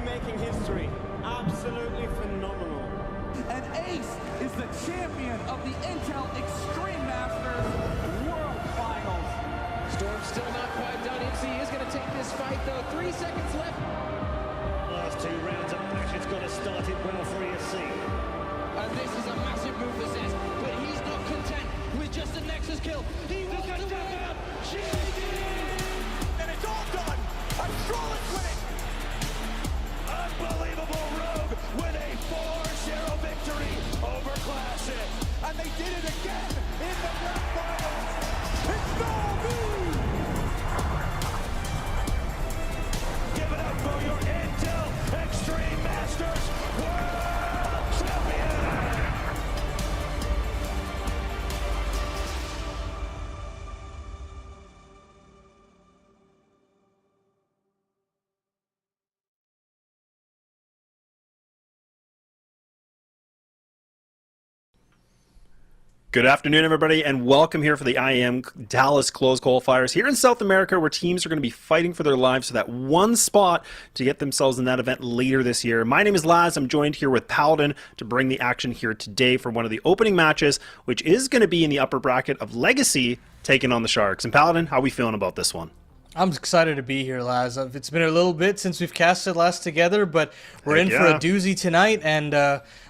making history. Absolutely phenomenal. And Ace is the champion of the Intel Extreme Masters World Finals. Storm's still not quite done. MC is going to take this fight, though. 3 seconds left. This is a massive move for Zez, but he's not content with just a Nexus kill. He wants to wrap out. And it's all done. I'm Strollin's winning. Unbelievable Rogue with a 4-0 victory over Classic. And they did it again in the grand finals. It's Nuke! Give it up for your Intel Extreme Masters World Champion! Good afternoon, everybody, and welcome here for the IEM Dallas Closed Qualifiers here in South America, where teams are going to be fighting for their lives for that one spot to get themselves in that event later this year. My name is Laz. I'm joined here with Paladin to bring the action here today for one of the opening matches, which is going to be in the upper bracket of Legacy taking on the Sharks. And Paladin, how are we feeling about this one? I'm excited to be here, Laz. It's been a little bit since we've casted last together, but we're in for a doozy tonight. And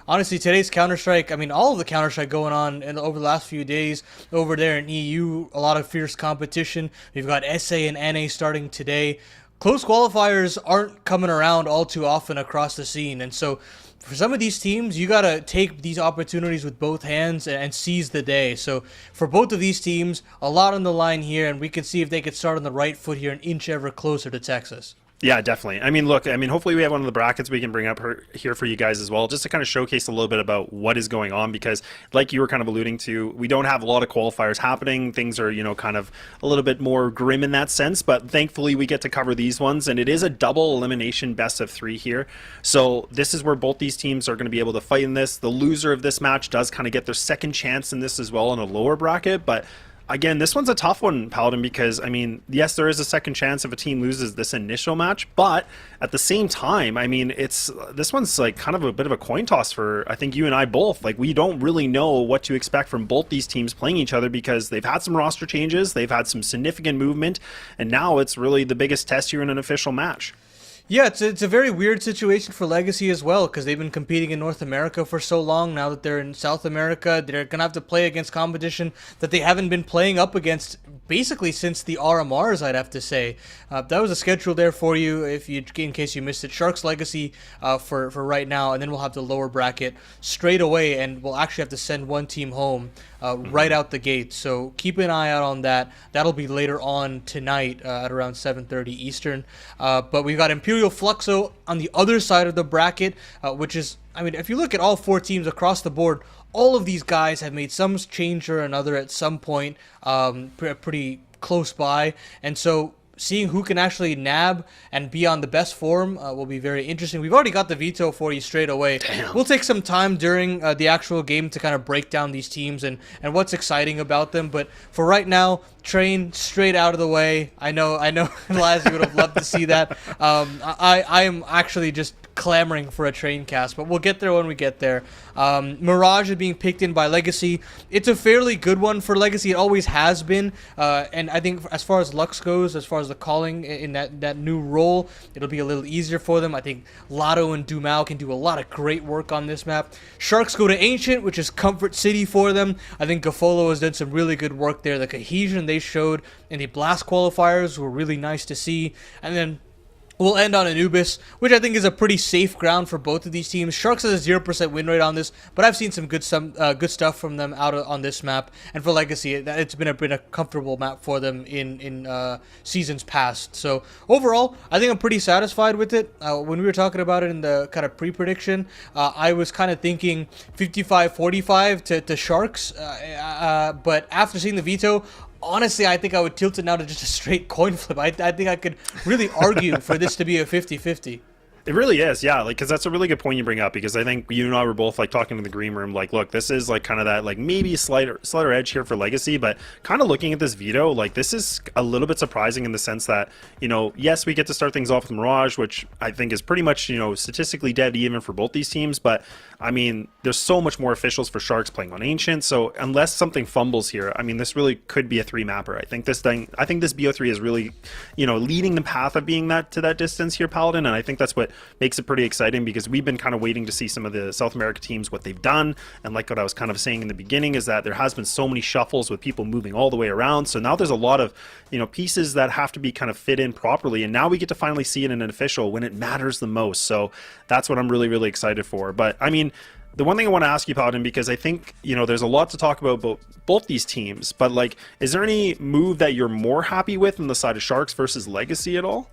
honestly, today's Counter-Strike, I mean, all of the Counter-Strike going on over the last few days over there in EU, a lot of fierce competition. We've got SA and NA starting today. Close qualifiers aren't coming around all too often across the scene, and so for some of these teams, you got to take these opportunities with both hands and seize the day. So for both of these teams, a lot on the line here, and we can see if they could start on the right foot here and inch ever closer to Texas. Yeah, definitely. I mean, look, hopefully we have one of the brackets we can bring up here for you guys as well, just to kind of showcase a little bit about what is going on, because like you were kind of alluding to, we don't have a lot of qualifiers happening. Things are, kind of a little bit more grim in that sense, but thankfully we get to cover these ones, and it is a double elimination best of 3 here. So this is where both these teams are going to be able to fight in this. The loser of this match does kind of get their second chance in this as well in a lower bracket, but again, this one's a tough one, Paladin, because, I mean, yes, there is a second chance if a team loses this initial match, but at the same time, I mean, this one's like kind of a bit of a coin toss for, I think, you and I both. Like, we don't really know what to expect from both these teams playing each other because they've had some roster changes, they've had some significant movement, and now it's really the biggest test here in an official match. Yeah, it's a very weird situation for Legacy as well, because they've been competing in North America for so long. Now that they're in South America, they're going to have to play against competition that they haven't been playing up against basically since the RMRs, I'd have to say. That was a schedule there for you, in case you missed it. Sharks Legacy for right now, and then we'll have the lower bracket straight away, and we'll actually have to send one team home right out the gate. So keep an eye out on that. That'll be later on tonight at around 7:30 Eastern. But we've got Imperial Fluxo on the other side of the bracket, which is, I mean, if you look at all 4 teams across the board, all of these guys have made some change or another at some point, pretty close by, and so seeing who can actually nab and be on the best form will be very interesting. We've already got the veto for you straight away. Damn. We'll take some time during the actual game to kind of break down these teams and what's exciting about them. But for right now, train straight out of the way. I know, Laz, you would have loved to see that. I am actually just clamoring for a train cast, but we'll get there when we get there. Mirage is being picked in by Legacy. It's a fairly good one for Legacy. It always has been, and I think as far as Lux goes, as far as the calling in that new role, it'll be a little easier for them. I think Lotto and Dumao can do a lot of great work on this map. Sharks go to Ancient, which is Comfort City for them. I think Gafolo has done some really good work there. The cohesion they showed in the Blast qualifiers were really nice to see. And then we'll end on Anubis, which I think is a pretty safe ground for both of these teams. Sharks has a 0% win rate on this, but I've seen some good stuff from them on this map. And for Legacy, it's been a comfortable map for them in seasons past. So overall, I think I'm pretty satisfied with it. When we were talking about it in the kind of pre-prediction, I was kind of thinking 55-45 to Sharks, but after seeing the veto, honestly, I think I would tilt it now to just a straight coin flip. I think I could really argue for this to be a 50-50. It really is, yeah, like, because that's a really good point you bring up, because I think you and I were both, like, talking in the green room, like, look, this is, like, kind of that, like, maybe slighter edge here for Legacy, but kind of looking at this veto, like, this is a little bit surprising in the sense that, yes, we get to start things off with Mirage, which I think is pretty much, statistically dead even for both these teams, but, I mean, there's so much more officials for Sharks playing on Ancient, so unless something fumbles here, I mean, this really could be a 3-mapper. I think this BO3 is really, leading the path of being to that distance here, Paladin, and I think that's what makes it pretty exciting because we've been kind of waiting to see some of the South America teams, what they've done. And like what I was kind of saying in the beginning is that there has been so many shuffles with people moving all the way around. So now there's a lot of, pieces that have to be kind of fit in properly. And now we get to finally see it in an official when it matters the most. So that's what I'm really, really excited for. But I mean, the one thing I want to ask you, Paladin, because I think, there's a lot to talk about both these teams, but like, is there any move that you're more happy with on the side of Sharks versus Legacy at all?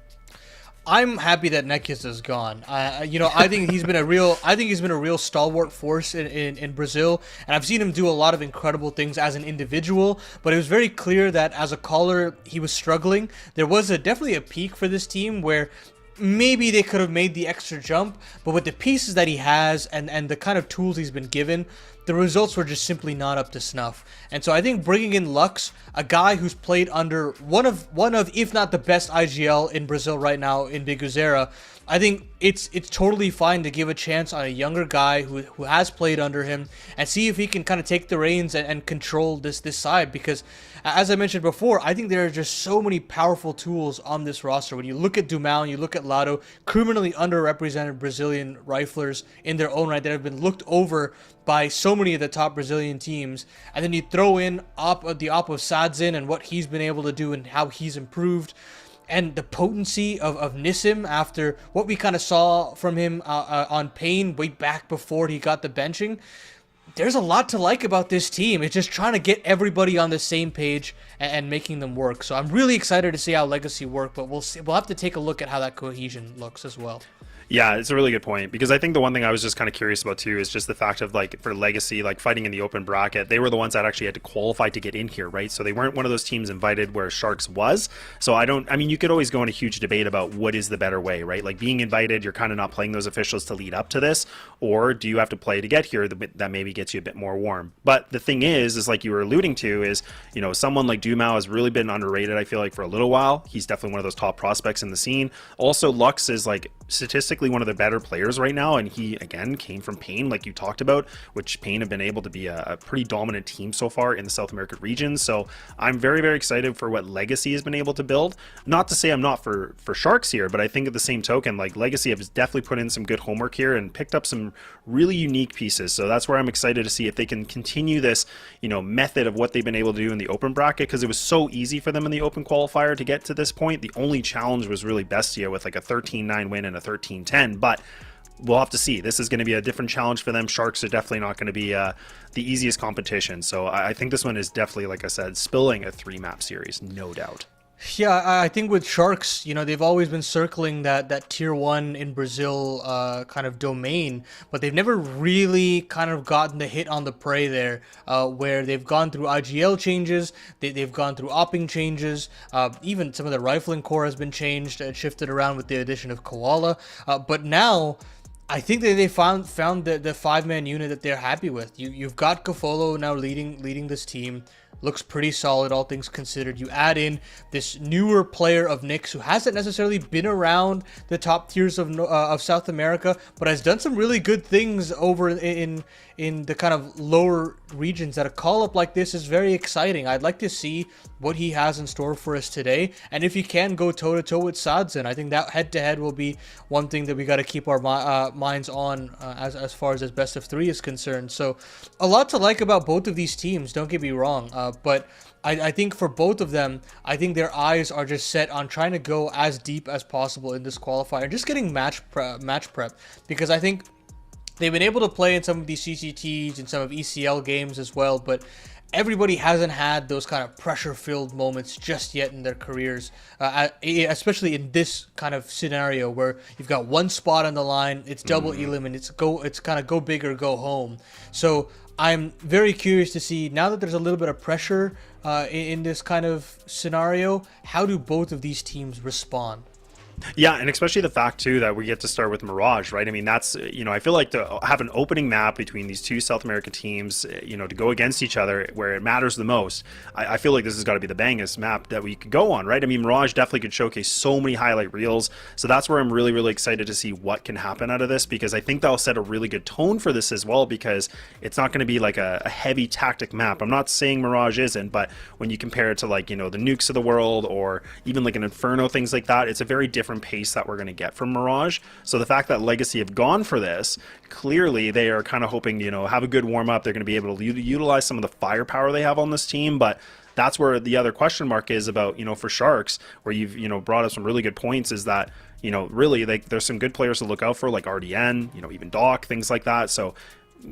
I'm happy that Nekias is gone. I think he's been a real stalwart force in Brazil, and I've seen him do a lot of incredible things as an individual. But it was very clear that as a caller, he was struggling. There was definitely a peak for this team where maybe they could have made the extra jump, but with the pieces that he has and the kind of tools he's been given, the results were just simply not up to snuff. And so I think bringing in Lux, a guy who's played under one of if not the best IGL in Brazil right now in Biguzera, I think it's totally fine to give a chance on a younger guy who has played under him and see if he can kind of take the reins and control this side, because as I mentioned before, I think there are just so many powerful tools on this roster. When you look at Dumão, you look at Lado, criminally underrepresented Brazilian riflers in their own right that have been looked over by so many of the top Brazilian teams, and then you throw in the op of Sadzin and what he's been able to do and how he's improved, and the potency of Nissim after what we kind of saw from him on Pain way back before he got the benching. There's a lot to like about this team. It's just trying to get everybody on the same page and making them work. So I'm really excited to see how Legacy work, but we'll have to take a look at how that cohesion looks as well. Yeah, it's a really good point, because I think the one thing I was just kind of curious about too is just the fact of, like, for Legacy, like fighting in the open bracket, they were the ones that actually had to qualify to get in here, right? So they weren't one of those teams invited where Sharks was. So you could always go in a huge debate about what is the better way, right? Like, being invited, you're kind of not playing those officials to lead up to this, or do you have to play to get here that maybe gets you a bit more warm? But the thing is like you were alluding to, is, someone like Dumão has really been underrated, I feel like, for a little while. He's definitely one of those top prospects in the scene. Also, Lux is, like, statistically one of the better players right now, and he again came from Pain, like you talked about, which Pain have been able to be a pretty dominant team so far in the South American region. So I'm very, very excited for what Legacy has been able to build. Not to say I'm not for Sharks here, but I think at the same token, like, Legacy has definitely put in some good homework here and picked up some really unique pieces. So that's where I'm excited to see if they can continue this method of what they've been able to do in the open bracket, because it was so easy for them in the open qualifier to get to this point. The only challenge was really Bestia with like a 13-9 win and a 13-10, but we'll have to see. This is going to be a different challenge for them. Sharks are definitely not going to be the easiest competition. So I think this one is definitely, like I said, spilling a 3-map series, no doubt. Yeah, I think with Sharks, they've always been circling that tier 1 in Brazil kind of domain, but they've never really kind of gotten the hit on the prey there, where they've gone through IGL changes, they've gone through opping changes, even some of the rifling core has been changed and shifted around with the addition of Koala, but now I think that they found the 5-man unit that they're happy with. You've got Kafolo now leading this team. Looks pretty solid, all things considered. You add in this newer player of Nyx, who hasn't necessarily been around the top tiers of South America, but has done some really good things over in the kind of lower regions. That a call-up like this is very exciting. I'd like to see what he has in store for us today, and if he can go toe-to-toe with Sadzin, I think that head-to-head will be one thing that we got to keep our minds on as far as best of 3 is concerned. So a lot to like about both of these teams, don't get me wrong, but I think for both of them, I think their eyes are just set on trying to go as deep as possible in this qualifier, just getting match prep, because I think they've been able to play in some of these CCTs and some of ECL games as well, but everybody hasn't had those kind of pressure-filled moments just yet in their careers, especially in this kind of scenario where you've got one spot on the line, it's double elim, and it's kind of go big or go home. So I'm very curious to see, now that there's a little bit of pressure in this kind of scenario, how do both of these teams respond? Yeah, and especially the fact too that we get to start with Mirage, right? I mean, that's, I feel like to have an opening map between these two South American teams, to go against each other where it matters the most, I feel like this has got to be the bangest map that we could go on, right? I mean, Mirage definitely could showcase so many highlight reels, so that's where I'm really, really excited to see what can happen out of this, because I think that'll set a really good tone for this as well, because it's not going to be like a heavy tactic map. I'm not saying Mirage isn't, but when you compare it to, like, the Nukes of the world, or even like an Inferno, things like that, it's a very different different pace that we're going to get from Mirage. So the fact that Legacy have gone for this, clearly they are kind of hoping, you know, have a good warm up. They're going to be able to utilize some of the firepower they have on this team, but that's where the other question mark is about, you know, for Sharks, where you've, you know, brought up some really good points, is that, you know, really there's some good players to look out for, like RDN, you know, even Doc, things like that. So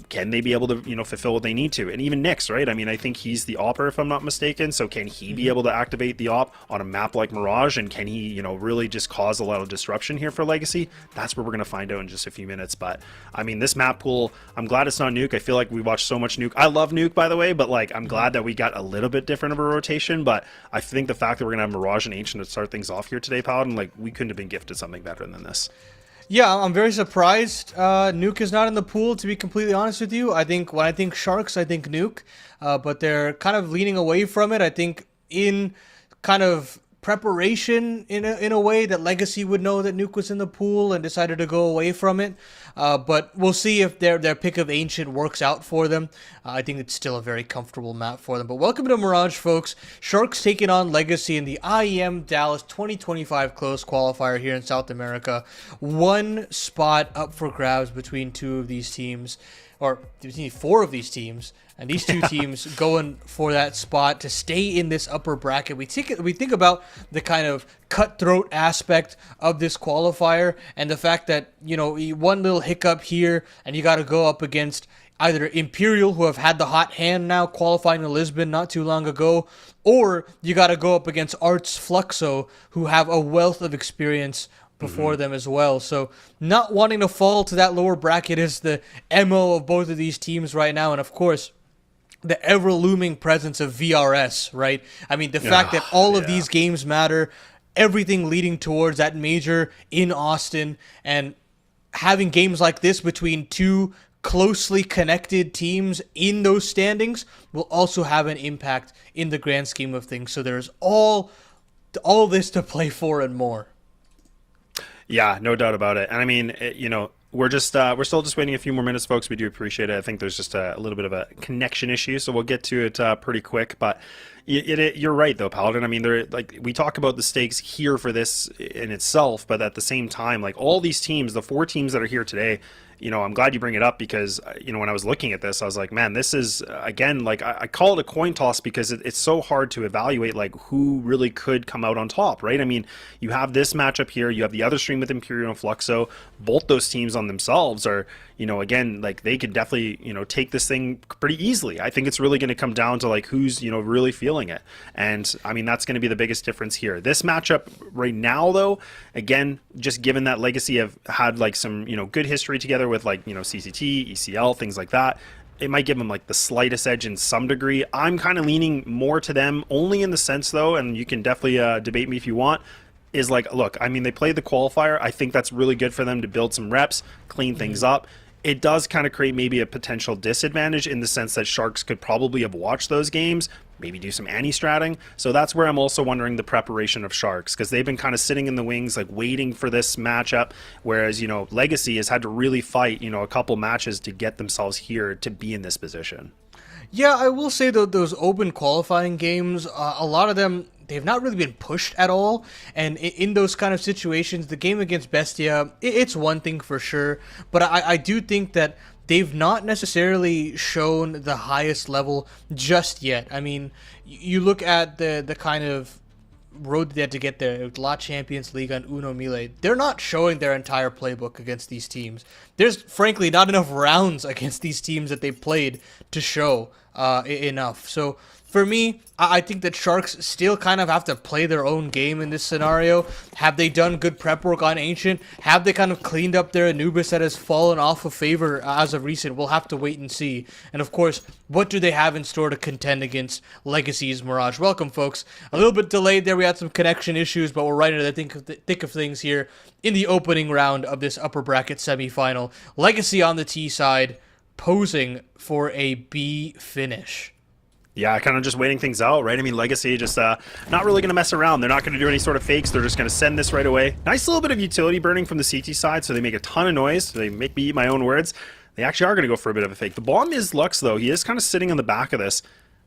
can they be able to, you know, fulfill what they need to? And even Nyx, right? I mean, I think he's the opper, if I'm not mistaken. So can he be able to activate the op on a map like Mirage? And can he, you know, really just cause a lot of disruption here for Legacy? That's what we're going to find out in just a few minutes. But I mean, this map pool, I'm glad it's not Nuke. I feel like we watched so much Nuke. I love Nuke, by the way, but like, I'm glad that we got a little bit different of a rotation. But I think the fact that we're going to have Mirage and Ancient to start things off here today, Paladin, like, we couldn't have been gifted something better than this. Yeah, I'm very surprised Nuke is not in the pool, to be completely honest with you. I think when I think Sharks, I think Nuke, but they're kind of leaning away from it. I think in kind of preparation in a way that Legacy would know that Nuke was in the pool and decided to go away from it. But we'll see if their pick of Ancient works out for them. I think it's still a very comfortable map for them. But welcome to Mirage, folks. Sharks taking on Legacy in the IEM Dallas 2025 close qualifier here in South America. One spot up for grabs between two of these teams, or between four of these teams. And these two teams going for that spot to stay in this upper bracket. We think about the kind of cutthroat aspect of this qualifier and the fact that, you know, one little hiccup here and you got to go up against either Imperial, who have had the hot hand now, qualifying to Lisbon not too long ago, or you got to go up against Arts Fluxo, who have a wealth of experience before them as well. So not wanting to fall to that lower bracket is the MO of both of these teams right now. And of course, the ever-looming presence of VRS, right? I mean, the fact that all of these games matter, everything leading towards that major in Austin, and having games like this between two closely connected teams in those standings will also have an impact in the grand scheme of things. So there's all this to play for and more. Yeah, no doubt about it. And I mean, you know, we're still just waiting a few more minutes, folks. We do appreciate it. I think there's just a little bit of a connection issue, so we'll get to it pretty quick. But you're right, though, Paladin. I mean, like, we talk about the stakes here for this in itself, but at the same time, like, all these teams, the four teams that are here today, you know, I'm glad you bring it up, because, you know, when I was looking at this, I was like, man, this is, again, like, I call it a coin toss because it's so hard to evaluate, like, who really could come out on top, right? I mean, you have this matchup here, you have the other stream with Imperial and Fluxo. Both those teams on themselves are, you know, again, like, they could definitely, you know, take this thing pretty easily. I think it's really going to come down to, like, who's, you know, really feeling it. And, I mean, that's going to be the biggest difference here. This matchup right now, though, again, just given that Legacy have had, like, some, you know, good history together with, like, you know, CCT, ECL, things like that, it might give them, like, the slightest edge in some degree. I'm kind of leaning more to them, only in the sense, though, and you can definitely debate me if you want, is like, look, I mean, they played the qualifier. I think that's really good for them to build some reps, clean things up. It does kind of create maybe a potential disadvantage in the sense that Sharks could probably have watched those games, maybe do some anti-stratting. So that's where I'm also wondering the preparation of Sharks, because they've been kind of sitting in the wings, like, waiting for this matchup, whereas, you know, Legacy has had to really fight, you know, a couple matches to get themselves here to be in this position. Yeah, I will say, though, those open qualifying games, a lot of them, they've not really been pushed at all. And in those kind of situations, the game against Bestia, it's one thing for sure. But I do think that they've not necessarily shown the highest level just yet. I mean, you look at the kind of road they had to get there, La Champions League and Uno Mille, they're not showing their entire playbook against these teams. There's frankly not enough rounds against these teams that they played to show enough. So for me, I think that Sharks still kind of have to play their own game in this scenario. Have they done good prep work on Ancient? Have they kind of cleaned up their Anubis that has fallen off of favor as of recent? We'll have to wait and see. And of course, what do they have in store to contend against Legacy's Mirage? Welcome, folks. A little bit delayed there. We had some connection issues, but we're right into the thick of things here in the opening round of this upper bracket semifinal. Legacy on the T side, posing for a B finish. Yeah, kind of just waiting things out, right? I mean, Legacy just not really going to mess around. They're not going to do any sort of fakes. They're just going to send this right away. Nice little bit of utility burning from the CT side, so they make a ton of noise. They make me eat my own words. They actually are going to go for a bit of a fake. The bomb is Lux, though. He is kind of sitting on the back of this.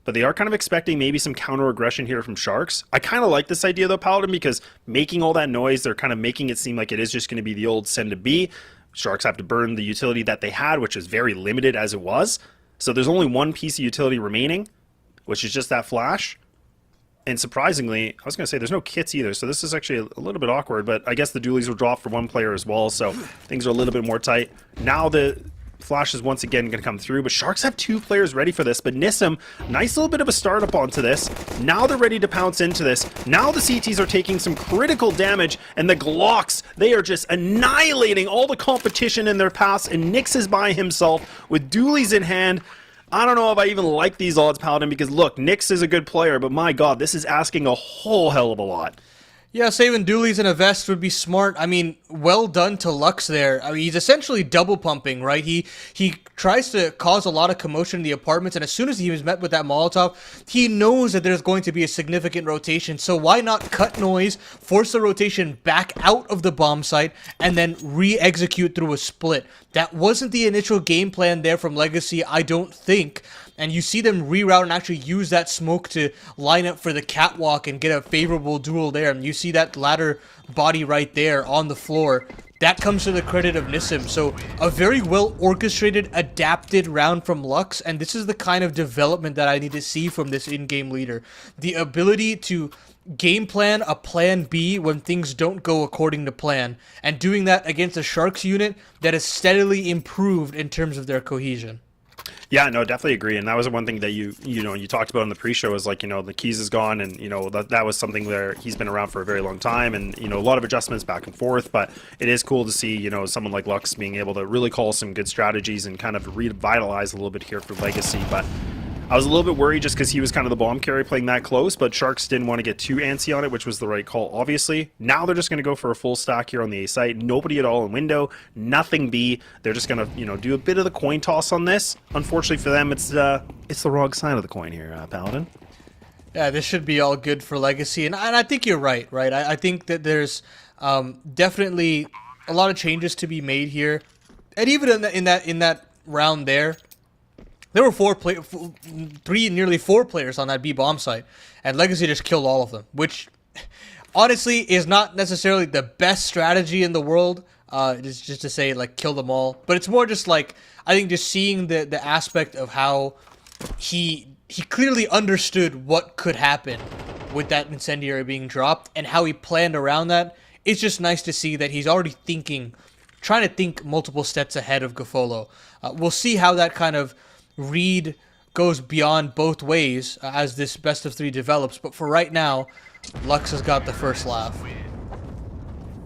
but they are kind of expecting maybe some counter aggression here from Sharks. I kind of like this idea though, Paladin, because making all that noise, they're kind of making it seem like it is just going to be the old send to B. Sharks have to burn the utility that they had, which is very limited as it was. So there's only one piece of utility remaining, which is just that flash. And surprisingly, I was going to say there's no kits either, so this is actually a little bit awkward, but I guess the dualies will drop for one player as well, so things are a little bit more tight. Now the flash is once again going to come through, but Sharks have 2 players ready for this, but Nissim, nice little bit of a startup onto this. Now they're ready to pounce into this. Now the CTs are taking some critical damage, and the Glocks, they are just annihilating all the competition in their paths, and Nyx is by himself with dualies in hand. I don't know if I even like these odds, Paladin, because look, Nyx is a good player, but my god, this is asking a whole hell of a lot. Yeah, saving dualies in a vest would be smart. I mean, well done to Lux there. I mean, he's essentially double pumping, right? He tries to cause a lot of commotion in the apartments, and as soon as he was met with that Molotov, he knows that there's going to be a significant rotation. So why not cut noise, force the rotation back out of the bomb site, and then re-execute through a split? That wasn't the initial game plan there from Legacy, I don't think. And you see them reroute and actually use that smoke to line up for the catwalk and get a favorable duel there. And you see that ladder body right there on the floor. That comes to the credit of Nissim. So a very well orchestrated, adapted round from Lux. And this is the kind of development that I need to see from this in-game leader. The ability to game plan a plan B when things don't go according to plan. And doing that against a Sharks unit that has steadily improved in terms of their cohesion. Yeah, no, definitely agree. And that was one thing that you talked about in the pre-show is like, the keys is gone, and that was something where he's been around for a very long time, and a lot of adjustments back and forth, but it is cool to see, someone like Lux being able to really call some good strategies and kind of revitalize a little bit here for Legacy. But I was a little bit worried just because he was kind of the bomb carry playing that close, but Sharks didn't want to get too antsy on it, which was the right call, obviously. Now they're just going to go for a full stack here on the A site. Nobody at all in window, nothing B. They're just going to, do a bit of the coin toss on this. Unfortunately for them, it's the wrong side of the coin here, Paladin. Yeah, this should be all good for Legacy, and I think you're right? I think that there's definitely a lot of changes to be made here, and even in that round there were nearly four players on that B bomb site, and Legacy just killed all of them, which honestly is not necessarily the best strategy in the world. Just to say like kill them all, but it's more just like I think just seeing the aspect of how he clearly understood what could happen with that incendiary being dropped and how he planned around that. It's just nice to see that he's already trying to think multiple steps ahead of Gafolo. We'll see how that kind of read goes beyond both ways as this best of 3 develops, but for right now, Lux has got the first laugh.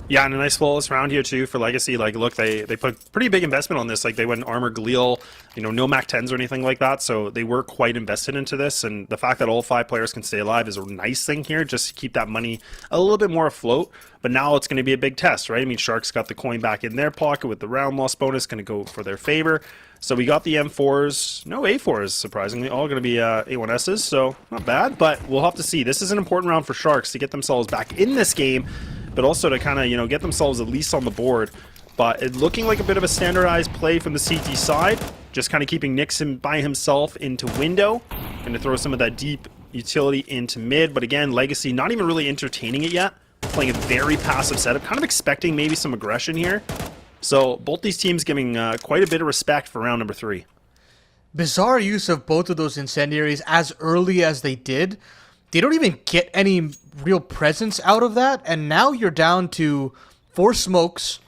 Yeah, and a nice flawless round here too for Legacy. Like, look, they put pretty big investment on this. Like, they went armor Galil, no Mac 10s or anything like that. So they were quite invested into this. And the fact that all 5 players can stay alive is a nice thing here, just to keep that money a little bit more afloat. But now it's going to be a big test, right? I mean, Sharks got the coin back in their pocket with the round loss bonus, going to go for their favor. So we got the M4s, no A4s, surprisingly, all going to be A1Ss, so not bad, but we'll have to see. This is an important round for Sharks to get themselves back in this game, but also to kind of, get themselves at least on the board. But it looking like a bit of a standardized play from the CT side, just kind of keeping Nixon by himself into window, going to throw some of that deep utility into mid, but again, Legacy not even really entertaining it yet, playing a very passive setup, kind of expecting maybe some aggression here. So both these teams giving quite a bit of respect for round number 3. Bizarre use of both of those incendiaries as early as they did. They don't even get any real presence out of that, and now you're down to 4 smokes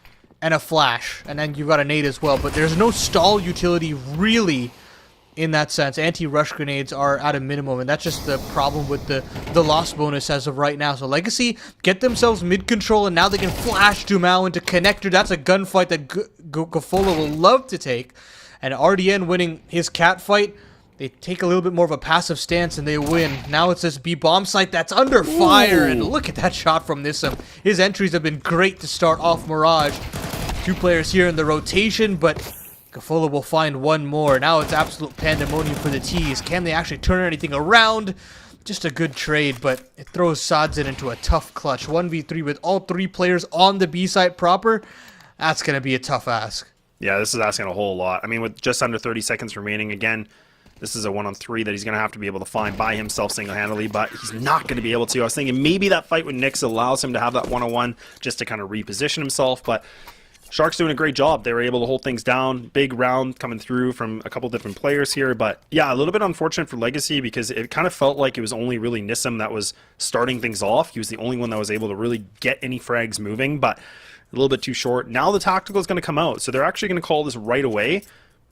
and a flash, and then you've got a nade as well, but there's no stall utility really in that sense. Anti-rush grenades are at a minimum, and that's just the problem with the loss bonus as of right now. So Legacy get themselves mid-control, and now they can flash Dumao into connector. That's a gunfight that Gafolo will love to take. And RDN winning his cat fight, they take a little bit more of a passive stance, and they win. Now it's this B-bomb site that's under fire, and look at that shot from Nissim. His entries have been great to start off Mirage. 2 players here in the rotation, but Gafolo will find one more. Now it's absolute pandemonium for the T's. Can they actually turn anything around? Just a good trade, but it throws Sadzin into a tough clutch. 1v3 with all 3 players on the B site proper. That's going to be a tough ask. Yeah, this is asking a whole lot. I mean, with just under 30 seconds remaining, again, This is a 1-on-3 that he's going to have to be able to find by himself single-handedly, but he's not going to be able to. I was thinking maybe that fight with Nyx allows him to have that 1-on-1 just to kind of reposition himself, but Sharks doing a great job. They were able to hold things down. Big round coming through from a couple different players here. But yeah, a little bit unfortunate for Legacy because it kind of felt like it was only really Nissim that was starting things off. He was the only one that was able to really get any frags moving, but a little bit too short. Now the tactical is going to come out. So they're actually going to call this right away.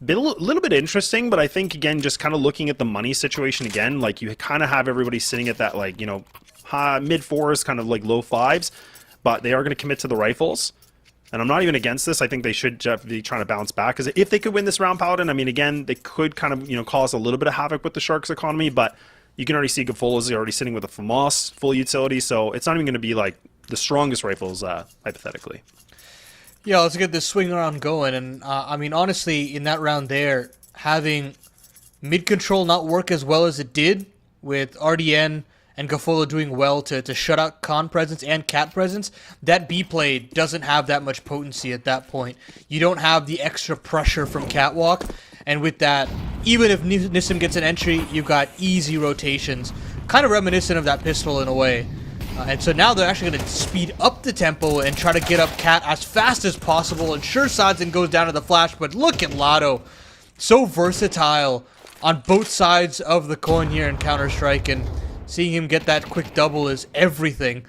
A little bit interesting, but I think, again, just kind of looking at the money situation again, like you kind of have everybody sitting at that, like, you know, high, mid-4s, kind of like low 5s, but they are going to commit to the rifles. And I'm not even against this. I think they should be trying to bounce back. Because if they could win this round, Paladin, I mean, again, they could kind of, you know, cause a little bit of havoc with the Sharks' economy. But you can already see Gafola is already sitting with a FAMAS full utility. So it's not even going to be, like, the strongest rifles, hypothetically. Yeah, let's get this swing around going. And, I mean, honestly, in that round there, having mid-control not work as well as it did, with RDN and Gafola doing well to shut out Con presence and Cat presence, that B play doesn't have that much potency at that point. You don't have the extra pressure from Catwalk, and with that, even if Nissim gets an entry, you've got easy rotations, kind of reminiscent of that pistol in a way. And so now they're actually going to speed up the tempo and try to get up Cat as fast as possible, and sure Sodson goes down to the flash, but look at Lotto. So versatile on both sides of the coin here in Counter-Strike, and seeing him get that quick double is everything.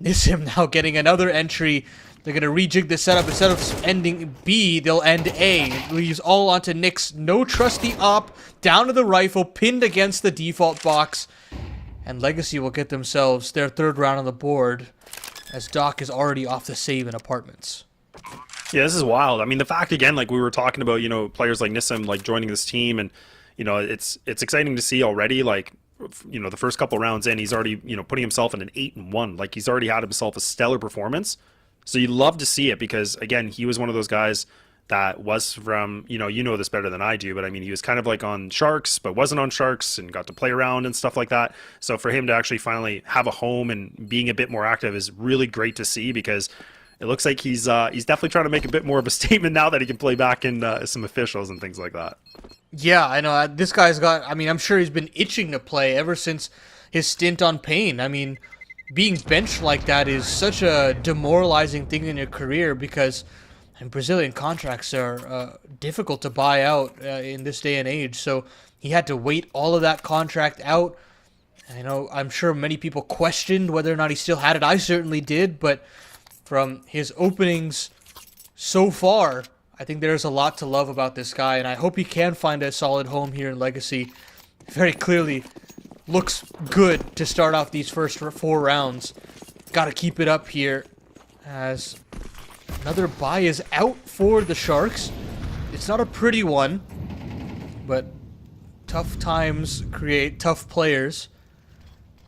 Nissim now getting another entry. They're going to rejig the setup. Instead of ending B, they'll end A. It leaves all onto Nyx. No trusty op. Down to the rifle. Pinned against the default box. And Legacy will get themselves their third round on the board, as Doc is already off the save in apartments. Yeah, this is wild. I mean, the fact, again, like we were talking about, you know, players like Nissim, like joining this team, and, you know, it's exciting to see already, like, you know, the first couple rounds in, he's already, you know, putting himself in an 8-1. Like, he's already had himself a stellar performance. So you love to see it because, again, he was one of those guys that was from, you know this better than I do, but I mean, he was kind of like on Sharks, but wasn't on Sharks and got to play around and stuff like that. So for him to actually finally have a home and being a bit more active is really great to see, because it looks like he's definitely trying to make a bit more of a statement now that he can play back in some officials and things like that. Yeah, I know. This guy's got, I mean, I'm sure he's been itching to play ever since his stint on Pain. I mean, being benched like that is such a demoralizing thing in your career, because Brazilian contracts are difficult to buy out in this day and age. So he had to wait all of that contract out. I know, I'm sure many people questioned whether or not he still had it. I certainly did, but from his openings so far, I think there's a lot to love about this guy, and I hope he can find a solid home here in Legacy. Very clearly looks good to start off these first 4 rounds. Got to keep it up here, as another buy is out for the Sharks. It's not a pretty one, but tough times create tough players.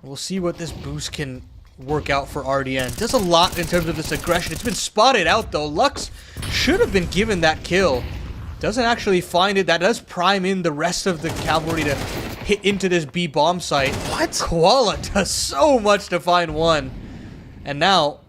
We'll see what this boost can work out for RDN. Does a lot in terms of this aggression. It's been spotted out though. Lux should have been given that kill. Doesn't actually find it. That does prime in the rest of the cavalry to hit into this B bomb site. What? Koala does so much to find one. And now,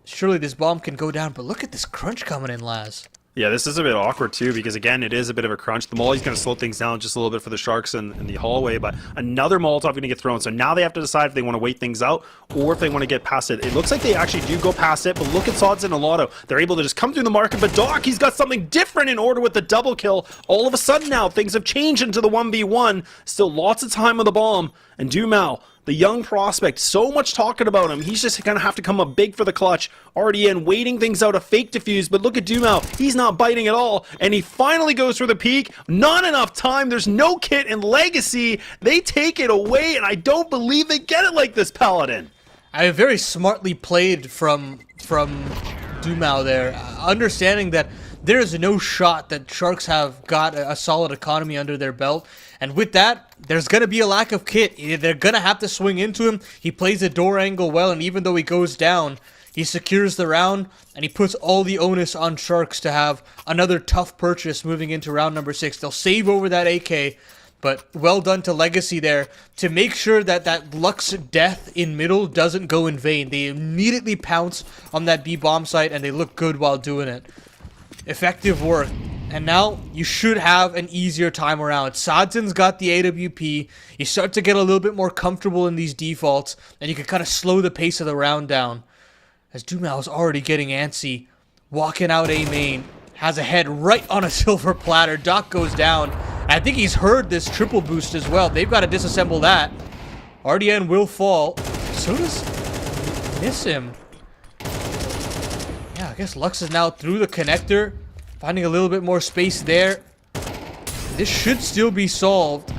surely this bomb can go down, but look at this crunch coming in, Laz. Yeah, this is a bit awkward too, because again, it is a bit of a crunch. The Molly's going to slow things down just a little bit for the Sharks in the hallway, but another Molotov going to get thrown. So now they have to decide if they want to wait things out or if they want to get past it. It looks like they actually do go past it, but look at Sods and Lotto. They're able to just come through the market, but Doc, he's got something different in order with the double kill. All of a sudden now, things have changed into the 1v1. Still lots of time on the bomb, and Dumao, the young prospect, so much talking about him. He's just going to have to come up big for the clutch. RDN waiting things out, a fake defuse, but look at Dumao. He's not biting at all, and he finally goes for the peak. Not enough time. There's no kit in Legacy. They take it away, and I don't believe they get it like this, Paladin. I very smartly played from Dumao there, understanding that there is no shot that Sharks have got a solid economy under their belt. And with that, there's going to be a lack of kit. They're going to have to swing into him. He plays the door angle well, and even though he goes down, he secures the round, and he puts all the onus on Sharks to have another tough purchase moving into round number 6. They'll save over that AK, but well done to Legacy there to make sure that that Lux death in middle doesn't go in vain. They immediately pounce on that B bomb site, and they look good while doing it. Effective work. And now you should have an easier time around. Sadzin's got the AWP. You start to get a little bit more comfortable in these defaults, and you can kind of slow the pace of the round down. As Dumao is already getting antsy, walking out A main, has a head right on a silver platter. Doc goes down. And I think he's heard this triple boost as well. They've got to disassemble that. RDN will fall. So does Nissim. Yeah, I guess Lux is now through the connector, finding a little bit more space there. This should still be solved.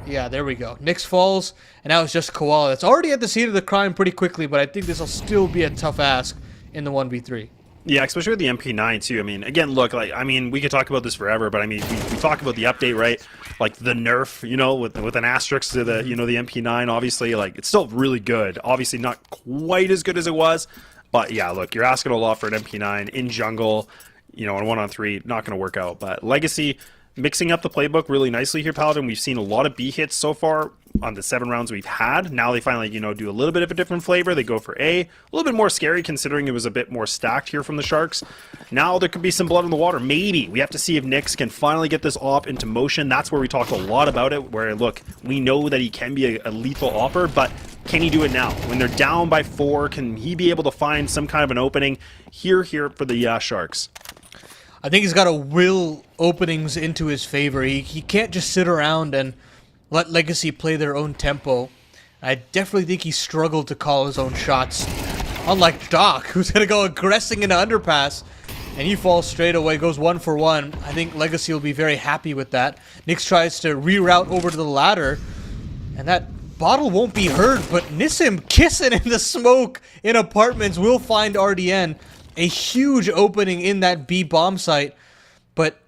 Yeah, there we go. Nyx falls, and now it's just Koala. That's already at the scene of the crime pretty quickly, but I think this will still be a tough ask in the 1v3. Yeah, especially with the MP9 too. I mean, again, look, like, I mean, we could talk about this forever, but I mean, we talk about the update, right? Like the nerf, you know, with an asterisk to the, you know, the MP9. Obviously, like, it's still really good. Obviously, not quite as good as it was, but yeah, look, you're asking a lot for an MP9 in jungle, you know, on 1-on-3, not going to work out. But Legacy mixing up the playbook really nicely here, Paladin. We've seen a lot of B hits so far on the 7 rounds we've had. Now they finally, you know, do a little bit of a different flavor. They go for A little bit more scary considering it was a bit more stacked here from the Sharks. Now there could be some blood in the water. Maybe. We have to see if Nyx can finally get this op into motion. That's where we talked a lot about it, where, look, we know that he can be a lethal opper, but can he do it now? When they're down by 4, can he be able to find some kind of an opening here for the Sharks? I think he's got to will openings into his favor. He can't just sit around and let Legacy play their own tempo. I definitely think he struggled to call his own shots. Unlike Doc, who's going to go aggressing into underpass, and he falls straight away, goes 1 for 1. I think Legacy will be very happy with that. Nyx tries to reroute over to the ladder, and that bottle won't be heard, but Nissim kissing in the smoke in apartments will find RDN. A huge opening in that B bomb site, but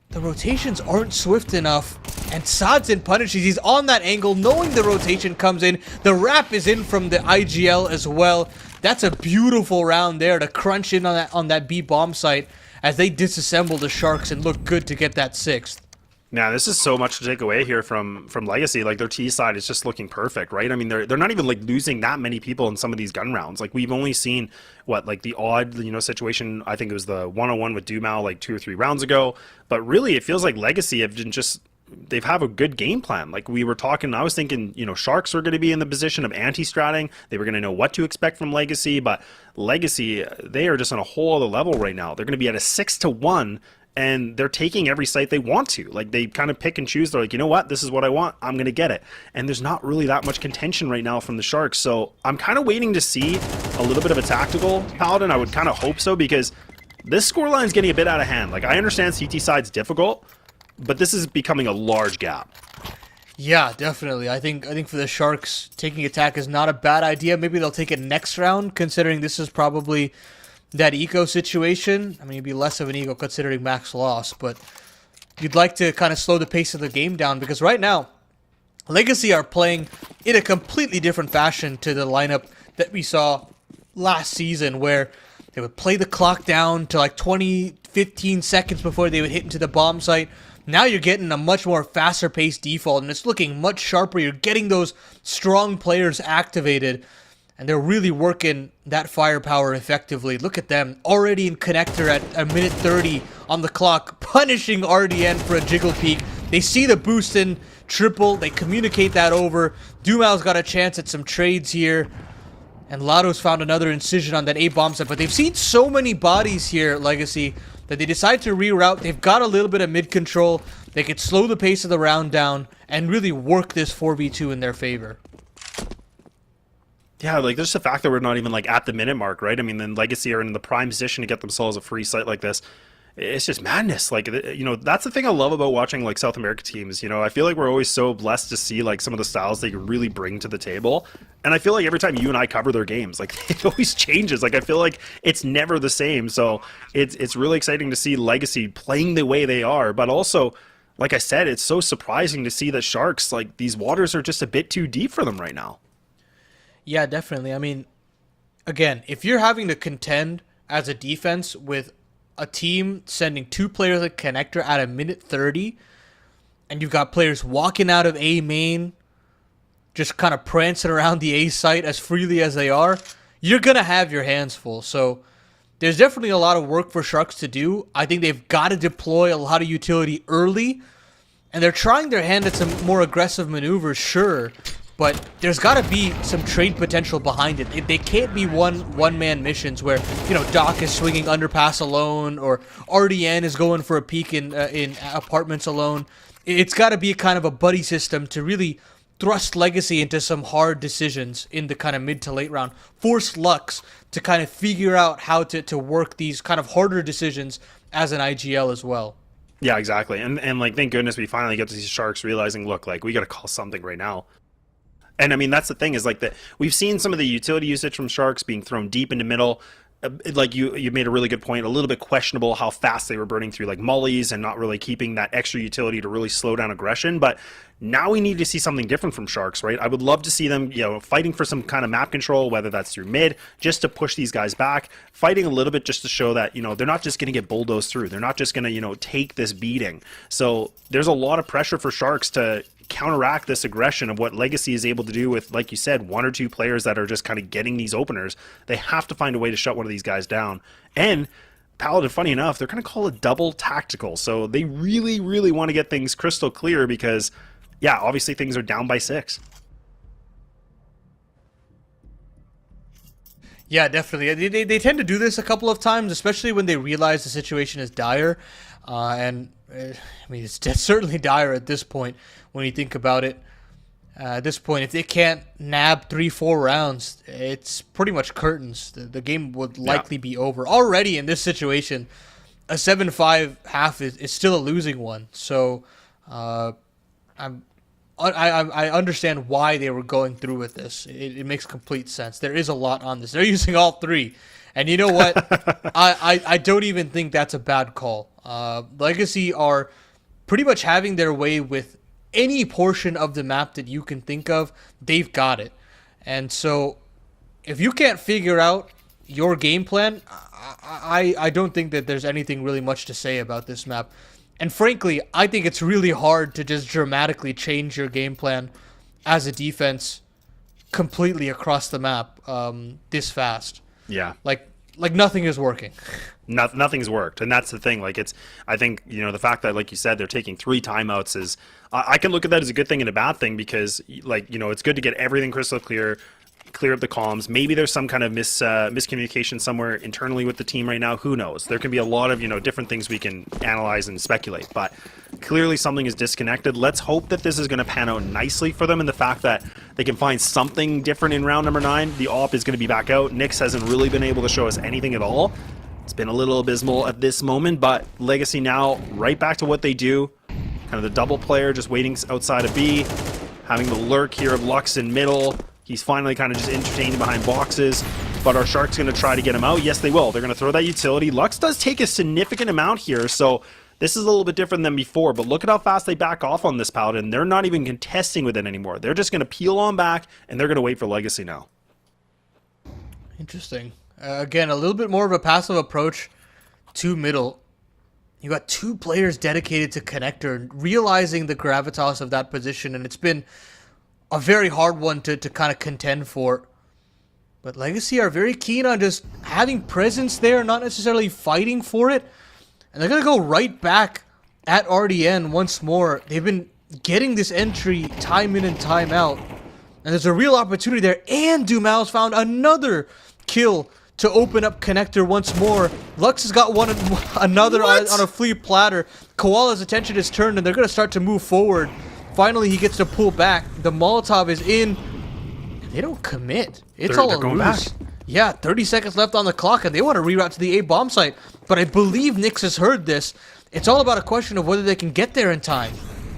the rotations aren't swift enough, and Sadzin punishes. He's on that angle, knowing the rotation comes in. The wrap is in from the IGL as well. That's a beautiful round there to crunch in on that B bomb site as they disassemble the Sharks and look good to get that 6th. Now, this is so much to take away here from Legacy. Like, their T side is just looking perfect, right? I mean, they're not even, like, losing that many people in some of these gun rounds. Like, we've only seen, like, the odd, you know, situation. I think it was the 1-on-1 with Dumao, like, 2 or 3 rounds ago. But really, it feels like Legacy have just... They've have a good game plan. Like, we were talking, I was thinking, you know, Sharks were going to be in the position of anti-stratting. They were going to know what to expect from Legacy. But Legacy, they are just on a whole other level right now. They're going to be at a 6-1. And they're taking every site they want to. Like, they kind of pick and choose. They're like, you know what? This is what I want. I'm going to get it. And there's not really that much contention right now from the Sharks. So I'm kind of waiting to see a little bit of a tactical Paladin. I would kind of hope so, because this scoreline is getting a bit out of hand. Like, I understand CT side's difficult, but this is becoming a large gap. Yeah, definitely. I think for the Sharks, taking attack is not a bad idea. Maybe they'll take it next round, considering this is probably that eco situation. I mean, it'd be less of an eco considering max loss, but you'd like to kind of slow the pace of the game down, because right now, Legacy are playing in a completely different fashion to the lineup that we saw last season, where they would play the clock down to like 15 seconds before they would hit into the bomb site. Now you're getting a much more faster paced default, and it's looking much sharper. You're getting those strong players activated, and they're really working that firepower effectively. Look at them, already in connector at a minute 30 on the clock, punishing RDN for a jiggle peek. They see the boost in triple, they communicate that over. Dumao's got a chance at some trades here, and Lado's found another incision on that A-bomb set, but they've seen so many bodies here, Legacy, that they decide to reroute. They've got a little bit of mid-control. They could slow the pace of the round down and really work this 4v2 in their favor. Yeah, like, there's the fact that we're not even, like, at the minute mark, right? I mean, then Legacy are in the prime position to get themselves a free site like this. It's just madness. Like, you know, that's the thing I love about watching, like, South America teams. You know, I feel like we're always so blessed to see, like, some of the styles they can really bring to the table. And I feel like every time you and I cover their games, like, it always changes. Like, I feel like it's never the same. So it's really exciting to see Legacy playing the way they are. But also, like I said, it's so surprising to see that Sharks, like, these waters are just a bit too deep for them right now. Yeah, definitely. I mean, again, if you're having to contend as a defense with a team sending 2 players at connector at a minute 30, and you've got players walking out of A main, just kind of prancing around the A site as freely as they are, you're going to have your hands full. So there's definitely a lot of work for Sharks to do. I think they've got to deploy a lot of utility early, and they're trying their hand at some more aggressive maneuvers, sure, but there's got to be some trade potential behind it. They can't be one-man missions where, you know, Doc is swinging underpass alone or RDN is going for a peek in apartments alone. It's got to be kind of a buddy system to really thrust Legacy into some hard decisions in the kind of mid to late round. Force Lux to kind of figure out how to work these kind of harder decisions as an IGL as well. Yeah, exactly. And like, thank goodness we finally get to see Sharks realizing, look, like, we got to call something right now. And I mean, that's the thing, is like that we've seen some of the utility usage from Sharks being thrown deep into middle. Like you made a really good point, a little bit questionable how fast they were burning through like mollies and not really keeping that extra utility to really slow down aggression. But now we need to see something different from Sharks, right? I would love to see them, you know, fighting for some kind of map control, whether that's through mid, just to push these guys back, fighting a little bit just to show that, you know, they're not just going to get bulldozed through. They're not just going to, you know, take this beating. So there's a lot of pressure for Sharks to counteract this aggression of what Legacy is able to do with, like you said, one or two players that are just kind of getting these openers. They have to find a way to shut one of these guys down. And Paladin, funny enough, they're going to call it double tactical. So they really, really want to get things crystal clear because, yeah, obviously things are down by 6. Yeah, definitely. They tend to do this a couple of times, especially when they realize the situation is dire. I mean, it's certainly dire at this point when you think about it. At this point, if they can't nab 3-4 rounds, it's pretty much curtains. The game would likely be over. Already in this situation, a 7-5 half is still a losing one. So I understand why they were going through with this. It makes complete sense. There is a lot on this. They're using all 3. And you know what? I don't even think that's a bad call. Legacy are pretty much having their way with any portion of the map that you can think of. They've got it. And so if you can't figure out your game plan, I don't think that there's anything really much to say about this map. And frankly, I think it's really hard to just dramatically change your game plan as a defense completely across the map this fast. Yeah. Like nothing is working. Nothing's worked, and that's the thing. Like, it's, I think, you know, the fact that, like you said, they're taking 3 timeouts is, I can look at that as a good thing and a bad thing, because, like, you know, it's good to get everything crystal clear up the comms. Maybe there's some kind of miscommunication somewhere internally with the team right now. Who knows? There can be a lot of, you know, different things we can analyze and speculate, but clearly something is disconnected. Let's hope that this is going to pan out nicely for them, and the fact that they can find something different in round number 9. The AWP is going to be back out. Nyx hasn't really been able to show us anything at all. It's been a little abysmal at this moment, but Legacy now right back to what they do. Kind of the double player just waiting outside of B, having the lurk here of Lux in middle. He's finally kind of just entertaining behind boxes, but are Sharks going to try to get him out? Yes, they will. They're going to throw that utility. Lux does take a significant amount here, so this is a little bit different than before, but look at how fast they back off on this Paladin. They're not even contesting with it anymore. They're just going to peel on back, and they're going to wait for Legacy now. Interesting. Again, a little bit more of a passive approach to middle. You got 2 players dedicated to connector, realizing the gravitas of that position, and it's been a very hard one to kind of contend for. But Legacy are very keen on just having presence there, not necessarily fighting for it. And they're going to go right back at RDN once more. They've been getting this entry time in and time out. And there's a real opportunity there. And Dumal's found another kill to open up connector once more. Lux has got another on a flea platter. Koala's attention is turned, and they're going to start to move forward. Finally, he gets to pull back. The Molotov is in. And they don't commit. It's all a ruse. Yeah, 30 seconds left on the clock, and they want to reroute to the A bomb site. But I believe Nyx has heard this. It's all about a question of whether they can get there in time.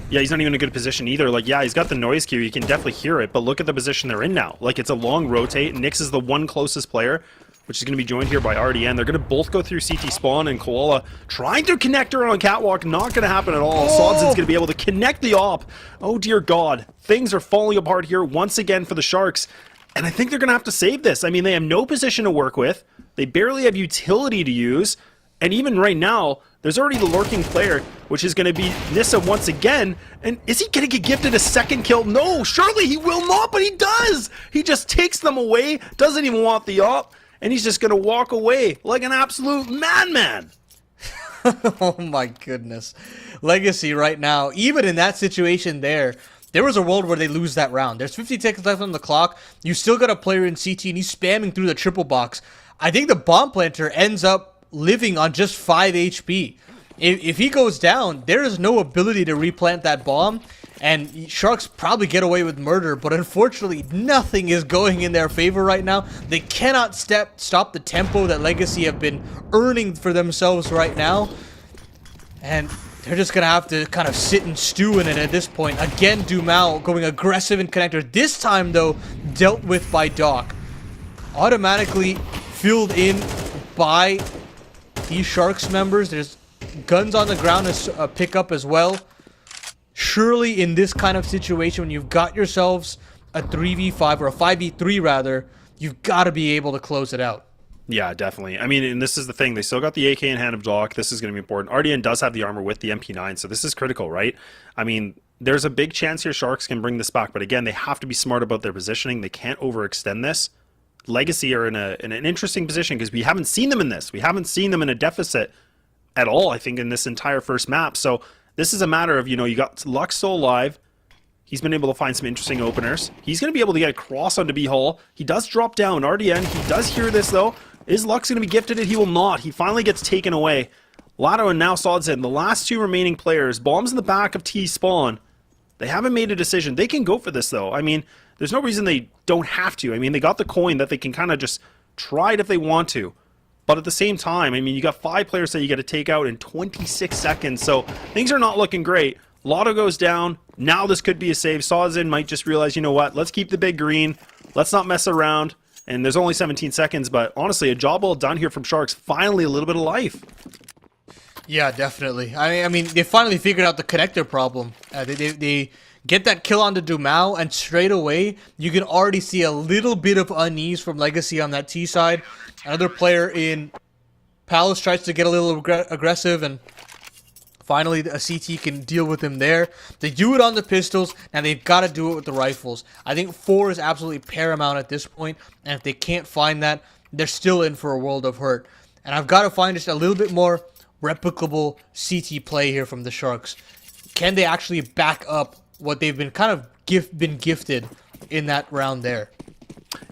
Yeah, he's not even in a good position either. Like, yeah, he's got the noise cue. You can definitely hear it, but look at the position they're in now. Like, it's a long rotate. Nyx is the one closest player, which is going to be joined here by RDN. They're going to both go through CT spawn, and Koala trying to connect her on catwalk. Not going to happen at all. Sodson's going to be able to connect the AWP. Oh, dear God. Things are falling apart here once again for the Sharks, and I think they're going to have to save this. I mean, they have no position to work with. They barely have utility to use, and even right now, there's already the lurking player, which is going to be Nissa once again. And is he going to get gifted a second kill? No, surely he will not, but he does. He just takes them away, doesn't even want the AWP. and he's just going to walk away like an absolute madman. Oh my goodness. Legacy right now, even in that situation there was a world where they lose that round. There's 50 seconds left on the clock. You still got a player in CT, and he's spamming through the triple box. I think the bomb planter ends up living on just 5 HP. If he goes down, there is no ability to replant that bomb, and Sharks probably get away with murder, but unfortunately nothing is going in their favor right now. They cannot stop the tempo that Legacy have been earning for themselves right now, and they're just going to have to kind of sit and stew in it at this point. Again, Dumao going aggressive in connector, this time though dealt with by Doc. Automatically filled in by these Sharks members. There's guns on the ground to pick up as well. Surely in this kind of situation, when you've got yourselves a 3v5 or a 5v3 rather, you've got to be able to close it out. Yeah, definitely. I mean, and this is the thing. They still got the AK in hand of Doc. This is going to be important. RDN does have the armor with the MP9, so this is critical, right? I mean, there's a big chance here Sharks can bring this back, but again, they have to be smart about their positioning. They can't overextend this. Legacy are in an interesting position because we haven't seen them in this. We haven't seen them in a deficit at all, I think, in this entire first map. So this is a matter of, you got Lux still alive. He's been able to find some interesting openers. He's going to be able to get across onto B Hall. He does drop down. RDN, he does hear this, though. Is Lux going to be gifted it? He will not. He finally gets taken away. Lotto and now Sodzen, the last two remaining players. Bombs in the back of T spawn. They haven't made a decision. They can go for this, though. I mean, there's no reason they don't have to. I mean, they got the coin that they can kind of just try it if they want to. But at the same time, I mean, you got 5 players that you got to take out in 26 seconds. So things are not looking great. Lotto goes down. Now this could be a save. Sawzin might just realize, you know what? Let's keep the big green. Let's not mess around. And there's only 17 seconds. But honestly, a job well done here from Sharks. Finally, a little bit of life. Yeah, definitely. I mean, they finally figured out the connector problem. They get that kill onto Dumao, and straight away, you can already see a little bit of unease from Legacy on that T side. Another player in Palace tries to get a little aggressive, and finally a CT can deal with him there. They do it on the pistols, and they've got to do it with the rifles. I think 4 is absolutely paramount at this point, and if they can't find that, they're still in for a world of hurt. And I've got to find just a little bit more replicable CT play here from the Sharks. Can they actually back up what they've been kind of been gifted in that round there?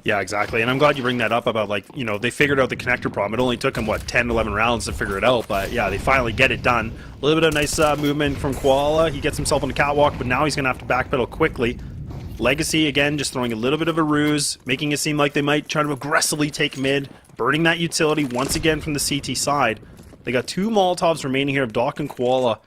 Yeah, exactly. And I'm glad you bring that up about, like, they figured out the connector problem. It only took them, 10, 11 rounds to figure it out. But yeah, they finally get it done. A little bit of nice movement from Koala. He gets himself on the catwalk, but now he's going to have to backpedal quickly. Legacy, again, just throwing a little bit of a ruse, making it seem like they might try to aggressively take mid, burning that utility once again from the CT side. They got 2 Molotovs remaining here of Doc and Koala.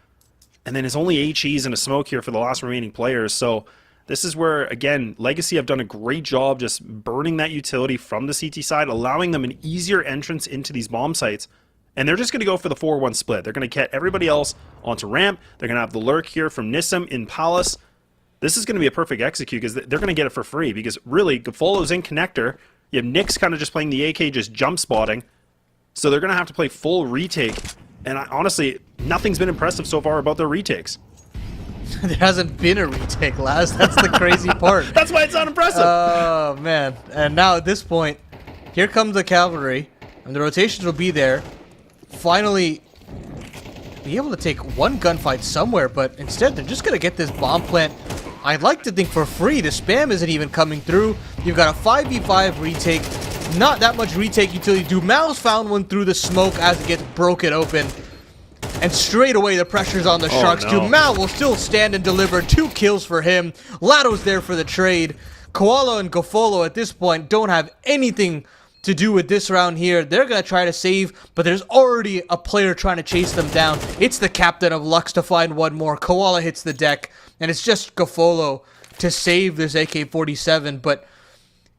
And then there's only HEs and a smoke here for the last remaining players. So this is where, again, Legacy have done a great job just burning that utility from the CT side, allowing them an easier entrance into these bomb sites. And they're just going to go for the 4-1 split. They're going to get everybody else onto ramp. They're going to have the lurk here from Nissim in Palace. This is going to be a perfect execute because they're going to get it for free. Because really, Gafolo's in connector. You have Nyx kind of just playing the AK, just jump spotting. So they're going to have to play full retake. And honestly, nothing's been impressive so far about their retakes. There hasn't been a retake, Laz. That's the crazy part. That's why it's not impressive. Oh, man. And now at this point, here comes the cavalry. And the rotations will be there. Finally, be able to take one gunfight somewhere. But instead, they're just going to get this bomb plant. I'd like to think for free. The spam isn't even coming through. You've got a 5v5 retake. Not that much retake utility. Dumao's found one through the smoke as it gets broken open. And straight away, the pressure's on the Sharks. No. Dumao will still stand and deliver 2 kills for him. Lato's there for the trade. Koala and Gofolo at this point don't have anything to do with this round here. They're going to try to save, but there's already a player trying to chase them down. It's the captain of Lux to find one more. Koala hits the deck, and it's just Gofolo to save this AK-47, but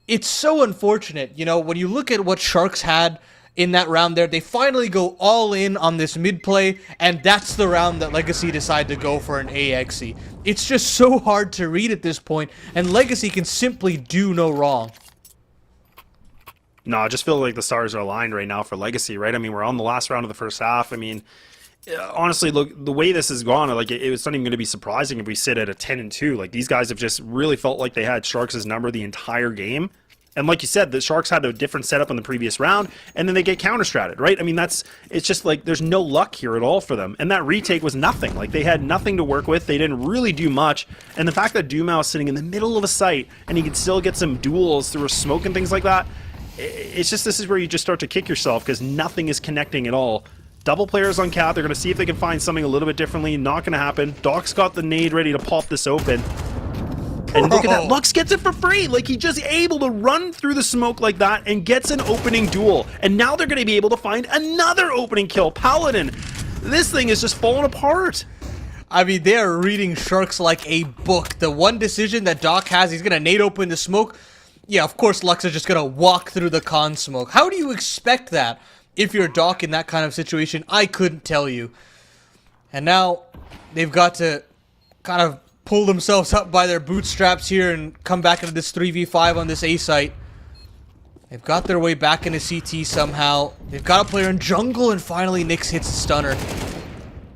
it's so unfortunate. When you look at what Sharks had in that round there, they finally go all in on this mid play, and that's the round that Legacy decide to go for an AXE. It's just so hard to read at this point, and Legacy can simply do no wrong. No, I just feel like the stars are aligned right now for Legacy, right? I mean, we're on the last round of the first half. I mean, honestly, look, the way this has gone, like, it's not even going to be surprising if we sit at a 10-2. Like, these guys have just really felt like they had Sharks' number the entire game. And like you said, the Sharks had a different setup in the previous round, and then they get counter-stratted, right? I mean, it's just like there's no luck here at all for them. And that retake was nothing. Like, they had nothing to work with. They didn't really do much. And the fact that Dumau is sitting in the middle of a site, and he can still get some duels through a smoke and things like that, it's just, this is where you just start to kick yourself, because nothing is connecting at all. Double players on Cat. They're going to see if they can find something a little bit differently. Not going to happen. Doc's got the nade ready to pop this open. And look at that. Lux gets it for free. Like, he just able to run through the smoke like that and gets an opening duel. And now they're going to be able to find another opening kill. Paladin. This thing is just falling apart. I mean, they are reading Sharks like a book. The one decision that Doc has, he's going to nade open the smoke. Yeah, of course, Lux is just going to walk through the con smoke. How do you expect that if you're Doc in that kind of situation? I couldn't tell you. And now they've got to kind of pull themselves up by their bootstraps here and come back into this 3v5 on this A site. They've got their way back into CT somehow. They've got a player in jungle, and finally Nyx hits a stunner.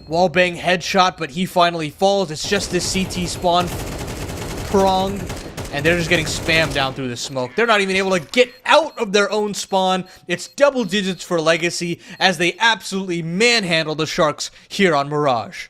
Wallbang headshot, but he finally falls. It's just this CT spawn pronged, and they're just getting spammed down through the smoke. They're not even able to get out of their own spawn. It's double digits for Legacy as they absolutely manhandle the Sharks here on Mirage.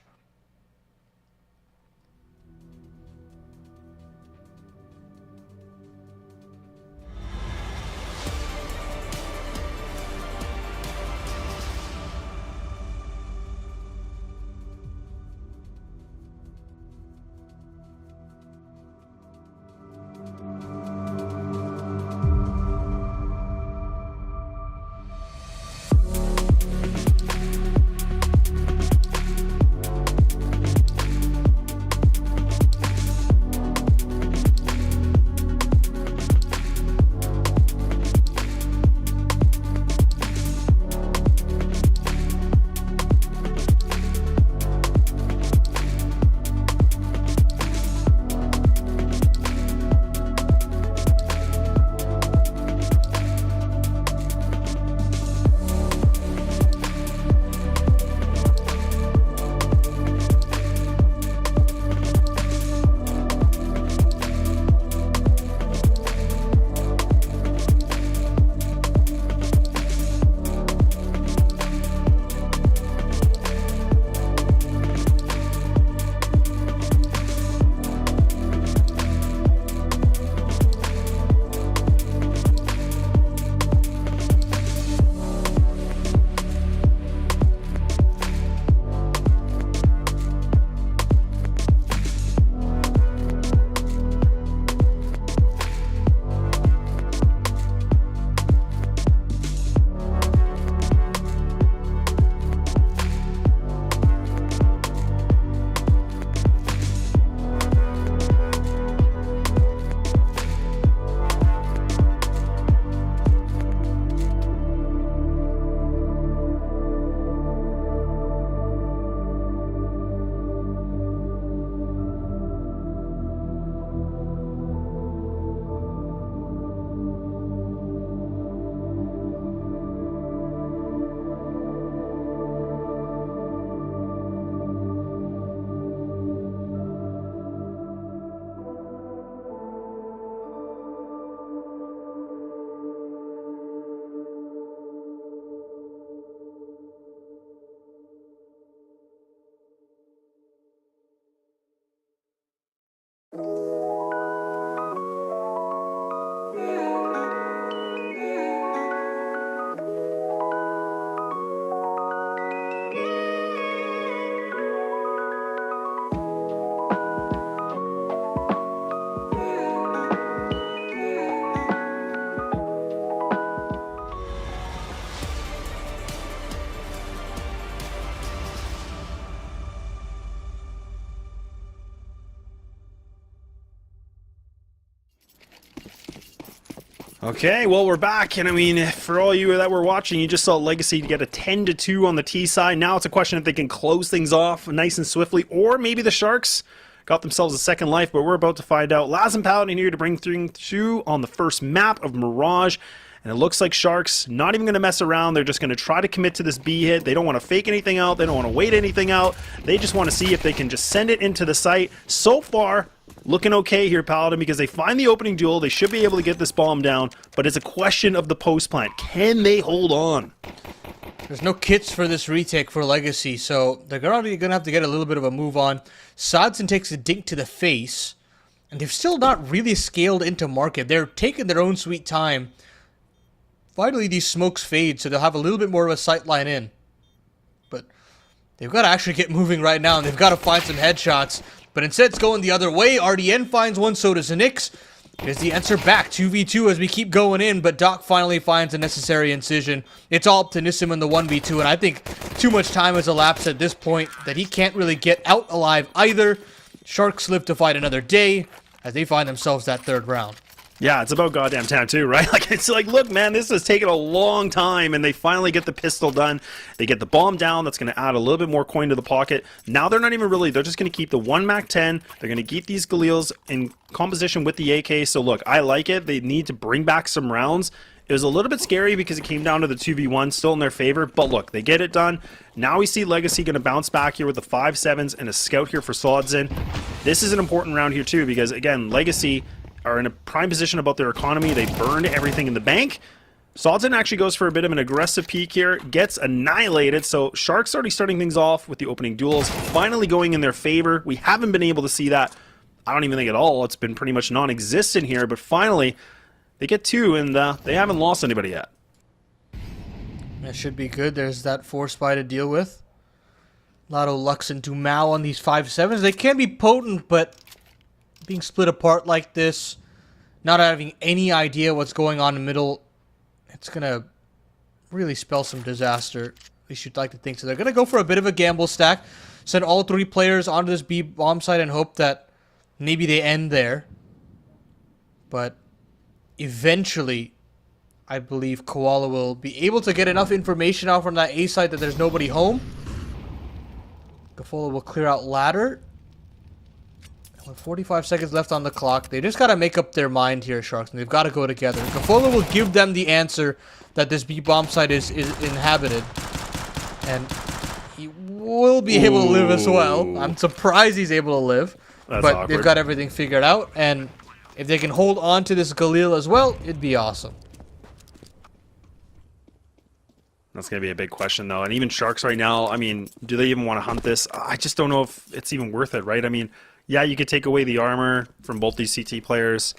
Okay, well, we're back, and I mean, for all you that were watching, you just saw Legacy get a 10-2 on the T side. Now it's a question if they can close things off nice and swiftly, or maybe the Sharks got themselves a second life, but we're about to find out. Laz and Paladin here to bring things through on the first map of Mirage, and it looks like Sharks not even going to mess around. They're just going to try to commit to this B hit. They don't want to fake anything out. They don't want to wait anything out. They just want to see if they can just send it into the site. So far, looking okay here, Paladin, because they find the opening duel. They should be able to get this bomb down, but it's a question of the post plant. Can they hold on? There's no kits for this retake for Legacy, so they're already going to have to get a little bit of a move on. Sodson takes a dink to the face, and they've still not really scaled into market. They're taking their own sweet time. Finally, these smokes fade, so they'll have a little bit more of a sight line in. But they've got to actually get moving right now, and they've got to find some headshots. But instead, it's going the other way. RDN finds one, so does Nyx. Here's the answer back. 2v2 as we keep going in, but Doc finally finds a necessary incision. It's all up to Nissim in the 1v2, and I think too much time has elapsed at this point that he can't really get out alive either. Sharks live to fight another day as they find themselves that third round. Yeah, it's about goddamn time too, right? Like, it's like, look, man, this has taken a long time, and they finally get the pistol done. They get the bomb down. That's going to add a little bit more coin to the pocket. Now they're not even really, they're just going to keep the 1 Mac 10. They're going to keep these Galils in composition with the AK. So look, I like it. They need to bring back some rounds. It was a little bit scary because it came down to the 2v1, still in their favor. But look, they get it done. Now we see Legacy going to bounce back here with the 5.7s and a scout here for Sodzin. This is an important round here too because, again, Legacy are in a prime position about their economy. They burned everything in the bank. Sodzin actually goes for a bit of an aggressive peek here, gets annihilated. So Sharks already starting things off with the opening duels, finally going in their favor. We haven't been able to see that, I don't even think at all. It's been pretty much non-existent here, but finally they get 2, and they haven't lost anybody yet. That should be good. There's that 4 spy to deal with. A lot of Lux into Mao on these 5.7s. They can be potent, but being split apart like this, not having any idea what's going on in the middle, it's going to really spell some disaster. At least you'd like to think so. They're going to go for a bit of a gamble stack, send all 3 players onto this B bomb site and hope that maybe they end there. But eventually, I believe Koala will be able to get enough information out from that A site that there's nobody home. Gafola will clear out ladder. With 45 seconds left on the clock, they just got to make up their mind here, Sharks, and they've got to go together. Gafola will give them the answer that this B-bomb site is inhabited, and he will be able to live as well. I'm surprised he's able to live, That's but awkward. they've got everything figured out, and if they can hold on to this Galil as well, it'd be awesome. That's going to be a big question, though. And even Sharks right now, I mean, do they even want to hunt this? I just don't know if it's even worth it, right? I mean, yeah, you could take away the armor from both these CT players,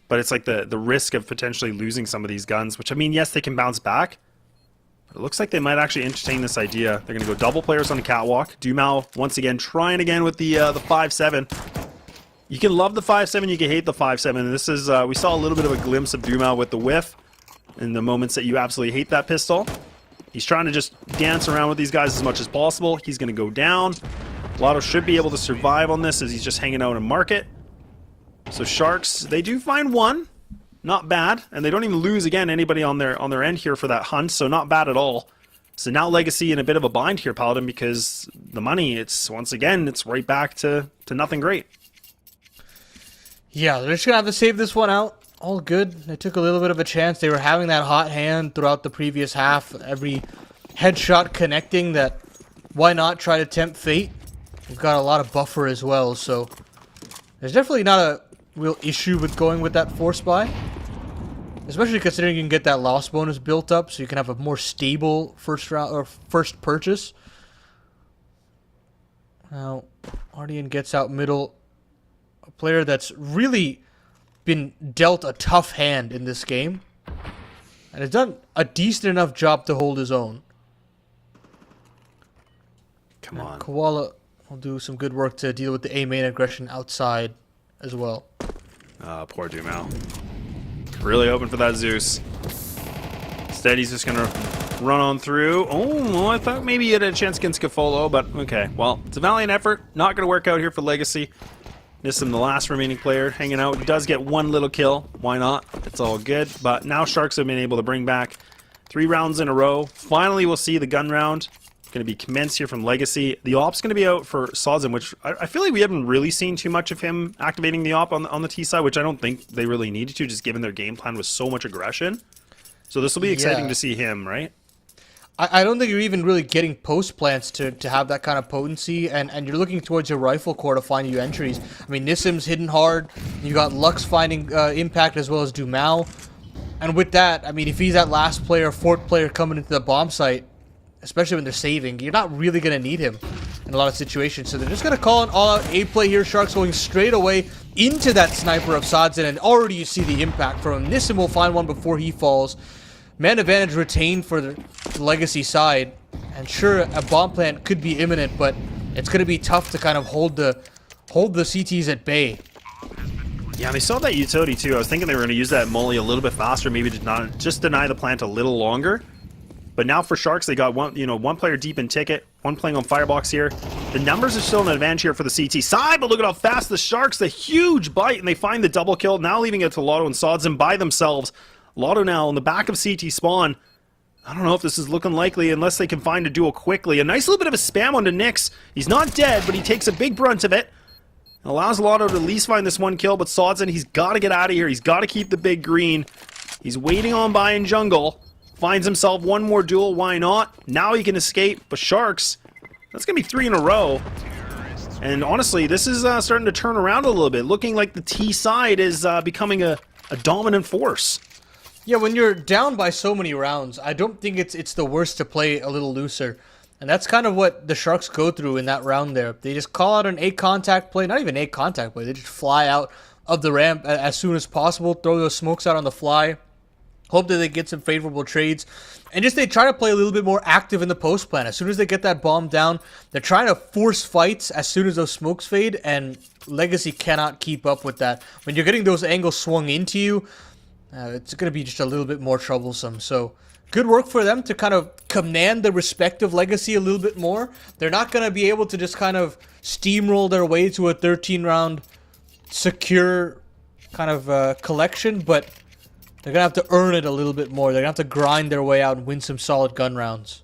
but it's like the risk of potentially losing some of these guns, which, I mean, yes, they can bounce back. But it looks like they might actually entertain this idea. They're going to go double players on the catwalk. Dumao, once again, trying again with the 5.7. You can love the 5.7, you can hate the 5.7. And this is, we saw a little bit of a glimpse of Dumao with the whiff in the moments that you absolutely hate that pistol. He's trying to just dance around with these guys as much as possible. He's going to go down. Lotto should be able to survive on this as he's just hanging out in market. So Sharks, they do find 1. Not bad. And they don't even lose, again, anybody on their end here for that hunt. So not bad at all. So now Legacy in a bit of a bind here, Paladin, because the money, it's, once again, it's right back to nothing great. Yeah, they're just going to have to save this one out. All good. They took a little bit of a chance. They were having that hot hand throughout the previous half. Every headshot connecting that, why not try to tempt fate? We've got a lot of buffer as well, so there's definitely not a real issue with going with that 4 spy. Especially considering you can get that loss bonus built up, so you can have a more stable first round or first purchase. Now, Ardian gets out middle. A player that's really been dealt a tough hand in this game. And has done a decent enough job to hold his own. Come on. Koala will do some good work to deal with the A main aggression outside as well. Poor Dumao. Really hoping for that Zeus. Instead, he's just going to run on through. Oh, I thought maybe he had a chance against Scafolo, but okay. Well, it's a valiant effort. Not going to work out here for Legacy. Nissim, the last remaining player, hanging out. He does get 1 little kill. Why not? It's all good. But now Sharks have been able to bring back 3 rounds in a row. Finally, we'll see the gun round. Going to be commenced here from Legacy. The op's going to be out for Sodzin, which I feel like we haven't really seen too much of him activating the op on the T side, which I don't think they really needed to, just given their game plan with so much aggression. So this will be exciting to see him, right? I don't think you're even really getting post plants to have that kind of potency, and you're looking towards your rifle core to find you entries. I mean, Nissim's hitting hard. You got Lux finding impact as well as Dumao. And with that, I mean, if he's that last player, fourth player coming into the bomb site, especially when they're saving, you're not really going to need him in a lot of situations. So they're just going to call an all-out A play here. Sharks going straight away into that sniper of Sadzin, and already you see the impact from him. Nissim will find one before he falls. Man advantage retained for the Legacy side. And sure, a bomb plant could be imminent, but it's going to be tough to kind of hold the CTs at bay. Yeah, they saw that utility too. I was thinking they were going to use that molly a little bit faster, maybe to not just deny the plant a little longer. But now for Sharks, they got one player deep in ticket, one playing on Firebox here. The numbers are still an advantage here for the CT side, but look at how fast the Sharks, the huge bite, and they find the double kill, now leaving it to Lotto and Sodzin by themselves. Lotto now in the back of CT spawn. I don't know if this is looking likely unless they can find a duel quickly. A nice little bit of a spam onto Nyx. He's not dead, but he takes a big brunt of it. Allows Lotto to at least find this one kill, but Sodzin, he's got to get out of here. He's got to keep the big green. He's waiting on by in jungle. Finds himself one more duel, why not? Now he can escape, but Sharks, that's going to be 3 in a row. And honestly, this is starting to turn around a little bit. Looking like the T side is becoming a dominant force. Yeah, when you're down by so many rounds, I don't think it's the worst to play a little looser. And that's kind of what the Sharks go through in that round there. They just call out an 8 contact play, not even 8 contact play, they just fly out of the ramp as soon as possible, throw those smokes out on the fly, hope that they get some favorable trades, and just they try to play a little bit more active in the post plan. As soon as they get that bomb down, they're trying to force fights as soon as those smokes fade, and Legacy cannot keep up with that. When you're getting those angles swung into you, it's going to be just a little bit more troublesome. So good work for them to kind of command the respect of Legacy a little bit more. They're not going to be able to just kind of steamroll their way to a 13-round secure kind of collection, but they're going to have to earn it a little bit more. They're going to have to grind their way out and win some solid gun rounds.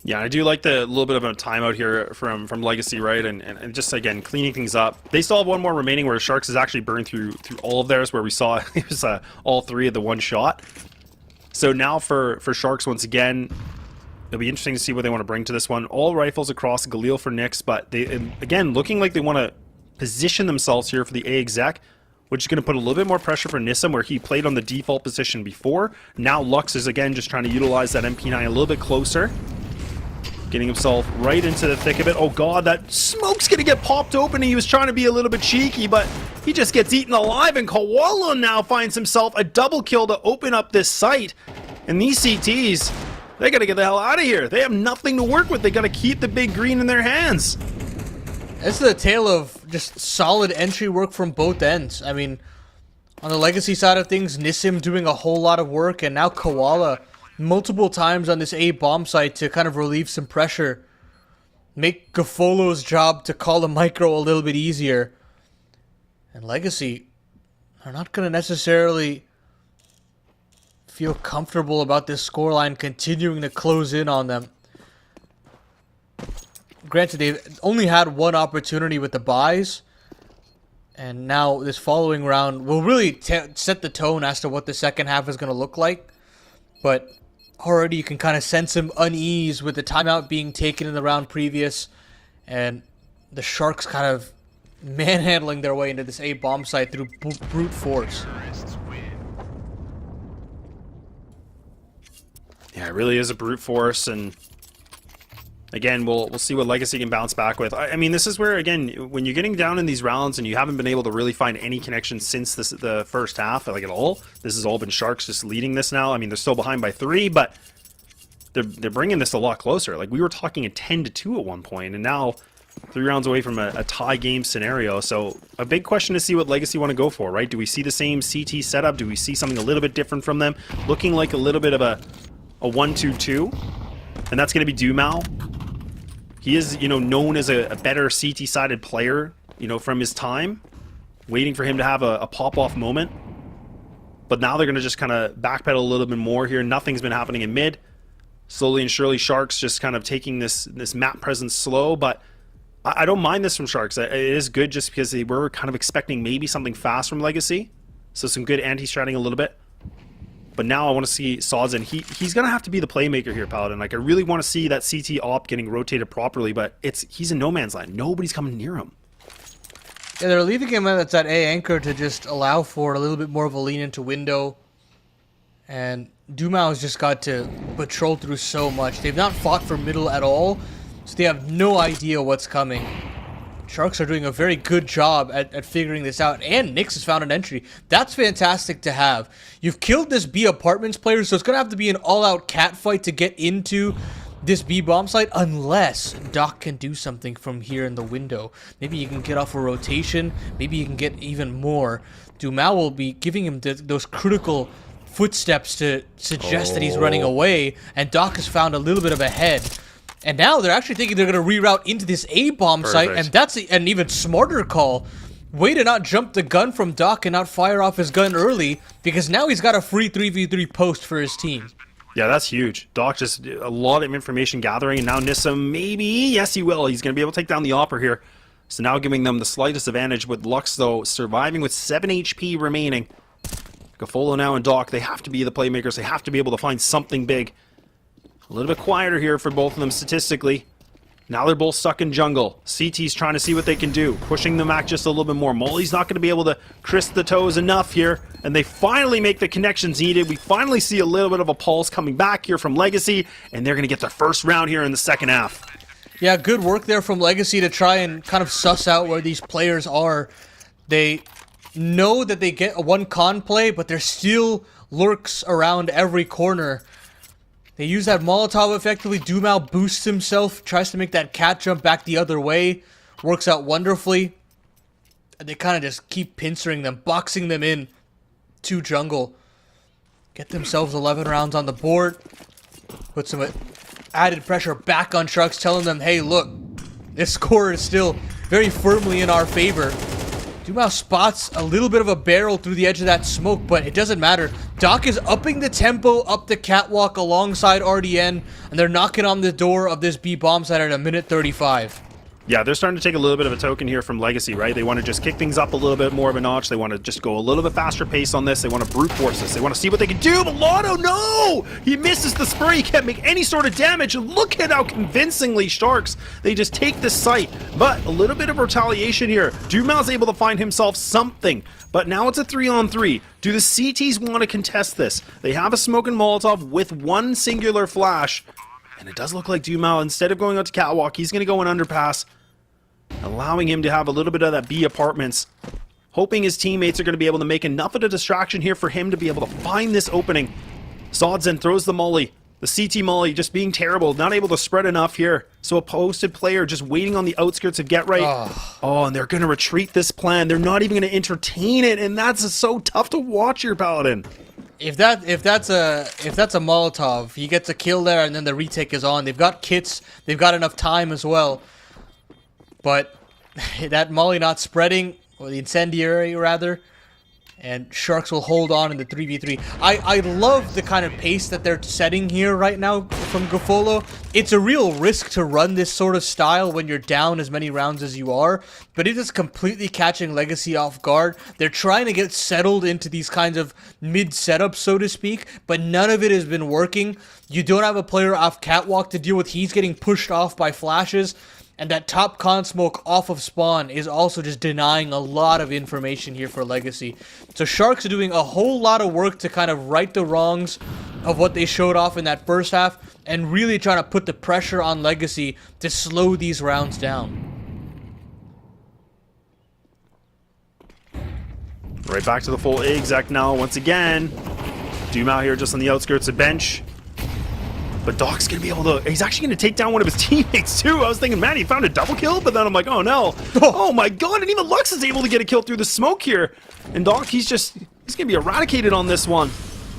Yeah, I do like the little bit of a timeout here from Legacy, right? And just, again, cleaning things up. They still have one more remaining where Sharks has actually burned through all of theirs, where we saw it was all 3 of the one shot. So now for Sharks, once again, it'll be interesting to see what they want to bring to this one. All rifles across, Galil for Nyx, but they, again, looking like they want to position themselves here for the A exec, which is going to put a little bit more pressure for Nissim, where he played on the default position before. Now Lux is, again, just trying to utilize that MP9 a little bit closer. Getting himself right into the thick of it. Oh god, that smoke's gonna get popped open. He was trying to be a little bit cheeky, but he just gets eaten alive, and Koala now finds himself a double kill to open up this site. And these CTs, they gotta get the hell out of here. They have nothing to work with. They gotta keep the big green in their hands. It's the tale of just solid entry work from both ends. I mean, on the Legacy side of things, Nissim doing a whole lot of work, and now Koala multiple times on this A bomb site to kind of relieve some pressure. Make Gafolo's job to call the micro a little bit easier. And Legacy are not going to necessarily feel comfortable about this scoreline continuing to close in on them. Granted, they've only had one opportunity with the buys, and now this following round will really set the tone as to what the second half is going to look like. But already you can kind of sense some unease with the timeout being taken in the round previous, and the Sharks kind of manhandling their way into this A bomb site through brute force. Yeah, it really is a brute force, and again, we'll see what Legacy can bounce back with. I mean, this is where, again, when you're getting down in these rounds and you haven't been able to really find any connection since the first half, like at all, this has all been Sharks just leading this now. I mean, they're still behind by 3, but they're bringing this a lot closer. Like, we were talking a 10-2 at one point, and now 3 rounds away from a tie game scenario. So a big question to see what Legacy want to go for, right? Do we see the same CT setup? Do we see something a little bit different from them? Looking like a little bit of a 1-2-2, and that's going to be Dumao. He is, known as a better CT-sided player, from his time. Waiting for him to have a pop-off moment. But now they're going to just kind of backpedal a little bit more here. Nothing's been happening in mid. Slowly and surely, Sharks just kind of taking this map presence slow. But I don't mind this from Sharks. It is good just because they were kind of expecting maybe something fast from Legacy. So some good anti-stratting a little bit. But now I want to see Sawzen. He's going to have to be the playmaker here, Paladin. Like, I really want to see that CT op getting rotated properly, but he's in no man's land. Nobody's coming near him. Yeah, they're leaving him at that A anchor to just allow for a little bit more of a lean into window. And Dumau's just got to patrol through so much. They've not fought for middle at all, so they have no idea what's coming. Sharks are doing a very good job at figuring this out, and Nyx has found an entry. That's fantastic to have. You've killed this B apartments player, so it's going to have to be an all-out catfight to get into this B bomb site, unless Doc can do something from here in the window. Maybe you can get off a rotation, maybe you can get even more. Dumau will be giving him those critical footsteps to suggest that he's running away, and Doc has found a little bit of a head. And now they're actually thinking they're going to reroute into this A-bomb site, and that's an even smarter call. Way to not jump the gun from Doc and not fire off his gun early, because now he's got a free 3v3 post for his team. Yeah, that's huge. Doc just a lot of information gathering, and now Nissa maybe, yes he will. He's going to be able to take down the Opper here. So now giving them the slightest advantage with Lux, though, surviving with 7 HP remaining. Gafolo now and Doc, they have to be the playmakers. They have to be able to find something big. A little bit quieter here for both of them statistically. Now they're both stuck in jungle. CT's trying to see what they can do, pushing them back just a little bit more. Molly's not going to be able to crisp the toes enough here, and they finally make the connections needed. We finally see a little bit of a pulse coming back here from Legacy, and they're going to get their first round here in the second half. Yeah, good work there from Legacy to try and kind of suss out where these players are. They know that they get a one con play, but there still lurks around every corner. They use that Molotov effectively. Dumau boosts himself, tries to make that cat jump back the other way. Works out wonderfully. And they kind of just keep pincering them, boxing them in to jungle. Get themselves 11 rounds on the board. Put some added pressure back on Sharks, telling them, hey, look, this score is still very firmly in our favor. Dumau spots a little bit of a barrel through the edge of that smoke, but it doesn't matter. Doc is upping the tempo up the catwalk alongside RDN, and they're knocking on the door of this B bomb site at a minute 35. Yeah, they're starting to take a little bit of a token here from Legacy, right? They want to just kick things up a little bit more of a notch. They want to just go a little bit faster pace on this. They want to brute force this. They want to see what they can do. But Lotto, no! He misses the spray. He can't make any sort of damage. And look at how convincingly Sharks, they just take this site. But a little bit of retaliation here. Dumau's able to find himself something. But now it's a 3-on-3. Do the CTs want to contest this? They have a smoke and Molotov with one singular flash. And it does look like Dumau, instead of going out to catwalk, he's going to go in underpass, allowing him to have a little bit of that B apartments, hoping his teammates are going to be able to make enough of a distraction here for him to be able to find this opening. Sawzen throws the molly. The CT molly just being terrible, not able to spread enough here. So a posted player just waiting on the outskirts of Get Right. Oh, and they're going to retreat this plan. They're not even going to entertain it, and that's so tough to watch here, Paladin. If that's a Molotov, he gets a kill there, and then the retake is on. They've got kits, they've got enough time as well. But that molly not spreading, or the incendiary rather, and Sharks will hold on in the 3v3. I love the kind of pace that they're setting here right now from Gafolo. It's a real risk to run this sort of style when you're down as many rounds as you are, but it is completely catching Legacy off guard. They're trying to get settled into these kinds of mid-setups, so to speak, but none of it has been working. You don't have a player off catwalk to deal with. He's getting pushed off by flashes. And that top con smoke off of spawn is also just denying a lot of information here for Legacy. So Sharks are doing a whole lot of work to kind of right the wrongs of what they showed off in that first half, and really trying to put the pressure on Legacy to slow these rounds down. Right back to the full exec now once again. Dumau here just on the outskirts of bench. But Doc's going to be able to... He's actually going to take down one of his teammates, too. I was thinking, man, he found a double kill, but then I'm like, oh, no. Oh, my God. And even Lux is able to get a kill through the smoke here. And Doc, he's going to be eradicated on this one.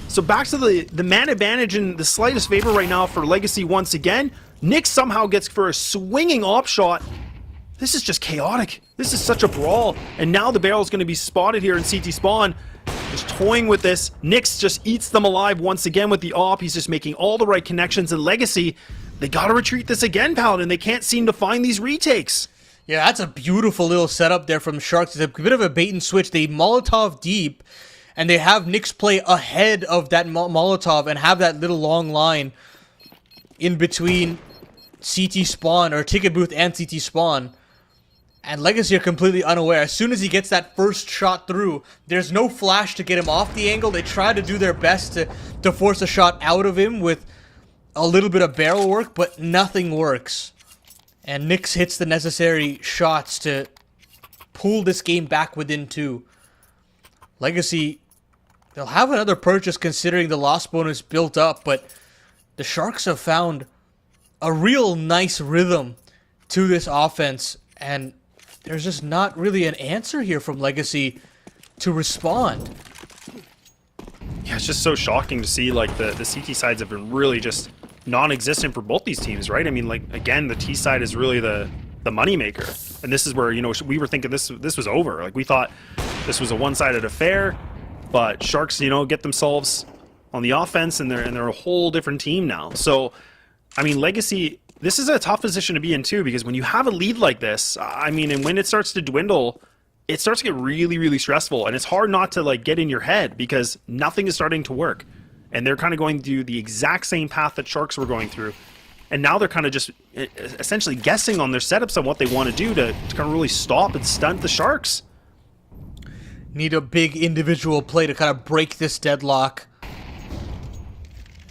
So back to the man advantage in the slightest favor right now for Legacy once again. Nick somehow gets for a swinging op shot. This is just chaotic. This is such a brawl. And now the barrel's going to be spotted here in CT spawn. Just toying with this. Nyx just eats them alive once again with the op. He's just making all the right connections. And Legacy, they gotta retreat this again, Paladin. They can't seem to find these retakes. Yeah, that's a beautiful little setup there from Sharks. It's a bit of a bait and switch. They Molotov deep, and they have Nyx play ahead of that Molotov and have that little long line in between CT spawn, or ticket booth and CT spawn. And Legacy are completely unaware. As soon as he gets that first shot through, there's no flash to get him off the angle. They try to do their best to force a shot out of him with a little bit of barrel work, but nothing works. And Nyx hits the necessary shots to pull this game back within 2. Legacy, they'll have another purchase considering the loss bonus built up, but the Sharks have found a real nice rhythm to this offense, and there's just not really an answer here from Legacy to respond. Yeah, it's just so shocking to see, like, the CT sides have been really just non-existent for both these teams, right? I mean, like, again, the T side is really the moneymaker. And this is where, you know, we were thinking this was over. Like, we thought this was a one-sided affair, but Sharks, you know, get themselves on the offense, and they're a whole different team now. So, I mean, Legacy, this is a tough position to be in too, because when you have a lead like this, I mean, and when it starts to dwindle, it starts to get really, really stressful, and it's hard not to, like, get in your head because nothing is starting to work. And they're kind of going through the exact same path that Sharks were going through. And now they're kind of just essentially guessing on their setups on what they want to do to kind of really stop and stunt the Sharks. Need a big individual play to kind of break this deadlock.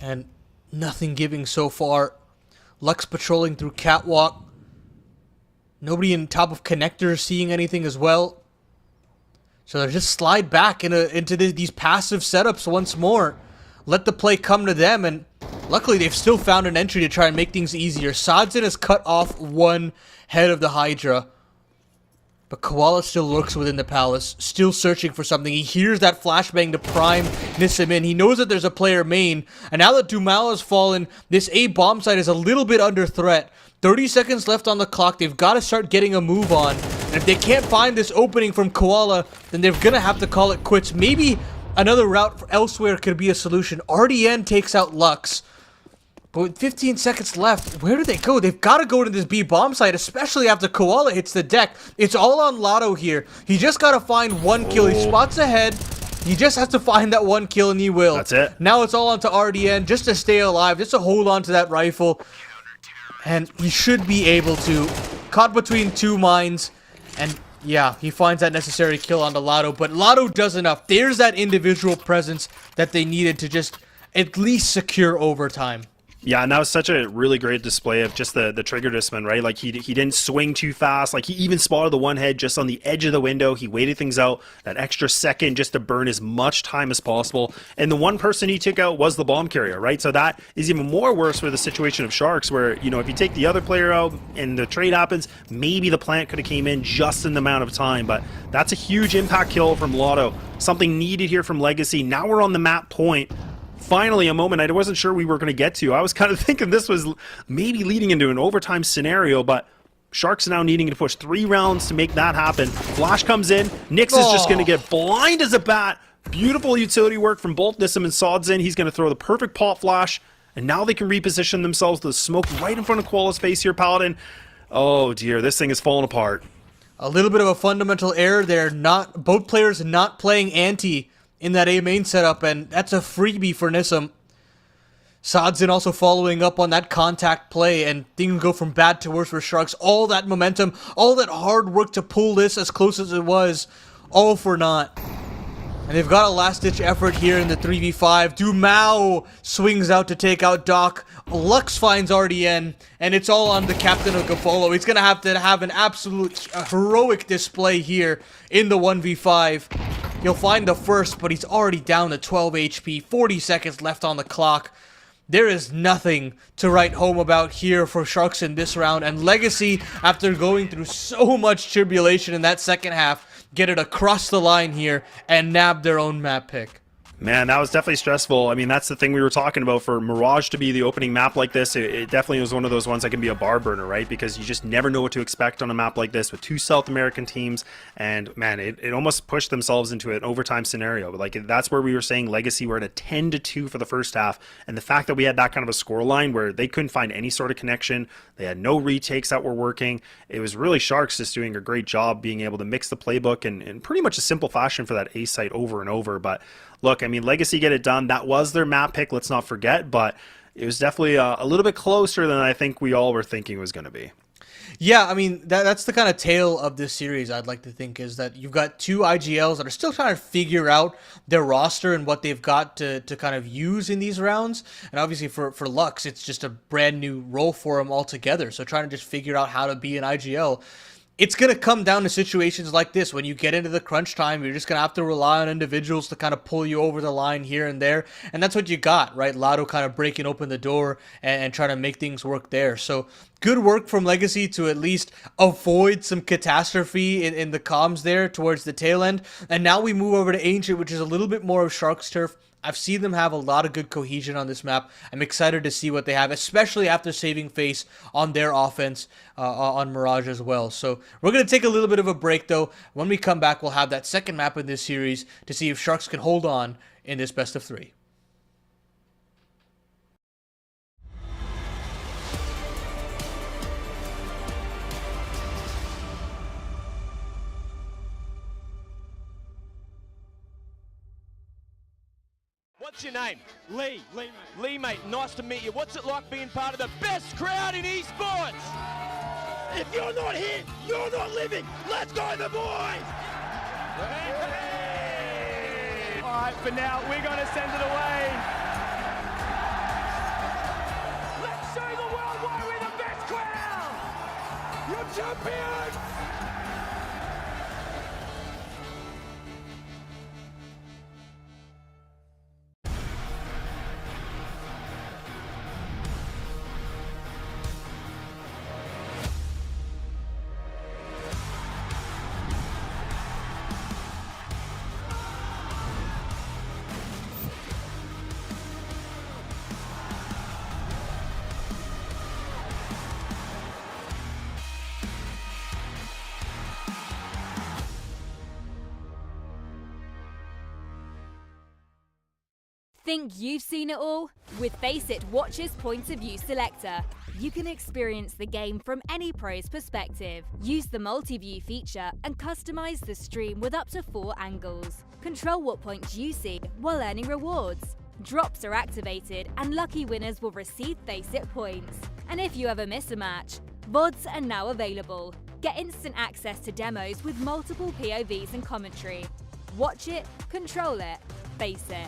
And nothing giving so far. Lux patrolling through catwalk. Nobody in top of connector seeing anything as well. So they just slide back into these passive setups once more. Let the play come to them, and luckily they've still found an entry to try and make things easier. Sadzin has cut off one head of the Hydra, but Koala still lurks within the palace, still searching for something. He hears that flashbang to prime Nissim in. He knows that there's a player main, and now that Dumal has fallen, this A bomb site is a little bit under threat. 30 seconds left on the clock. They've got to start getting a move on, and if they can't find this opening from Koala, then they're gonna have to call it quits. Maybe another route elsewhere could be a solution. RDN takes out Lux. But with 15 seconds left, where do they go? They've got to go to this B bomb site, especially after Koala hits the deck. It's all on Lotto here. He just got to find one kill. He spots ahead. He just has to find that one kill, and he will. That's it. Now it's all onto RDN just to stay alive, just to hold on to that rifle. And he should be able to. Caught between two mines, and yeah, he finds that necessary kill onto Lotto, but Lotto does enough. There's that individual presence that they needed to just at least secure overtime. Yeah, and that was such a really great display of just the trigger discipline, right? Like, he didn't swing too fast. Like, he even spotted the one head just on the edge of the window. He waited things out, that extra second just to burn as much time as possible. And the one person he took out was the bomb carrier, right? So that is even more worse for the situation of Sharks, where, you know, if you take the other player out and the trade happens, maybe the plant could have came in just in the amount of time. But that's a huge impact kill from Lotto. Something needed here from Legacy. Now we're on the map point. Finally, a moment I wasn't sure we were going to get to. I was kind of thinking this was maybe leading into an overtime scenario, but Sharks now needing to push 3 rounds to make that happen. Flash comes in. Nyx is just going to get blind as a bat. Beautiful utility work from both Nissim and Sadzin. He's going to throw the perfect pop flash, and now they can reposition themselves to the smoke right in front of Koala's face here, Paladin. Oh dear, this thing is falling apart. A little bit of a fundamental error there. Both players not playing anti in that A main setup, and that's a freebie for Nissim. Sadzin also following up on that contact play, and things go from bad to worse for Sharks. All that momentum, all that hard work to pull this as close as it was, all for naught. And they've got a last-ditch effort here in the 3v5. Dumal swings out to take out Doc. Lux finds RDN, and it's all on the captain of Gafolo. He's going to have an absolute heroic display here in the 1v5. He'll find the first, but he's already down to 12 HP. 40 seconds left on the clock. There is nothing to write home about here for Sharks in this round. And Legacy, after going through so much tribulation in that second half, get it across the line here and nab their own map pick. Man, that was definitely stressful. I mean, that's the thing we were talking about. For Mirage to be the opening map like this, it definitely was one of those ones that can be a bar burner, right? Because you just never know what to expect on a map like this with two South American teams. And man, it almost pushed themselves into an overtime scenario. Like, that's where we were saying Legacy were at a 10-2 for the first half. And the fact that we had that kind of a score line where they couldn't find any sort of connection, they had no retakes that were working. It was really Sharks just doing a great job being able to mix the playbook in pretty much a simple fashion for that A site over and over. But look, I mean, Legacy get it done. That was their map pick, let's not forget, but it was definitely a little bit closer than I think we all were thinking it was going to be. Yeah, I mean, that's the kind of tale of this series, I'd like to think, is that you've got two IGLs that are still trying to figure out their roster and what they've got to kind of use in these rounds. And obviously for Lux, it's just a brand new role for them altogether. So trying to just figure out how to be an IGL. It's going to come down to situations like this. When you get into the crunch time, you're just going to have to rely on individuals to kind of pull you over the line here and there. And that's what you got, right? Lotto kind of breaking open the door and trying to make things work there. So good work from Legacy to at least avoid some catastrophe in the comms there towards the tail end. And now we move over to Ancient, which is a little bit more of Sharks turf. I've seen them have a lot of good cohesion on this map. I'm excited to see what they have, especially after saving face on their offense on Mirage as well. So we're going to take a little bit of a break, though. When we come back, we'll have that second map in this series to see if Sharks can hold on in this best of three. What's your name? Lee. Lee, mate. Nice to meet you. What's it like being part of the best crowd in esports? If you're not here, you're not living. Let's go, the boys! Hey! All right, for now, we're going to send it away. Let's show the world why we're the best crowd! You're champions! Think you've seen it all? With Faceit Watch's Point of View Selector, you can experience the game from any pro's perspective. Use the multi-view feature and customize the stream with up to 4 angles. Control what points you see while earning rewards. Drops are activated and lucky winners will receive Faceit points. And if you ever miss a match, VODs are now available. Get instant access to demos with multiple POVs and commentary. Watch it, control it, Faceit.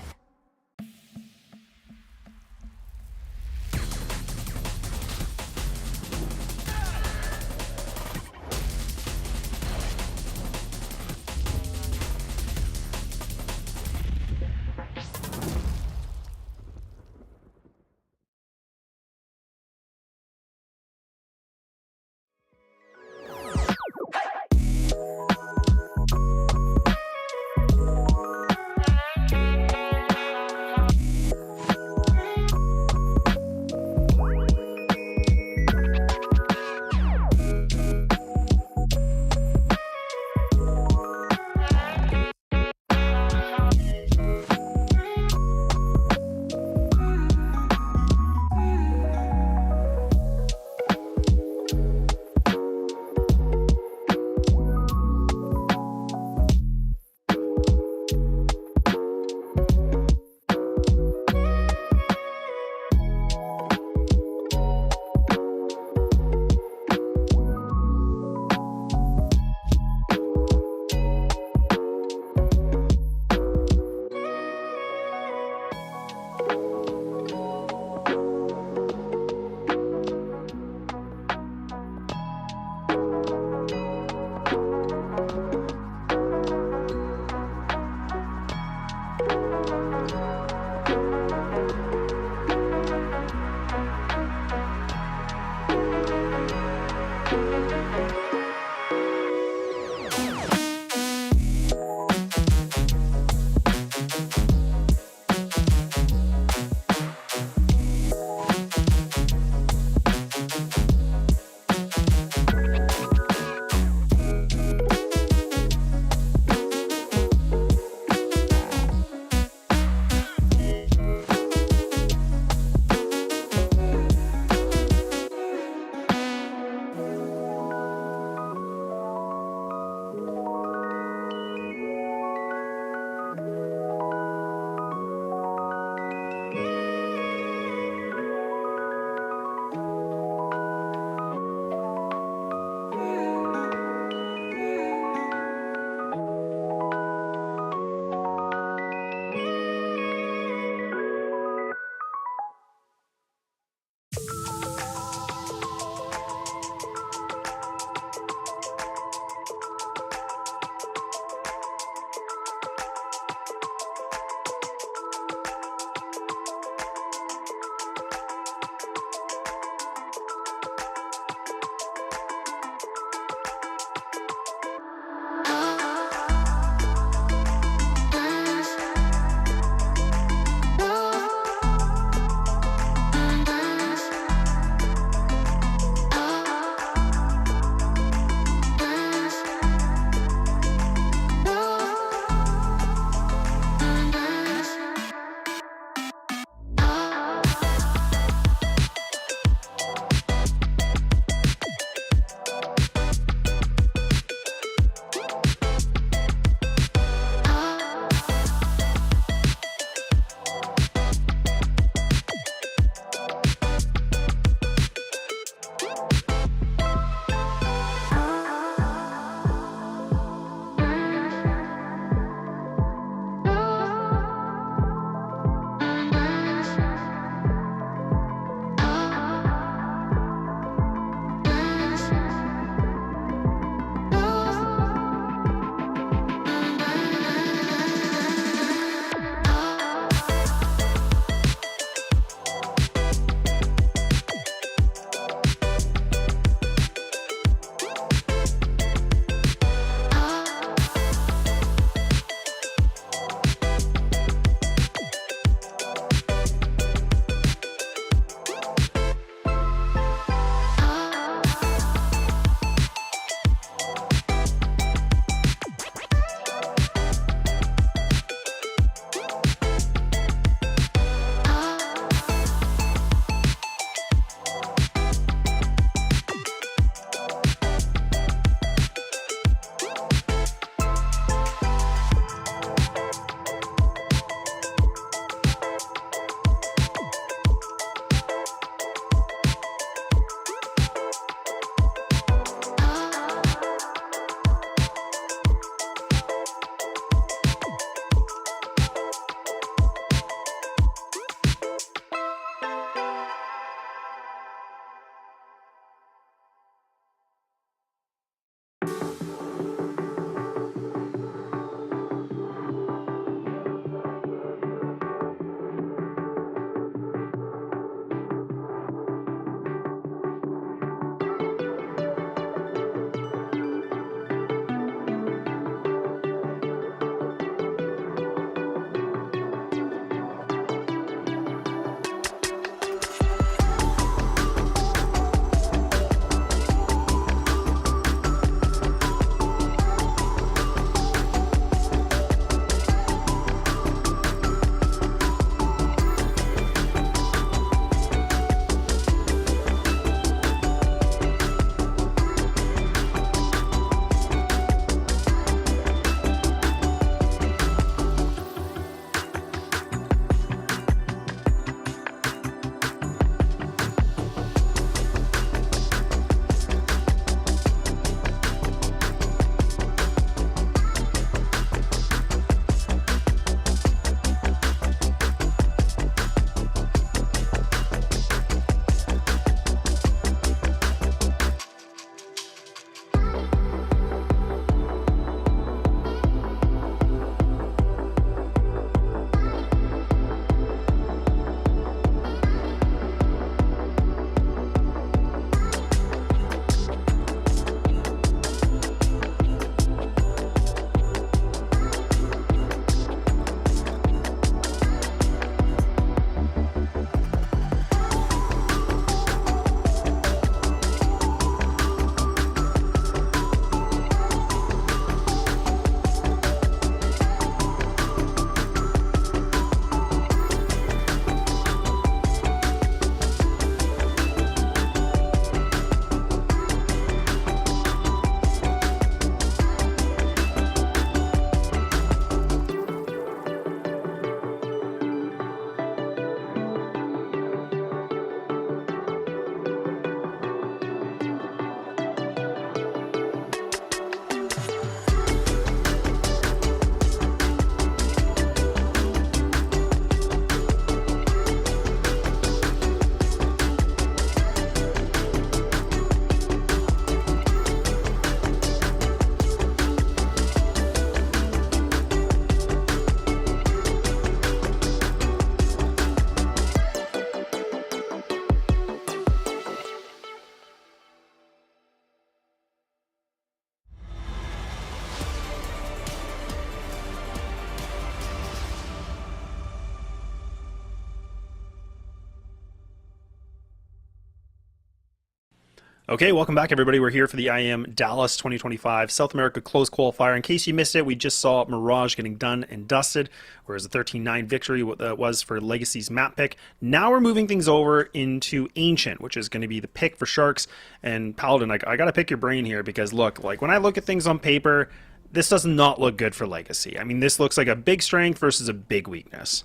Okay, welcome back, everybody. We're here for the IEM Dallas 2025 South America Close Qualifier. In case you missed it, we just saw Mirage getting done and dusted, whereas a 13-9 victory was for Legacy's map pick. Now we're moving things over into Ancient, which is going to be the pick for Sharks. And Paladin, I got to pick your brain here because, look, like when I look at things on paper, this does not look good for Legacy. I mean, this looks like a big strength versus a big weakness.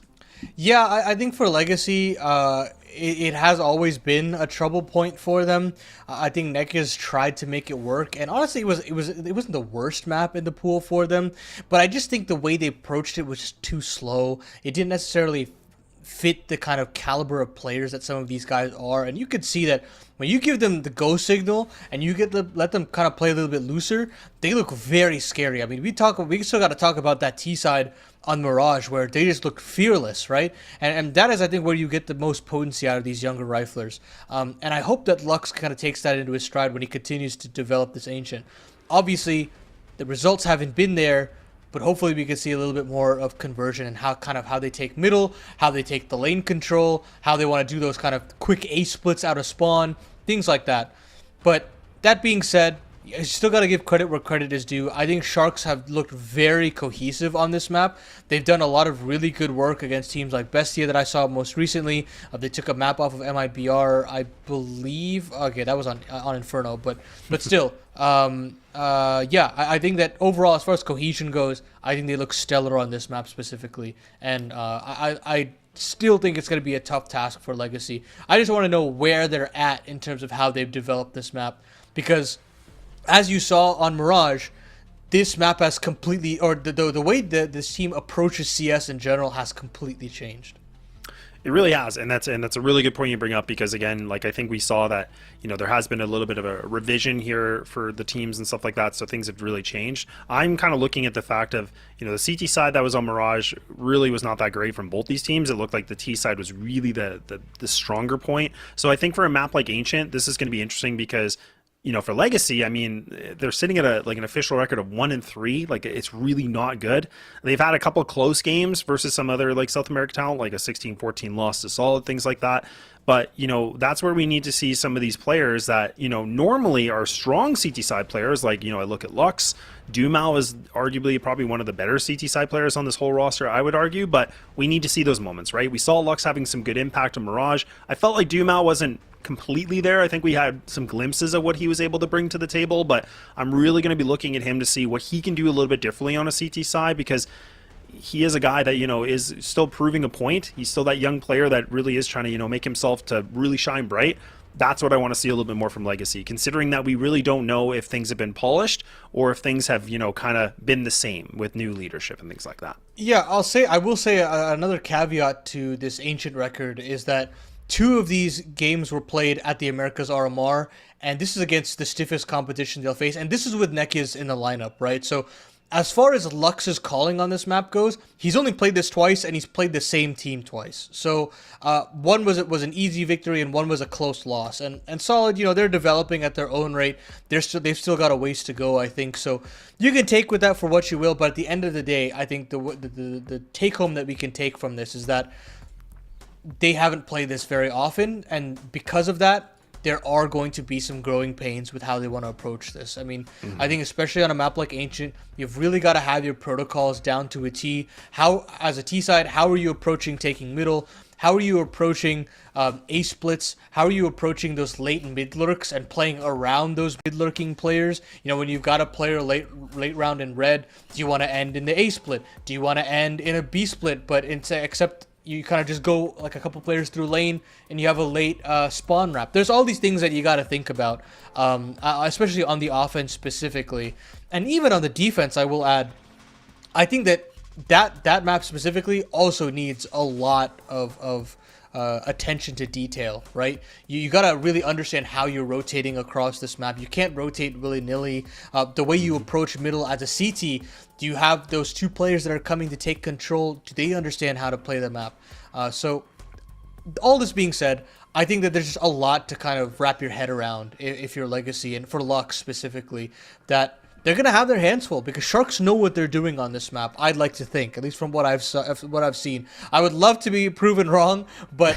Yeah, I think for Legacy, it has always been a trouble point for them. I think Nuke has tried to make it work, and honestly, it wasn't the worst map in the pool for them. But I just think the way they approached it was just too slow. It didn't necessarily fit the kind of caliber of players that some of these guys are, and you could see that when you give them the go signal and you let them kind of play a little bit looser, they look very scary. I mean, we still got to talk about that T side on Mirage where they just look fearless, right? And that is, I think, where you get the most potency out of these younger riflers. And I hope that Lux kind of takes that into his stride when he continues to develop this Ancient. Obviously, the results haven't been there, but hopefully we can see a little bit more of conversion and how they take middle, how they take the lane control, how they want to do those kind of quick A splits out of spawn, things like that. But that being said, you still got to give credit where credit is due. I think Sharks have looked very cohesive on this map. They've done a lot of really good work against teams like Bestia that I saw most recently. They took a map off of MIBR, I believe. Okay, that was on Inferno, but still. Yeah, I think that overall, as far as cohesion goes, I think they look stellar on this map specifically. And I still think it's going to be a tough task for Legacy. I just want to know where they're at in terms of how they've developed this map, because as you saw on Mirage, this map has completely, or the way that this team approaches CS in general has completely changed. It really has, and that's a really good point you bring up, because again, like I think we saw that, you know, there has been a little bit of a revision here for the teams and stuff like that, so things have really changed. I'm kind of looking at the fact of, you know, the CT side that was on Mirage really was not that great from both these teams. It looked like the T side was really the stronger point. So I think for a map like Ancient, this is going to be interesting because, you know, for Legacy, I mean, they're sitting at an official record of 1-3. Like, it's really not good. They've had a couple of close games versus some other like South American talent, like a 16-14 loss to Solid, things like that. But, you know, that's where we need to see some of these players that, you know, normally are strong CT side players. Like, you know, I look at Lux. Dumao is arguably probably one of the better CT side players on this whole roster, I would argue. But we need to see those moments, right? We saw Lux having some good impact on Mirage. I felt like Dumao wasn't completely there. I think we had some glimpses of what he was able to bring to the table, but I'm really going to be looking at him to see what he can do a little bit differently on a CT side, because he is a guy that, you know, is still proving a point. He's still that young player that really is trying to, you know, make himself to really shine bright. That's what I want to see a little bit more from Legacy, considering that we really don't know if things have been polished or if things have, you know, kind of been the same with new leadership and things like that. Yeah, I will say another caveat to this Ancient record is that 2 of these games were played at the Americas RMR, and this is against the stiffest competition they'll face, and this is with Nekis in the lineup, right? So as far as Lux's calling on this map goes, he's only played this twice, and he's played the same team twice. So one was an easy victory, and one was a close loss. And Solid, you know, they're developing at their own rate. They've still got a ways to go, I think. So you can take with that for what you will, but at the end of the day, I think the take home that we can take from this is that they haven't played this very often, and because of that, there are going to be some growing pains with how they want to approach this. I mean, I think especially on a map like Ancient, you've really got to have your protocols down to a T. How, as a T side, how are you approaching taking middle? How are you approaching A splits? How are you approaching those late mid lurks and playing around those mid lurking players? You know, when you've got a player late round in red, do you want to end in the A split? Do you want to end in a B split, but except you kind of just go like a couple players through lane and you have a late spawn wrap? There's all these things that you got to think about, especially on the offense specifically. And even on the defense, I will add, I think that map specifically also needs a lot of attention to detail, right? You got to really understand how you're rotating across this map. You can't rotate willy-nilly. The way you approach middle as a CT, do you have those 2 players that are coming to take control? Do they understand how to play the map? So all this being said, I think that there's just a lot to kind of wrap your head around if you're Legacy, and for Lux specifically, that they're going to have their hands full because Sharks know what they're doing on this map. I'd like to think, at least from what I've seen. I would love to be proven wrong, but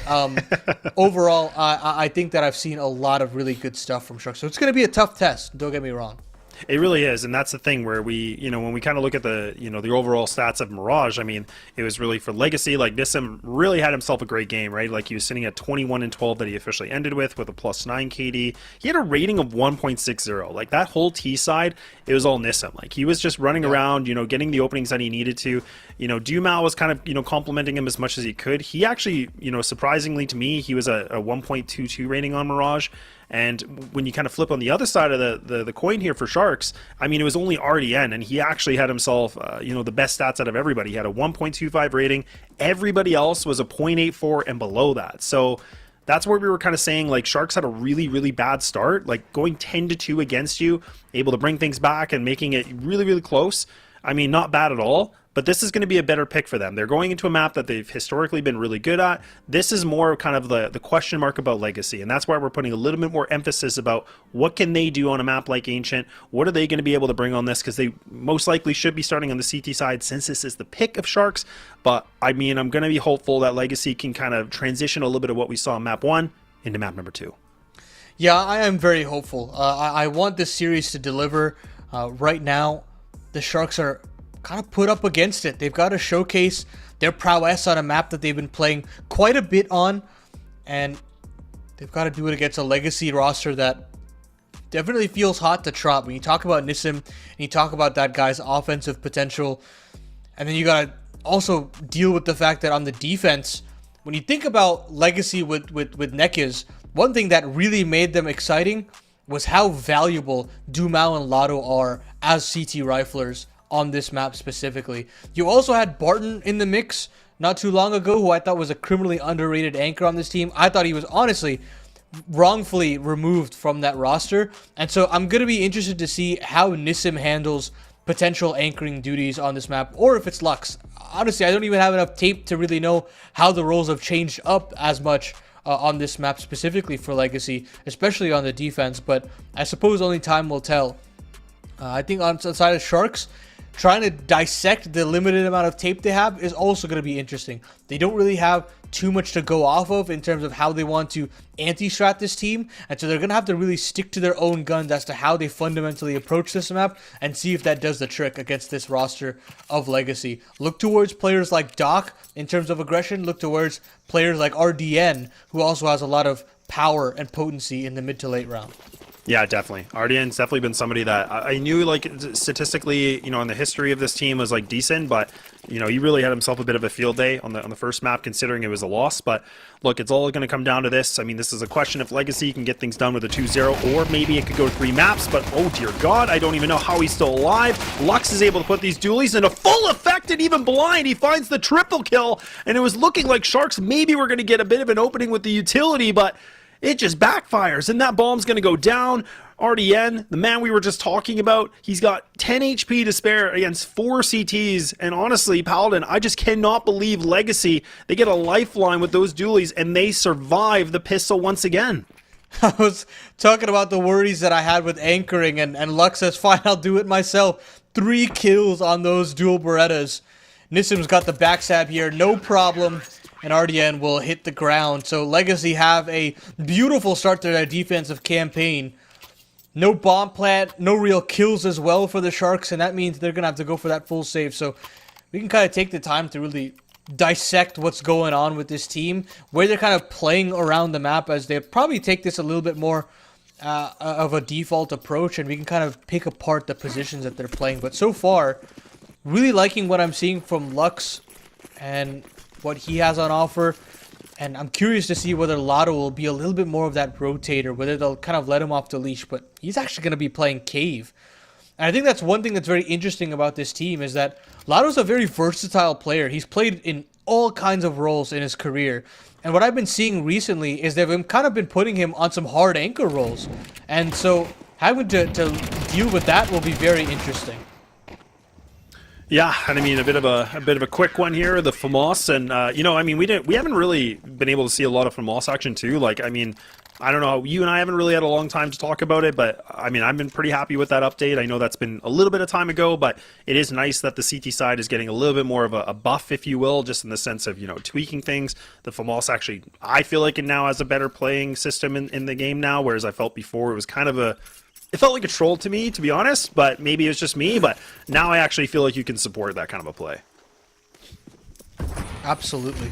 overall, I think that I've seen a lot of really good stuff from Sharks. So it's going to be a tough test. Don't get me wrong. It really is, and that's the thing where we, when we kind of look at the, the overall stats of Mirage, I mean, it was really for Legacy, like Nissim really had himself a great game, right? Like he was sitting at 21-12 that he officially ended with a +9 KD. He had a rating of 1.60. Like that whole T side, it was all Nissim. Like he was just running around, getting the openings that he needed to. Dumao was kind of, complimenting him as much as he could. He actually, surprisingly to me, he was a 1.22 rating on Mirage. And when you kind of flip on the other side of the coin here for Sharks, I mean, it was only RDN, and he actually had himself, the best stats out of everybody. He had a 1.25 rating. Everybody else was a 0.84 and below that. So that's where we were kind of saying, like, Sharks had a really, really bad start. Like, going 10-2 against you, able to bring things back and making it really, really close. I mean, not bad at all. But this is going to be a better pick for them. They're going into a map that they've historically been really good at. This is more kind of the question mark about Legacy, and that's why we're putting a little bit more emphasis about what can they do on a map like Ancient. What are they going to be able to bring on this? Because they most likely should be starting on the CT side since this is the pick of Sharks. But, I mean, I'm going to be hopeful that Legacy can kind of transition a little bit of what we saw in map 1 into map number 2. Yeah, I am very hopeful. I want this series to deliver. Right now, the Sharks are kind of put up against it. They've got to showcase their prowess on a map that they've been playing quite a bit on, and they've got to do it against a Legacy roster that definitely feels hot to trot. When you talk about Nissim and you talk about that guy's offensive potential, and then you got to also deal with the fact that on the defense, when you think about Legacy with Nekiz, one thing that really made them exciting was how valuable Dumao and Lotto are as CT riflers on this map specifically. You also had Barton in the mix not too long ago, who I thought was a criminally underrated anchor on this team. I thought he was honestly wrongfully removed from that roster. And so I'm going to be interested to see how Nissim handles potential anchoring duties on this map, or if it's Lux. Honestly, I don't even have enough tape to really know how the roles have changed up as much on this map specifically for Legacy, especially on the defense, but I suppose only time will tell. I think on the side of Sharks, trying to dissect the limited amount of tape they have is also going to be interesting. They don't really have too much to go off of in terms of how they want to anti-strat this team, and so they're going to have to really stick to their own guns as to how they fundamentally approach this map and see if that does the trick against this roster of Legacy. Look towards players like Doc in terms of aggression. Look towards players like RDN, who also has a lot of power and potency in the mid to late round. Yeah, definitely. RDN's definitely been somebody that I knew, like, statistically, in the history of this team was, like, decent, but, he really had himself a bit of a field day on the first map, considering it was a loss. But, look, it's all going to come down to this. I mean, this is a question if Legacy can get things done with a 2-0, or maybe it could go to 3 maps, but, oh, dear God, I don't even know how he's still alive. Lux is able to put these dualies into full effect, and even blind, he finds the triple kill, and it was looking like Sharks maybe were going to get a bit of an opening with the utility, but it just backfires, and that bomb's going to go down. RDN, the man we were just talking about, he's got 10 HP to spare against 4 CTs, and honestly, Paladin, I just cannot believe Legacy, they get a lifeline with those dualies, and they survive the pistol once again. I was talking about the worries that I had with anchoring, and Lux says, fine, I'll do it myself. 3 kills on those dual Berettas. Nissim's got the backstab here, no problem. And RDN will hit the ground. So Legacy have a beautiful start to their defensive campaign. No bomb plant, no real kills as well for the Sharks, and that means they're going to have to go for that full save. So we can kind of take the time to really dissect what's going on with this team, where they're kind of playing around the map, as they probably take this a little bit more of a default approach, and we can kind of pick apart the positions that they're playing. But so far, really liking what I'm seeing from Lux and what he has on offer, and I'm curious to see whether Lotto will be a little bit more of that rotator, whether they'll kind of let him off the leash, but he's actually going to be playing Cave. And I think that's one thing that's very interesting about this team, is that Lotto's a very versatile player. He's played in all kinds of roles in his career, and what I've been seeing recently is they've kind of been putting him on some hard anchor roles, and so having to deal with that will be very interesting. Yeah, and I mean a bit of a quick one here, the FAMAS, and I mean we haven't really been able to see a lot of FAMAS action too. Like, I mean, I don't know, you and I haven't really had a long time to talk about it, but I mean, I've been pretty happy with that update. I know that's been a little bit of time ago, but it is nice that the CT side is getting a little bit more of a buff, if you will, just in the sense of, you know, tweaking things. The FAMAS actually, I feel like it now has a better playing system in the game now, whereas I felt before it was kind of it felt like a troll to me, to be honest, but maybe it's just me, but now I actually feel like you can support that kind of a play. Absolutely.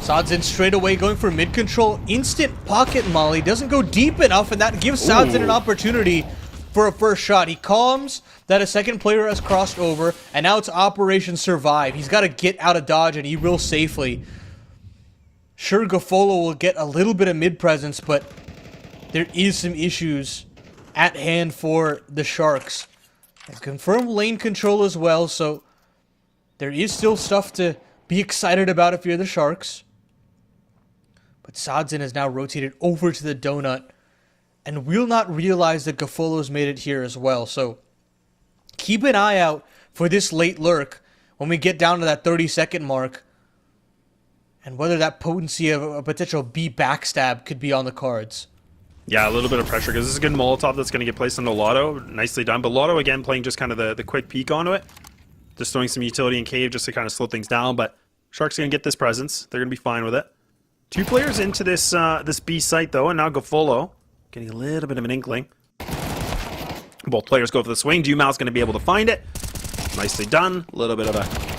Sadzin straight away going for mid control. Instant pocket molly. Doesn't go deep enough, and that gives Sadzin an opportunity for a first shot. He calms that a second player has crossed over, and now it's Operation Survive. He's got to get out of dodge, and he will safely. Sure, Gofolo will get a little bit of mid presence, but there is some issues at hand for the Sharks. It's confirmed lane control as well, so there is still stuff to be excited about if you're the Sharks. But Sadzin has now rotated over to the donut and will not realize that Gofolo's made it here as well. So keep an eye out for this late lurk when we get down to that 30-second mark, and whether that potency of a potential B backstab could be on the cards. Yeah, a little bit of pressure, because this is a good Molotov that's going to get placed on the Lotto. Nicely done. But Lotto, again, playing just kind of the quick peek onto it. Just throwing some utility in cave just to kind of slow things down. But Sharks going to get this presence. They're going to be fine with it. 2 players into this this B site, though, and now Gofolo getting a little bit of an inkling. Both players go for the swing. Dumal's going to be able to find it. Nicely done. A little bit of a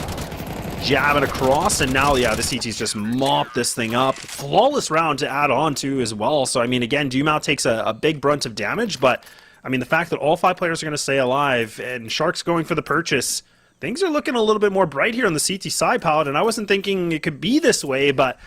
jab it across, and now, yeah, the CT's just mopped this thing up. Flawless round to add on to as well. So, I mean, again, Dumal takes a big brunt of damage, but, I mean, the fact that all 5 players are going to stay alive and Sharks going for the purchase, things are looking a little bit more bright here on the CT side, Paladin. And I wasn't thinking it could be this way, but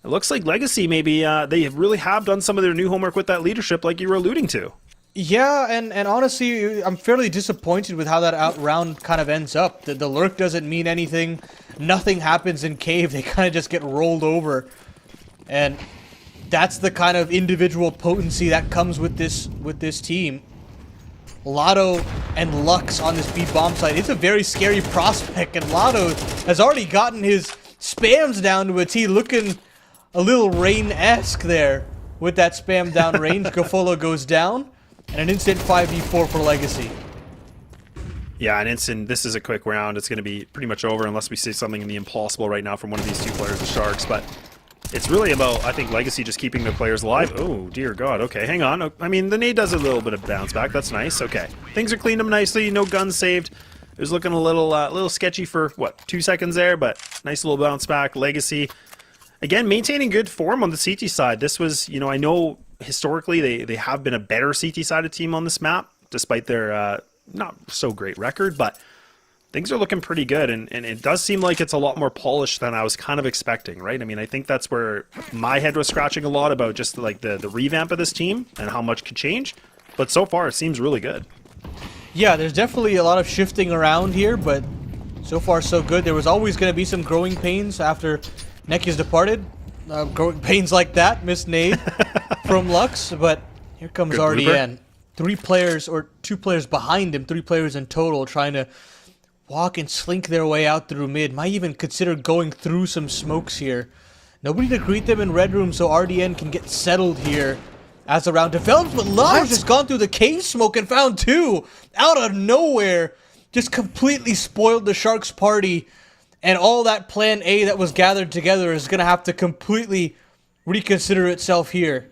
it looks like Legacy maybe they really have done some of their new homework with that leadership like you were alluding to. Yeah, and honestly, I'm fairly disappointed with how that round kind of ends up. The lurk doesn't mean anything. Nothing happens in cave. They kind of just get rolled over. And that's the kind of individual potency that comes with this team. Lotto and Lux on this B bomb site. It's a very scary prospect, and Lotto has already gotten his spams down to a T, looking a little Rain-esque there with that spam down range. Gofolo goes down, and an instant 5v4 for Legacy. Yeah, an instant. This is a quick round. It's going to be pretty much over unless we see something in the impossible right now from one of these 2 players, the Sharks. But it's really about, I think, Legacy just keeping their players alive. Oh, dear God. Okay, hang on. I mean, the nade does a little bit of bounce back. That's nice. Okay. Things are cleaned up nicely. No guns saved. It was looking a little sketchy for, what, 2 seconds there, but nice little bounce back. Legacy, again, maintaining good form on the CT side. This was, you know, I know historically they have been a better CT-sided team on this map, despite their not so great record, but things are looking pretty good, and it does seem like it's a lot more polished than I was kind of expecting, right? I mean, I think that's where my head was scratching a lot about just like the revamp of this team and how much could change, but so far it seems really good. Yeah, there's definitely a lot of shifting around here, but so far so good. There was always going to be some growing pains after Neki's departed. Growing pains like that, missed nade from Lux, but here comes Good RDN. 3 players, or 2 players behind him, 3 players in total, trying to walk and slink their way out through mid. Might even consider going through some smokes here. Nobody to greet them in red room, so RDN can get settled here as the round develops, but Lars just gone through the cave smoke and found 2 out of nowhere. Just completely spoiled the Sharks party, and all that plan A that was gathered together is going to have to completely reconsider itself here.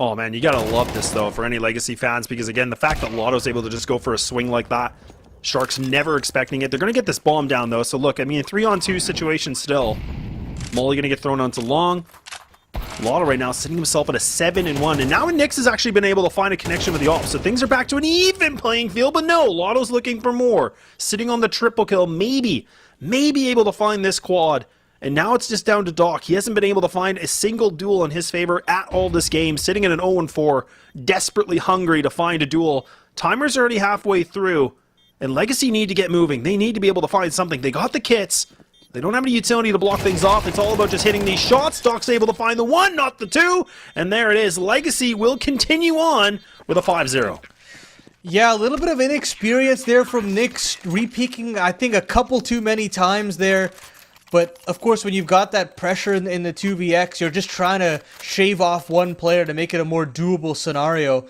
Oh man, you gotta love this though for any Legacy fans, because again, the fact that Lotto's able to just go for a swing like that, Sharks never expecting it. They're gonna get this bomb down though, so look, I mean, 3-on-2 situation still. Molly gonna get thrown onto long. Lotto right now sitting himself at a 7-1, and now Nyx has actually been able to find a connection with the off, so things are back to an even playing field, but no, Lotto's looking for more. Sitting on the triple kill, maybe able to find this quad. And now it's just down to Doc. He hasn't been able to find a single duel in his favor at all this game. Sitting at an 0-4, desperately hungry to find a duel. Timer's already halfway through, and Legacy need to get moving. They need to be able to find something. They got the kits. They don't have any utility to block things off. It's all about just hitting these shots. Doc's able to find the 1, not the 2. And there it is. Legacy will continue on with a 5-0. Yeah, a little bit of inexperience there from Nyx, re-peeking, I think, a couple too many times there. But, of course, when you've got that pressure in the 2vx, you're just trying to shave off one player to make it a more doable scenario.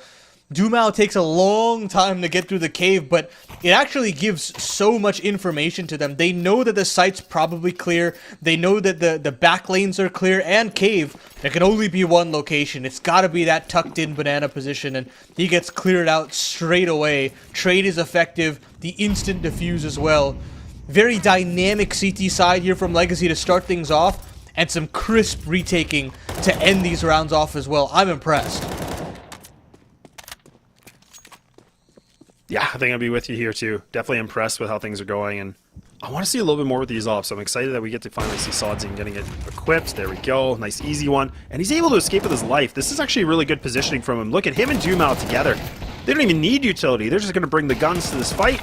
Dumao takes a long time to get through the cave, but it actually gives so much information to them. They know that the site's probably clear. They know that the back lanes are clear, and cave, there can only be one location. It's got to be that tucked-in banana position, and he gets cleared out straight away. Trade is effective. The instant defuse as well. Very dynamic CT side here from Legacy to start things off, and some crisp retaking to end these rounds off as well. I'm impressed. Yeah, I think I'll be with you here too. Definitely impressed with how things are going, and I want to see a little bit more with these ops. I'm excited that we get to finally see Sodzin getting it equipped. There we go. Nice easy one. And he's able to escape with his life. This is actually really good positioning from him. Look at him and Dumao together. They don't even need utility. They're just going to bring the guns to this fight.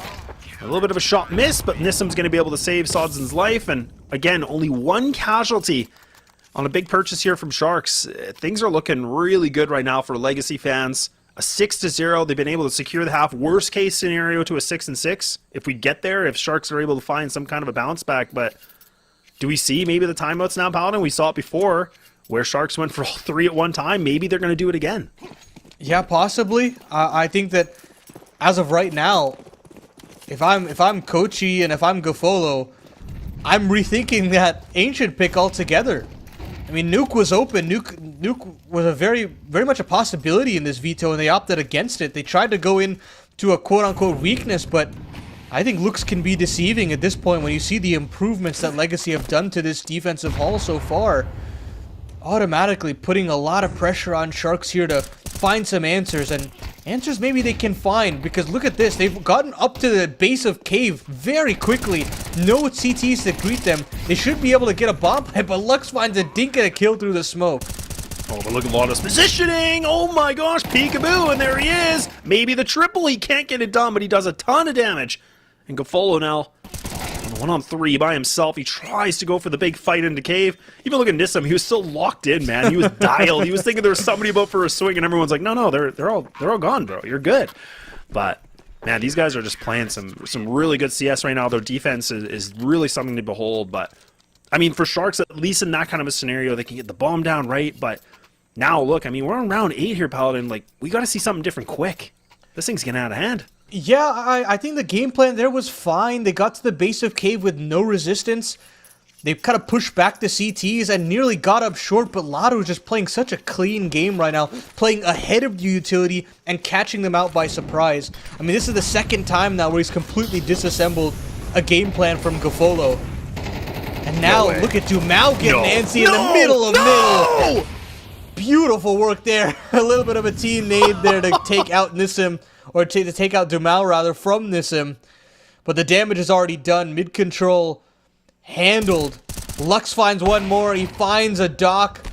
A little bit of a shot miss, but Nissim's going to be able to save Sodzin's life. And again, only one casualty on a big purchase here from Sharks. Things are looking really good right now for Legacy fans. A 6-0. They've been able to secure the half. Worst case scenario to a 6-6. If we get there, if Sharks are able to find some kind of a bounce back. But do we see maybe the timeouts now, Paladin? We saw it before where Sharks went for all three at one time. Maybe they're going to do it again. Yeah, possibly. I think that as of right now, if I'm Kochi and if I'm Gafolo, I'm rethinking that Ancient pick altogether. I mean, Nuke was open. Nuke was a very much a possibility in this veto, and they opted against it. They tried to go in to a quote-unquote weakness, but I think looks can be deceiving at this point when you see the improvements that Legacy have done to this defensive haul so far. Automatically putting a lot of pressure on Sharks here to find some answers, and answers maybe they can find, because look at this. They've gotten up to the base of cave very quickly. No CTs to greet them. They should be able to get a bomb plant, but Lux finds a dink and a kill through the smoke. Oh, but look at Lotto's positioning! Oh my gosh, peekaboo, and there he is! Maybe the triple, he can't get it done, but he does a ton of damage. And Gafolo now, 1-on-3 by himself. He tries to go for the big fight into cave. Even look at Nissim, he was still locked in, man. He was dialed. He was thinking there was somebody about for a swing, and everyone's like, no, they're all gone, bro. You're good. But man, these guys are just playing some really good CS right now. Their defense is really something to behold. But I mean, for Sharks, at least in that kind of a scenario, they can get the bomb down right. But now, look, I mean, we're on round 8 here, Paladin. Like, we got to see something different quick. This thing's getting out of hand. Yeah, I think the game plan there was fine. They got to the base of cave with no resistance. They kind of pushed back the CTs and nearly got up short, but Lotto is just playing such a clean game right now, playing ahead of the utility and catching them out by surprise. I mean, this is the second time now where he's completely disassembled a game plan from Gafolo. And now, look at Dumao getting antsy in the middle of middle. Beautiful work there. A little bit of a team nade there to take out Nissim, or to take out Dumao rather, from Nissim. But the damage is already done. Mid-control handled. Lux finds one more. He finds a Doc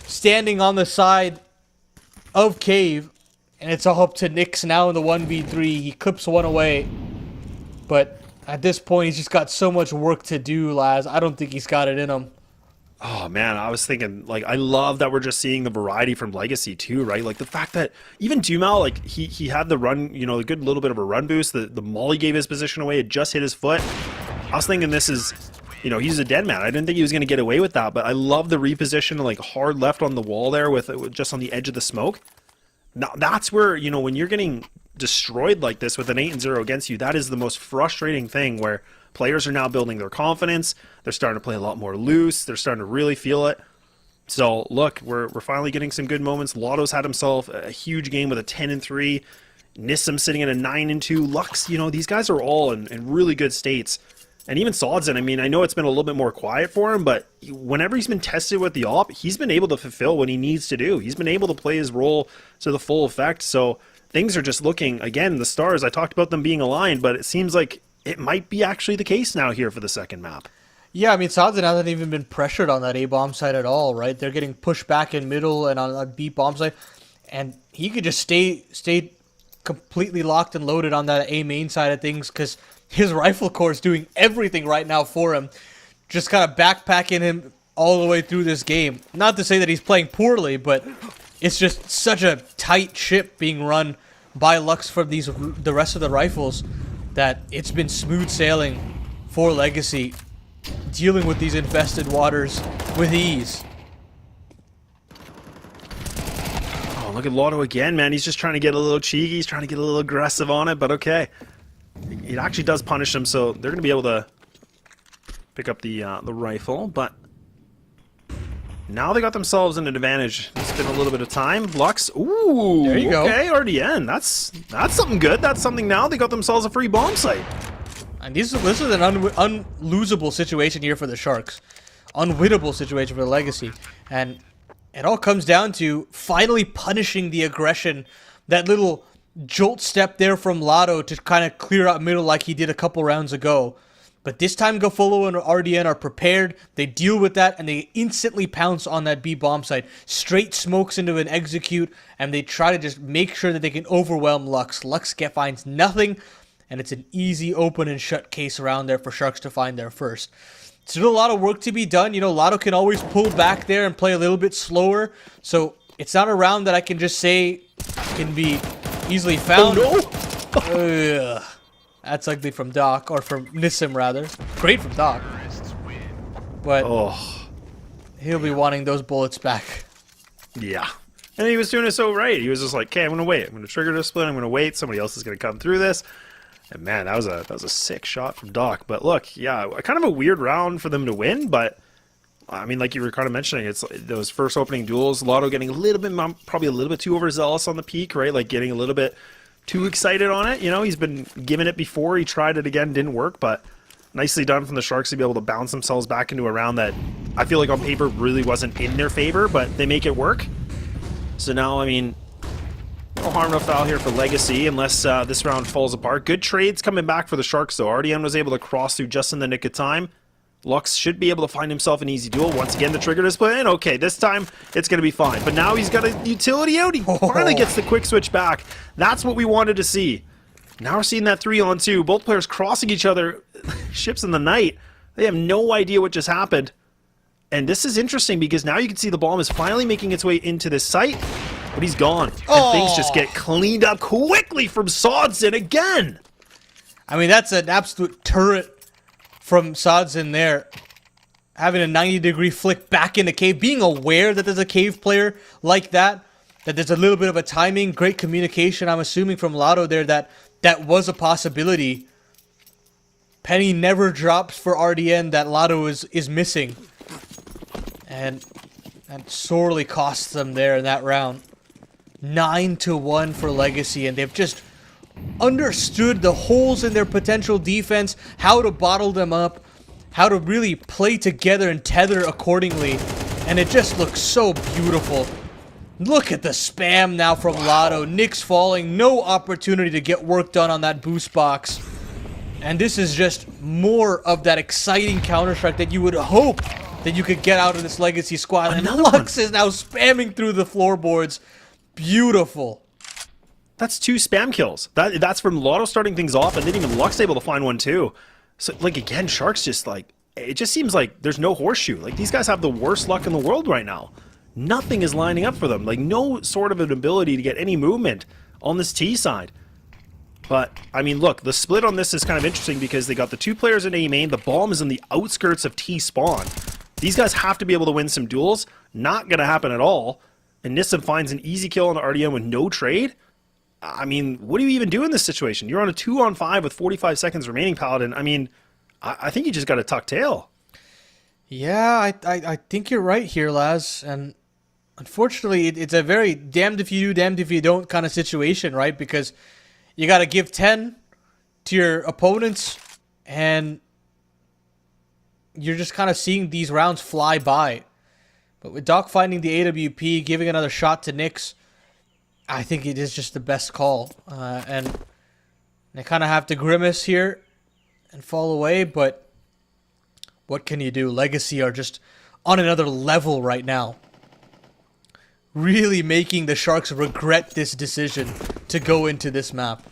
standing on the side of cave. And it's all up to Nyx now in the 1v3. He clips one away. But at this point, he's just got so much work to do, Laz. I don't think he's got it in him. Oh man, I was thinking, like, I love that we're just seeing the variety from Legacy too, right? Like the fact that even Dumao, like, he had the run, you know, a good little bit of a run boost. The molly gave his position away. It just hit his foot. I was thinking this is, you know, he's a dead man. I didn't think he was going to get away with that, but I love the reposition, like hard left on the wall there with just on the edge of the smoke. Now that's where, you know, when you're getting destroyed like this with an 8-0 against you, that is the most frustrating thing, where players are now building their confidence. They're starting to play a lot more loose. They're starting to really feel it. So look, we're finally getting some good moments. Lotto's had himself a huge game with a 10-3. Nissim sitting at a 9-2. Lux, you know, these guys are all in really good states. And even Sodzin, I mean, I know it's been a little bit more quiet for him, but whenever he's been tested with the op, he's been able to fulfill what he needs to do. He's been able to play his role to the full effect. So things are just looking, again, the stars, I talked about them being aligned, but it seems like it might be actually the case now here for the second map. Yeah, I mean, Sodzin hasn't even been pressured on that A-bomb side at all, right? They're getting pushed back in middle and on a B-bomb side, and he could just stay completely locked and loaded on that A-main side of things, because his rifle core is doing everything right now for him, just kind of backpacking him all the way through this game. Not to say that he's playing poorly, but it's just such a tight ship being run by Lux for the rest of the rifles, that it's been smooth sailing for Legacy. dealing with these infested waters with ease. Oh, look at Lotto again, man. He's just trying to get a little cheeky. He's trying to get a little aggressive on it, but okay. It actually does punish him, so they're going to be able to pick up the rifle, but now they got themselves an advantage. It's been a little bit of time. Lux, ooh, there you go. Okay, RDN. That's something good. That's something now. They got themselves a free bomb site. And this is an unlosable situation here for the Sharks. Unwinnable situation for the Legacy. And it all comes down to finally punishing the aggression. That little jolt step there from Lotto to kind of clear out middle like he did a couple rounds ago. But this time Gafolo and RDN are prepared. They deal with that and they instantly pounce on that B bomb site. Straight smokes into an execute and they try to just make sure that they can overwhelm Lux. Lux finds nothing and it's an easy open and shut case around there for Sharks to find their first. Still a lot of work to be done. You know, Lotto can always pull back there and play a little bit slower. So it's not a round that I can just say can be easily found. Oh, no. Ugh. That's ugly from Doc, or from Nissim rather. Great from Doc. But he'll be wanting those bullets back. Yeah. And he was doing it so right. He was just like, okay, I'm going to wait. I'm going to trigger the split. I'm going to wait. Somebody else is going to come through this. And man, that was a sick shot from Doc. But look, yeah, kind of a weird round for them to win. But, I mean, like you were kind of mentioning, it's those first opening duels. Lotto getting a little bit, probably a little bit too overzealous on the peak, right? Like getting a little bit too excited on it. You know, he's been given it before. He tried it again, didn't work. But nicely done from the Sharks to be able to bounce themselves back into a round that I feel like on paper really wasn't in their favor. But they make it work. So now, I mean, no harm, no foul here for Legacy unless this round falls apart. Good trades coming back for the Sharks, though. RDN was able to cross through just in the nick of time. Lux should be able to find himself an easy duel. Once again, the trigger display. And okay, this time it's going to be fine. But now he's got a utility out. He finally gets the quick switch back. That's what we wanted to see. Now we're seeing that 3-on-2. Both players crossing each other. Ships in the night. They have no idea what just happened. And this is interesting because now you can see the bomb is finally making its way into this site. But he's gone. And things just get cleaned up quickly from Sodson again. I mean, that's an absolute turret from Sodson there. Having a 90-degree flick back in the cave. Being aware that there's a cave player like that. That there's a little bit of a timing. Great communication, I'm assuming, from Lotto there that was a possibility. Penny never drops for RDN that Lotto is missing. And sorely costs them there in that round. 9-1 for Legacy, and they've just understood the holes in their potential defense, how to bottle them up, how to really play together and tether accordingly, and it just looks so beautiful. Look at the spam now from Lotto. Nick's falling, no opportunity to get work done on that boost box. And this is just more of that exciting Counter-Strike that you would hope that you could get out of this Legacy squad. And Lux is now spamming through the floorboards. Beautiful. That's 2 spam kills. That's from Lotto starting things off, and then even Lux able to find one too. So, like, again, Sharks just, like, it just seems like there's no horseshoe. Like, these guys have the worst luck in the world right now. Nothing is lining up for them. Like, no sort of an ability to get any movement on this T side. But, I mean, look, the split on this is kind of interesting because they got the 2 players in A main. The bomb is in the outskirts of T spawn. These guys have to be able to win some duels. Not going to happen at all. And Nissim finds an easy kill on the RDM with no trade? I mean, what do you even do in this situation? You're on a 2-on-5 with 45 seconds remaining, Paladin. I mean, I think you just got to tuck tail. Yeah, I think you're right here, Laz. And unfortunately, it's a very damned if you do, damned if you don't kind of situation, right? Because you got to give 10 to your opponents, and you're just kind of seeing these rounds fly by. But with Doc finding the AWP, giving another shot to Nyx, I think it is just the best call. And they kind of have to grimace here and fall away, but what can you do? Legacy are just on another level right now. Really making the Sharks regret this decision to go into this map.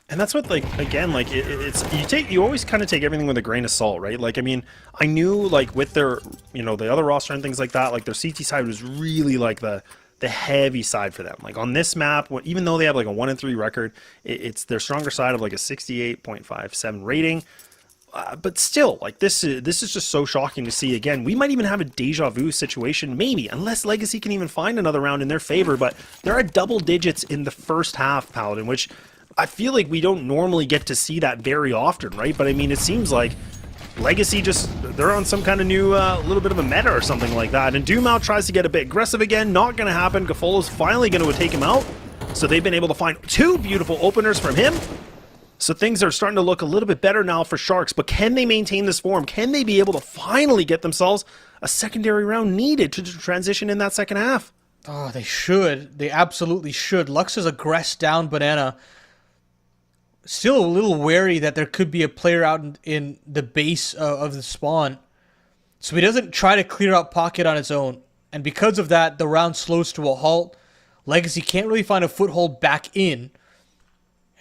And that's what, like, again, like, you always kind of take everything with a grain of salt, right? Like, I mean, I knew, like, with their, you know, the other roster and things like that, like, their CT side was really, like, the heavy side for them. Like, on this map, even though they have, like, a 1-3 record, it's their stronger side of, like, a 68.57 rating. But still, like this is just so shocking to see again. We might even have a deja vu situation, maybe, unless Legacy can even find another round in their favor. But there are double digits in the first half, Paladin, which I feel like we don't normally get to see that very often, right? But I mean, it seems like Legacy they're on some kind of new little bit of a meta or something like that. And Doom out tries to get a bit aggressive again. Not going to happen. Gafolo's finally going to take him out. So they've been able to find 2 beautiful openers from him. So things are starting to look a little bit better now for Sharks, but can they maintain this form? Can they be able to finally get themselves a secondary round needed to transition in that second half? Oh, they should. They absolutely should. Lux is aggressed down Banana. Still a little wary that there could be a player out in the base of the spawn. So he doesn't try to clear out Pocket on his own. And because of that, the round slows to a halt. Legacy can't really find a foothold back in.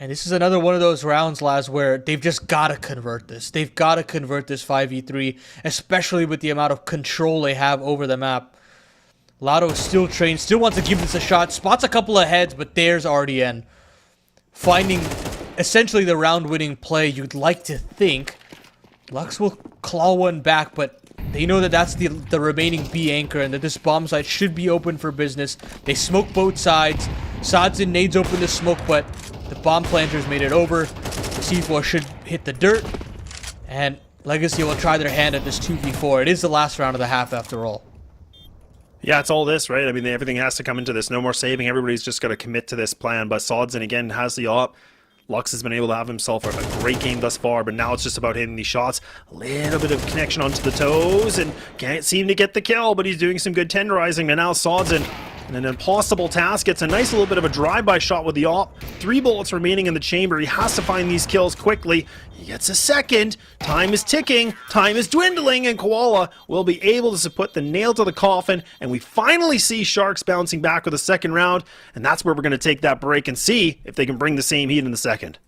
And this is another one of those rounds, Laz, where they've just got to convert this. They've got to convert this 5v3, especially with the amount of control they have over the map. Lotto is still trained, still wants to give this a shot. Spots a couple of heads, but there's RDN. Finding essentially the round-winning play, you'd like to think. Lux will claw one back, but they know that that's the remaining B anchor and that this bomb site should be open for business. They smoke both sides. Sods and nades open the smoke, but the bomb planters made it over. The C4 should hit the dirt. And Legacy will try their hand at this 2v4. It is the last round of the half after all. Yeah, it's all this, right? I mean, everything has to come into this. No more saving. Everybody's just got to commit to this plan. But Sods, and again, has the op. Lux has been able to have himself a great game thus far, but now it's just about hitting these shots. A little bit of connection onto the toes, and can't seem to get the kill, but he's doing some good tenderizing. And now Sods in an impossible task. Gets a nice little bit of a drive-by shot with the op. 3 bullets remaining in the chamber. He has to find these kills quickly. He gets a second. Time is ticking. Time is dwindling, and Koala will be able to put the nail to the coffin, and we finally see Sharks bouncing back with a second round, and that's where we're going to take that break and see if they can bring the same heat in the second.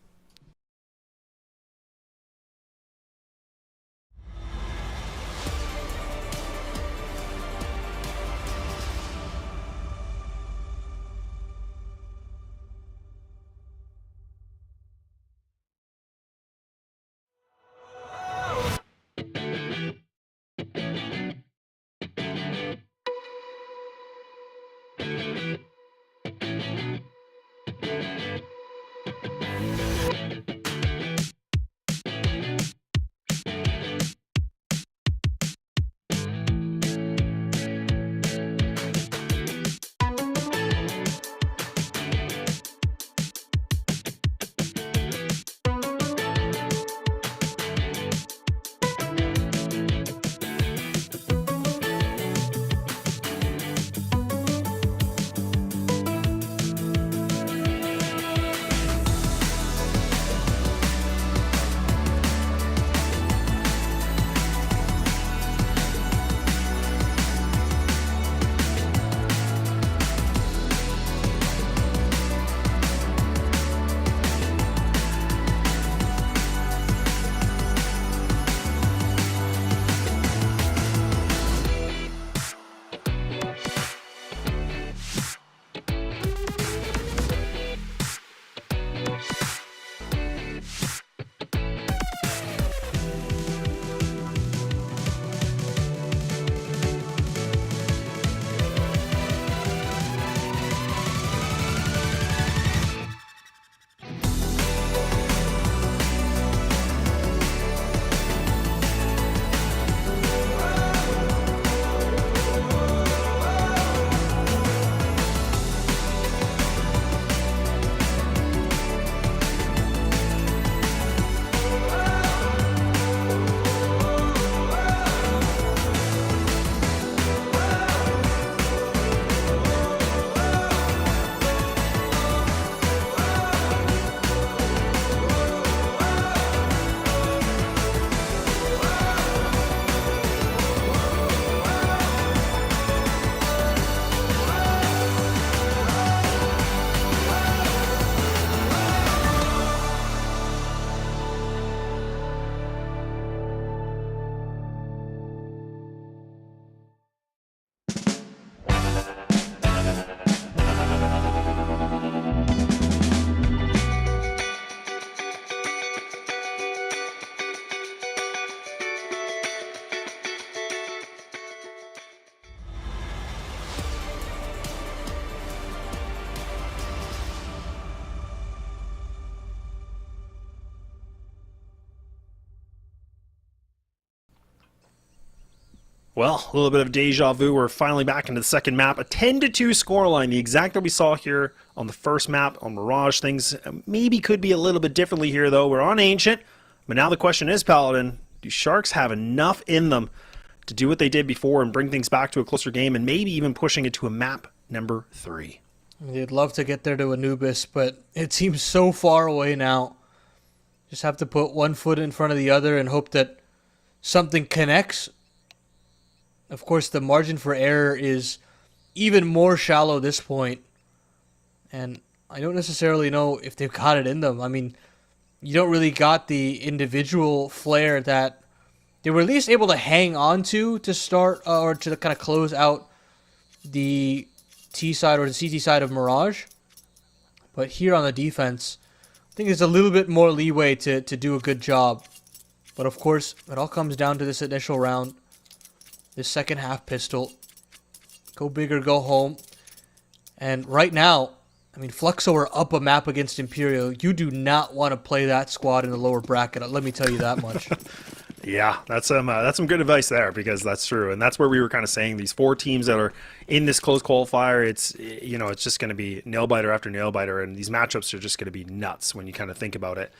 Well, a little bit of deja vu. We're finally back into the second map. A 10-2 scoreline, the exact that we saw here on the first map on Mirage. Things maybe could be a little bit differently here, though. We're on Ancient, but now the question is, Paladin, do Sharks have enough in them to do what they did before and bring things back to a closer game and maybe even pushing it to a map number 3? They'd love to get there to Anubis, but it seems so far away now. Just have to put one foot in front of the other and hope that something connects. Of course, the margin for error is even more shallow at this point. And I don't necessarily know if they've got it in them. I mean, you don't really got the individual flair that they were at least able to hang on to start or to kind of close out the T side or the CT side of Mirage. But here on the defense, I think there's a little bit more leeway to do a good job. But of course, it all comes down to this initial round. This second half pistol. Go big or go home. And right now, I mean, Fluxo are up a map against Imperial. You do not want to play that squad in the lower bracket. Let me tell you that much. Yeah, that's some good advice there, because that's true, and that's where we were kind of saying these 4 teams that are in this close qualifier. It's it's just going to be nail biter after nail biter, and these matchups are just going to be nuts when you kind of think about it.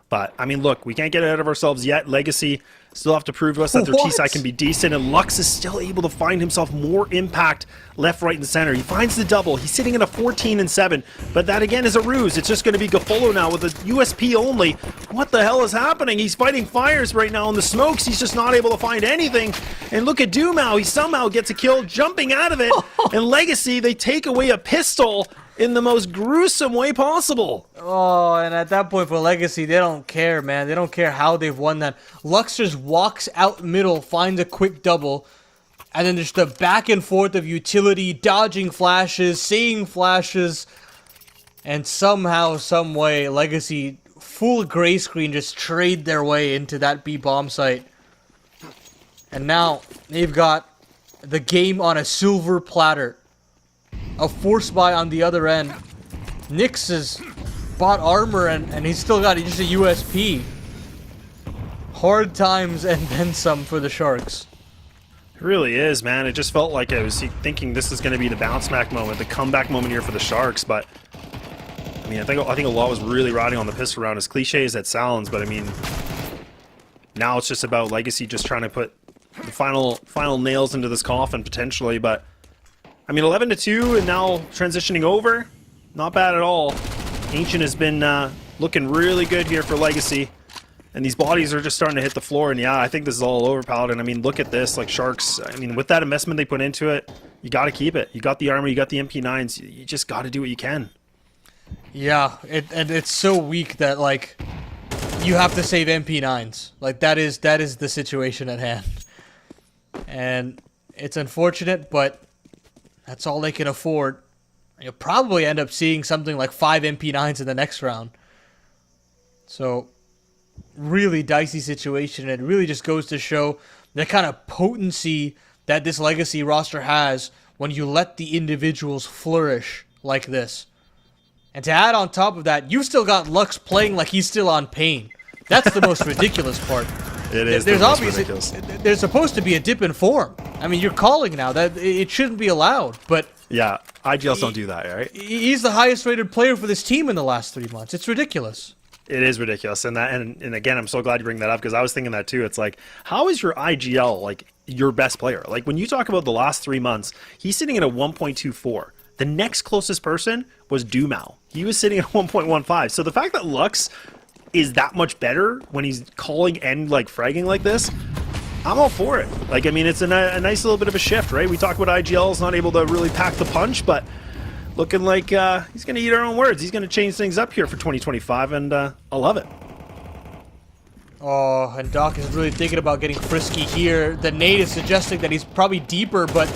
But I mean, look, we can't get ahead of ourselves yet. Legacy still have to prove to us that their T-side can be decent, and Lux is still able to find himself more impact left, right, and center. He finds the double. He's sitting at a 14-7, but that again is a ruse. It's just going to be Gafolo now with a USP only. What the hell is happening? He's fighting fires right now in the smokes. He's just not able to find anything. And look at Dumao. He somehow gets a kill jumping out of it. And Legacy, they take away a pistol in the most gruesome way possible. Oh, and at that point for Legacy, they don't care, man. They don't care how they've won that. Lux just walks out middle, finds a quick double, and then just the back and forth of utility, dodging flashes, seeing flashes, and somehow, some way, Legacy, full gray screen, just trade their way into that B bomb site. And now, they've got the game on a silver platter. A force buy on the other end. Nyx has bought armor and he's still got just a USP. Hard times and then some for the Sharks. It really is, man. It just felt like I was thinking this is going to be the bounce back moment, the comeback moment here for the Sharks. But I mean, I think a lot was really riding on the pistol round, as cliche as that sounds. But I mean, now it's just about Legacy just trying to put the final nails into this coffin potentially. But I mean, 11-2 and now transitioning over, not bad at all. Ancient has been looking really good here for Legacy. And these bodies are just starting to hit the floor. And yeah, I think this is all over, Paladin. I mean, look at this, like Sharks. I mean, with that investment they put into it, you got to keep it. You got the armor, you got the MP9s. You just got to do what you can. Yeah, and it's so weak that, like, you have to save MP9s. Like, that is the situation at hand. And it's unfortunate, but that's all they can afford. You'll probably end up seeing something like 5 MP9s in the next round. So, really dicey situation. It really just goes to show the kind of potency that this Legacy roster has when you let the individuals flourish like this. And to add on top of that, you've still got Lux playing like he's still on pain. That's the most ridiculous part. It is. There's obviously there's supposed to be a dip in form. I mean, you're calling now that it shouldn't be allowed, but yeah, IGLs don't do that, right? He's the highest rated player for this team in the last 3 months. It's ridiculous. It is ridiculous, and again, I'm so glad you bring that up, because I was thinking that too. It's like, how is your IGL like your best player? Like, when you talk about the last 3 months, he's sitting at a 1.24. The next closest person was Dumao. He was sitting at 1.15. So the fact that Lux is that much better when he's calling and like fragging like this, I'm all for it. Like, I mean, it's a nice little bit of a shift, right? We talk about IGL's not able to really pack the punch, but looking like he's going to eat our own words. He's going to change things up here for 2025, and I love it. Oh, and Doc is really thinking about getting frisky here. The nade is suggesting that he's probably deeper, but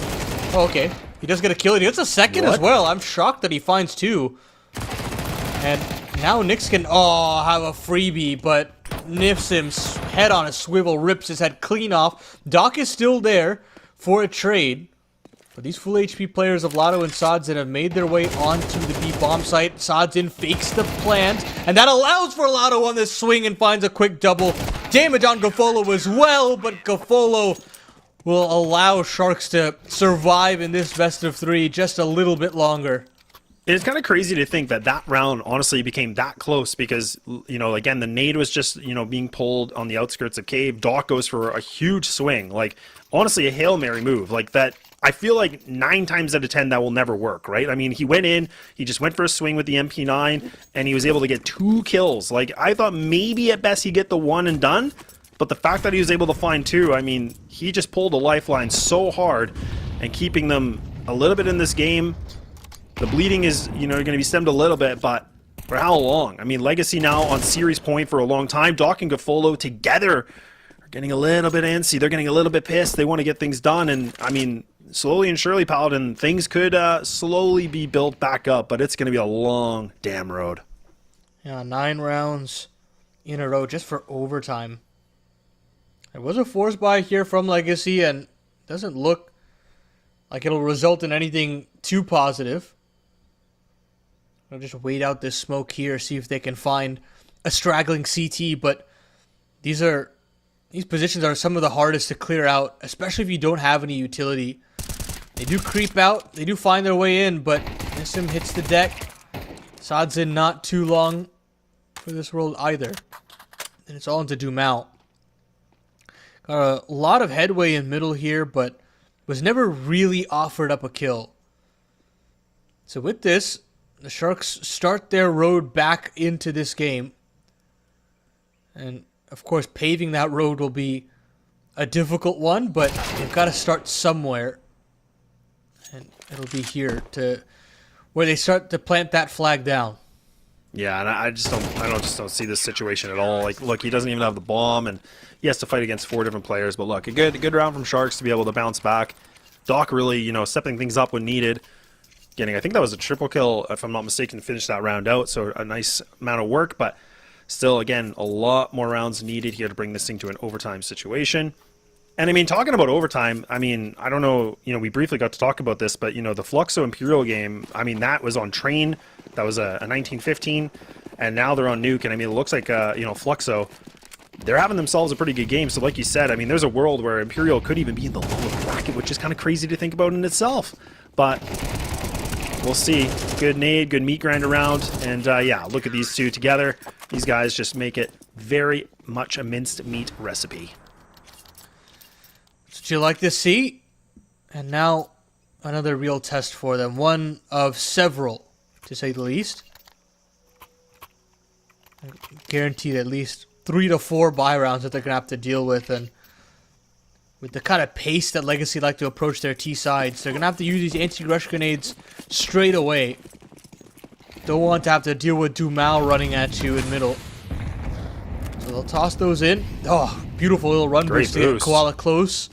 okay. He does get a kill. He gets a second as well. I'm shocked that he finds 2. And now Nyx can, have a freebie, but niffs him head on a swivel, rips his head clean off. Doc is still there for a trade. But these full HP players of Lotto and Sodzin have made their way onto the B bomb site. Sodzin fakes the plant, and that allows for Lotto on this swing and finds a quick double. Damage on Gafolo as well, but Gafolo will allow Sharks to survive in this best of 3 just a little bit longer. It's kind of crazy to think that that round honestly became that close because, you know, again, the nade was just, you know, being pulled on the outskirts of cave. Doc goes for a huge swing, like honestly a Hail Mary move like that. I feel like 9 times out of 10 that will never work, right? I mean, he went in, he just went for a swing with the MP9 and he was able to get 2 kills. Like I thought maybe at best he'd get the 1 and done, but the fact that he was able to find 2, I mean, he just pulled a lifeline so hard and keeping them a little bit in this game. The bleeding is, you know, going to be stemmed a little bit, but for how long? I mean, Legacy now on series point for a long time. Doc and Gafolo together are getting a little bit antsy. They're getting a little bit pissed. They want to get things done, and I mean, slowly and surely, Paladin, things could slowly be built back up, but it's going to be a long damn road. Yeah, 9 rounds in a row just for overtime. There was a force buy here from Legacy, and doesn't look like it'll result in anything too positive. I'll just wait out this smoke here, see if they can find a straggling CT, but these positions are some of the hardest to clear out, especially if you don't have any utility. They do creep out, they do find their way in, but Nissim hits the deck. Saad's in not too long for this world either. And it's all into Dumao. Got a lot of headway in middle here, but was never really offered up a kill. So with this, the Sharks start their road back into this game. And, of course, paving that road will be a difficult one, but they've got to start somewhere. And it'll be here to where they start to plant that flag down. Yeah, and I just don't see this situation at all. Like, look, he doesn't even have the bomb, and he has to fight against 4 different players. But look, a good round from Sharks to be able to bounce back. Doc really, you know, stepping things up when needed. Getting, I think that was a triple kill, if I'm not mistaken, to finish that round out. So a nice amount of work, but still, again, a lot more rounds needed here to bring this thing to an overtime situation. And I mean, talking about overtime, I mean, I don't know, you know, we briefly got to talk about this, but, you know, the Fluxo Imperial game, I mean, that was on Train. That was a 1915, and now they're on Nuke, and I mean, it looks like, you know, Fluxo, they're having themselves a pretty good game. So like you said, I mean, there's a world where Imperial could even be in the lower bracket, which is kind of crazy to think about in itself. But we'll see. Good nade, good meat grind around, and yeah, look at these two together. These guys just make it very much a minced meat recipe. Did you like to see? And now another real test for them. One of several, to say the least. Guaranteed at least 3 to 4 buy rounds that they're going to have to deal with. And with the kind of pace that Legacy like to approach their T sides, they're going to have to use these anti-rush grenades straight away. Don't want to have to deal with Dumao running at you in middle. So they'll toss those in. Oh, beautiful little run boost to get Koala close.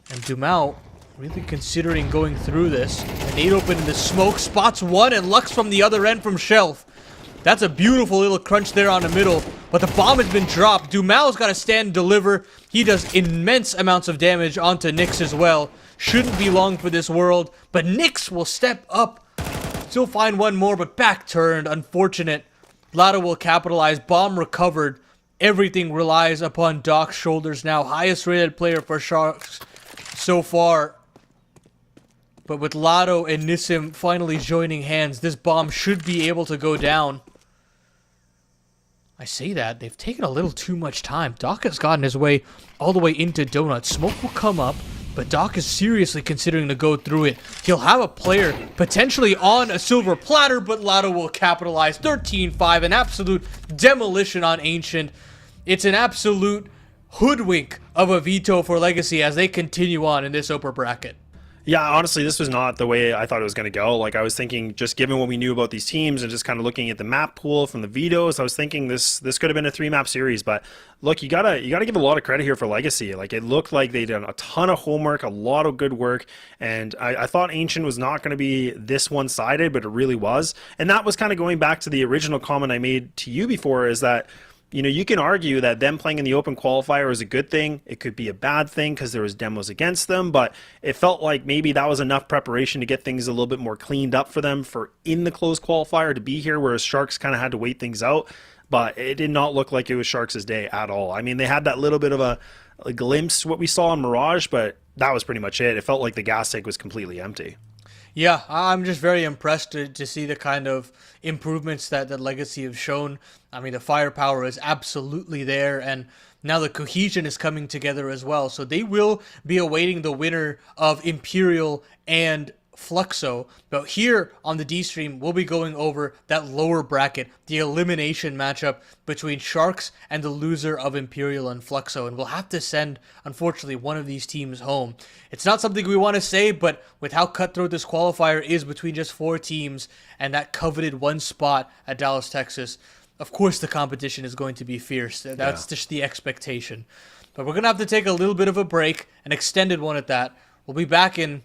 And Dumao really considering going through this. An 8 open in the smoke, spots one, and Lux from the other end from Shelf. That's a beautiful little crunch there on the middle, but the bomb has been dropped. Dumao's got to stand and deliver. He does immense amounts of damage onto Nyx as well. Shouldn't be long for this world, but Nyx will step up. Still find one more, but back turned. Unfortunate. Lado will capitalize. Bomb recovered. Everything relies upon Doc's shoulders now. Highest rated player for Sharks so far. But with Lado and Nissim finally joining hands, this bomb should be able to go down. I say that, they've taken a little too much time. Doc has gotten his way all the way into Donut. Smoke will come up, but Doc is seriously considering to go through it. He'll have a player potentially on a silver platter, but Lado will capitalize. 13-5, an absolute demolition on Ancient. It's an absolute hoodwink of a veto for Legacy as they continue on in this upper bracket. Yeah, honestly, this was not the way I thought it was going to go. Like, I was thinking, just given what we knew about these teams and just kind of looking at the map pool from the vetoes, I was thinking this could have been a 3-map series. But look, you gotta give a lot of credit here for Legacy. Like, it looked like they did a ton of homework, a lot of good work, and I thought Ancient was not going to be this one-sided, but it really was. And that was kind of going back to the original comment I made to you before, is that, you know, you can argue that them playing in the open qualifier is a good thing. It could be a bad thing because there was demos against them, but it felt like maybe that was enough preparation to get things a little bit more cleaned up for them for in the closed qualifier to be here, whereas Sharks kind of had to wait things out. But it did not look like it was Sharks' day at all. I mean, they had that little bit of a glimpse what we saw in Mirage, but that was pretty much it. It felt like the gas tank was completely empty. Yeah, I'm just very impressed to see the kind of improvements that Legacy have shown. I mean, the firepower is absolutely there, and now the cohesion is coming together as well. So they will be awaiting the winner of Imperial and Fluxo. But here on the D stream, we'll be going over that lower bracket, the elimination matchup between Sharks and the loser of Imperial and Fluxo. And we'll have to send, unfortunately, one of these teams home. It's not something we want to say, but with how cutthroat this qualifier is between just 4 teams and that coveted 1 spot at Dallas, Texas, of course the competition is going to be fierce. That's just the expectation. But we're going to have to take a little bit of a break, an extended one at that. We'll be back in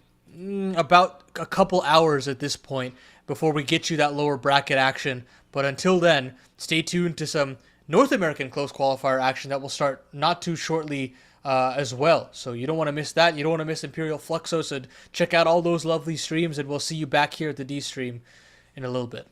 about a couple hours at this point before we get you that lower bracket action. But until then, stay tuned to some North American close qualifier action that will start not too shortly as well. So you don't want to miss that. You don't want to miss Imperial Fluxo. So check out all those lovely streams, and we'll see you back here at the D stream in a little bit.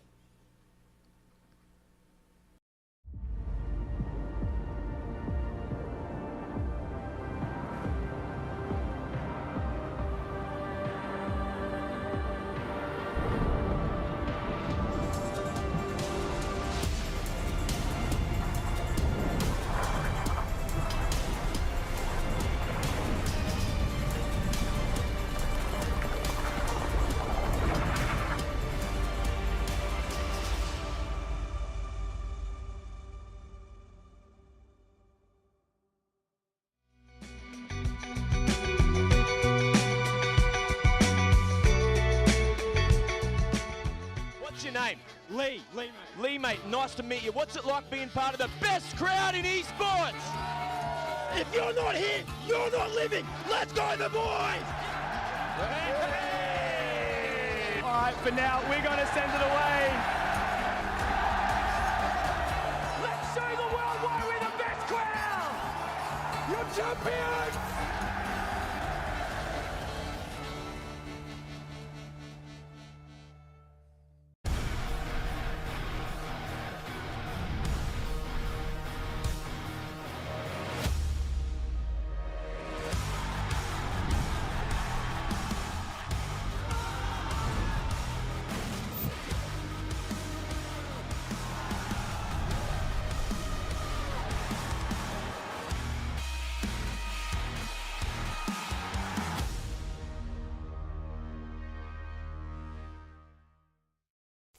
Your name? Lee. Lee, mate, nice to meet you. What's it like being part of the best crowd in esports? If you're not here, you're not living. Let's go, the boys! All right, for now, we're going to send it away. Let's show the world why we're the best crowd! You're champions!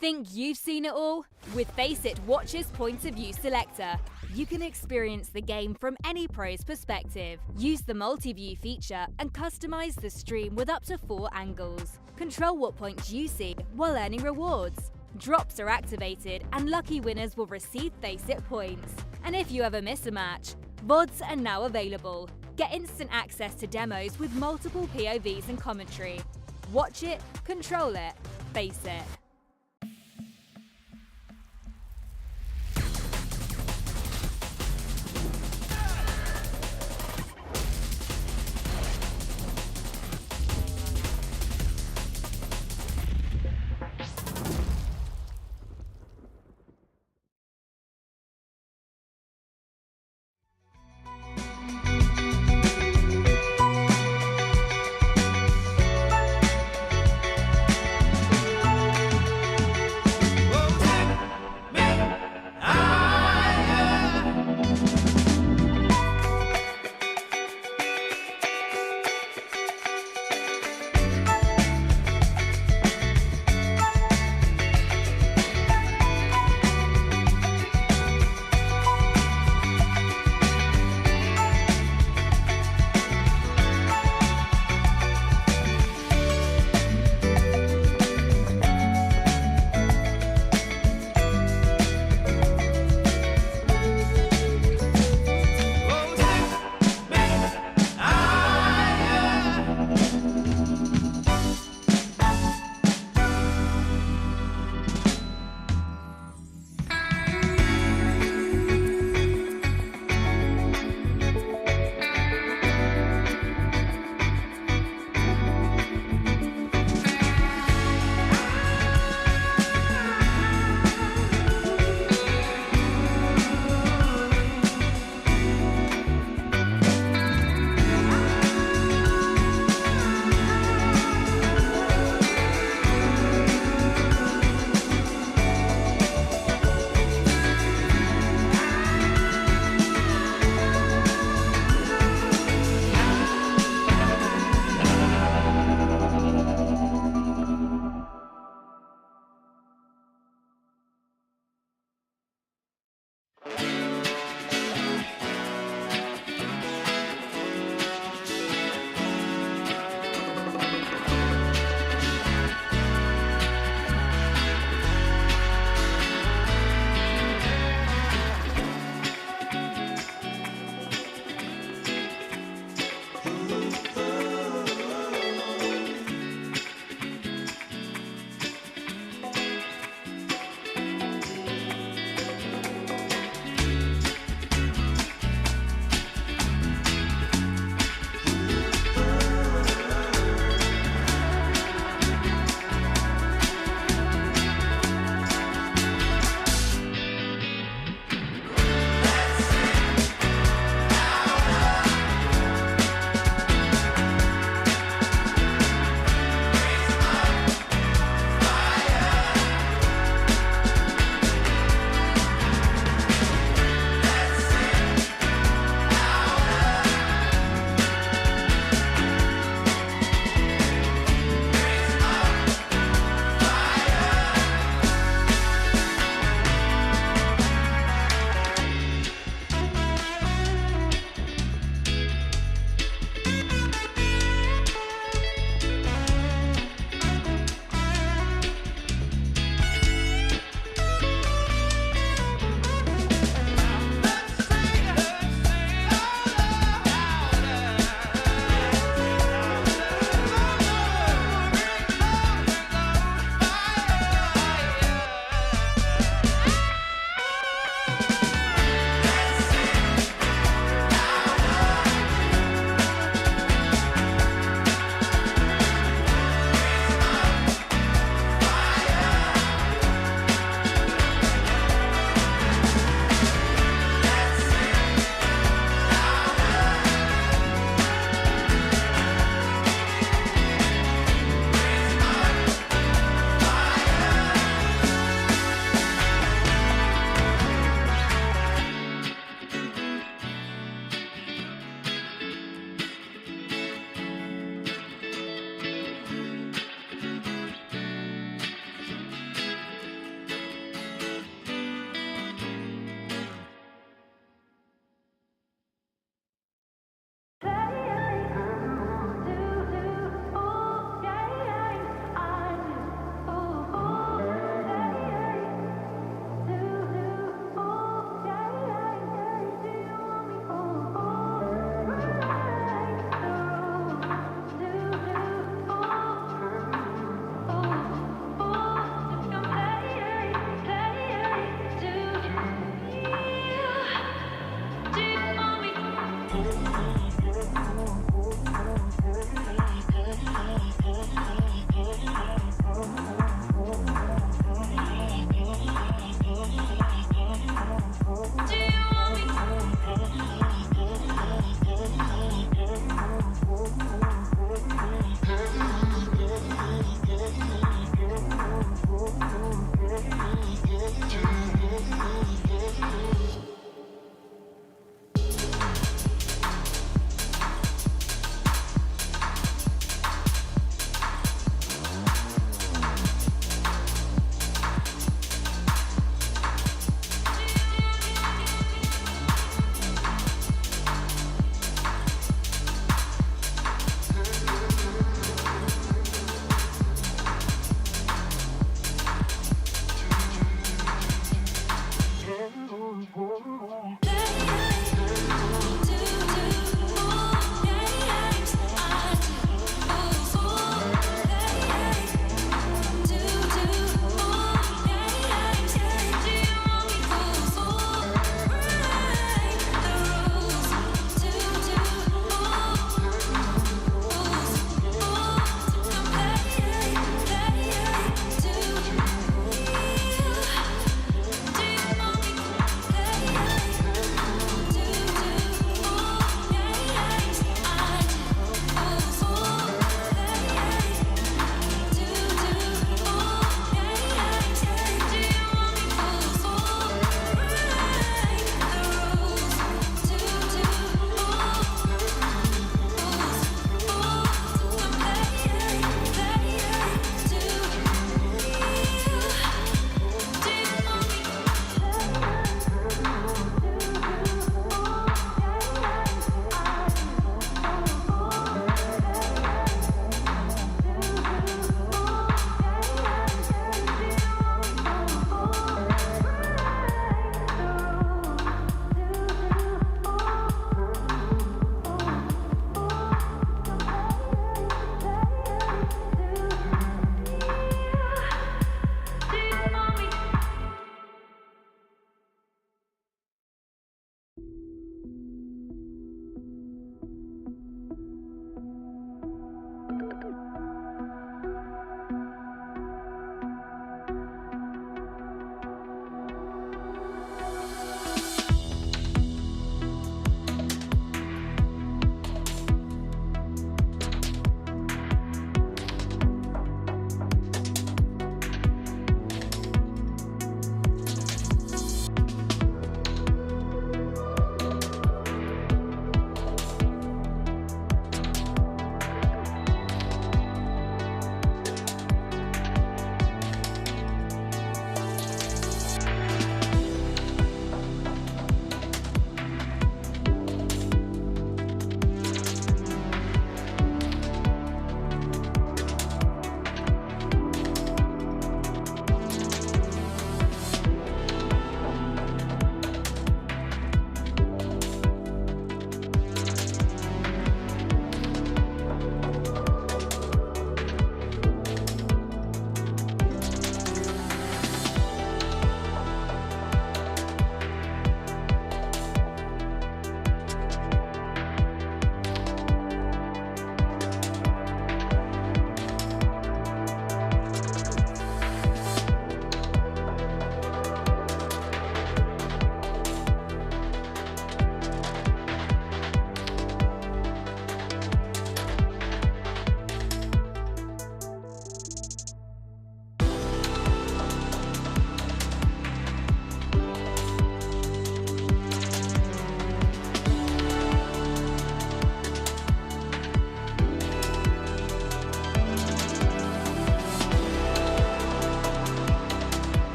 Think you've seen it all? With Faceit Watch's Point of View Selector, you can experience the game from any pro's perspective. Use the multi-view feature and customize the stream with up to 4 angles. Control what points you see while earning rewards. Drops are activated and lucky winners will receive Faceit points. And if you ever miss a match, VODs are now available. Get instant access to demos with multiple POVs and commentary. Watch it, control it, Faceit.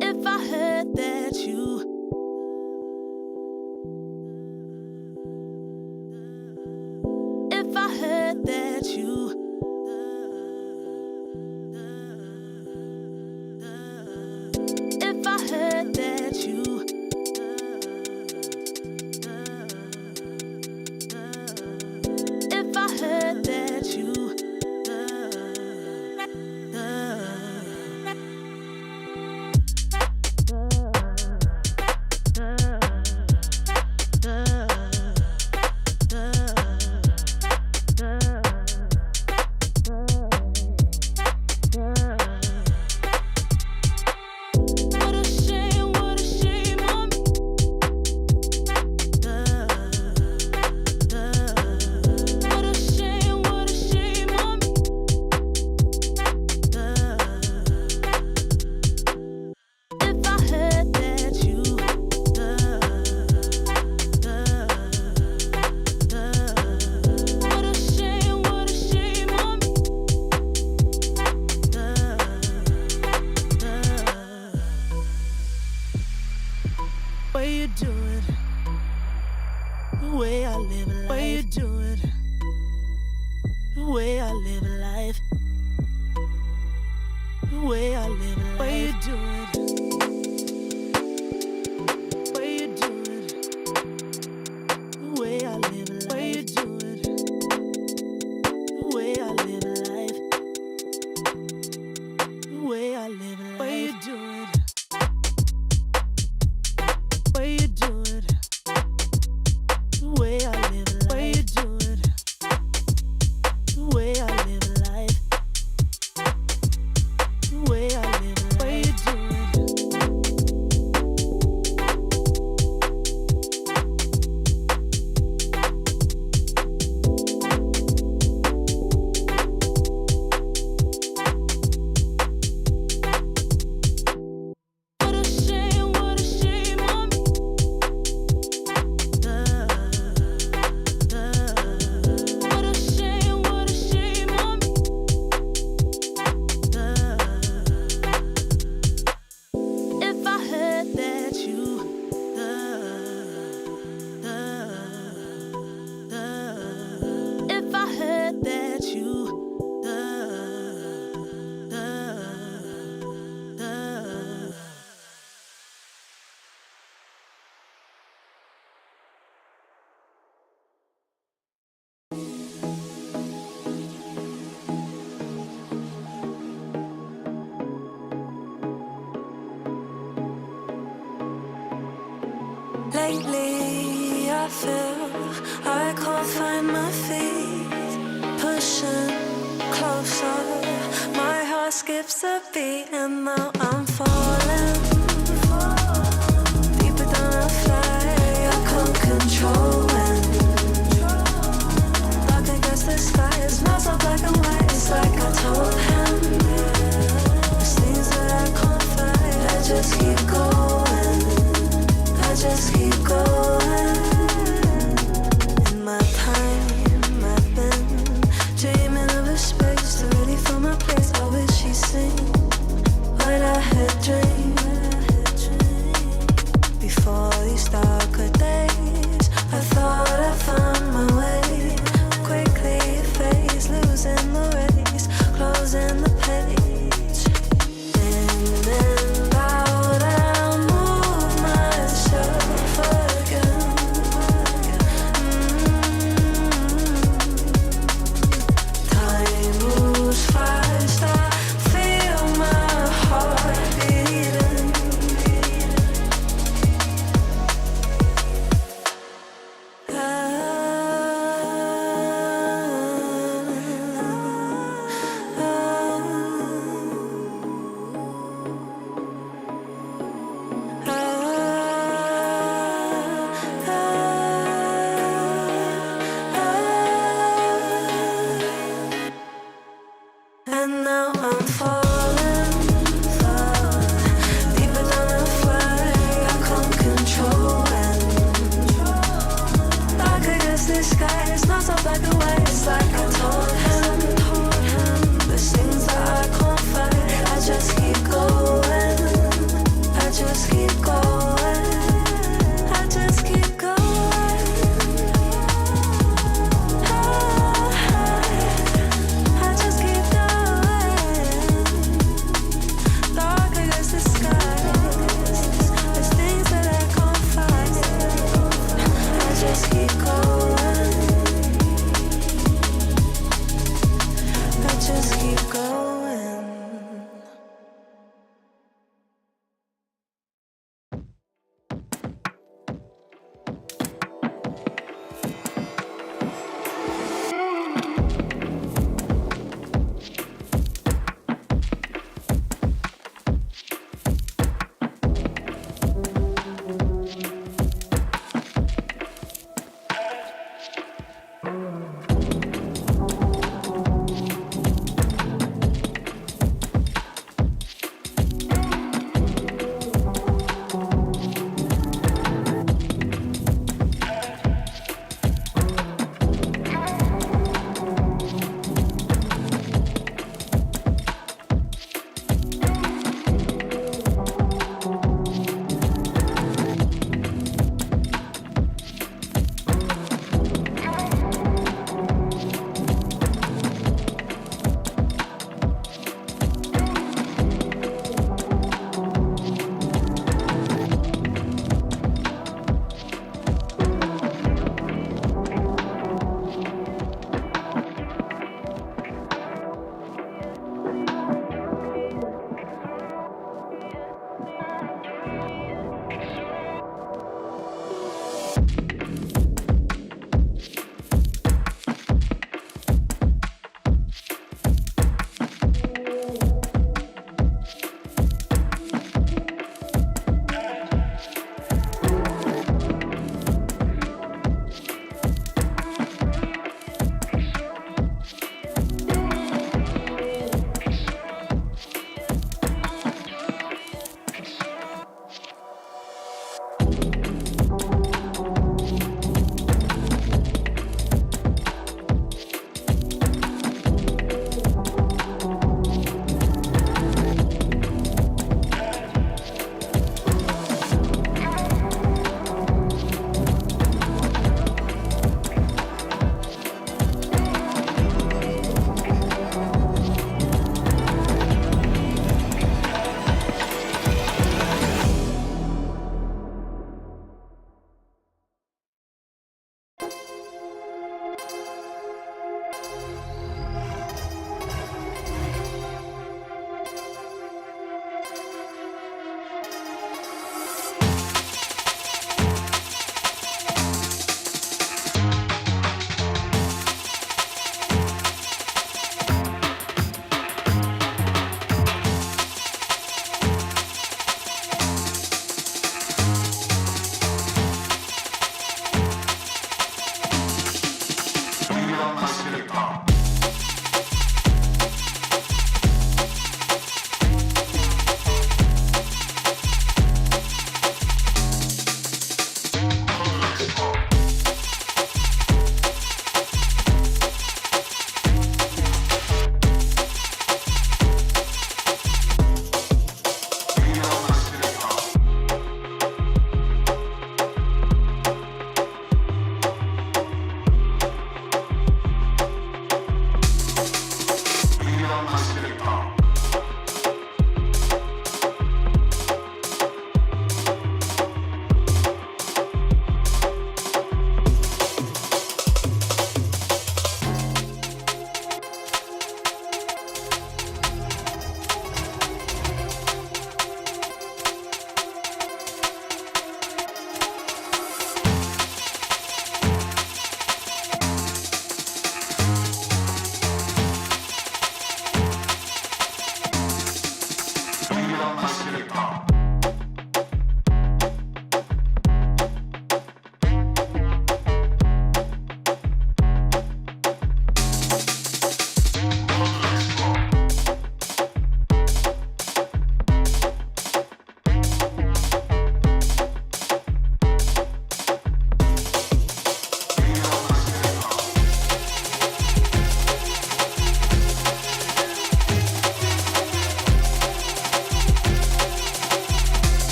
If I heard that you If I heard that you If I heard that you If I heard that you what a shame on me. What a shame on me. If I heard that you what a shame on me. What you doing? The way I live life. What you doing? The way I live life. The way I live life. What you doing? What you doing? The way I live life. What you doing? The way I live life. The way I live life. What you doing? What you doing? The way I live life. What you doing? The way I live life. The way Lately I feel I can't find my feet. Pushing closer, my heart skips a beat, and now I'm falling deeper than I fly. I can't control when dark against the sky. It's not so black and white. It's like I told him there's things that I can't fight. I just keep going. I just keep going. In my time, I've been dreaming of a space to really fill my place. I wish she'd seen what I had dreamed. Before these darker days, I thought I found my way. Quickly fades, losing the race, closing the page. In and out,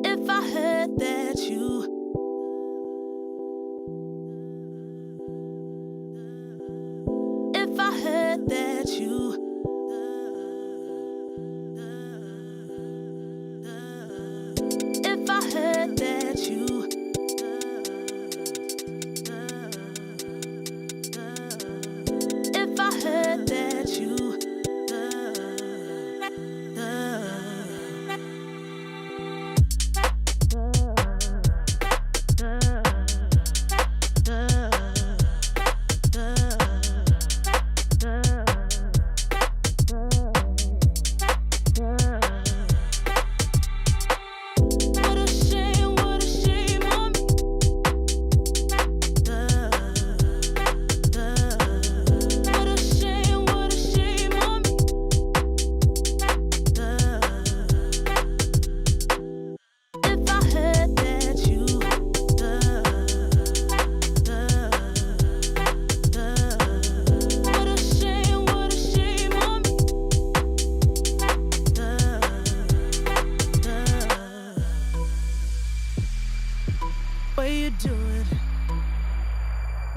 If I heard that you If I heard that you If I heard that you If I heard that you What a shame on me. What a shame on me. If I heard that you What a shame on me. Way you do it,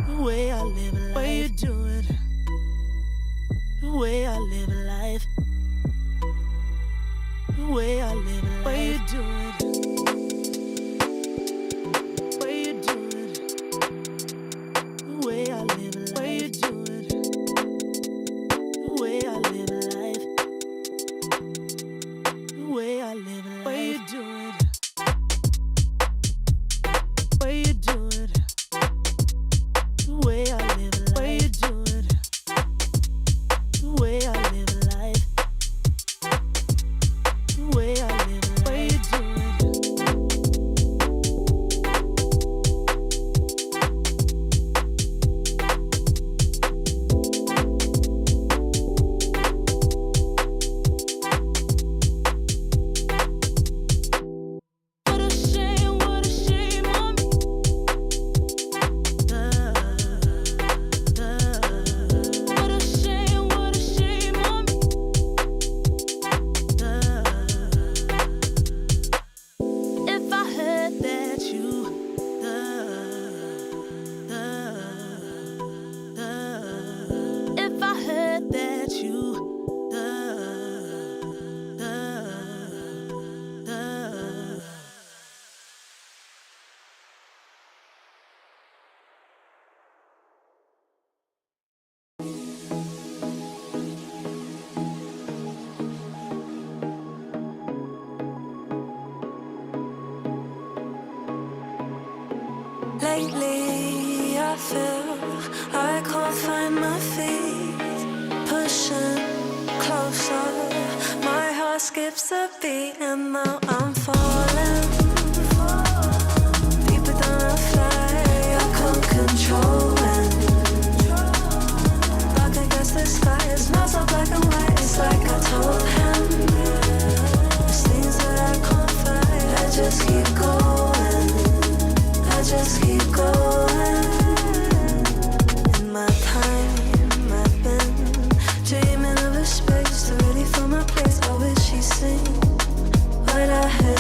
the way I live a life. Way you do it, the way I live a life. The way I live a life. Way you do it, way you do it, the way I live a life. Way you do it, the way I live a life. The way I live a life. Way you do it. Way you do it, the way I live a life. lately I feel I can't find my feet. Pushing closer, my heart skips a beat, and now I'm falling deeper than a fly. I can't control it. Dark against the sky, it's not so black and white. It's like I told him there's things that I can't fight. I just keep going. I just keep going. In my time, I've been dreaming of a space to really find my place. I wish she'd sing right ahead.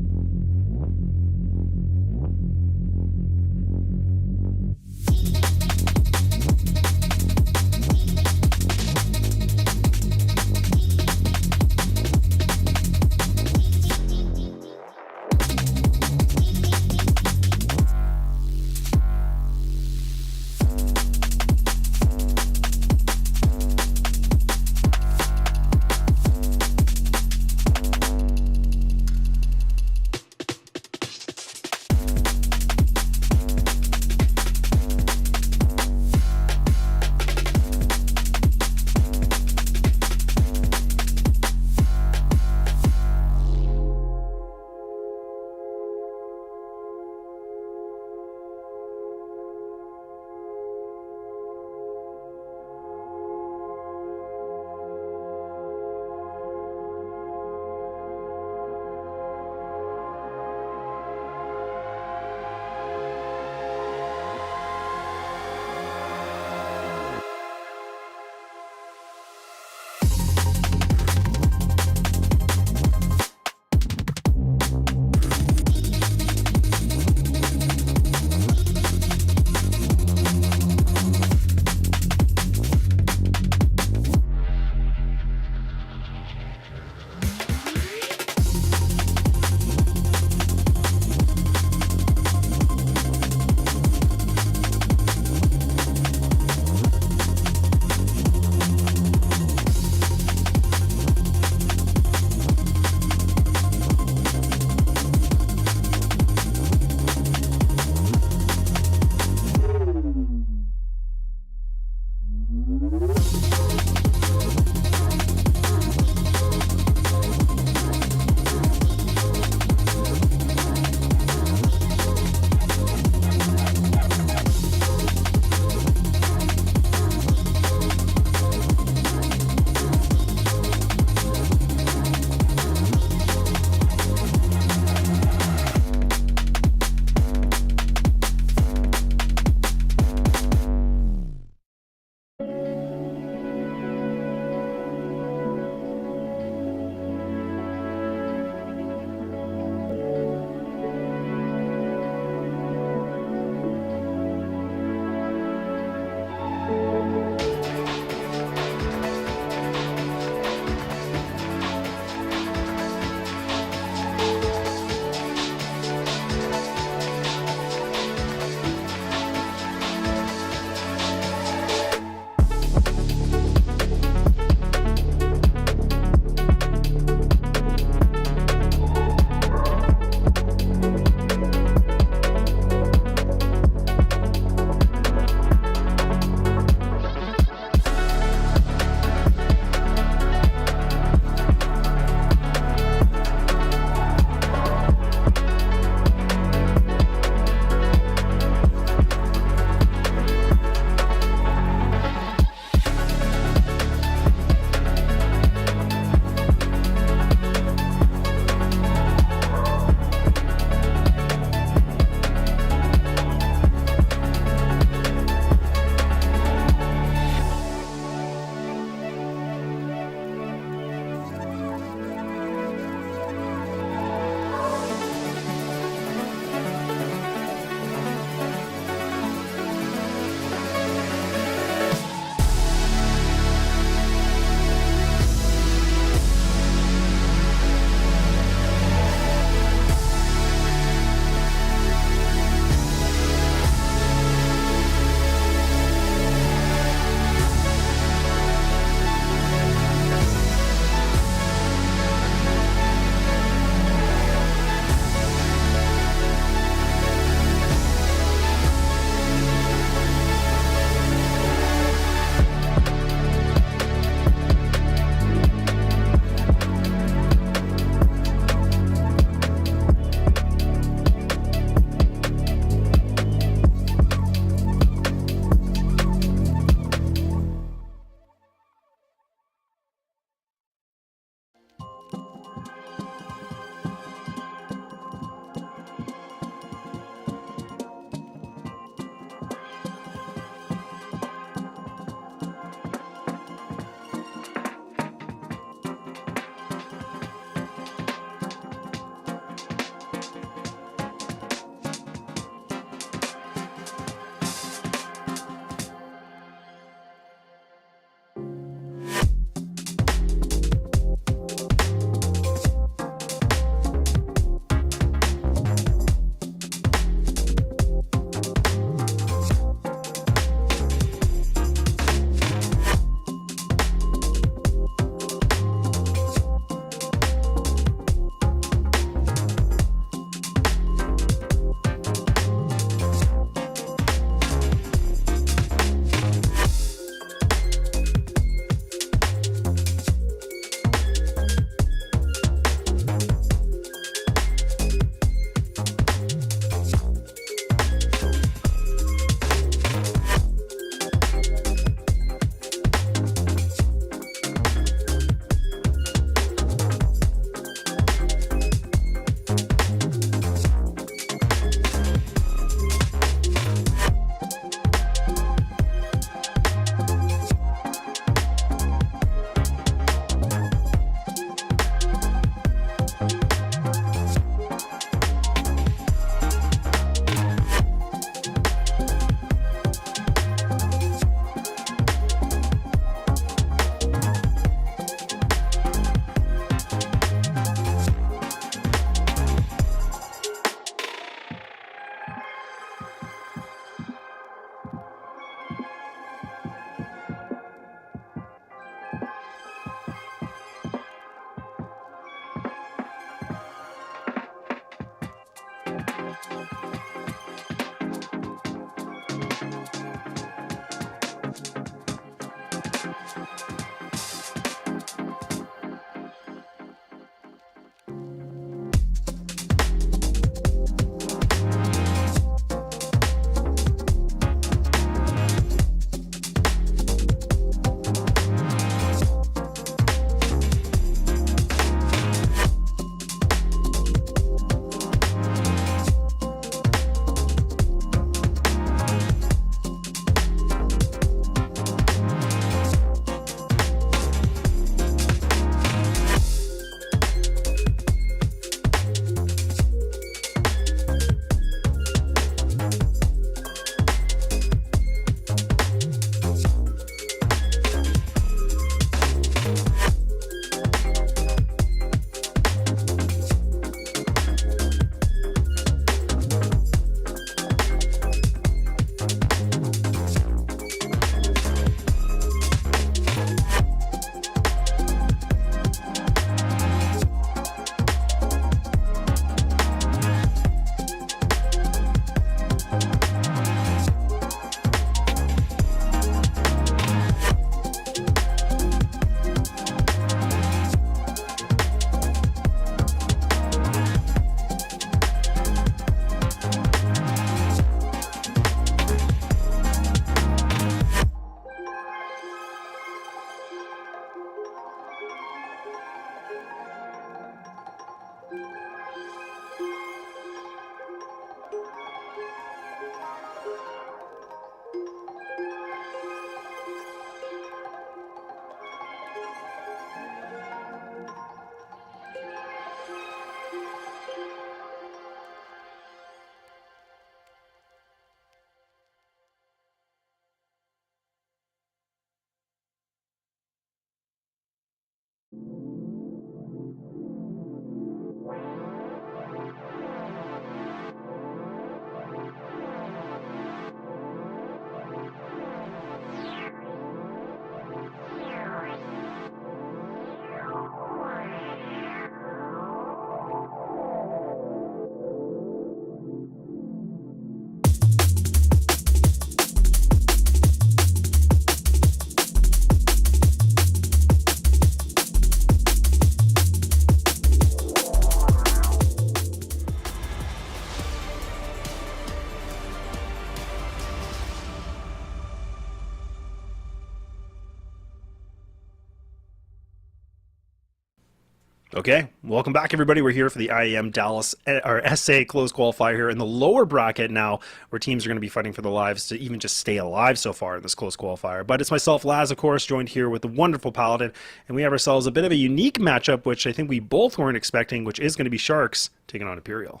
Okay, welcome back, everybody. We're here for the IEM Dallas or SA close qualifier here in the lower bracket now, where teams are going to be fighting for their lives to even just stay alive so far in this close qualifier. But it's myself, Laz, of course, joined here with the wonderful Paladin, and we have ourselves a bit of a unique matchup, which I think we both weren't expecting, which is going to be Sharks taking on Imperial.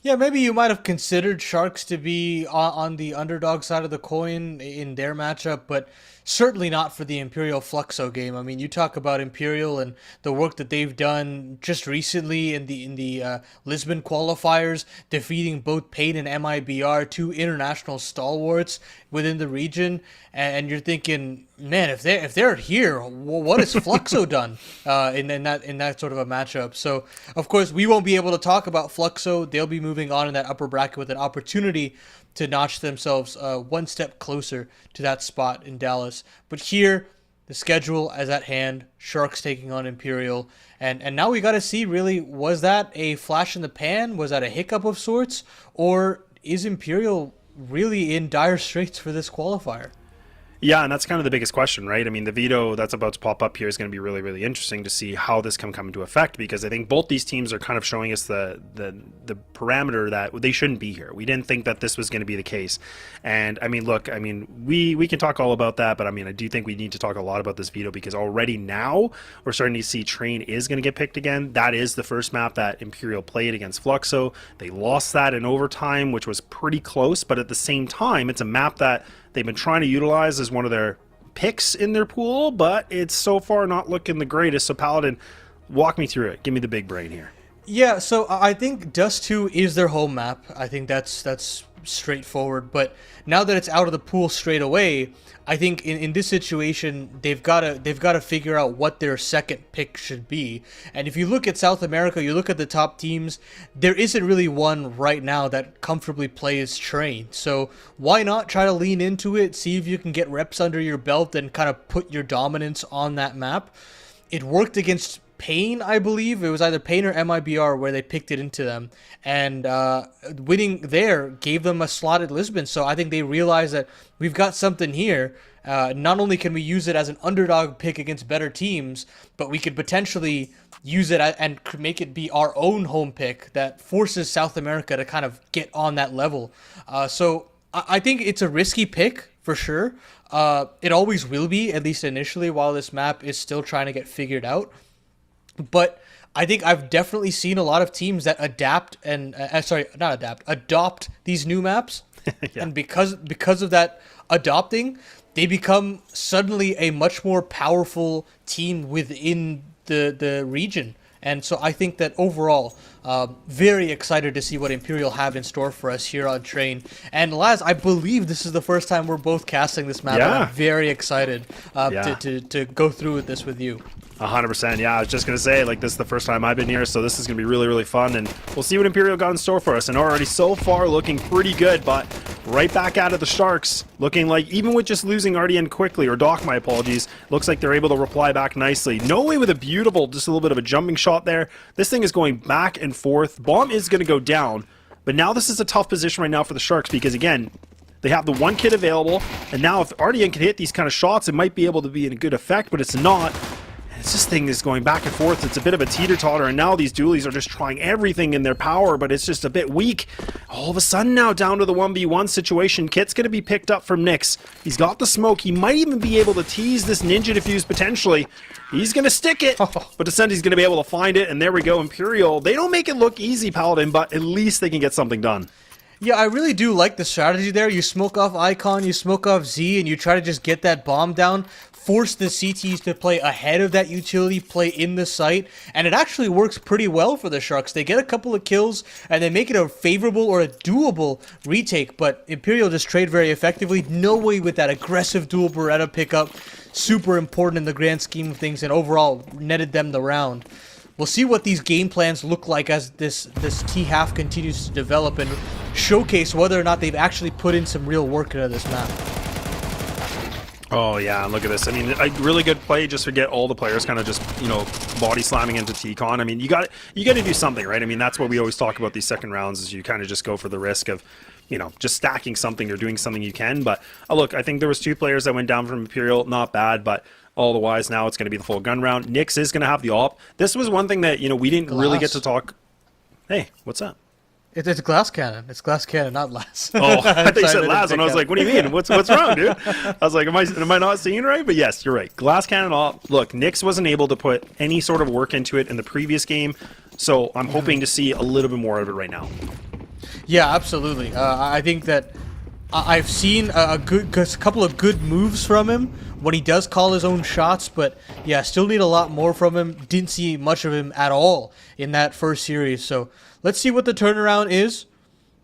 Yeah, maybe you might have considered Sharks to be on the underdog side of the coin in their matchup, but certainly not for the Imperial Fluxo game. I mean, you talk about Imperial and the work that they've done just recently in the Lisbon qualifiers, defeating both Pain and MIBR, two international stalwarts within the region, and you're thinking, man, if they're here, what has Fluxo done in that sort of a matchup? So, of course, we won't be able to talk about Fluxo. They'll be moving on in that upper bracket with an opportunity to notch themselves one step closer to that spot in Dallas. But here, the schedule is at hand. Sharks taking on Imperial. And now we got to see, really, was that a flash in the pan? Was that a hiccup of sorts? Or is Imperial really in dire straits for this qualifier? Yeah, and that's kind of the biggest question, right? I mean, the veto that's about to pop up here is going to be really, really interesting to see how this can come into effect, because I think both these teams are kind of showing us the parameter that they shouldn't be here. We didn't think that this was going to be the case. And, I mean, look, I mean, we can talk all about that, but, I mean, I do think we need to talk a lot about this veto, because already now we're starting to see Train is going to get picked again. That is the first map that Imperial played against Fluxo. They lost that in overtime, which was pretty close, but at the same time, it's a map that they've been trying to utilize as one of their picks in their pool, but it's so far not looking the greatest. So Paladin, walk me through it. Give me the big brain here. Yeah, so I think Dust 2 is their home map. I think that's straightforward. But now that it's out of the pool straight away, I think in this situation they've got to figure out what their second pick should be. And if you look at South America, you look at the top teams, there isn't really one right now that comfortably plays Train. So why not try to lean into it, see if you can get reps under your belt and kind of put your dominance on that map. It worked against Pain, I believe. It was either Pain or MIBR where they picked it into them, and winning there gave them a slot at Lisbon. So I think they realized that we've got something here. Not only can we use it as an underdog pick against better teams, but we could potentially use it and make it be our own home pick that forces South America to kind of get on that level. So I think it's a risky pick for sure. It always will be, at least initially, while this map is still trying to get figured out. But I think I've definitely seen a lot of teams that adopt these new maps. Yeah. And because of that adopting, they become suddenly a much more powerful team within the region. And so I think that overall, very excited to see what Imperial have in store for us here on Train. And Laz, I believe this is the first time we're both casting this map. Yeah. And I'm very excited to go through with this with you. 100%. Yeah, I was just going to say, like, this is the first time I've been here, so this is going to be really, really fun, and we'll see what Imperial got in store for us. And already so far looking pretty good, but right back out of the Sharks, looking like, even with just losing RDN quickly, or Doc, my apologies, looks like they're able to reply back nicely. No way with a beautiful, just a little bit of a jumping shot there. This thing is going back and forth. Bomb is going to go down, but now this is a tough position right now for the Sharks, because again, they have the one kit available, and now if RDN can hit these kind of shots, it might be able to be in a good effect, but it's not. This thing is going back and forth. It's a bit of a teeter-totter, and now these dualies are just trying everything in their power, but it's just a bit weak. All of a sudden now down to the 1v1 situation. Kit's going to be picked up from Nyx. He's got the smoke. He might even be able to tease this ninja defuse potentially. He's going to stick it, but Descendi's going to be able to find it, and there we go. Imperial, they don't make it look easy, Paladin, but at least they can get something done. Yeah, I really do like the strategy there. You smoke off Icon, you smoke off Z, and you try to just get that bomb down, force the CTs to play ahead of that utility, play in the site, and it actually works pretty well for the Sharks. They get a couple of kills, and they make it a favorable or a doable retake, but Imperial just trade very effectively. No way with that aggressive dual Beretta pickup. Super important in the grand scheme of things, and overall netted them the round. We'll see what these game plans look like as this T-half continues to develop and showcase whether or not they've actually put in some real work into this map. Oh yeah, look at this. I mean, a really good play just to get all the players kind of just, you know, body slamming into T-Con. I mean, you got to do something, right? I mean, that's what we always talk about these second rounds, is you kind of just go for the risk of, you know, just stacking something or doing something you can. But look, I think there was 2 players that went down from Imperial, not bad, but otherwise now it's going to be the full gun round. Nyx is going to have the op. This was one thing that, you know, we didn't really get to talk. Hey, what's up? It's glass cannon. It's glass cannon, not Las. Oh, I thought you said Las, and I was like, what do you mean? What's wrong, dude? I was like, am I not seeing right? But yes, you're right. Glass cannon off. Look, Nyx wasn't able to put any sort of work into it in the previous game, so I'm hoping to see a little bit more of it right now. Yeah, absolutely. I think that I've seen a couple of good moves from him when he does call his own shots, but yeah, still need a lot more from him. Didn't see much of him at all in that first series, so let's see what the turnaround is.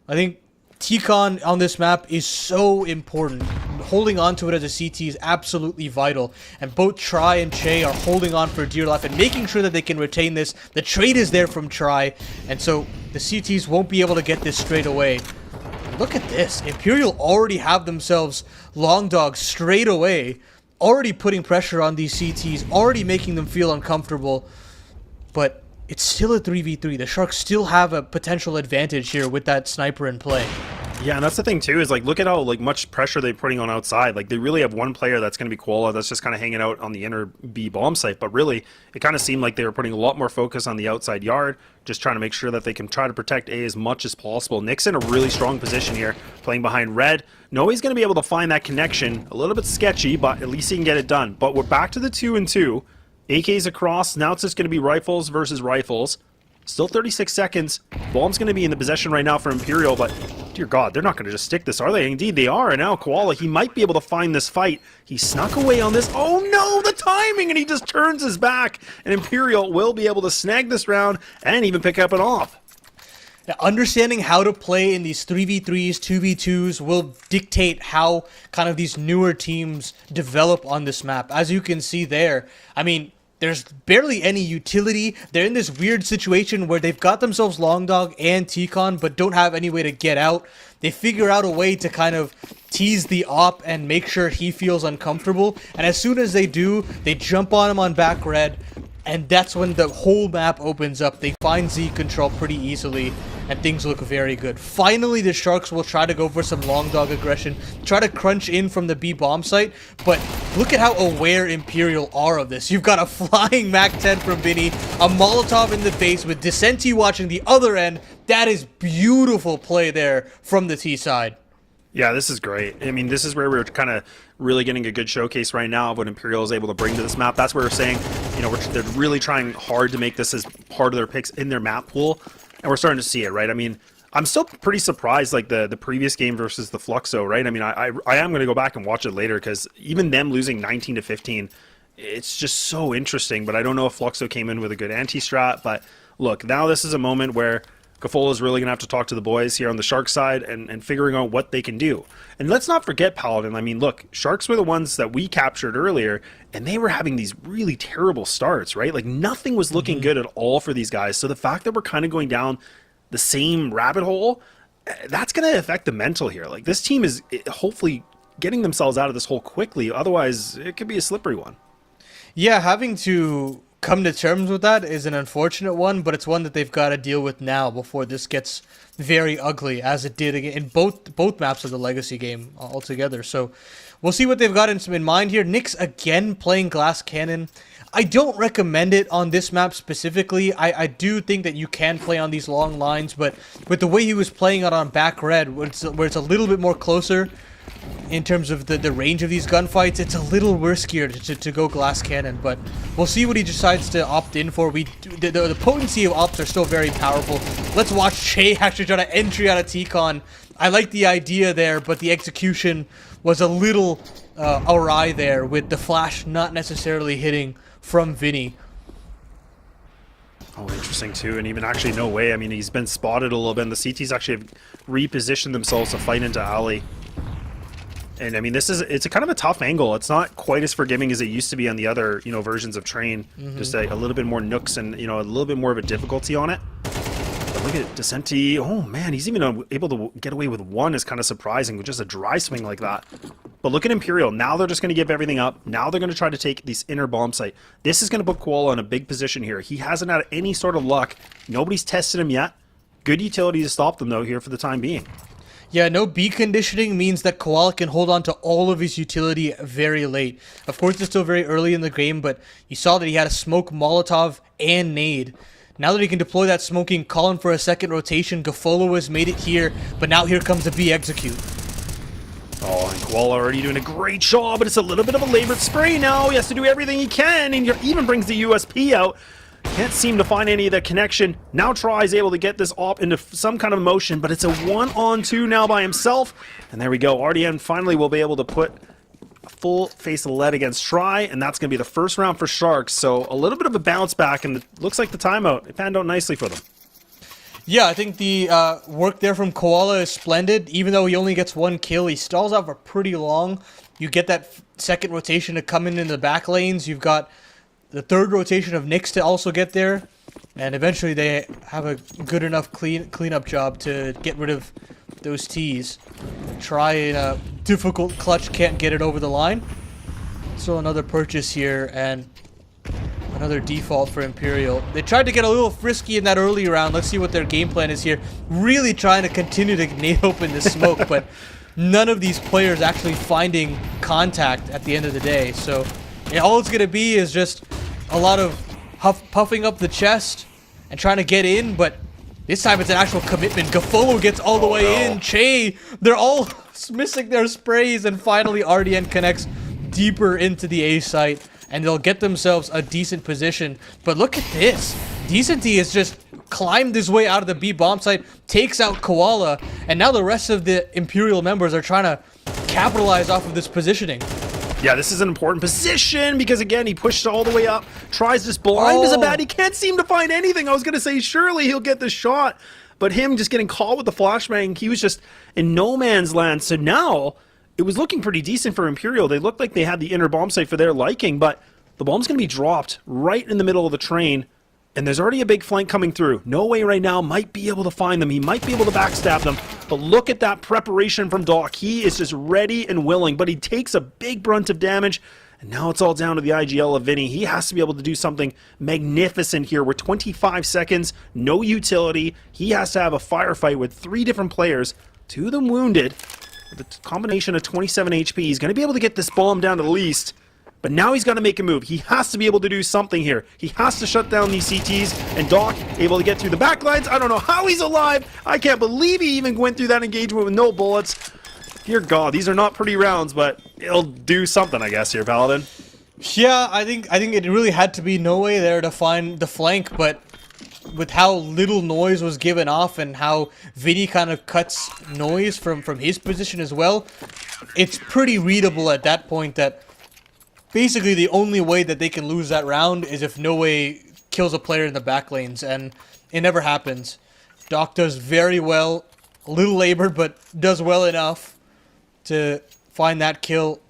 I think T-Con on this map is so important. Holding on to it as a CT is absolutely vital, and both Tri and Che are holding on for dear life and making sure that they can retain this. The trade is there from Tri, and so the CTs won't be able to get this straight away. Look at this. Imperial already have themselves long dogs straight away, already putting pressure on these CTs, already making them feel uncomfortable, but it's still a 3v3. The Sharks still have a potential advantage here with that sniper in play. Yeah, and that's the thing too, is like, look at how like much pressure they're putting on outside. Like, they really have one player that's going to be Koala that's just kind of hanging out on the inner B bomb site, but really it kind of seemed like they were putting a lot more focus on the outside yard, just trying to make sure that they can try to protect A as much as possible. Nick's in a really strong position here, playing behind red. No, he's going to be able to find that connection. A little bit sketchy, but at least he can get it done. But we're back to the 2-2. AK's across. Now it's just going to be rifles versus rifles. Still 36 seconds. Bomb's going to be in the possession right now for Imperial, but dear God, they're not going to just stick this, are they? Indeed, they are. And now Koala, he might be able to find this fight. He snuck away on this. Oh no, the timing! And he just turns his back. And Imperial will be able to snag this round and even pick up an off. Now, understanding how to play in these 3v3s, 2v2s will dictate how kind of these newer teams develop on this map. As you can see there, I mean, there's barely any utility. They're in this weird situation where they've got themselves Long Dog and T-Con, but don't have any way to get out. They figure out a way to kind of tease the op and make sure he feels uncomfortable. And as soon as they do, they jump on him on back red. And that's when the whole map opens up. They find Z control pretty easily, and things look very good. Finally, the Sharks will try to go for some long dog aggression, try to crunch in from the B bomb site, but look at how aware Imperial are of this. You've got a flying MAC-10 from Vinny, a Molotov in the face with Dissenti watching the other end. That is beautiful play there from the T side. Yeah, this is great. I mean, this is where we're kind of really getting a good showcase right now of what Imperial is able to bring to this map. That's where we're saying, you know, they're really trying hard to make this as part of their picks in their map pool, and we're starting to see it, right? I mean, I'm still pretty surprised, like, the previous game versus the Fluxo, right? I mean, I am going to go back and watch it later, because even them losing 19-15, it's just so interesting, but I don't know if Fluxo came in with a good anti-strat, but look, now this is a moment where Cafola is really going to have to talk to the boys here on the Shark side and figuring out what they can do. And let's not forget Paladin. I mean, look, Sharks were the ones that we captured earlier, and they were having these really terrible starts, right? Like, nothing was looking good at all for these guys. So the fact that we're kind of going down the same rabbit hole, that's going to affect the mental here. Like, this team is hopefully getting themselves out of this hole quickly. Otherwise, it could be a slippery one. Yeah, having to come to terms with that is an unfortunate one, but it's one that they've got to deal with now before this gets very ugly, as it did in both maps of the Legacy game altogether. So we'll see what they've got in mind here. Nyx again playing Glass Cannon. I don't recommend it on this map specifically. I do think that you can play on these long lines, but with the way he was playing it on back red, where it's a little bit more closer in terms of the range of these gunfights, it's a little riskier to go Glass Cannon, but we'll see what he decides to opt in for. The potency of ops are still very powerful. Let's watch Che actually try to entry out of T-Con. I like the idea there, but the execution was a little awry there with the flash not necessarily hitting from Vinny. Oh, interesting too, and even actually no way. I mean, he's been spotted a little bit, and the CTs actually have repositioned themselves to fight into alley. And I mean, it's a kind of a tough angle. It's not quite as forgiving as it used to be on the other, versions of Train. Just a little bit more nooks and, a little bit more of a difficulty on it. But look at Descenti. Oh man, he's even able to get away with one is kind of surprising with just a dry swing like that. But look at Imperial. Now they're just going to give everything up. Now they're going to try to take this inner bomb site. This is going to put Koala in a big position here. He hasn't had any sort of luck. Nobody's tested him yet. Good utility to stop them though here for the time being. Yeah, no B conditioning means that Koala can hold on to all of his utility very late. Of course, it's still very early in the game, but you saw that he had a smoke, Molotov, and nade. Now that he can deploy that smoking, calling for a second rotation, Gafolo has made it here, but now here comes the B execute. Oh, and Koala already doing a great job, but it's a little bit of a labored spray now. He has to do everything he can, and he even brings the USP out. Can't seem to find any of that connection. Now Try is able to get this op into some kind of motion, but it's a 1-on-2 now by himself. And there we go. RDN finally will be able to put a full face of lead against Try, and that's going to be the first round for Sharks. So a little bit of a bounce back, and it looks like the timeout. It panned out nicely for them. Yeah, I think the work there from Koala is splendid. Even though he only gets one kill, he stalls out for pretty long. You get that second rotation to come in the back lanes. You've got the third rotation of Nyx to also get there, and eventually they have a good enough cleanup job to get rid of those T's. Try in a difficult clutch, can't get it over the line. So another purchase here and another default for Imperial. They tried to get a little frisky in that early round. Let's see what their game plan is here. Really trying to continue to nade open the smoke, but none of these players actually finding contact at the end of the day. So yeah, all it's going to be is just a lot of puffing up the chest and trying to get in, but this time it's an actual commitment. Gafolo gets all the way in. Che, they're all missing their sprays, and finally RDN connects deeper into the A site, and they'll get themselves a decent position. But look at this. Decenty has just climbed his way out of the B bomb site, takes out Koala, and now the rest of the Imperial members are trying to capitalize off of this positioning. Yeah, this is an important position because, again, he pushed all the way up, tries this blind as a bat. He can't seem to find anything. I was going to say, surely he'll get the shot, but him just getting caught with the flashbang, he was just in no man's land. So now it was looking pretty decent for Imperial. They looked like they had the inner bomb site for their liking, but the bomb's going to be dropped right in the middle of the train, and there's already a big flank coming through. No Way right now might be able to find them. He might be able to backstab them. But look at that preparation from Doc. He is just ready and willing, but he takes a big brunt of damage. And now it's all down to the IGL of Vinny. He has to be able to do something magnificent here. We're 25 seconds, no utility. He has to have a firefight with 3 different players, 2 of them wounded. With a combination of 27 HP, he's going to be able to get this bomb down to the least. But now he's got to make a move. He has to be able to do something here. He has to shut down these CTs, and Doc able to get through the backlines. I don't know how he's alive. I can't believe he even went through that engagement with no bullets. Dear God, these are not pretty rounds, but it'll do something, I guess, here, Paladin. Yeah, I think it really had to be No Way there to find the flank, but with how little noise was given off and how Vinny kind of cuts noise from his position as well, it's pretty readable at that point that basically the only way that they can lose that round is if No Way kills a player in the back lanes, and it never happens. Doc does very well, a little labored, but does well enough to find that kill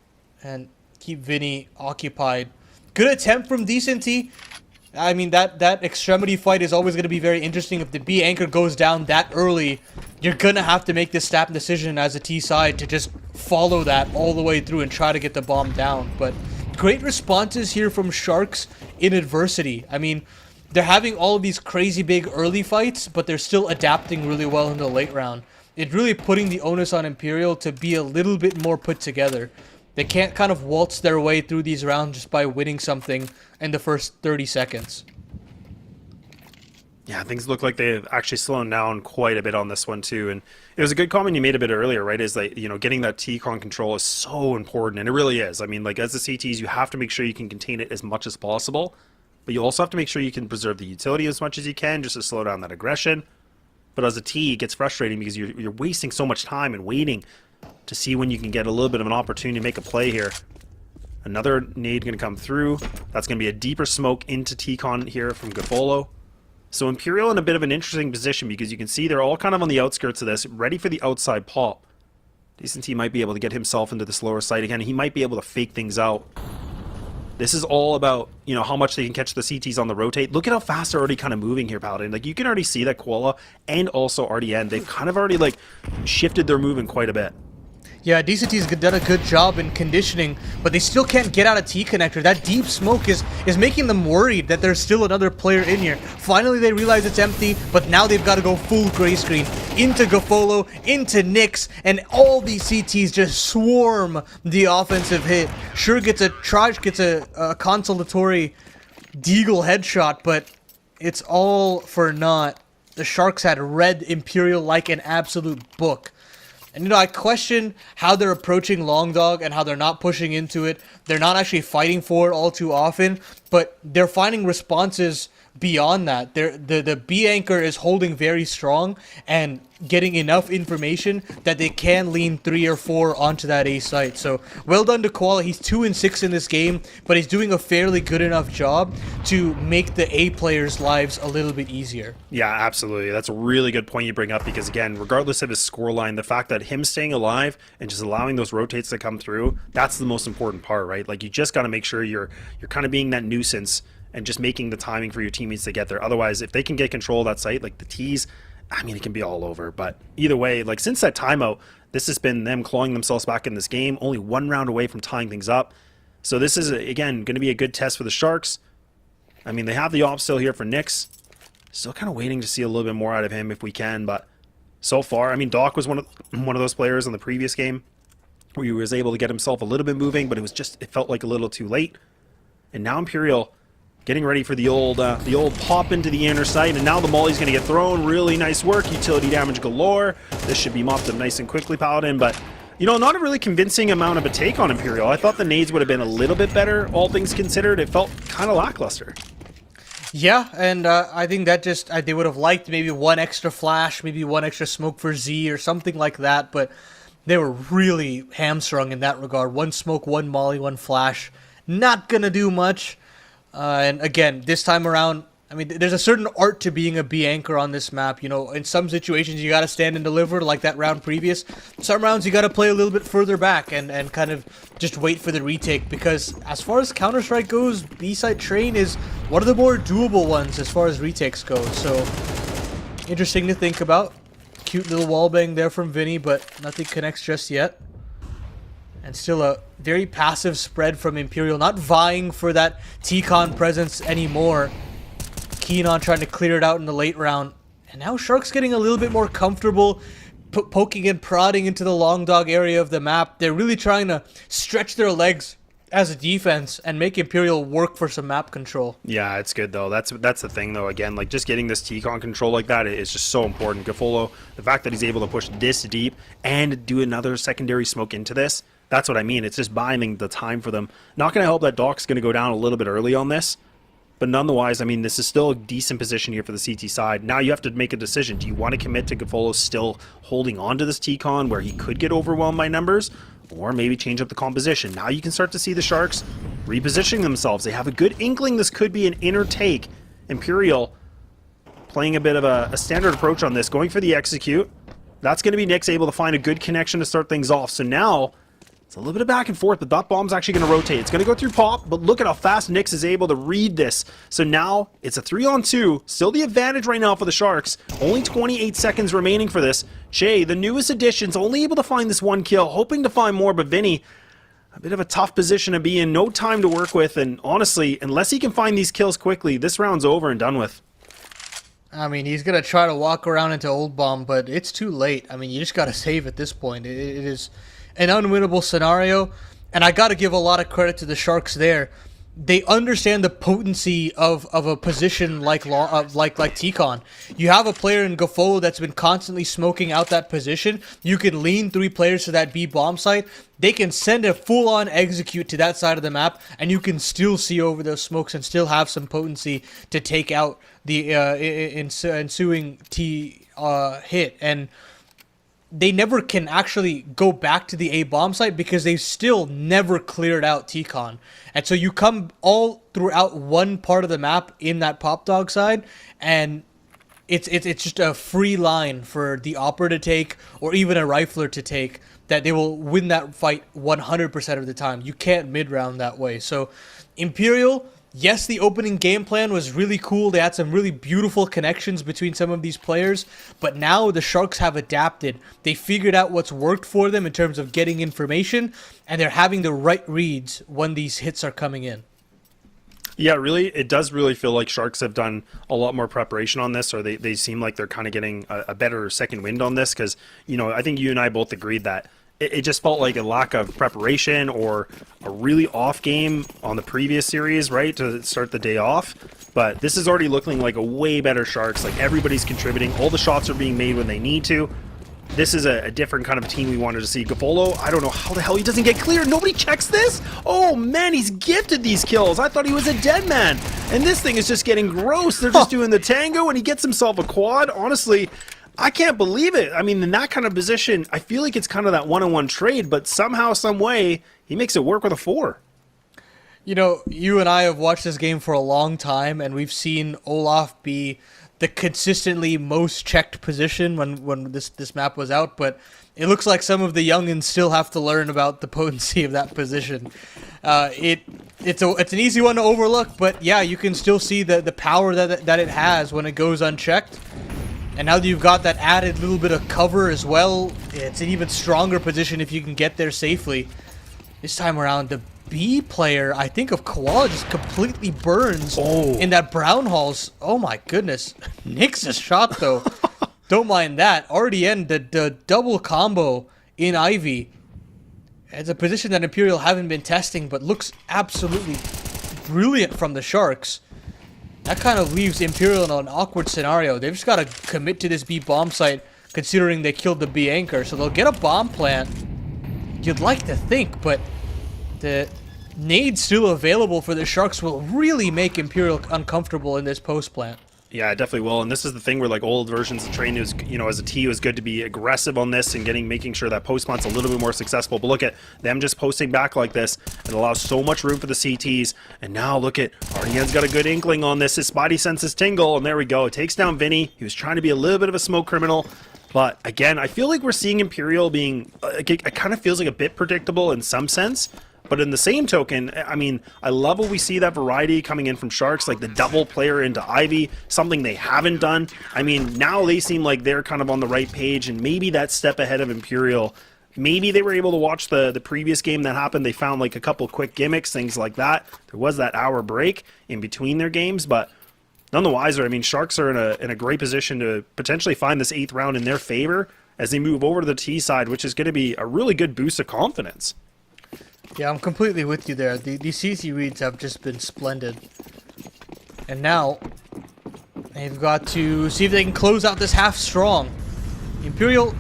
and keep Vinny occupied. Good attempt from Decenty. I mean, that extremity fight is always going to be very interesting. If the B anchor goes down that early, you're going to have to make this snap decision as a T side to just follow that all the way through and try to get the bomb down. But great responses here from Sharks in adversity. I mean, they're having all of these crazy big early fights, but they're still adapting really well in the late round. It's really putting the onus on Imperial to be a little bit more put together. They can't kind of waltz their way through these rounds just by winning something in the first 30 seconds. Yeah, things look like they've actually slowed down quite a bit on this one too. And it was a good comment you made a bit earlier, right? Is that, getting that T-con control is so important, and it really is. I mean, like, as the CTs, you have to make sure you can contain it as much as possible, but you also have to make sure you can preserve the utility as much as you can just to slow down that aggression. but as a T, it gets frustrating because you're wasting so much time and waiting to see when you can get a little bit of an opportunity to make a play here. Another nade going to come through. That's going to be a deeper smoke into T-Con here from Gafolo. So Imperial in a bit of an interesting position because you can see they're all kind of on the outskirts of this, ready for the outside pop. Decent T might be able to get himself into this lower side again. He might be able to fake things out. This is all about, you know, how much they can catch the CTs on the rotate. Look at how fast they're already kind of moving here, Paladin. Like, you can already see that Koala and also RDN, they've kind of already, like, shifted their movement quite a bit. Yeah, DCT's done a good job in conditioning, but they still can't get out of T-connector. That deep smoke is making them worried that there's still another player in here. Finally, they realize it's empty, but now they've got to go full gray screen into Gafolo, into Nyx, and all these CTs just swarm the offensive hit. Sure gets a consolatory Deagle headshot, but it's all for naught. The Sharks had read Imperial like an absolute book. And, you know, I question how they're approaching Long Dog and how they're not pushing into it. They're not actually fighting for it all too often, but they're finding responses beyond that. The B anchor is holding very strong and getting enough information that they can lean 3 or 4 onto that A site. So well done to Koala. He's 2-6 in this game, but he's doing a fairly good enough job to make the A players' lives a little bit easier. Yeah, absolutely. That's a really good point you bring up because, again, regardless of his scoreline, the fact that him staying alive and just allowing those rotates to come through, that's the most important part, right? Like, you just got to make sure you're kind of being that nuisance and just making the timing for your teammates to get there. Otherwise, if they can get control of that site, like the T's, I mean, it can be all over. But either way, like, since that timeout, this has been them clawing themselves back in this game, only 1 round away from tying things up. So this is, again, going to be a good test for the Sharks. I mean, they have the op still here for Nyx. Still kind of waiting to see a little bit more out of him if we can. But so far, I mean, Doc was one of those players in the previous game where he was able to get himself a little bit moving, but it felt like a little too late. And now Imperial getting ready for the old pop into the inner sight, and now the molly's going to get thrown. Really nice work. Utility damage galore. This should be mopped up nice and quickly, Paladin, but, you know, not a really convincing amount of a take on Imperial. I thought the nades would have been a little bit better, all things considered. It felt kind of lackluster. Yeah, and I think that they would have liked maybe 1 extra flash, maybe 1 extra smoke for Z or something like that, but they were really hamstrung in that regard. 1 smoke, 1 molly, 1 flash. Not going to do much. And again, this time around, I mean, there's a certain art to being a B anchor on this map. You know, in some situations you got to stand and deliver, like that round previous. Some rounds you got to play a little bit further back and kind of just wait for the retake. Because as far as Counter-Strike goes, B-side train is one of the more doable ones as far as retakes go. So, interesting to think about. Cute little wallbang there from Vinny, but nothing connects just yet. And still a very passive spread from Imperial, not vying for that T-Con presence anymore. Keen on trying to clear it out in the late round. And now Sharks getting a little bit more comfortable, poking and prodding into the Long Dog area of the map. They're really trying to stretch their legs as a defense and make Imperial work for some map control. Yeah, it's good though. That's the thing though. Again, like, just getting this T-Con control like that is just so important. Gafolo, the fact that he's able to push this deep and do another secondary smoke into this, that's what I mean. It's just buying the time for them. Not going to help that Doc's going to go down a little bit early on this. But nonetheless, I mean, this is still a decent position here for the CT side. Now you have to make a decision. Do you want to commit to Gafolo still holding on to this T-Con where he could get overwhelmed by numbers? Or maybe change up the composition. Now you can start to see the Sharks repositioning themselves. They have a good inkling this could be an inner take. Imperial playing a bit of a standard approach on this. Going for the execute. That's going to be Nyx able to find a good connection to start things off. So now it's a little bit of back and forth, but that bomb's actually going to rotate. It's going to go through pop, but look at how fast Nyx is able to read this. So now it's a 3-on-2. Still the advantage right now for the Sharks. Only 28 seconds remaining for this. Che, the newest addition's only able to find this 1 kill, hoping to find more, but Vinny, a bit of a tough position to be in. No time to work with, and honestly, unless he can find these kills quickly, this round's over and done with. I mean, he's going to try to walk around into Old Bomb, but it's too late. I mean, you just got to save at this point. It is an unwinnable scenario, and I got to give a lot of credit to the Sharks there. They understand the potency of a position like T-Con. You have a player in Gafolo that's been constantly smoking out that position. You can lean 3 players to that B bomb site. They can send a full-on execute to that side of the map, and you can still see over those smokes and still have some potency to take out the ensuing T hit, and they never can actually go back to the A bomb site because they've still never cleared out T-Con. And so you come all throughout one part of the map in that pop dog side, and it's just a free line for the Opera to take or even a Rifler to take, that they will win that fight 100% of the time. You can't mid-round that way. So Imperial, yes, the opening game plan was really cool. They had some really beautiful connections between some of these players, but now the Sharks have adapted. They figured out what's worked for them in terms of getting information, and they're having the right reads when these hits are coming in. Yeah, really, it does really feel like Sharks have done a lot more preparation on this, or they seem like they're kind of getting a better second wind on this, because, I think you and I both agreed that it just felt like a lack of preparation or a really off game on the previous series, right, to start the day off. But this is already looking like a way better Sharks. Like, everybody's contributing. All the shots are being made when they need to. This is a different kind of team we wanted to see. Gafolo, I don't know how the hell he doesn't get clear. Nobody checks this? Oh, man, he's gifted these kills. I thought he was a dead man. And this thing is just getting gross. They're just doing the tango, and he gets himself a quad. Honestly, I can't believe it. I mean, in that kind of position, I feel like it's kind of that one-on-one trade, but somehow, some way, he makes it work with a 4. You and I have watched this game for a long time, and we've seen Olaf be the consistently most checked position when this map was out, but it looks like some of the youngins still have to learn about the potency of that position. It's an easy one to overlook, but yeah, you can still see the power that it has when it goes unchecked. And now that you've got that added little bit of cover as well, it's an even stronger position if you can get there safely. This time around, the B player, I think of Koala, just completely burns in that Brown Halls. Oh my goodness. Nix's shot though. Don't mind that. RDN, the double combo in Ivy. It's a position that Imperial haven't been testing, but looks absolutely brilliant from the Sharks. That kind of leaves Imperial in an awkward scenario. They've just got to commit to this B bomb site, considering they killed the B anchor. So they'll get a bomb plant. You'd like to think, but the nade still available for the Sharks will really make Imperial uncomfortable in this post plant. Yeah, it definitely will. And this is the thing where, like, old versions of Train is, as a T, it was good to be aggressive on this and making sure that post plant's a little bit more successful. But look at them just posting back like this. It allows so much room for the CTs. And now look at RDN's got a good inkling on this. His spidey senses tingle, and there we go. It takes down Vinny. He was trying to be a little bit of a smoke criminal. But again, I feel like we're seeing Imperial being, it kind of feels like a bit predictable in some sense. But in the same token, I mean, I love when we see that variety coming in from Sharks, like the double player into Ivy, something they haven't done. I mean, now they seem like they're kind of on the right page, and maybe that step ahead of Imperial. Maybe they were able to watch the previous game that happened. They found like a couple quick gimmicks, things like that. There was that hour break in between their games, but none the wiser. I mean, Sharks are in a great position to potentially find this 8th round in their favor as they move over to the T side, which is going to be a really good boost of confidence. Yeah, I'm completely with you there. The CC reads have just been splendid. And now, they've got to see if they can close out this half strong. Imperial,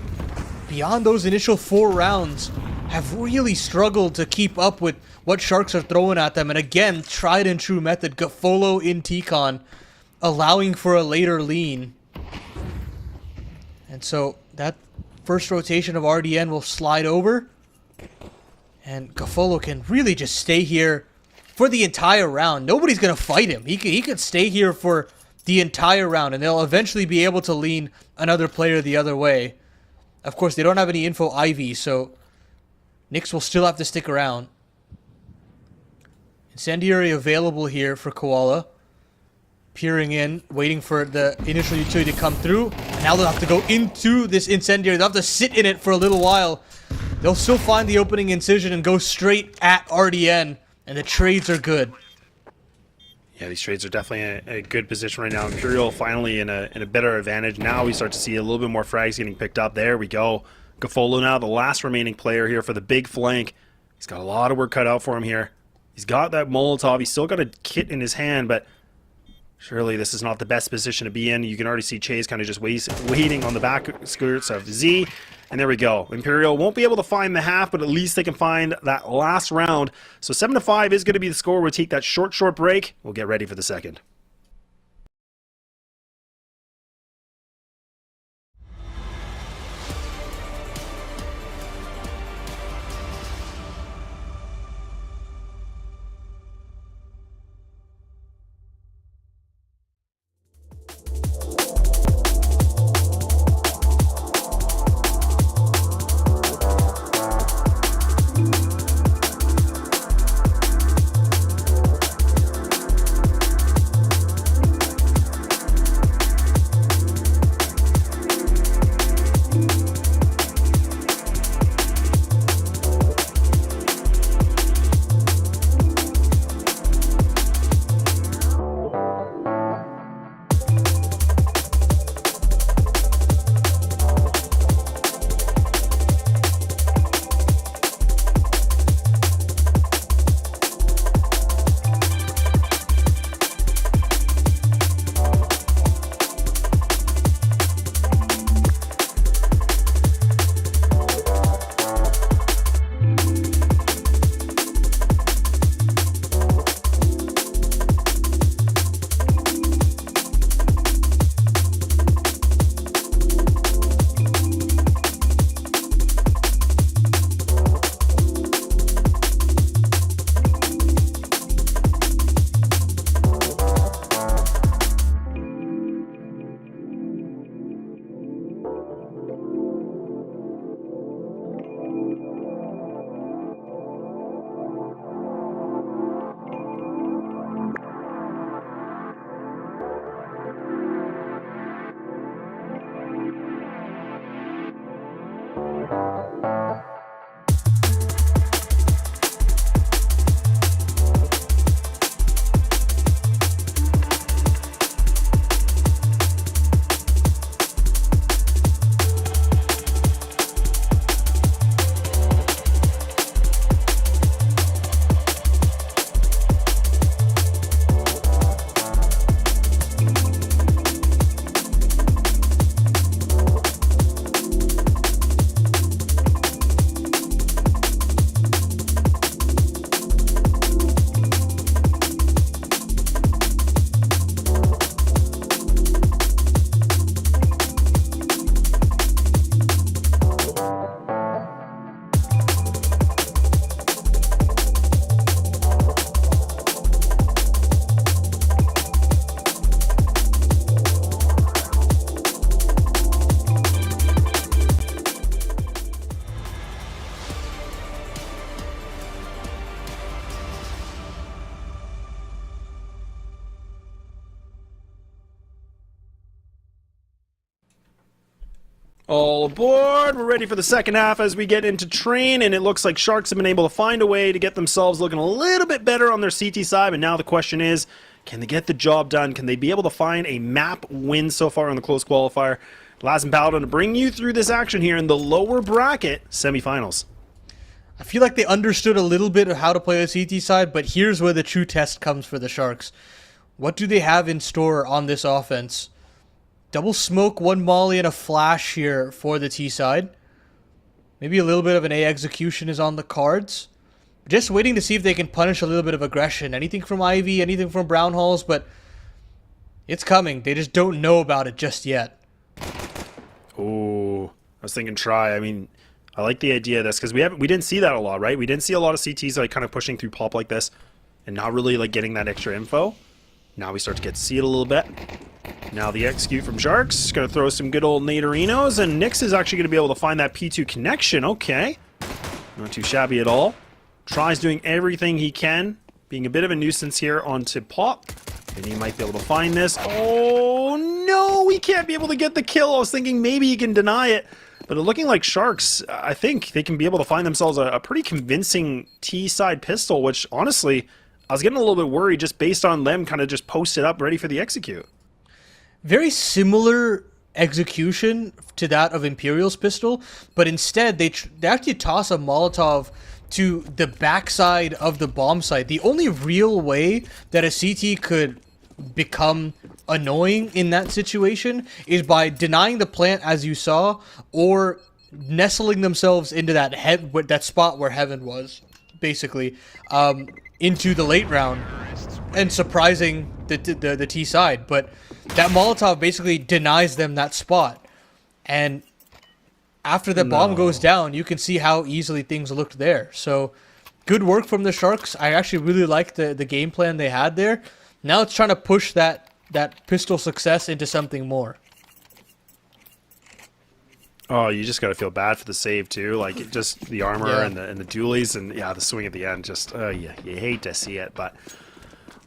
beyond those initial 4 rounds, have really struggled to keep up with what Sharks are throwing at them. And again, tried and true method, Gafolo in T-Con, allowing for a later lean. And so, that first rotation of RDN will slide over. And Gafolo can really just stay here for the entire round. Nobody's going to fight him. He could stay here for the entire round, and they'll eventually be able to lean another player the other way. Of course, they don't have any info Ivy, so Nyx will still have to stick around. Incendiary available here for Koala. Peering in, waiting for the initial utility to come through. And now they'll have to go into this Incendiary. They'll have to sit in it for a little while. They'll still find the opening incision and go straight at RDN, and the trades are good. Yeah, these trades are definitely in a good position right now. Imperial finally in a better advantage. Now we start to see a little bit more frags getting picked up. There we go. Gafolo now, the last remaining player here for the big flank. He's got a lot of work cut out for him here. He's got that Molotov. He's still got a kit in his hand, but surely this is not the best position to be in. You can already see Chase kind of just waiting on the back skirts of Z. And there we go. Imperial won't be able to find the half, but at least they can find that last round. So 7-5 is going to be the score. We'll take that short break. We'll get ready for the second. All aboard. We're ready for the second half as we get into train, and it looks like Sharks have been able to find a way to get themselves looking a little bit better on their CT side, but now the question is, can they get the job done? Can they be able to find a map win so far on the close qualifier? Laz and Paladin to bring you through this action here in the lower bracket semifinals. I feel like they understood a little bit of how to play the CT side, but here's where the true test comes for the Sharks. What do they have in store on this offense? Double smoke, one molly, and a flash here for the T side. Maybe a little bit of an A execution is on the cards. Just waiting to see if they can punish a little bit of aggression. Anything from Ivy, anything from Brownhalls, but it's coming. They just don't know about it just yet. Oh, I was thinking try. I mean, I like the idea of this because we didn't see that a lot, right? We didn't see a lot of CTs like kind of pushing through pop like this and not really like getting that extra info. Now we start to get to see it a little bit. Now the execute from Sharks. Going to throw some good old Naderinos, and Nyx is actually going to be able to find that P2 connection. Okay. Not too shabby at all. Tries doing everything he can, being a bit of a nuisance here onto Pop. And he might be able to find this. Oh, no, we can't be able to get the kill. I was thinking maybe he can deny it. But looking like Sharks, I think they can be able to find themselves a pretty convincing T-side pistol, which, honestly, I was getting a little bit worried just based on them kind of just posted up ready for the execute. Very similar execution to that of Imperial's pistol, but instead they actually toss a Molotov to the backside of the bomb site. The only real way that a CT could become annoying in that situation is by denying the plant, as you saw, or nestling themselves into that spot where Heaven was, basically, into the late round and surprising the T side. But that Molotov basically denies them that spot, and after the bomb goes down, you can see how easily things looked there. So, good work from the Sharks. I actually really like the game plan they had there. Now it's trying to push that pistol success into something more. Oh, you just got to feel bad for the save too, like just the armor and the dualies, and yeah, the swing at the end. Just you hate to see it, but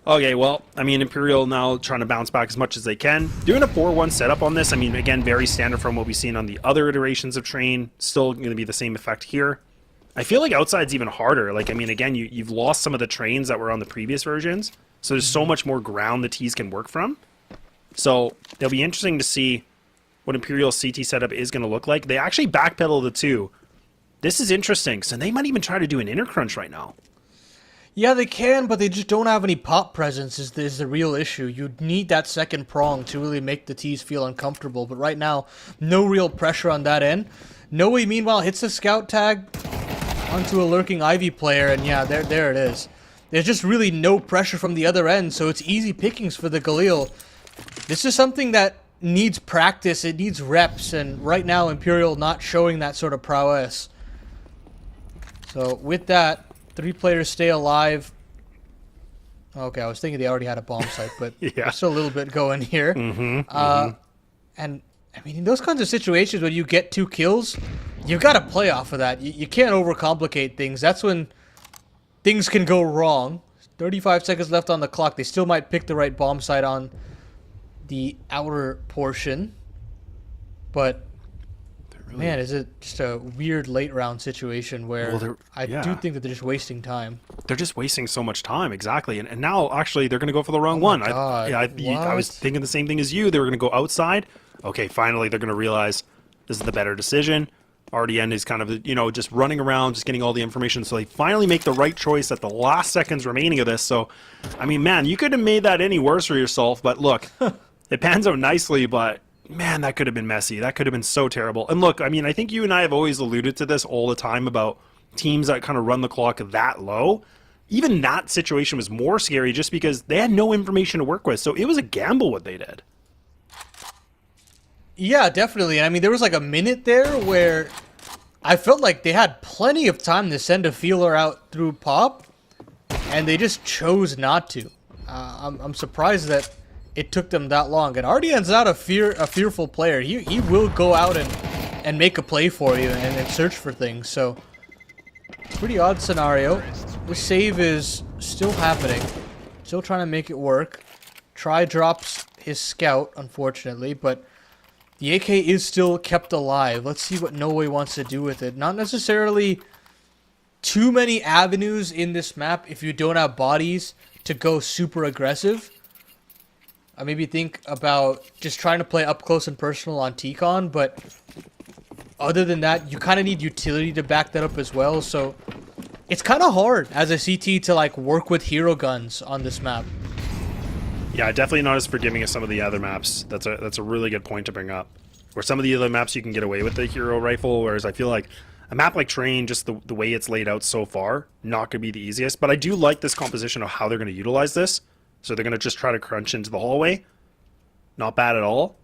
okay. Well, I mean, Imperial now trying to bounce back as much as they can, doing a 4-1 setup on this. I mean, again, very standard from what we've seen on the other iterations of Train. Still going to be the same effect here. I feel like outside's even harder. Like, I mean, again, you've lost some of the trains that were on the previous versions, so there's so much more ground the T's can work from. So it'll be interesting to see what Imperial's CT setup is going to look like. They actually backpedal the 2. This is interesting, so they might even try to do an inner crunch right now. Yeah, they can, but they just don't have any pop presence is the real issue. You need that second prong to really make the T's feel uncomfortable, but right now, no real pressure on that end. Noe, meanwhile, hits the scout tag onto a lurking Ivy player, and yeah, there it is. There's just really no pressure from the other end, so it's easy pickings for the Galil. This is something that needs practice, it needs reps, and right now Imperial not showing that sort of prowess. So with that, 3 players stay alive. Okay, I was thinking they already had a bomb site, but there's still a little bit going here. And I mean, in those kinds of situations when you get 2 kills, you've got to play off of that. You can't overcomplicate things. That's when things can go wrong. 35 seconds left on the clock. They still might pick the right bomb site on the outer portion, but man, is it just a weird late round situation where I do think that they're just wasting time. They're just wasting so much time, exactly. And now, actually, they're going to go for the wrong one. I was thinking the same thing as you. They were going to go outside. Okay, finally, they're going to realize this is the better decision. RDN is kind of, just running around, just getting all the information. So they finally make the right choice at the last seconds remaining of this. So, I mean, man, you could have made that any worse for yourself. But look, it pans out nicely, but man, that could have been messy. That could have been so terrible. And look, I mean, I think you and I have always alluded to this all the time about teams that kind of run the clock that low. Even that situation was more scary just because they had no information to work with. So it was a gamble what they did. Yeah, definitely. I mean, there was like a minute there where I felt like they had plenty of time to send a feeler out through Pop, and they just chose not to. I'm surprised that it took them that long. And RDN's not a fearful player. He will go out and make a play for you and search for things. So, pretty odd scenario. The save is still happening. Still trying to make it work. Try drops his scout, unfortunately, but The AK is still kept alive. Let's see what No Way wants to do with it. Not necessarily too many avenues in this map if you don't have bodies to go super aggressive. I maybe think about just trying to play up close and personal on T-Con, but other than that, you kind of need utility to back that up as well, so it's kind of hard as a CT to like work with hero guns on this map. Yeah, definitely not as forgiving as some of the other maps. That's a really good point to bring up. Where some of the other maps you can get away with the hero rifle, whereas I feel like a map like Train, just the way it's laid out so far, not going to be the easiest. But I do like this composition of how they're going to utilize this. So they're going to just try to crunch into the hallway. Not bad at all.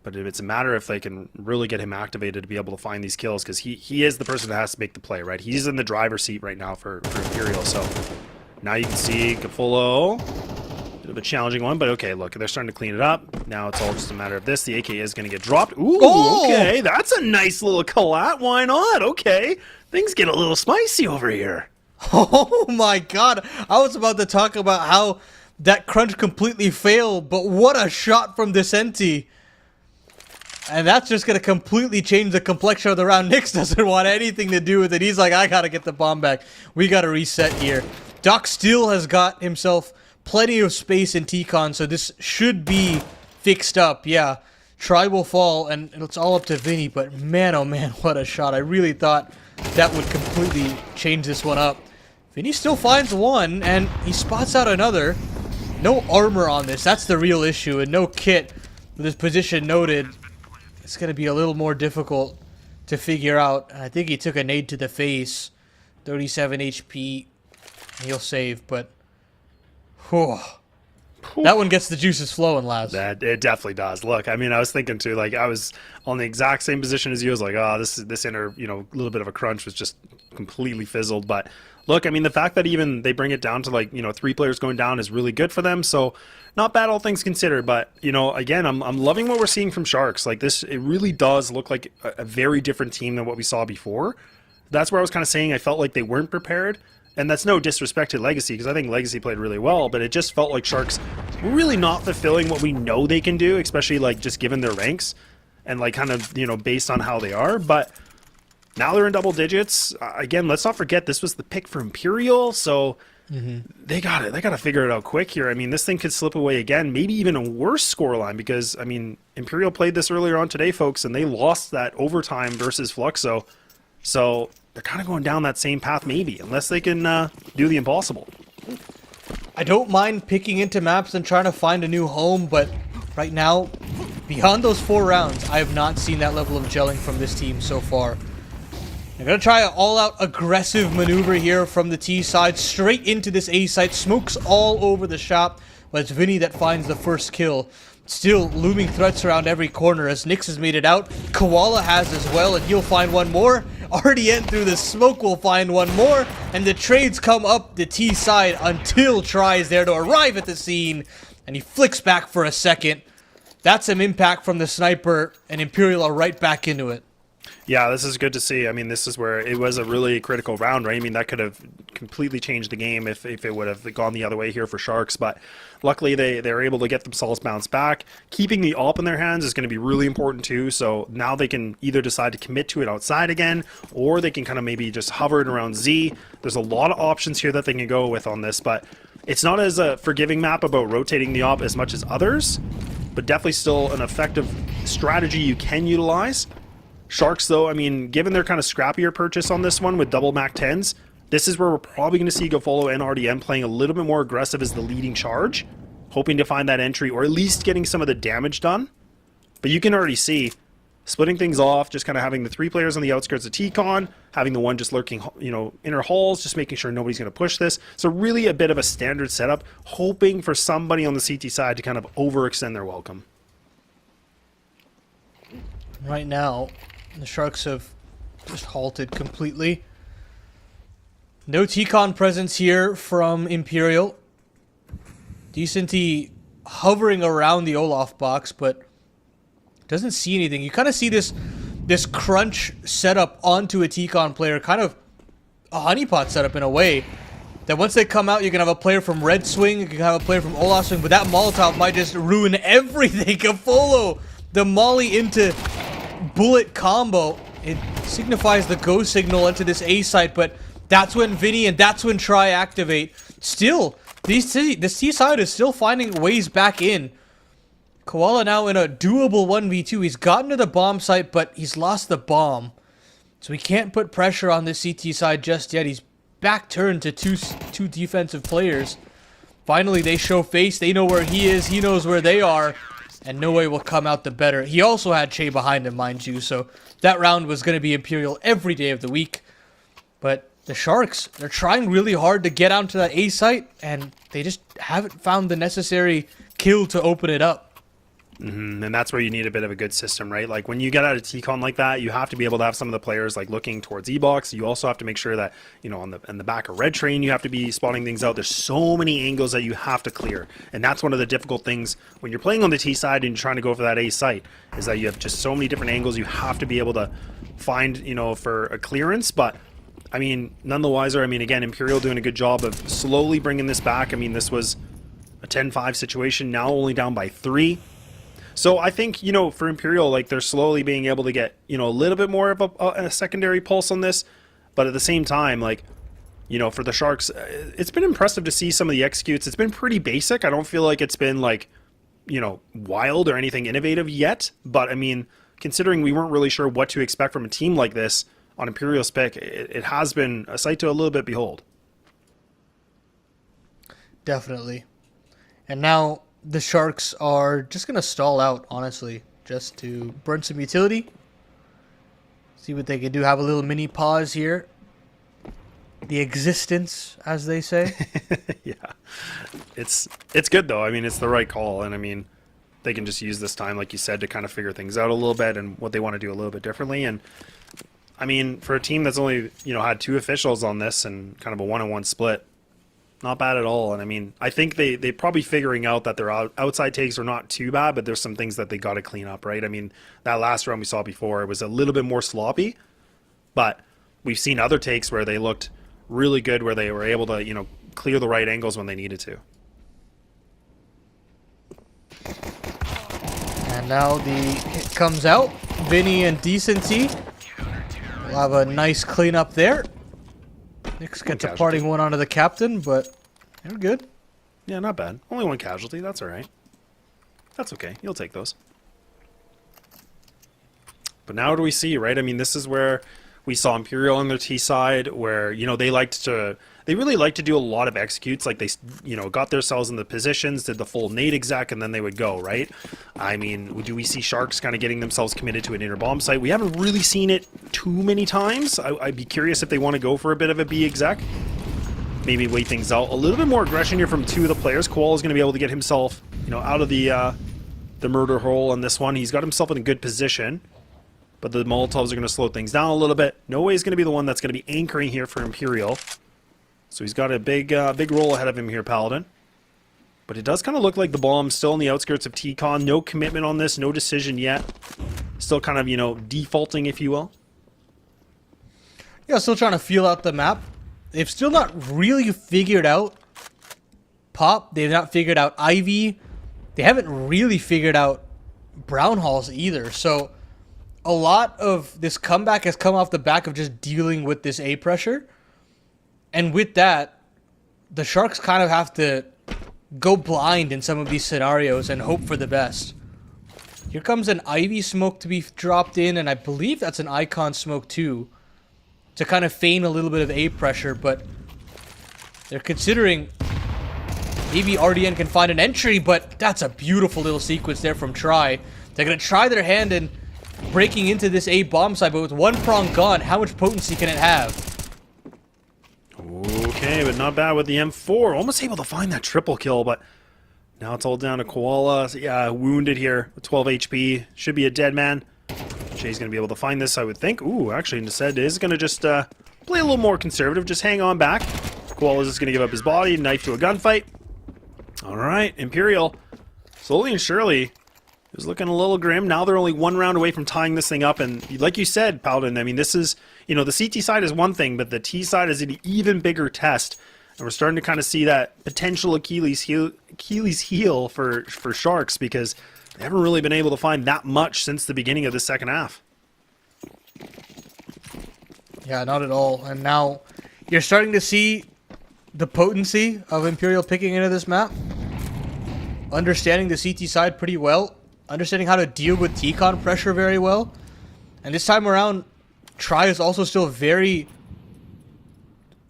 But it's a matter if they can really get him activated to be able to find these kills, because he is the person that has to make the play, right? He's in the driver's seat right now for Imperial. So now you can see Gafolo. Bit of a challenging one, but okay, look, they're starting to clean it up. Now it's all just a matter of this. The AK is going to get dropped. Ooh, okay, that's a nice little collat. Why not? Okay, things get a little spicy over here. Oh my god, I was about to talk about how that crunch completely failed, but what a shot from Decenti. And that's just going to completely change the complexion of the round. Nyx doesn't want anything to do with it. He's like, I got to get the bomb back. We got to reset here. Doc still has got himself plenty of space in T-Con, so this should be fixed up. Yeah, Try will fall, and it's all up to Vinny, but man, oh man, what a shot. I really thought that would completely change this one up. Vinny still finds one, and he spots out another. No armor on this, that's the real issue, and no kit with his position noted. It's going to be a little more difficult to figure out. I think he took a nade to the face. 37 HP. He'll save, but whew. That one gets the juices flowing, lads. That it definitely does. Look, I mean, I was thinking too, like I was on the exact same position as you. I was like, oh, this inner, little bit of a crunch was just completely fizzled. But look, I mean, the fact that even they bring it down to like 3 players going down is really good for them. So not bad, all things considered. But again, I'm loving what we're seeing from Sharks. Like this, it really does look like a very different team than what we saw before. That's where I was kind of saying I felt like they weren't prepared. And that's no disrespect to Legacy, because I think Legacy played really well, but it just felt like Sharks were really not fulfilling what we know they can do, especially like just given their ranks and like kind of, based on how they are. But now they're in double digits. Again, let's not forget this was the pick for Imperial, so they got to figure it out quick here. I mean, this thing could slip away again, maybe even a worse scoreline, because I mean, Imperial played this earlier on today, folks, and they lost that overtime versus Fluxo. So they're kind of going down that same path maybe, unless they can do the impossible. I don't mind picking into maps and trying to find a new home, but right now, beyond those 4 rounds, I have not seen that level of gelling from this team so far. They're going to try an all-out aggressive maneuver here from the T side, straight into this A site, smokes all over the shop, but it's Vinny that finds the first kill. Still looming threats around every corner as Nyx has made it out. Koala has as well, and he'll find one more. RDN through the smoke will find one more, and the trades come up the T side until Try is there to arrive at the scene, and he flicks back for a second. That's some impact from the sniper, and Imperial are right back into it. Yeah, this is good to see. I mean, this is where it was a really critical round, right? I mean, that could have completely changed the game if it would have gone the other way here for Sharks. But luckily, they were able to get themselves bounced back. Keeping the AWP in their hands is going to be really important too. So now they can either decide to commit to it outside again, or they can kind of maybe just hover it around Z. There's a lot of options here that they can go with on this, but it's not as a forgiving map about rotating the AWP as much as others, but definitely still an effective strategy you can utilize. Sharks, though, I mean, given their kind of scrappier purchase on this one with double Mac 10s, this is where we're probably going to see Gofolo and RDM playing a little bit more aggressive as the leading charge, hoping to find that entry or at least getting some of the damage done. But you can already see splitting things off, just kind of having the 3 players on the outskirts of T-Con, having the one just lurking, inner halls, just making sure nobody's going to push this. So really a bit of a standard setup, hoping for somebody on the CT side to kind of overextend their welcome. Right now, the Sharks have just halted completely. No T-Con presence here from Imperial. Decenty hovering around the Olaf box, but doesn't see anything. You kind of see this crunch setup onto a T-Con player, kind of a honeypot setup in a way. That once they come out, you can have a player from Red Swing, you can have a player from Olaf Swing, but that Molotov might just ruin everything. Gafolo the molly into bullet combo. It signifies the go signal into this A site, but that's when Vinny and that's when Try activate. Still, this T side is still finding ways back in. Koala now in a doable 1v2. He's gotten to the bomb site, but he's lost the bomb. So he can't put pressure on this CT side just yet. He's back turned to two defensive players. Finally, they show face. They know where he is. He knows where they are. And no way will come out the better. He also had Che behind him, mind you. So that round was going to be Imperial every day of the week. But the Sharks, they're trying really hard to get onto that A site. And they just haven't found the necessary kill to open it up. And that's where you need a bit of a good system, right? Like when you get out of T-Con like that, you have to be able to have some of the players like looking towards E-Box. You also have to make sure that, you know, on the back of Red Train, you have to be spotting things out. There's so many angles that you have to clear. And that's one of the difficult things when you're playing on the T side and you're trying to go for that A site, is that you have just so many different angles you have to be able to find, you know, for a clearance. But I mean, none the wiser. I mean, again, Imperial doing a good job of slowly bringing this back. I mean, this was a 10-5 situation, now only down by 3. So I think, you know, for Imperial, like they're slowly being able to get, you know, a little bit more of a secondary pulse on this. But at the same time, like, you know, for the Sharks, it's been impressive to see some of the executes. It's been pretty basic. I don't feel like it's been like, you know, wild or anything innovative yet. But I mean, considering we weren't really sure what to expect from a team like this on Imperial's pick, it has been a sight to a little bit behold. Definitely. And now the Sharks are just going to stall out, honestly, just to burn some utility. See what they can do. Have a little mini pause here. The existence, as they say. Yeah. It's good, though. I mean, it's the right call. And, I mean, they can just use this time, like you said, to kind of figure things out a little bit and what they want to do a little bit differently. And, I mean, for a team that's only, you know, had 2 officials on this and kind of a 1-on-1 split, not bad at all. And I mean, I think they probably figuring out that their outside takes are not too bad, but there's some things that they got to clean up, right? I mean, that last round we saw before, it was a little bit more sloppy, but we've seen other takes where they looked really good, where they were able to, you know, clear the right angles when they needed to. And now the hit comes out. Vinny and Decency will have a nice cleanup there. Nix gets a parting one onto the captain, but they're good. Yeah, not bad. Only 1 casualty. That's all right. That's okay. You'll take those. But now what do we see, right? I mean, this is where we saw Imperial on their T side, where, you know, they really like to do a lot of executes. Like they, you know, got themselves in the positions, did the full nade exec, and then they would go, right? I mean, do we see Sharks kind of getting themselves committed to an inner bomb site? We haven't really seen it too many times. I'd be curious if they want to go for a bit of a B exec. Maybe wait things out. A little bit more aggression here from 2 of the players. Koala is going to be able to get himself, you know, out of the murder hole on this one. He's got himself in a good position. But the Molotovs are going to slow things down a little bit. No way is going to be the one that's going to be anchoring here for Imperial. So he's got a big roll ahead of him here, Paladin. But it does kind of look like the bomb's still on the outskirts of T-Con. No commitment on this, no decision yet. Still kind of, you know, defaulting, if you will. Yeah, still trying to feel out the map. They've still not really figured out Pop. They've not figured out Ivy. They haven't really figured out Brown Halls either. So a lot of this comeback has come off the back of just dealing with this A pressure. And with that, the Sharks kind of have to go blind in some of these scenarios and hope for the best. Here comes an Ivy smoke to be dropped in, and I believe that's an Icon smoke too, to kind of feign a little bit of A pressure, but they're considering maybe RDN can find an entry, but that's a beautiful little sequence there from Try. They're going to try their hand in breaking into this A bomb side, but with 1 prong gone, how much potency can it have? Okay, but not bad with the M4. Almost able to find that triple kill, but now it's all down to Koala. So yeah, wounded here with 12 HP. Should be a dead man. Jay's going to be able to find this, I would think. Ooh, actually, instead is going to just play a little more conservative. Just hang on back. Koala's just going to give up his body. Knife to a gunfight. All right, Imperial. Slowly and surely, it was looking a little grim. Now they're only 1 round away from tying this thing up. And like you said, Paladin, I mean, this is, you know, the CT side is one thing, but the T side is an even bigger test. we're starting to kind of see that potential Achilles heel for Sharks, because they haven't really been able to find that much since the beginning of the second half. Yeah, not at all. And now you're starting to see the potency of Imperial picking into this map. Understanding the CT side pretty well. Understanding how to deal with T-Con pressure very well. And this time around, Tri is also still very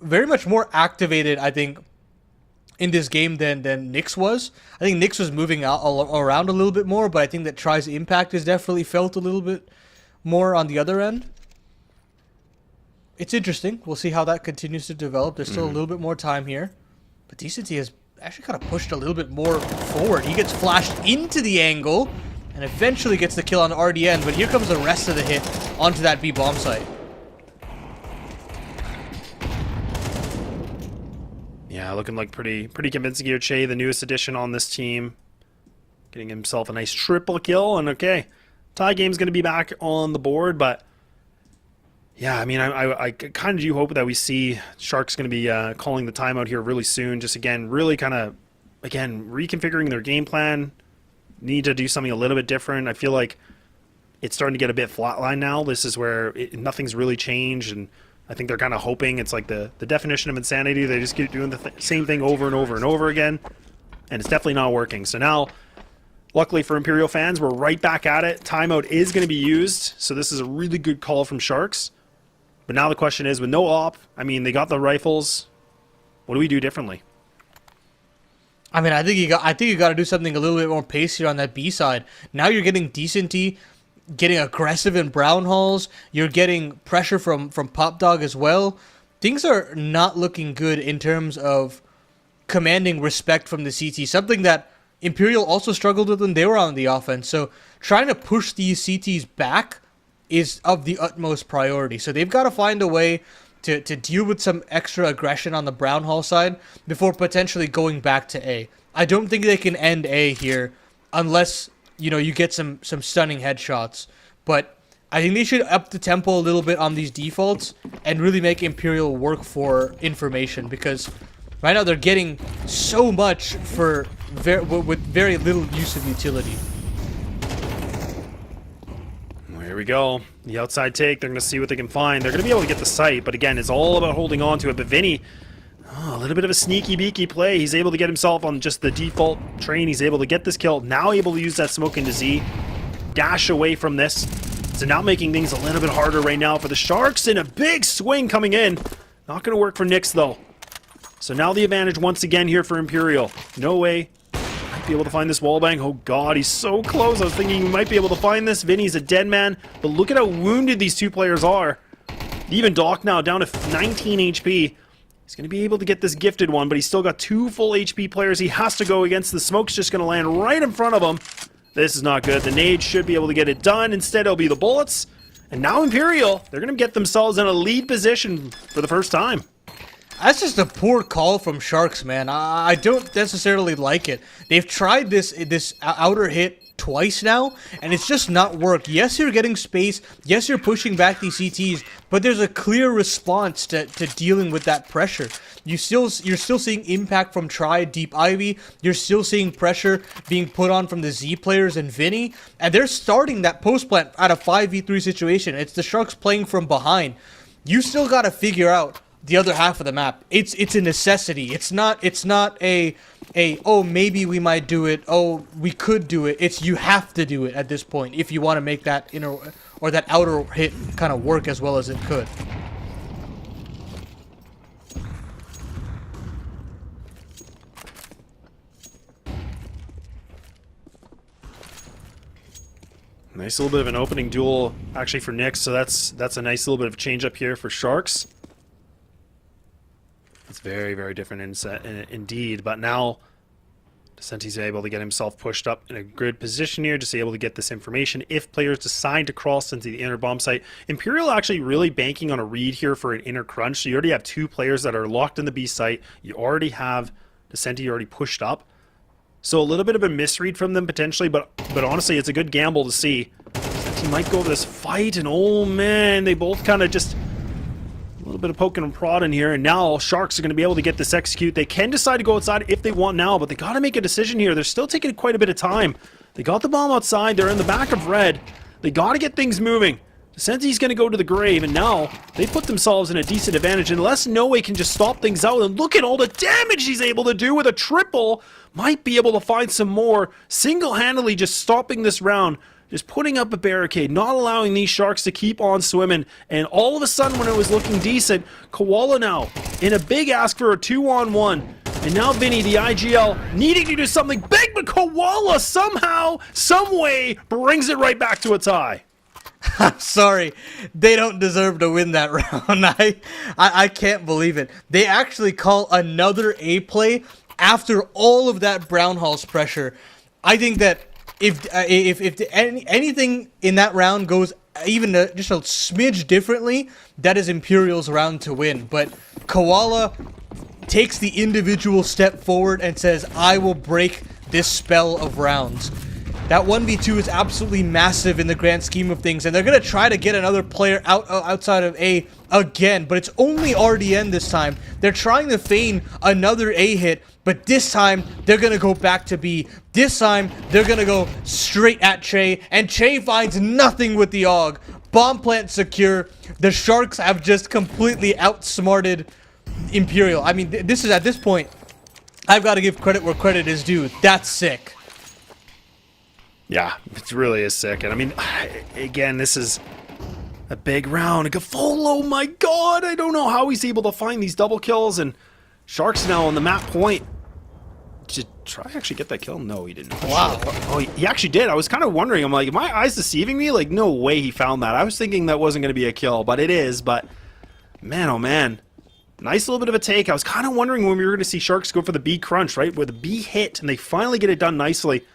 much more activated, I think, in this game than Nyx was. I think Nyx was moving out around a little bit more, but I think that Tri's impact is definitely felt a little bit more on the other end. It's interesting. We'll see how that continues to develop. There's still a little bit more time here. But DCT has actually kind of pushed a little bit more forward. He gets flashed into the angle and eventually gets the kill on RDN, but here comes the rest of the hit onto that B bomb site. Yeah, looking like pretty convincing here. Che, the newest addition on this team, getting himself a nice triple kill. And okay, tie game's going to be back on the board, but yeah, I mean, I kind of do hope that we see Sharks going to be calling the timeout here really soon. Just again, really kind of reconfiguring their game plan. Need to do something a little bit different. I feel like it's starting to get a bit flatline now. This is where nothing's really changed, and I think they're kind of hoping it's like the definition of insanity. They just keep doing the same thing over and over and over again, and it's definitely not working. So now, luckily for Imperial fans, we're right back at it. Timeout is going to be used, so this is a really good call from Sharks. But now the question is, with no op, I mean, they got the rifles. What do we do differently? I mean, I think you got to do something a little bit more pacier on that B side. Now you're getting decenty, getting aggressive in brown halls. You're getting pressure from Pop Dog as well. Things are not looking good in terms of commanding respect from the CT. Something that Imperial also struggled with when they were on the offense. So trying to push these CTs back is of the utmost priority. So they've got to find a way to deal with some extra aggression on the brown hall side before potentially going back to A. I don't think they can end A here unless, you know, you get some stunning headshots. But I think they should up the tempo a little bit on these defaults and really make Imperial work for information, because right now they're getting so much with very little use of utility. Here we go. The outside take. They're going to see what they can find. They're going to be able to get the site, but again, it's all about holding on to it. But Vinny, a little bit of a sneaky beaky play. He's able to get himself on just the default train. He's able to get this kill. Now able to use that smoke into Z. Dash away from this. So now making things a little bit harder right now for the Sharks, and a big swing coming in. Not going to work for Nyx though. So now the advantage once again here for Imperial. No way. Might be able to find this wallbang. Oh god, he's so close. I was thinking we might be able to find this. Vinny's a dead man, but look at how wounded these two players are. Even Doc now down to 19 HP. He's going to be able to get this gifted one, but he's still got 2 full HP players he has to go against. The smoke's just going to land right in front of him. This is not good. The nade should be able to get it done. Instead, it'll be the bullets. And now Imperial, they're going to get themselves in a lead position for the first time. That's just a poor call from Sharks, man. I don't necessarily like it. They've tried this outer hit twice now, and it's just not worked. Yes, you're getting space. Yes, you're pushing back these CTs, but there's a clear response to dealing with that pressure. You're still seeing impact from Tri, Deep Ivy. You're still seeing pressure being put on from the Z players and Vinny, and they're starting that post plant at a 5v3 situation. It's the Sharks playing from behind. You still got to figure out the other half of the map. It's a necessity. It's not a oh, maybe we might do it, oh, we could do it. It's you have to do it at this point if you want to make that inner or that outer hit kind of work as well as it could. Nice little bit of an opening duel actually for Nyx, so that's a nice little bit of change up here for Sharks. It's very, very different indeed, but now Decenti's able to get himself pushed up in a good position here, just able to get this information if players decide to cross into the inner bomb site. Imperial actually really banking on a read here for an inner crunch, so you already have 2 players that are locked in the B site. You already have Decenti already pushed up, so a little bit of a misread from them potentially, but honestly, it's a good gamble to see. Decenti might go over this fight, and oh man, they both kind of just... A little bit of poking and prodding here, and now Sharks are going to be able to get this execute. They can decide to go outside if they want now, but they got to make a decision here. They're still taking quite a bit of time. They got the bomb outside. They're in the back of red. They got to get things moving. Senti's going to go to the grave, and now they put themselves in a decent advantage. Unless Noe can just stop things out, and look at all the damage he's able to do with a triple. Might be able to find some more. Single-handedly just stopping this round. Just putting up a barricade, not allowing these Sharks to keep on swimming. And all of a sudden, when it was looking decent, Koala now in a big ask for a 2-on-1. And now Vinny, the IGL, needing to do something big, but Koala somehow, someway, brings it right back to a tie. I'm sorry, they don't deserve to win that round. I can't believe it. They actually call another A play after all of that Brownhouse pressure. I think that if anything in that round goes even just a smidge differently, that is Imperial's round to win. But Koala takes the individual step forward and says, I will break this spell of rounds. That 1v2 is absolutely massive in the grand scheme of things, and they're going to try to get another player outside of A again, but it's only RDN this time. They're trying to feign another A hit, but this time they're going to go back to B. This time they're going to go straight at Che, and Che finds nothing with the AUG. Bomb plant secure. The Sharks have just completely outsmarted Imperial. I mean, this is at this point, I've got to give credit where credit is due. That's sick. Yeah, it really is sick. And I mean, again, this is a big round. Gafolo, my god, I don't know how he's able to find these double kills. And Sharks now on the map point. Did try actually get that kill? No, he didn't. Wow. Oh, he actually did. I was kind of wondering. I'm like, am my eyes deceiving me? Like, no way he found that. I was thinking that wasn't going to be a kill, but it is. But, man, oh man. Nice little bit of a take. I was kind of wondering when we were going to see Sharks go for the B crunch, right? Where the B hit, and they finally get it done nicely.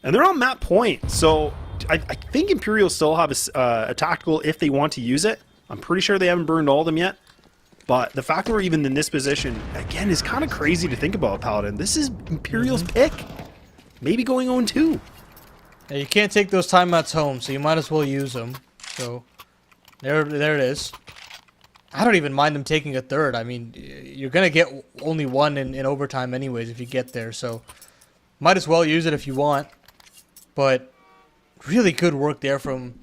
And they're on map point, so I think Imperial still have a tactical if they want to use it. I'm pretty sure they haven't burned all of them yet. But the fact that we're even in this position, again, is kind of crazy to think about, Paladin. This is Imperial's pick. Maybe going 0-2. Yeah, you can't take those timeouts home, so you might as well use them. So, there it is. I don't even mind them taking a third. I mean, you're going to get only one in overtime anyways if you get there, so might as well use it if you want. But really good work there from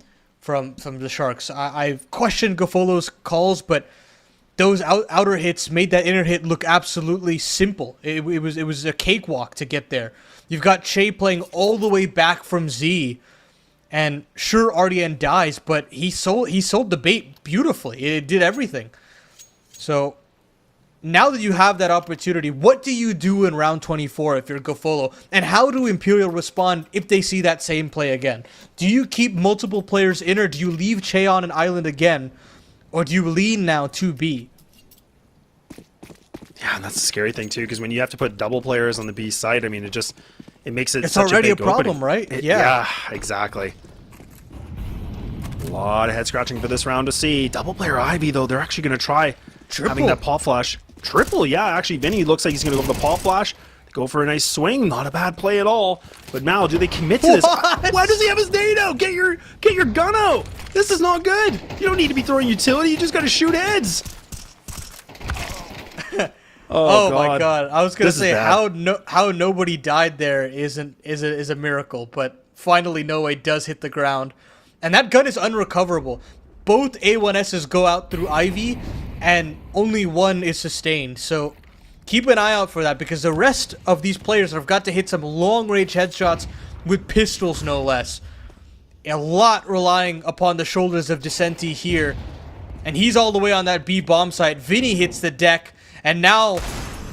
the Sharks. I've questioned Gafolo's calls, but those outer hits made that inner hit look absolutely simple. It was a cakewalk to get there. You've got Che playing all the way back from Z, and sure RDN dies, but he sold the bait beautifully. It did everything. So now that you have that opportunity, what do you do in round 24 if you're Gafolo? And how do Imperial respond if they see that same play again? Do you keep multiple players in, or do you leave Che on an island again? Or do you lean now to B? Yeah, and that's the scary thing, too, because when you have to put double players on the B side, I mean, it makes it it's such already a big problem, opening. right? Yeah, exactly. A lot of head scratching for this round to see. Double player Ivy, though, they're actually going to try having that paw flash. Triple, yeah, actually, Vinny looks like he's going to go for the paw flash. Go for a nice swing. Not a bad play at all. But now, do they commit to this? Why does he have his nade out? Get your gun out. This is not good. You don't need to be throwing utility. You just got to shoot heads. Oh my god! I was gonna This is say bad. how nobody died there is a miracle, but finally Noe does hit the ground, and that gun is unrecoverable. Both A1Ss go out through Ivy, and only one is sustained. So keep an eye out for that, because the rest of these players have got to hit some long-range headshots with pistols, no less. A lot relying upon the shoulders of Descenti here, and he's all the way on that B bomb site. Vinny hits the deck. And now,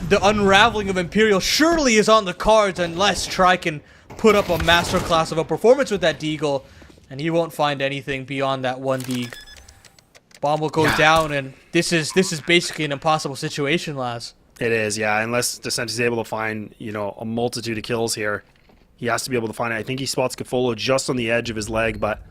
the unraveling of Imperial surely is on the cards unless Tri can put up a masterclass of a performance with that Deagle, and he won't find anything beyond that one Deag. Bomb will go down, and this is basically an impossible situation, Laz. It is, yeah. Unless Descenti's able to find, a multitude of kills here, he has to be able to find it. I think he spots Gafolo just on the edge of his leg, but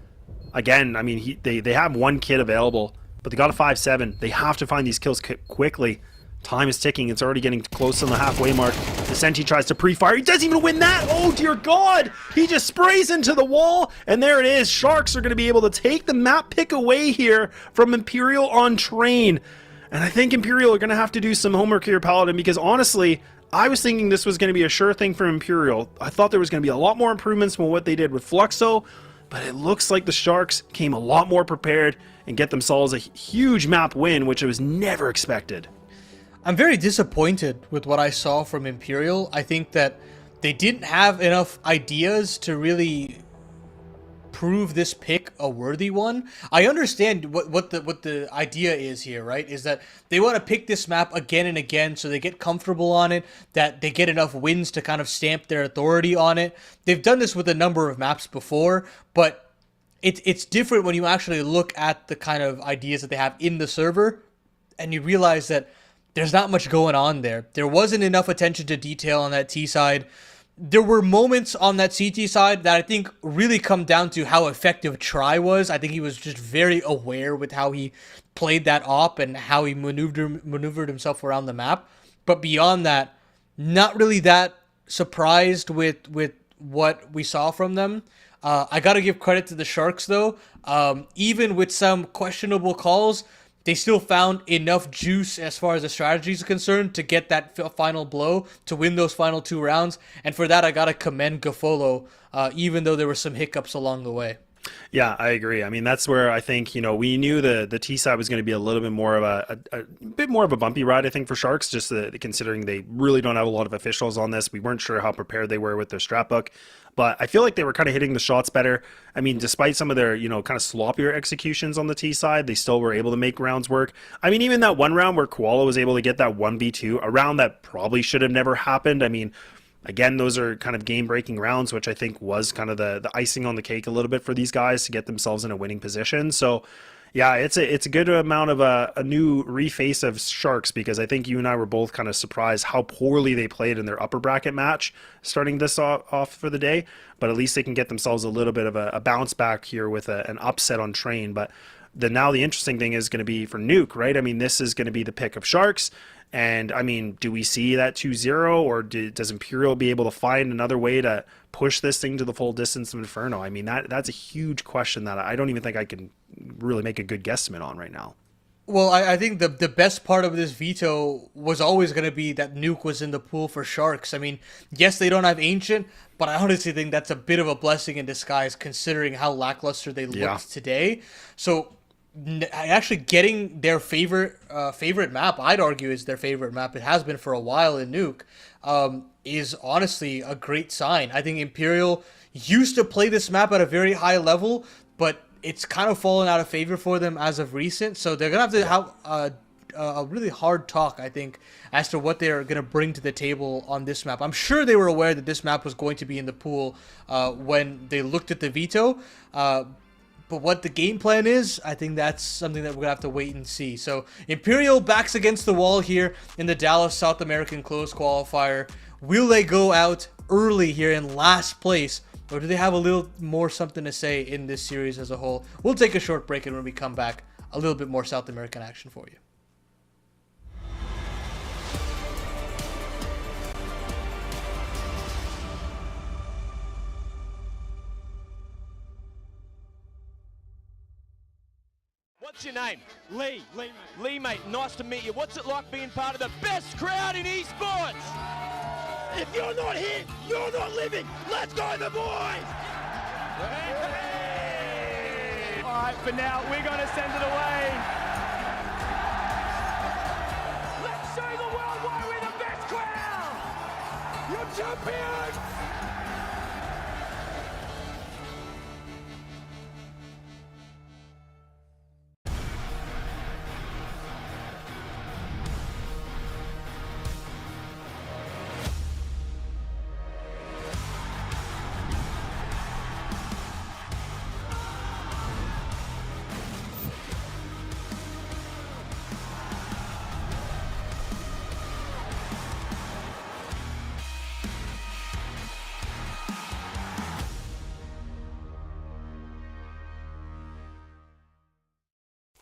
again, I mean, they have one kid available, but they got a 5-7. They have to find these kills quickly. Time is ticking. It's already getting close to the halfway mark. Descenti tries to pre-fire. He doesn't even win that. Oh, dear God. He just sprays into the wall. And there it is. Sharks are going to be able to take the map pick away here from Imperial on train. And I think Imperial are going to have to do some homework here, Paladin, because honestly, I was thinking this was going to be a sure thing for Imperial. I thought there was going to be a lot more improvements from what they did with Fluxo, but it looks like the Sharks came a lot more prepared and get themselves a huge map win, which was never expected. I'm very disappointed with what I saw from Imperial. I think that they didn't have enough ideas to really prove this pick a worthy one. I understand what the idea is here, right? Is that they want to pick this map again and again so they get comfortable on it, that they get enough wins to kind of stamp their authority on it. They've done this with a number of maps before, but it's different when you actually look at the kind of ideas that they have in the server and you realize that there's not much going on there. There wasn't enough attention to detail on that T side. There were moments on that CT side that I think really come down to how effective Try was. I think he was just very aware with how he played that op and how he maneuvered himself around the map. But beyond that, not really that surprised with what we saw from them. I got to give credit to the Sharks, though. Even with some questionable calls, they still found enough juice as far as the strategy is concerned to get that final blow, to win those final 2 rounds. And for that, I got to commend Gafolo, even though there were some hiccups along the way. Yeah, I agree. I mean, that's where I think, we knew the T side was going to be a little bit more of a bit more of a bumpy ride, I think, for Sharks, just considering they really don't have a lot of officials on this. We weren't sure how prepared they were with their strat book, but I feel like they were kind of hitting the shots better. I mean, despite some of their, kind of sloppier executions on the T side, they still were able to make rounds work. I mean, even that one round where Koala was able to get that 1v2, a round that probably should have never happened. I mean, again, those are kind of game-breaking rounds, which I think was kind of the icing on the cake a little bit for these guys to get themselves in a winning position. So, yeah, it's a good amount of a new reface of Sharks, because I think you and I were both kind of surprised how poorly they played in their upper bracket match starting this off for the day. But at least they can get themselves a little bit of a bounce back here with an upset on Train. But now the interesting thing is going to be for Nuke, right? I mean, this is going to be the pick of Sharks. And, I mean, do we see that 2-0, or does Imperial be able to find another way to push this thing to the full distance of Inferno? I mean, that's a huge question that I don't even think I can really make a good guesstimate on right now. Well, I think the best part of this veto was always going to be that Nuke was in the pool for Sharks. I mean, yes, they don't have Ancient, but I honestly think that's a bit of a blessing in disguise considering how lackluster they looked today. So actually getting their favorite map, I'd argue is their favorite map, it has been for a while in Nuke, is honestly a great sign. I think Imperial used to play this map at a very high level, but it's kind of fallen out of favor for them as of recent, so they're going to have to have a really hard talk, I think, as to what they're going to bring to the table on this map. I'm sure they were aware that this map was going to be in the pool when they looked at the veto, but what the game plan is, I think that's something that we're going to have to wait and see. So Imperial backs against the wall here in the Dallas South American Closed Qualifier. Will they go out early here in last place, or do they have a little more something to say in this series as a whole? We'll take a short break, and when we come back, a little bit more South American action for you. What's your name? Lee. Lee, mate, nice to meet you. What's it like being part of the best crowd in esports? If you're not here, you're not living. Let's go, the boys! Hey! All right, for now, we're going to send it away. Let's show the world why we're the best crowd! You're champions!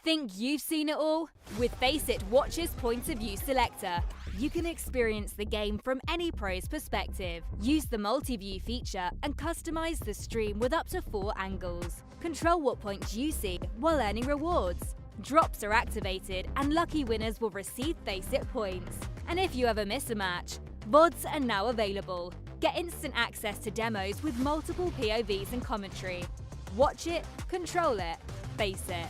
Think you've seen it all? With Faceit Watch's Point of View Selector, you can experience the game from any pro's perspective. Use the multi-view feature and customize the stream with up to 4 angles. Control what points you see while earning rewards. Drops are activated and lucky winners will receive Face It points. And if you ever miss a match, VODs are now available. Get instant access to demos with multiple POVs and commentary. Watch it, control it, face it.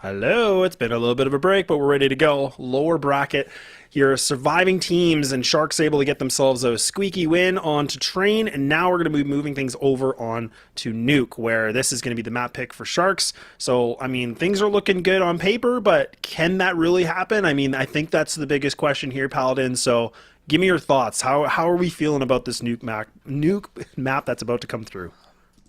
Hello, it's been a little bit of a break, but we're ready to go. Lower bracket, your surviving teams, and Sharks able to get themselves a squeaky win on to Train, and now we're going to be moving things over on to Nuke, where this is going to be the map pick for Sharks. So, I mean, things are looking good on paper, but can that really happen? I mean, I think that's the biggest question here, Paladin, so give me your thoughts. How are we feeling about this Nuke map that's about to come through?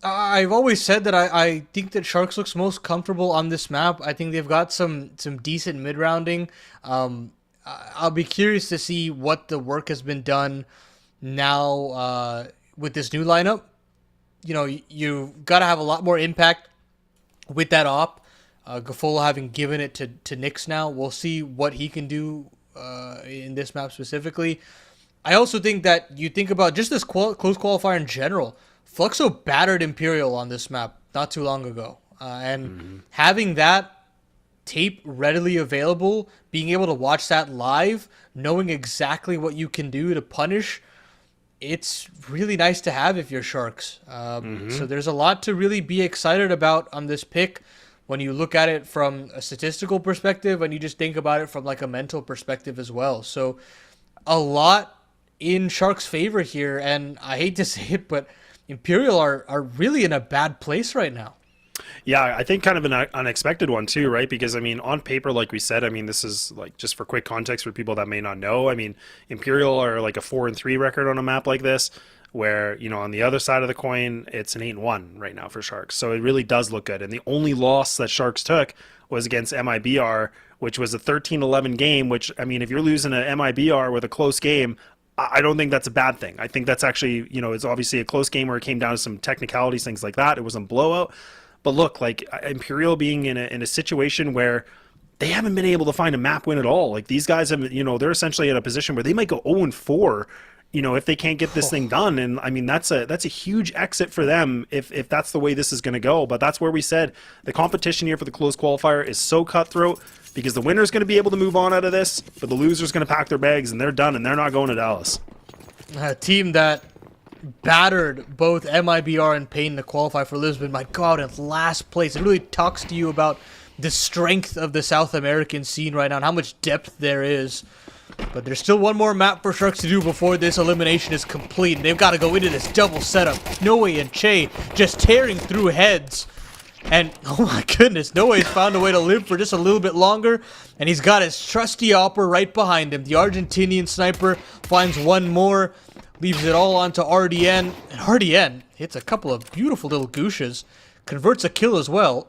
I've always said that I think that Sharks looks most comfortable on this map. I think they've got some decent mid-rounding. I'll be curious to see what the work has been done now with this new lineup. You know, you've got to have a lot more impact with that op. Gafola having given it to Nyx now. We'll see what he can do in this map specifically. I also think that you think about just this close qualifier in general. Fluxo battered Imperial on this map not too long ago. And having that tape readily available, being able to watch that live, knowing exactly what you can do to punish, it's really nice to have if you're Sharks. So there's a lot to really be excited about on this pick when you look at it from a statistical perspective and you just think about it from like a mental perspective as well. So a lot in Sharks' favor here, and I hate to say it, but Imperial are really in a bad place right now. Yeah, I think kind of an unexpected one too, right? Because, I mean, on paper, like we said, I mean, this is like just for quick context for people that may not know. I mean, Imperial are like a 4-3 record on a map like this, where, you know, on the other side of the coin, it's an 8-1 right now for Sharks. So it really does look good. And the only loss that Sharks took was against MIBR, which was a 13-11 game, which, I mean, if you're losing a MIBR with a close game, I don't think that's a bad thing. I think that's actually, you know, it's obviously a close game where it came down to some technicalities, things like that. It wasn't blowout. But look, like Imperial being in a situation where they haven't been able to find a map win at all. Like these guys have, you know, they're essentially in a position where they might go 0-4, you know, if they can't get this thing done. And I mean, that's a huge exit for them if that's the way this is going to go. But that's where we said the competition here for the closed qualifier is so cutthroat, because the winner's going to be able to move on out of this, but the loser's going to pack their bags and they're done and they're not going to Dallas. A team that battered both MIBR and Payne to qualify for Lisbon might go out in last place. It really talks to you about the strength of the South American scene right now and how much depth there is. But there's still one more map for Sharks to do before this elimination is complete. And they've got to go into this double setup. Noe and Che just tearing through heads. And, oh my goodness, Noe's found a way to live for just a little bit longer. And he's got his trusty opera right behind him. The Argentinian sniper finds one more, leaves it all onto RDN. And RDN hits a couple of beautiful little gooshes, converts a kill as well.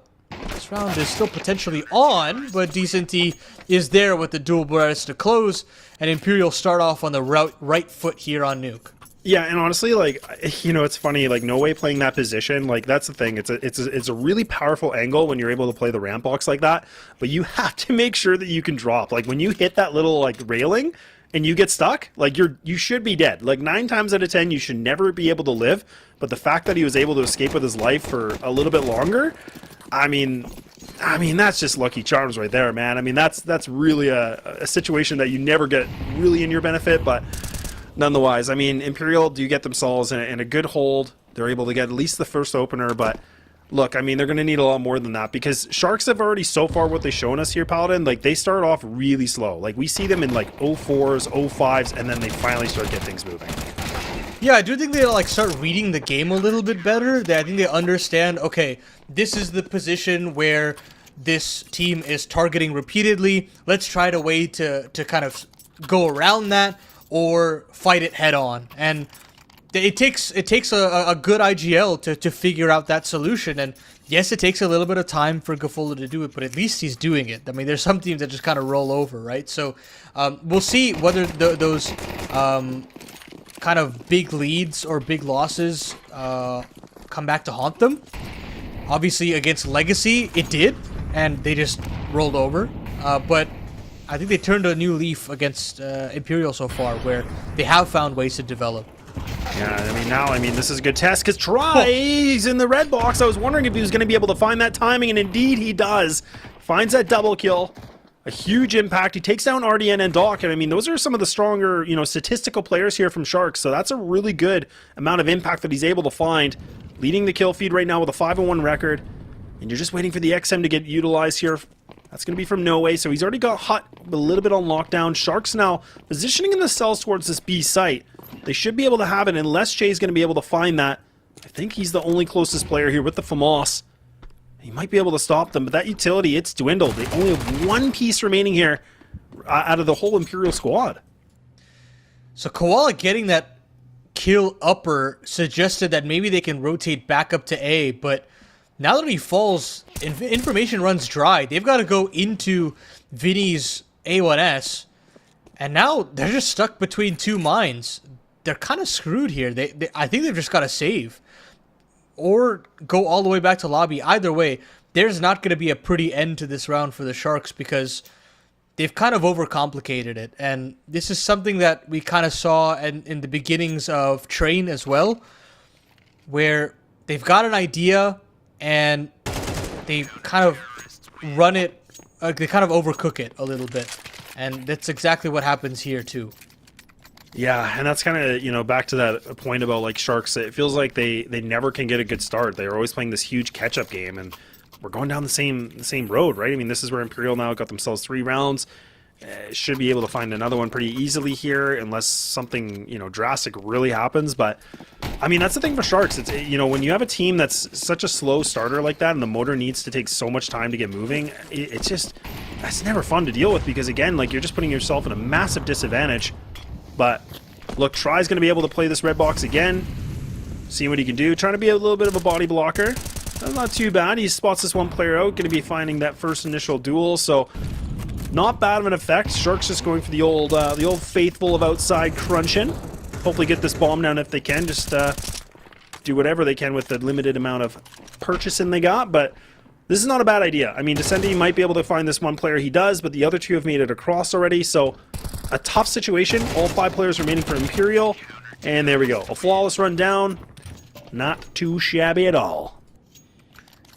This round is still potentially on, but Decenty is there with the dual blasts to close. And Imperial start off on the right foot here on Nuke. Yeah, and honestly, like, you know, it's funny, like, No Way playing that position, like, that's the thing. It's a really powerful angle when you're able to play the ramp box like that, but you have to make sure that you can drop. Like, when you hit that little, like, railing and you get stuck, like, you should be dead. Like, 9 times out of 10, you should never be able to live, but the fact that he was able to escape with his life for a little bit longer, I mean, that's just lucky charms right there, man. I mean, that's really a situation that you never get really in your benefit, but nonetheless, I mean, Imperial do get themselves in a good hold. They're able to get at least the first opener, but look, I mean, they're going to need a lot more than that, because Sharks have already, so far, what they've shown us here, Paladin, like, they start off really slow. Like, we see them in, like, 0-4s, 0-5s, and then they finally start getting things moving. Yeah, I do think they, like, start reading the game a little bit better. I think they understand, okay, this is the position where this team is targeting repeatedly. Let's try a way to kind of go around that, or fight it head on. And it takes a good IGL to figure out that solution. And yes, it takes a little bit of time for Gafola to do it, but at least he's doing it. I mean, there's some teams that just kind of roll over, right? So we'll see whether those kind of big leads or big losses come back to haunt them. Obviously, against Legacy, it did, and they just rolled over. But I think they turned a new leaf against Imperial so far, where they have found ways to develop. Yeah, I mean, this is a good test, because Try's in the red box. I was wondering if he was going to be able to find that timing, and indeed he does. Finds that double kill. A huge impact. He takes down RDN and Doc, and I mean, those are some of the stronger, you know, statistical players here from Sharks, so that's a really good amount of impact that he's able to find. Leading the kill feed right now with a 5-1 record, and you're just waiting for the XM to get utilized here. That's going to be from No Way, so he's already got Hut a little bit on lockdown. Sharks now positioning in the cells towards this B site. They should be able to have it unless Jay's going to be able to find that. I think he's the only closest player here with the FAMAS. He might be able to stop them, but that utility, it's dwindled. They only have one piece remaining here out of the whole Imperial squad. So Koala getting that kill upper suggested that maybe they can rotate back up to A, but now that he falls, information runs dry. They've got to go into Vinny's A1S, and now they're just stuck between two mines. They're kind of screwed here. I think they've just got to save or go all the way back to lobby. Either way, there's not going to be a pretty end to this round for the Sharks because they've kind of overcomplicated it. And this is something that we kind of saw in the beginnings of Train as well, where they've got an idea and they kind of run it, they kind of overcook it a little bit. And that's exactly what happens here too. Yeah, and that's kind of, you know, back to that point about, like, Sharks. It feels like they never can get a good start. They're always playing this huge catch-up game, and we're going down the same road, right? I mean, this is where Imperial now got themselves 3 rounds. Should be able to find another one pretty easily here, unless something, you know, drastic really happens. But, I mean, that's the thing for Sharks. It's, you know, when you have a team that's such a slow starter like that, and the motor needs to take so much time to get moving, it's just, that's never fun to deal with, because, again, like, you're just putting yourself in a massive disadvantage. But, look, Try's going to be able to play this red box again. See what he can do. Trying to be a little bit of a body blocker. That's not too bad. He spots this one player out. Going to be finding that first initial duel. So, not bad of an effect. Sharks just going for the old faithful of outside crunching. Hopefully get this bomb down if they can. Just do whatever they can with the limited amount of purchasing they got. But this is not a bad idea. I mean, Descendi might be able to find this one player. He does, but the other 2 have made it across already. So, a tough situation. All 5 players remaining for Imperial. And there we go. A flawless run down. Not too shabby at all.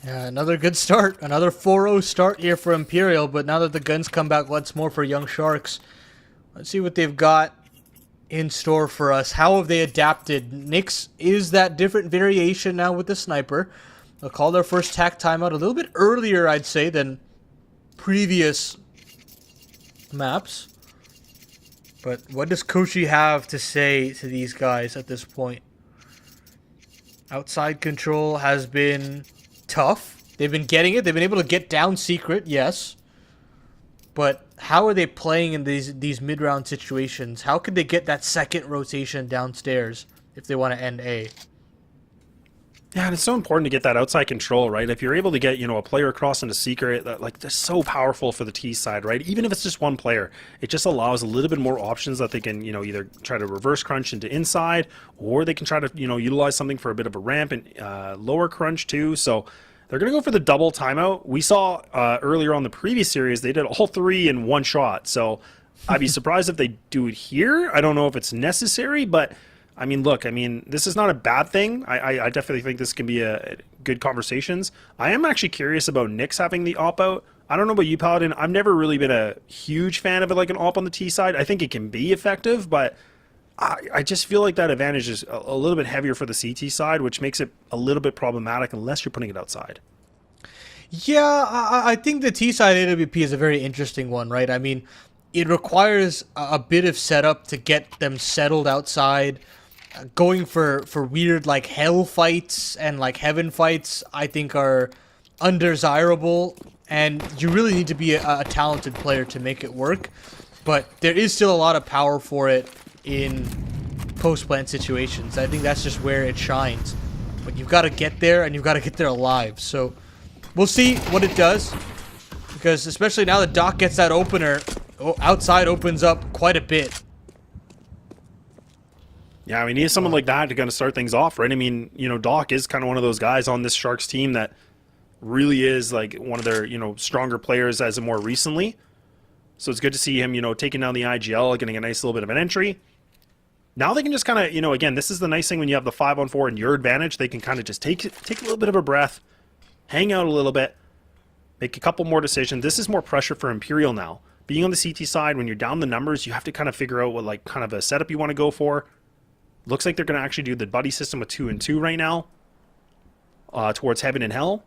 Yeah, another good start. Another 4-0 start here for Imperial. But now that the guns come back once more for Young Sharks, let's see what they've got in store for us. How have they adapted? Nyx is that different variation now with the sniper. They'll call their first tack timeout a little bit earlier, I'd say, than previous maps. But what does Koshi have to say to these guys at this point? Outside control has been tough. They've been getting it. They've been able to get down secret, yes. But how are they playing in these mid-round situations? How could they get that second rotation downstairs if they want to end A? Yeah, and it's so important to get that outside control, right? If you're able to get, you know, a player across into secret, that, like, that's so powerful for the T side, right? Even if it's just one player, it just allows a little bit more options that they can, you know, either try to reverse crunch into inside, or they can try to, you know, utilize something for a bit of a ramp and lower crunch too. So they're going to go for the double timeout. We saw earlier on the previous series, they did all 3 in one shot. So I'd be surprised if they do it here. I don't know if it's necessary, but I mean, look, I mean, this is not a bad thing. I definitely think this can be a good conversations. I am actually curious about Nyx having the op-out. I don't know about you, Paladin. I've never really been a huge fan of it, like an op on the T side. I think it can be effective, but I just feel like that advantage is a little bit heavier for the CT side, which makes it a little bit problematic unless you're putting it outside. Yeah, I think the T side AWP is a very interesting one, right? I mean, it requires a bit of setup to get them settled outside. Going for weird, like, hell fights and, like, heaven fights, I think are undesirable, and you really need to be a talented player to make it work. But there is still a lot of power for it in post-plant situations. I think that's just where it shines. But you've got to get there, and you've got to get there alive. So we'll see what it does, because especially now that Doc gets that opener, outside opens up quite a bit. Yeah, I mean, he is someone like that to kind of start things off, right? I mean, you know, Doc is kind of one of those guys on this Sharks team that really is, like, one of their, you know, stronger players as of more recently. So it's good to see him, you know, taking down the IGL, getting a nice little bit of an entry. Now they can just kind of, you know, again, this is the nice thing when you have the 5-on-4 in your advantage. They can kind of just take a little bit of a breath, hang out a little bit, make a couple more decisions. This is more pressure for Imperial now. Being on the CT side, when you're down the numbers, you have to kind of figure out what, like, kind of a setup you want to go for. Looks like they're going to actually do the buddy system with 2 and 2 right now towards Heaven and Hell.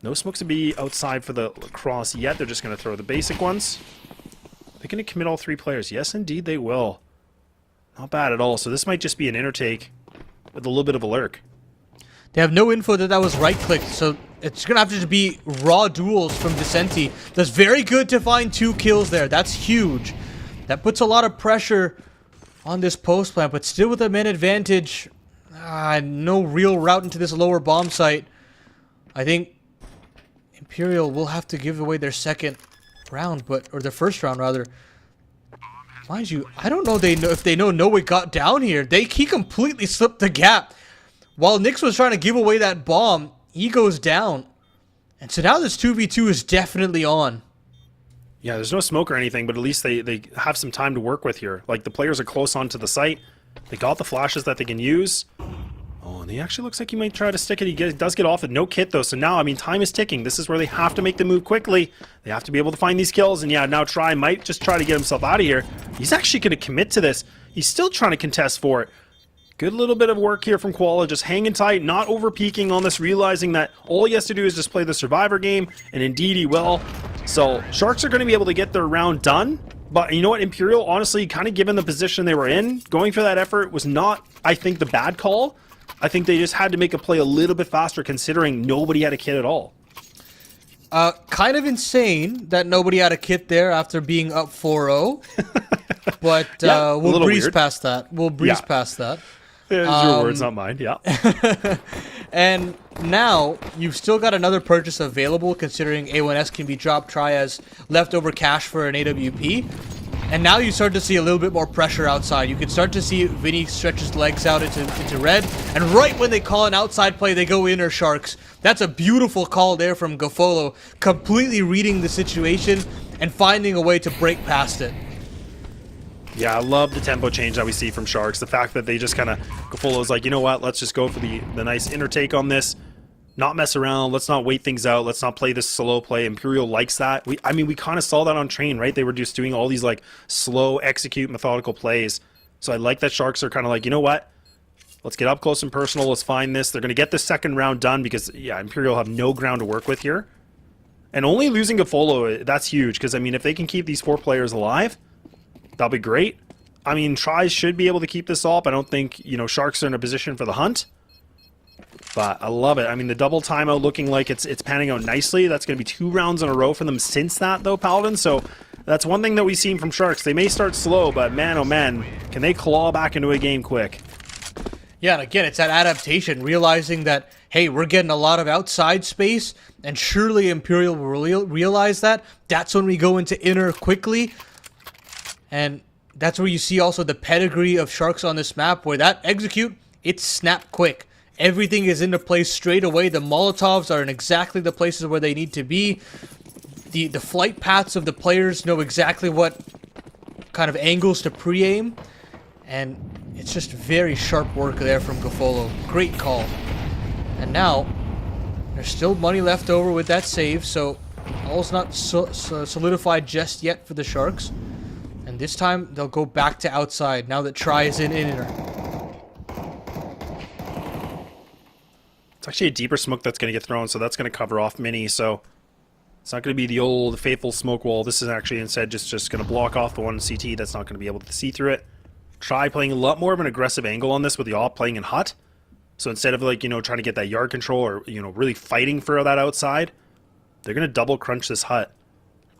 No smokes to be outside for the cross yet. They're just going to throw the basic ones. They're going to commit all 3 players. Yes, indeed, they will. Not bad at all. So this might just be an intertake with a little bit of a lurk. They have no info that was right-clicked, so it's going to have to just be raw duels from Vicente. That's very good to find 2 kills there. That's huge. That puts a lot of pressure on this post plant, but still with a man advantage. No real route into this lower bomb site. I think Imperial will have to give away their second round, or their first round rather. Mind you, I don't know if they know Nuke got down here. He completely slipped the gap. While Nix was trying to give away that bomb, he goes down. And so now this 2v2 is definitely on. Yeah, there's no smoke or anything, but at least they have some time to work with here. Like, the players are close onto the site. They got the flashes that they can use. Oh, and he actually looks like he might try to stick it. He does get off with no kit, though. So now, I mean, time is ticking. This is where they have to make the move quickly. They have to be able to find these kills. And yeah, now Try might just try to get himself out of here. He's actually going to commit to this. He's still trying to contest for it. Good little bit of work here from Koala, just hanging tight, not over-peaking on this, realizing that all he has to do is just play the Survivor game, and indeed he will. So, Sharks are going to be able to get their round done, but you know what, Imperial, honestly, kind of given the position they were in, going for that effort was not, I think, the bad call. I think they just had to make a play a little bit faster, considering nobody had a kit at all. Kind of insane that nobody had a kit there after being up 4-0, but Yeah, we'll breeze weird. past that. We'll breeze past that. It's your words, not mine, yeah. And now, you've still got another purchase available, considering A1S can be dropped, Try as leftover cash for an AWP. And now you start to see a little bit more pressure outside. You can start to see Vinny stretch his legs out into red. And right when they call an outside play, they go inner Sharks. That's a beautiful call there from Gafolo, completely reading the situation and finding a way to break past it. Yeah, I love the tempo change that we see from Sharks. The fact that they just kind of, Gafolo's like, you know what, let's just go for the nice inner take on this. Not mess around, let's not wait things out, let's not play this slow play. Imperial likes that. I mean, we kind of saw that on Train, right? They were just doing all these like slow, execute, methodical plays. So I like that Sharks are kind of like, you know what, let's get up close and personal, let's find this. They're going to get the second round done because, yeah, Imperial have no ground to work with here. And only losing Gafolo, that's huge, because, I mean, if they can keep these 4 players alive, that'll be great. I mean, Tries should be able to keep this up. I don't think, you know, Sharks are in a position for the hunt. But I love it. I mean, the double timeout looking like it's panning out nicely. That's going to be 2 rounds in a row for them since that, though, Paladin. So that's one thing that we've seen from Sharks. They may start slow, but man, oh man, can they claw back into a game quick. Yeah, and again, it's that adaptation, realizing that, hey, we're getting a lot of outside space, and surely Imperial will realize that. That's when we go into inner quickly. And that's where you see also the pedigree of Sharks on this map, where that execute, it's snap quick. Everything is into place straight away. The Molotovs are in exactly the places where they need to be. The flight paths of the players know exactly what kind of angles to pre-aim. And it's just very sharp work there from Gafolo. Great call. And now, there's still money left over with that save, so all's not solidified just yet for the Sharks. And this time, they'll go back to outside now that Try is in inner. It's actually a deeper smoke that's going to get thrown, so that's going to cover off Mini, so it's not going to be the old faithful smoke wall. This is actually instead just going to block off the one CT that's not going to be able to see through it. Try playing a lot more of an aggressive angle on this with the AWP playing in hut. So instead of, like, you know, trying to get that yard control or, you know, really fighting for that outside, they're going to double crunch this hut.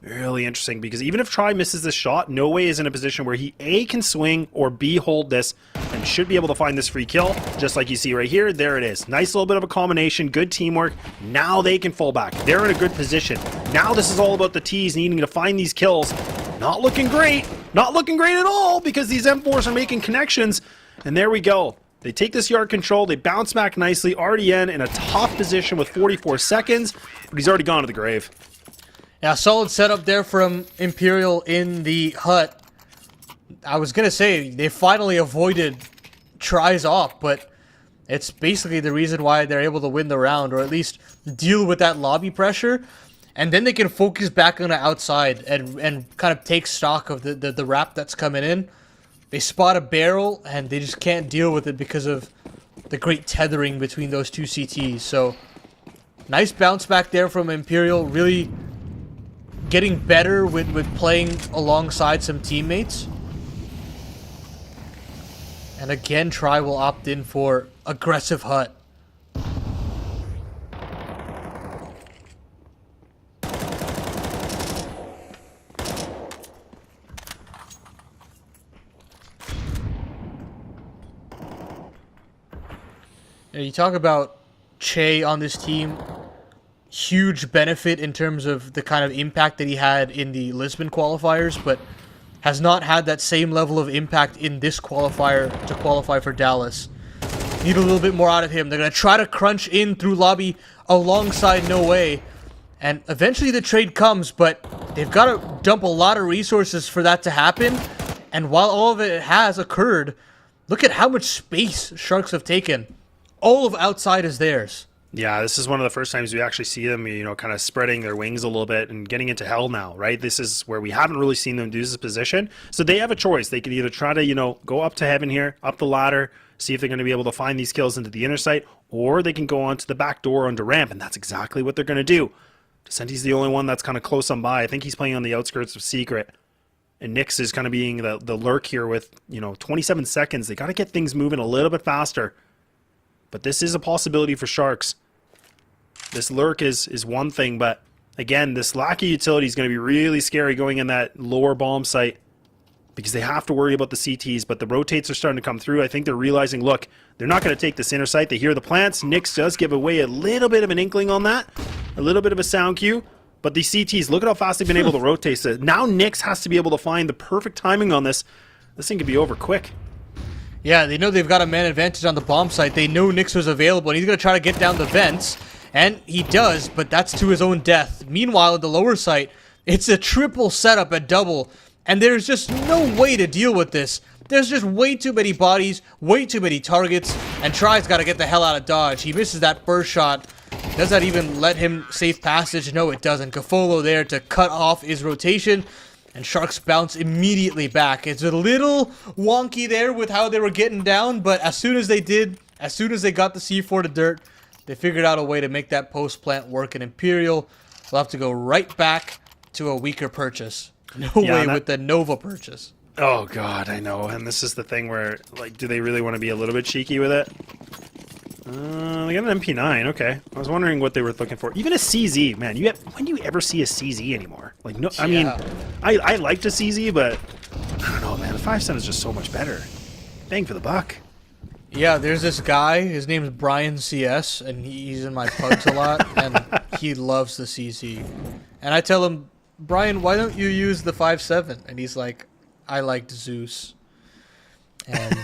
Really interesting, because even if Try misses this shot, No Way is in a position where he A, can swing, or B, hold this, and should be able to find this free kill, just like you see right here. There it is. Nice little bit of a combination, good teamwork. Now they can fall back. They're in a good position. Now this is all about the T's needing to find these kills. Not looking great. Not looking great at all, because these M4s are making connections. And there we go. They take this yard control, they bounce back nicely. RDN in a tough position with 44 seconds, but he's already gone to the grave. Yeah, solid setup there from Imperial in the hut. I was going to say, they finally avoided Tries off, but it's basically the reason why they're able to win the round, or at least deal with that lobby pressure. And then they can focus back on the outside and kind of take stock of the wrap that's coming in. They spot a barrel, and they just can't deal with it because of the great tethering between those two CTs. So Nice bounce back there from Imperial, really getting better with playing alongside some teammates. And again, Try will opt in for aggressive hut. You talk about Che on this team, huge benefit in terms of the kind of impact that he had in the Lisbon qualifiers, but has not had that same level of impact in this qualifier to qualify for Dallas. Need a little bit more out of him. They're going to try to crunch in through lobby alongside No Way, and eventually the trade comes, but they've got to dump a lot of resources for that to happen, and while all of it has occurred, look at how much space Sharks have taken. All of outside is theirs. Yeah, this is one of the first times we actually see them, you know, kind of spreading their wings a little bit and getting into hell now, right? This is where we haven't really seen them do this position. So they have a choice. They could either try to, you know, go up to heaven here, up the ladder, see if they're going to be able to find these kills into the inner site, or they can go onto the back door onto ramp, and that's exactly what they're going to do. Descenti's the only one that's kind of close on by. I think he's playing on the outskirts of Secret. And Nyx is kind of being the lurk here with, you know, 27 seconds. They got to get things moving a little bit faster. But this is a possibility for Sharks. This lurk is one thing, but again, this lack of utility is going to be really scary going in that lower bomb site because they have to worry about the CTs, but the rotates are starting to come through. I think they're realizing, look, they're not going to take this inner site. They hear the plants. Nyx does give away a little bit of an inkling on that, a little bit of a sound cue, but the CTs, look at how fast they've been able to rotate. So now Nyx has to be able to find the perfect timing on this. This thing could be over quick. Yeah, they know they've got a man advantage on the bomb site. They know Nyx was available, and he's going to try to get down the vents. And he does, but that's to his own death. Meanwhile, at the lower site, it's a triple setup at double. And there's just no way to deal with this. There's just way too many bodies, way too many targets. And Try's got to get the hell out of dodge. He misses that first shot. Does that even let him safe passage? No, it doesn't. Cafolo there to cut off his rotation. And Sharks bounce immediately back. It's a little wonky there with how they were getting down, but as soon as they did, as soon as they got the C4 to dirt, they figured out a way to make that post plant work, and Imperial will have to go right back to a weaker purchase. No way with the Nova purchase. Oh, God, I know. And this is the thing where, like, do they really want to be a little bit cheeky with it? They got an MP9, okay. I was wondering what they were looking for. Even a CZ, man. When do you ever see a CZ anymore? Like, no, I mean, I liked a CZ, but I don't know, man. The 5.7 is just so much better. Bang for the buck. Yeah, there's this guy. His name's Brian CS, and he's in my pugs a lot, and he loves the CZ. And I tell him, Brian, why don't you use the 5.7? And he's like, I liked Zeus. And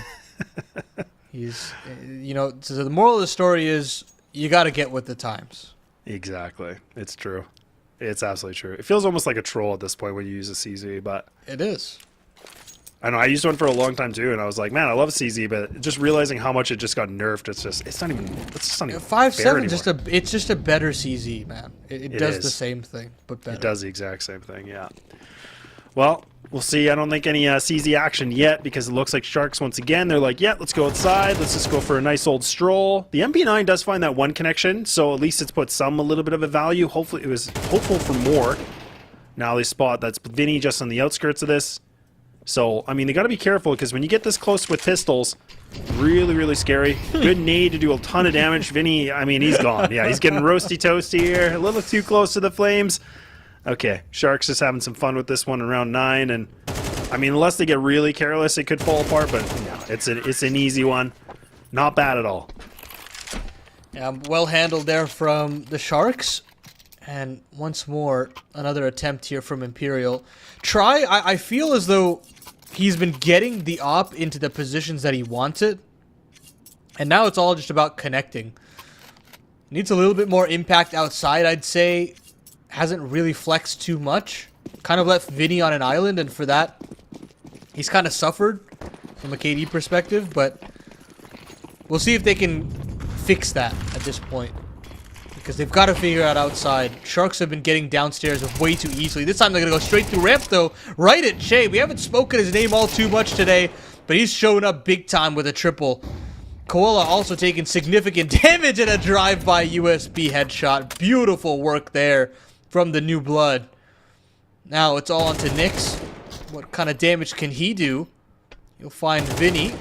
he's, you know, so the moral of the story is you got to get with the times. Exactly. It's true. It's absolutely true. It feels almost like a troll at this point when you use a CZ, but it is. I know I used one for a long time too, and I was like, man, I love CZ, but just realizing how much it just got nerfed, it's just not even 5.7 it's just a better CZ, man. It does the same thing, but better. It does the exact same thing, yeah. Well, we'll see. I don't think any CZ action yet because it looks like Sharks once again. They're like, yeah, let's go outside. Let's just go for a nice old stroll. The MP9 does find that one connection, so at least it's put a little bit of a value. Hopefully, it was hopeful for more. Now they spot that's Vinny just on the outskirts of this. So, I mean, they got to be careful because when you get this close with pistols, really, really scary. Good nade to do a ton of damage. Vinny, I mean, he's gone. Yeah, he's getting roasty toasty here. A little too close to the flames. Okay, Sharks just having some fun with this one in round 9. And, I mean, unless they get really careless, it could fall apart. But, no, it's an easy one. Not bad at all. Yeah, well handled there from the Sharks. And once more, another attempt here from Imperial. I feel as though he's been getting the op into the positions that he wants it. And now it's all just about connecting. Needs a little bit more impact outside, I'd say. Hasn't really flexed too much. Kind of left Vinny on an island, and for that, he's kind of suffered from a KD perspective. But we'll see if they can fix that at this point. Because they've got to figure out outside. Sharks have been getting downstairs way too easily. This time they're going to go straight through ramp, though. Right at Che. We haven't spoken his name all too much today, but he's showing up big time with a triple. Koala also taking significant damage in a drive-by USB headshot. Beautiful work there from the new blood. Now it's all onto Nyx. What kind of damage can he do? You'll find Vinny.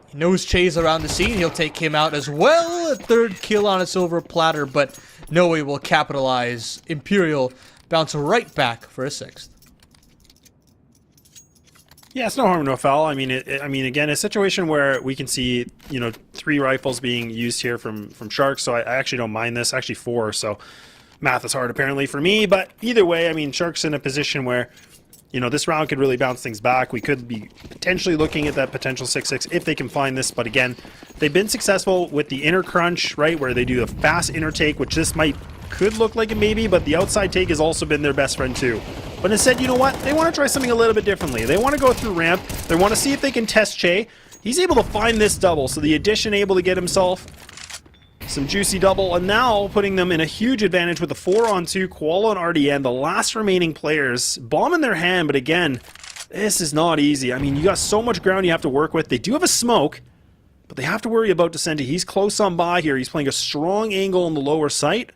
He knows Chase around the scene. He'll take him out as well. A third kill on a silver platter, but Noe will capitalize. Imperial bounce right back for a sixth. Yeah, it's no harm, no foul. I mean, again, a situation where we can see, 3 rifles being used here from Sharks, so I actually don't mind this. Actually 4, so math is hard apparently for me. But either way, I mean, Sharks in a position where, this round could really bounce things back. We could be potentially looking at that potential 6-6 if they can find this. But again, they've been successful with the inner crunch, right, where they do a fast inner take, which this could look like a maybe, but the outside take has also been their best friend too. But instead, you know what? They want to try something a little bit differently. They want to go through ramp. They want to see if they can test Che. He's able to find this double, so the addition able to get himself some juicy double, and now putting them in a huge advantage with a 4-on-2, Koala and RDN, the last remaining players. Bomb in their hand, but again, this is not easy. I mean, you got so much ground you have to work with. They do have a smoke, but they have to worry about Descenti. He's close on by here. He's playing a strong angle on the lower sight.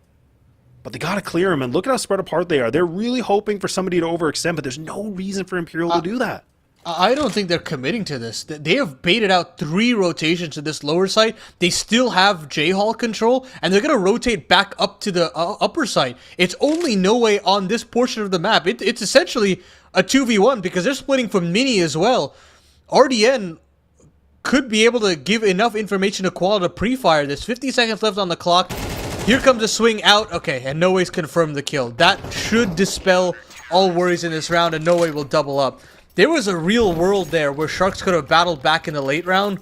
But they got to clear him, and look at how spread apart they are. They're really hoping for somebody to overextend, but there's no reason for Imperial to do that. I don't think they're committing to this. They have baited out 3 rotations to this lower site. They still have J-Hall control, and they're going to rotate back up to the upper site. It's only Noe on this portion of the map. It's essentially a 2v1 because they're splitting from Mini as well. RDN could be able to give enough information to Koala to pre-fire this. 50 seconds left on the clock. Here comes a swing out. Okay, and Noe's confirmed the kill. That should dispel all worries in this round, and Noe will double up. There was a real world there where Sharks could have battled back in the late round.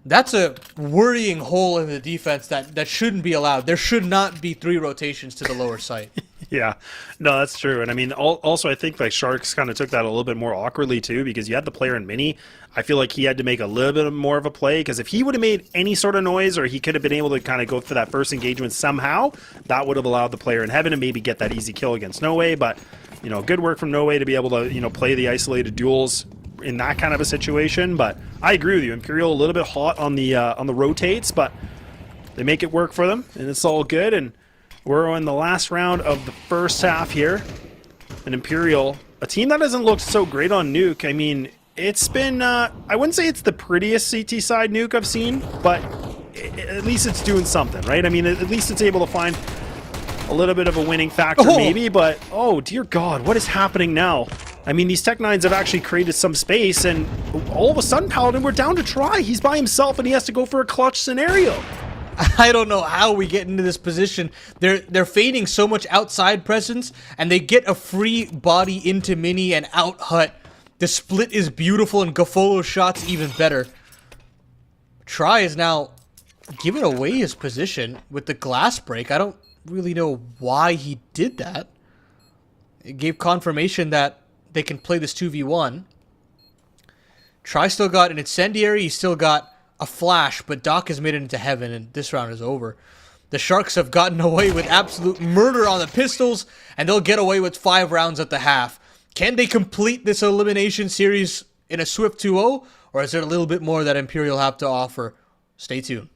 That's a worrying hole in the defense that shouldn't be allowed. There should not be 3 rotations to the lower site. Yeah, no, that's true. And I mean, also I think like Sharks kind of took that a little bit more awkwardly too, because you had the player in Mini. I feel like he had to make a little bit more of a play, because if he would have made any sort of noise, or he could have been able to kind of go for that first engagement somehow, that would have allowed the player in Heaven to maybe get that easy kill against Noe. But good work from Noe to be able to play the isolated duels in that kind of a situation. But I agree with you, Imperial a little bit hot on the rotates, but they make it work for them, and it's all good. And we're in the last round of the first half here. And Imperial, a team that hasn't looked so great on Nuke. I mean, it's been, I wouldn't say it's the prettiest CT side Nuke I've seen, but at least it's doing something, right? I mean, at least it's able to find a little bit of a winning factor maybe, but oh dear God, what is happening now? I mean, these Tech-9s have actually created some space, and all of a sudden, Paladin, we're down to try. He's by himself, and he has to go for a clutch scenario. I don't know how we get into this position. They're feigning so much outside presence, and they get a free body into Mini and out Hut. The split is beautiful, and Gaffolo's shot's even better. Try is now giving away his position with the glass break. I don't really know why he did that. It gave confirmation that they can play this 2v1. Try still got an incendiary. He still got a flash, but Doc has made it into Heaven, and this round is over. The Sharks have gotten away with absolute murder on the pistols, and they'll get away with 5 rounds at the half. Can they complete this elimination series in a swift 2-0, or is there a little bit more that Imperial have to offer? Stay tuned.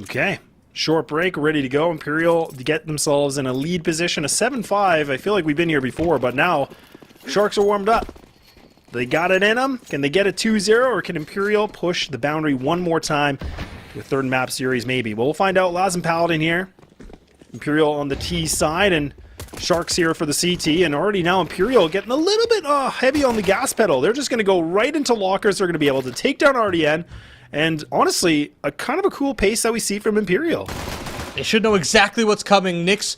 Okay, short break, ready to go. Imperial to get themselves in a lead position, a 7-5. I feel like we've been here before, but now Sharks are warmed up. They got it in them. Can they get a 2-0, or can Imperial push the boundary one more time with third map series? Maybe. Well, we'll find out. Laz and Paladin here. Imperial on the T side, and Sharks here for the CT. And already now Imperial getting a little bit heavy on the gas pedal. They're just going to go right into lockers. They're going to be able to take down RDN. And honestly, a kind of a cool pace that we see from Imperial. They should know exactly what's coming. Nyx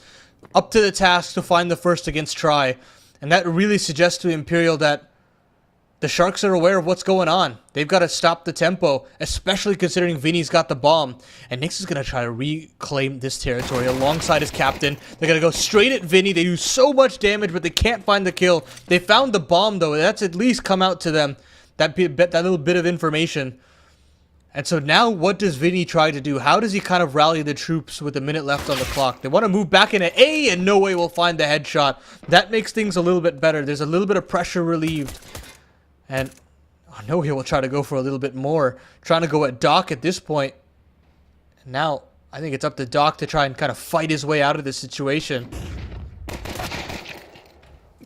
up to the task to find the first against Try. And that really suggests to Imperial that the Sharks are aware of what's going on. They've got to stop the tempo, especially considering Vinny's got the bomb. And Nyx is going to try to reclaim this territory alongside his captain. They're going to go straight at Vinny. They do so much damage, but they can't find the kill. They found the bomb, though. That's at least come out to them. That little bit of information. And so now what does Vinny try to do? How does he kind of rally the troops with a minute left on the clock? They want to move back into A, and no way will find the headshot. That makes things a little bit better. There's a little bit of pressure relieved. And No Way will try to go for a little bit more. Trying to go at Doc at this point. And now I think it's up to Doc to try and kind of fight his way out of this situation.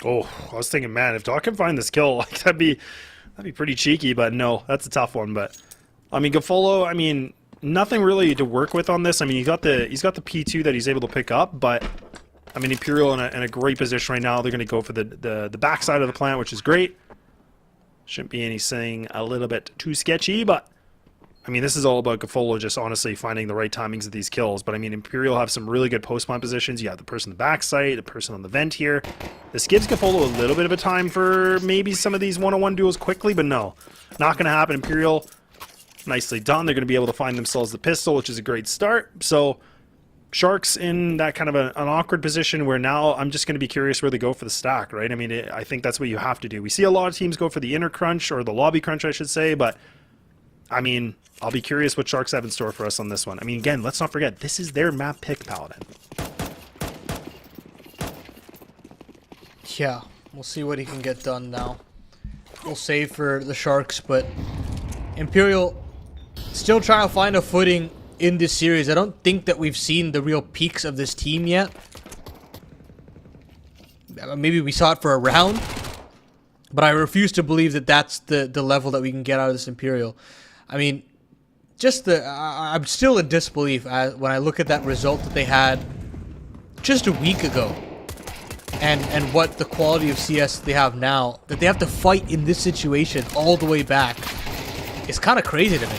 Oh, I was thinking, man, if Doc can find this kill, like that'd be pretty cheeky, but no, that's a tough one. But I mean, Gafolo, I mean, nothing really to work with on this. I mean, he's got the P2 that he's able to pick up, but I mean, Imperial in a great position right now. They're going to go for the backside of the plant, which is great. Shouldn't be anything a little bit too sketchy, but I mean, this is all about Gafolo just honestly finding the right timings of these kills. But I mean, Imperial have some really good post-plant positions. You have the person on the backside, the person on the vent here. This gives Gafolo a little bit of a time for maybe some of these one-on-one duels quickly, but no, not going to happen. Imperial, nicely done. They're going to be able to find themselves the pistol, which is a great start. So Sharks in that kind of an awkward position where now I'm just going to be curious where they go for the stack, right? I mean, I think that's what you have to do. We see a lot of teams go for the inner crunch, or the lobby crunch, I should say, but I mean, I'll be curious what Sharks have in store for us on this one. I mean, again, let's not forget, this is their map pick, Paladin. Yeah, we'll see what he can get done now. We'll save for the Sharks, but Imperial still trying to find a footing in this series. I don't think that we've seen the real peaks of this team yet. Maybe we saw it for a round, but I refuse to believe that that's the level that we can get out of this Imperial. I mean, just I'm still in disbelief when I look at that result that they had just a week ago, and what the quality of CS they have now, that they have to fight in this situation all the way back. It's kind of crazy to me.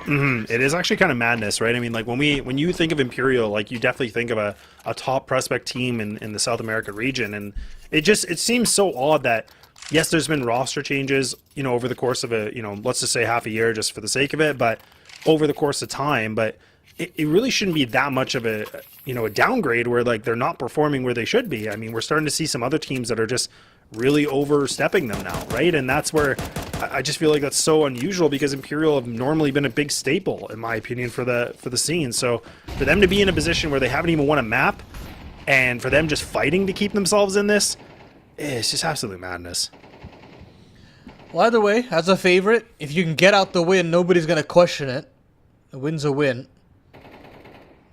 It is actually kind of madness, right? I mean, like when you think of Imperial, like you definitely think of a top prospect team in the South America region, and it seems so odd that yes, there's been roster changes, you know, over the course of let's just say half a year, just for the sake of it, but over the course of time, but it really shouldn't be that much of a downgrade where like they're not performing where they should be. I mean, we're starting to see some other teams that are just really overstepping them now, right? And that's where I just feel like that's so unusual, because Imperial have normally been a big staple, in my opinion, for the scene. So for them to be in a position where they haven't even won a map, and for them just fighting to keep themselves in this, it's just absolute madness. Well, either way, as a favorite, if you can get out the win, nobody's going to question it. A win's a win.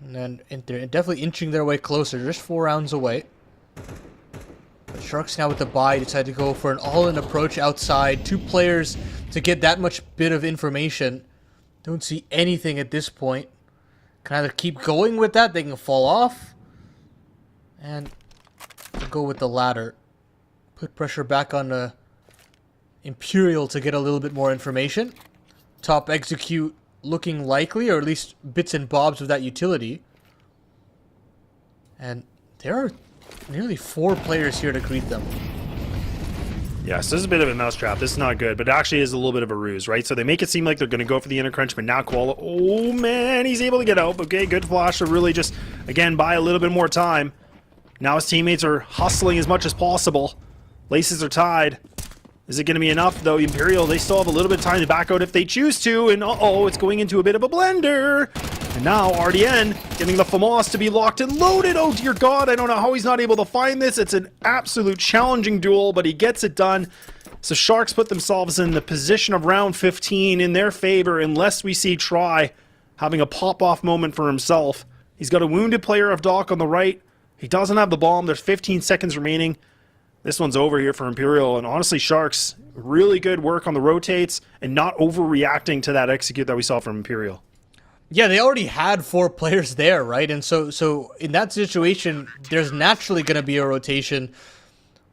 And then they're definitely inching their way closer, just 4 rounds away. Sharks now with the bye decide to go for an all-in approach outside. 2 players to get that much bit of information. Don't see anything at this point. Can either keep going with that, they can fall off, And we'll go with the latter. Put pressure back on the Imperial to get a little bit more information. Top execute looking likely, or at least bits and bobs of that utility. And there are nearly 4 players here to greet them. Yeah, so this is a bit of a mousetrap. This is not good, but it actually is a little bit of a ruse, right? So they make it seem like they're going to go for the intercrunch, but now Koala, oh man, he's able to get out. Okay, good flash to really just, again, buy a little bit more time. Now his teammates are hustling as much as possible. Laces are tied. Is it going to be enough, though? Imperial, they still have a little bit of time to back out if they choose to, and uh-oh, it's going into a bit of a blender. And now RDN getting the FAMAS to be locked and loaded. Oh dear God, I don't know how he's not able to find this. It's an absolute challenging duel, but he gets it done. So Sharks put themselves in the position of round 15 in their favor, unless we see Try having a pop-off moment for himself. He's got a wounded player of Doc on the right. He doesn't have the bomb. There's 15 seconds remaining. This one's over here for Imperial, and honestly, Sharks, really good work on the rotates and not overreacting to that execute that we saw from Imperial. Yeah, they already had 4 players there, right? And so in that situation, there's naturally going to be a rotation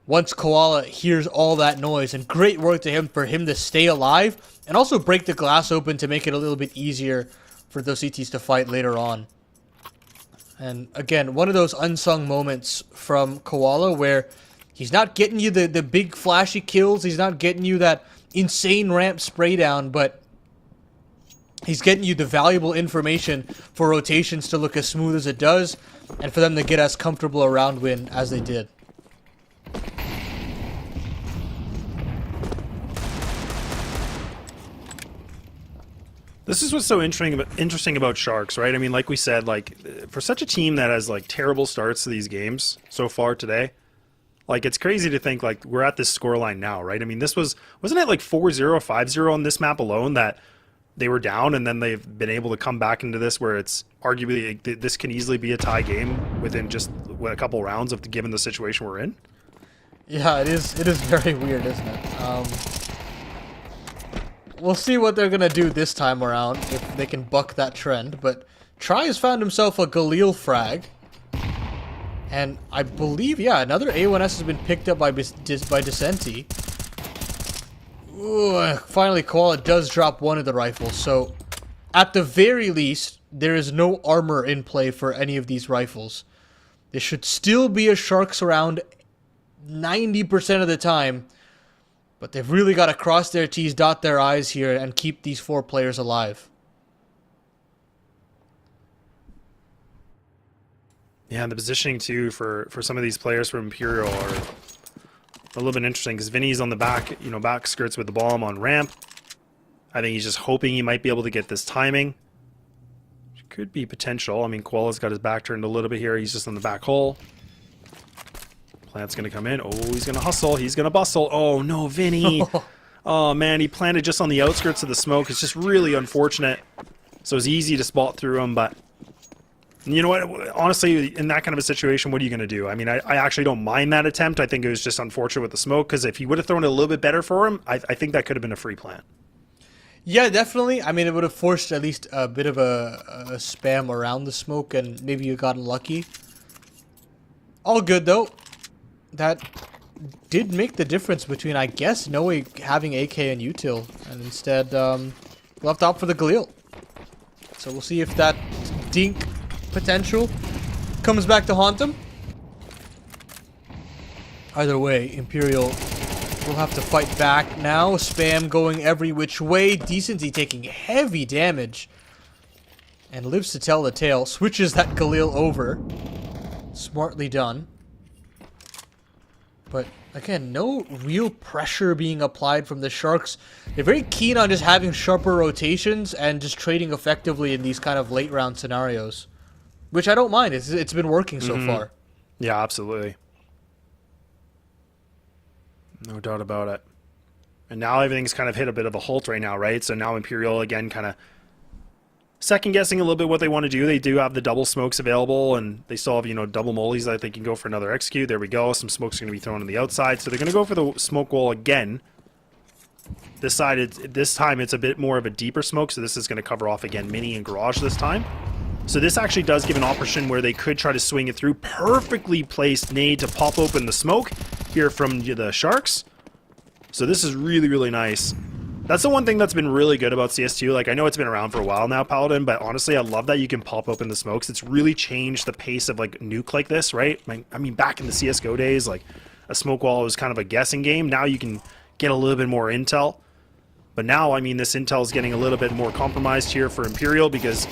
once Koala hears all that noise. And great work to him for him to stay alive and also break the glass open to make it a little bit easier for those CTs to fight later on. And again, one of those unsung moments from Koala where he's not getting you the big flashy kills, he's not getting you that insane ramp spray down, but he's getting you the valuable information for rotations to look as smooth as it does, and for them to get as comfortable a round win as they did. This is what's so interesting about Sharks, right? I mean, like we said, like, for such a team that has, like, terrible starts to these games so far today, like, it's crazy to think, like, we're at this scoreline now, right? I mean, this wasn't it like 4-0, 5-0 on this map alone that they were down, and then they've been able to come back into this where it's arguably, this can easily be a tie game within just a couple rounds of given the situation we're in? Yeah, it is very weird, isn't it? We'll see what they're going to do this time around, if they can buck that trend, but Try has found himself a Galil frag. And I believe, yeah, another A1S has been picked up by Descenti. Ooh, finally, Koala does drop one of the rifles. So, at the very least, there is no armor in play for any of these rifles. This should still be a Sharks round 90% of the time. But they've really got to cross their T's, dot their I's here, and keep these 4 players alive. Yeah, and the positioning, too, for some of these players from Imperial are a little bit interesting, because Vinny's on the back, back skirts with the bomb on ramp. I think he's just hoping he might be able to get this timing. Which could be potential. I mean, Koala's got his back turned a little bit here. He's just on the back hole. Plant's going to come in. Oh, he's going to hustle. He's going to bustle. Oh, no, Vinny. Oh, man, he planted just on the outskirts of the smoke. It's just really unfortunate. So it's easy to spot through him, but you know what? Honestly, in that kind of a situation, what are you going to do? I mean, I actually don't mind that attempt. I think it was just unfortunate with the smoke, because if he would have thrown it a little bit better for him, I think that could have been a free plant. Yeah, definitely. I mean, it would have forced at least a bit of a spam around the smoke, and maybe you got lucky. All good, though. That did make the difference between, I guess, Noe having AK and util, and instead left out for the Galil. So we'll see if that dink potential comes back to haunt him. Either way, Imperial will have to fight back now. Spam going every which way. Decency taking heavy damage. And lives to tell the tale. Switches that Galil over. Smartly done. But again, no real pressure being applied from the Sharks. They're very keen on just having sharper rotations and just trading effectively in these kind of late round scenarios. Which I don't mind. It's been working so far. Yeah, absolutely. No doubt about it. And now everything's kind of hit a bit of a halt right now, right? So now Imperial, again, kind of second-guessing a little bit what they want to do. They do have the double smokes available, and they still have, double mollies that they can go for another execute. There we go. Some smoke's going to be thrown on the outside. So they're going to go for the smoke wall again. This time it's a bit more of a deeper smoke, so this is going to cover off, again, Mini and Garage this time. So this actually does give an option where they could try to swing it through. Perfectly placed nade to pop open the smoke here from the Sharks. So this is really, really nice. That's the one thing that's been really good about CS2. Like, I know it's been around for a while now, Paladin, but honestly, I love that you can pop open the smokes. It's really changed the pace of, like, Nuke like this, right? I mean, back in the CSGO days, like, a smoke wall was kind of a guessing game. Now you can get a little bit more intel. But now, I mean, this intel is getting a little bit more compromised here for Imperial because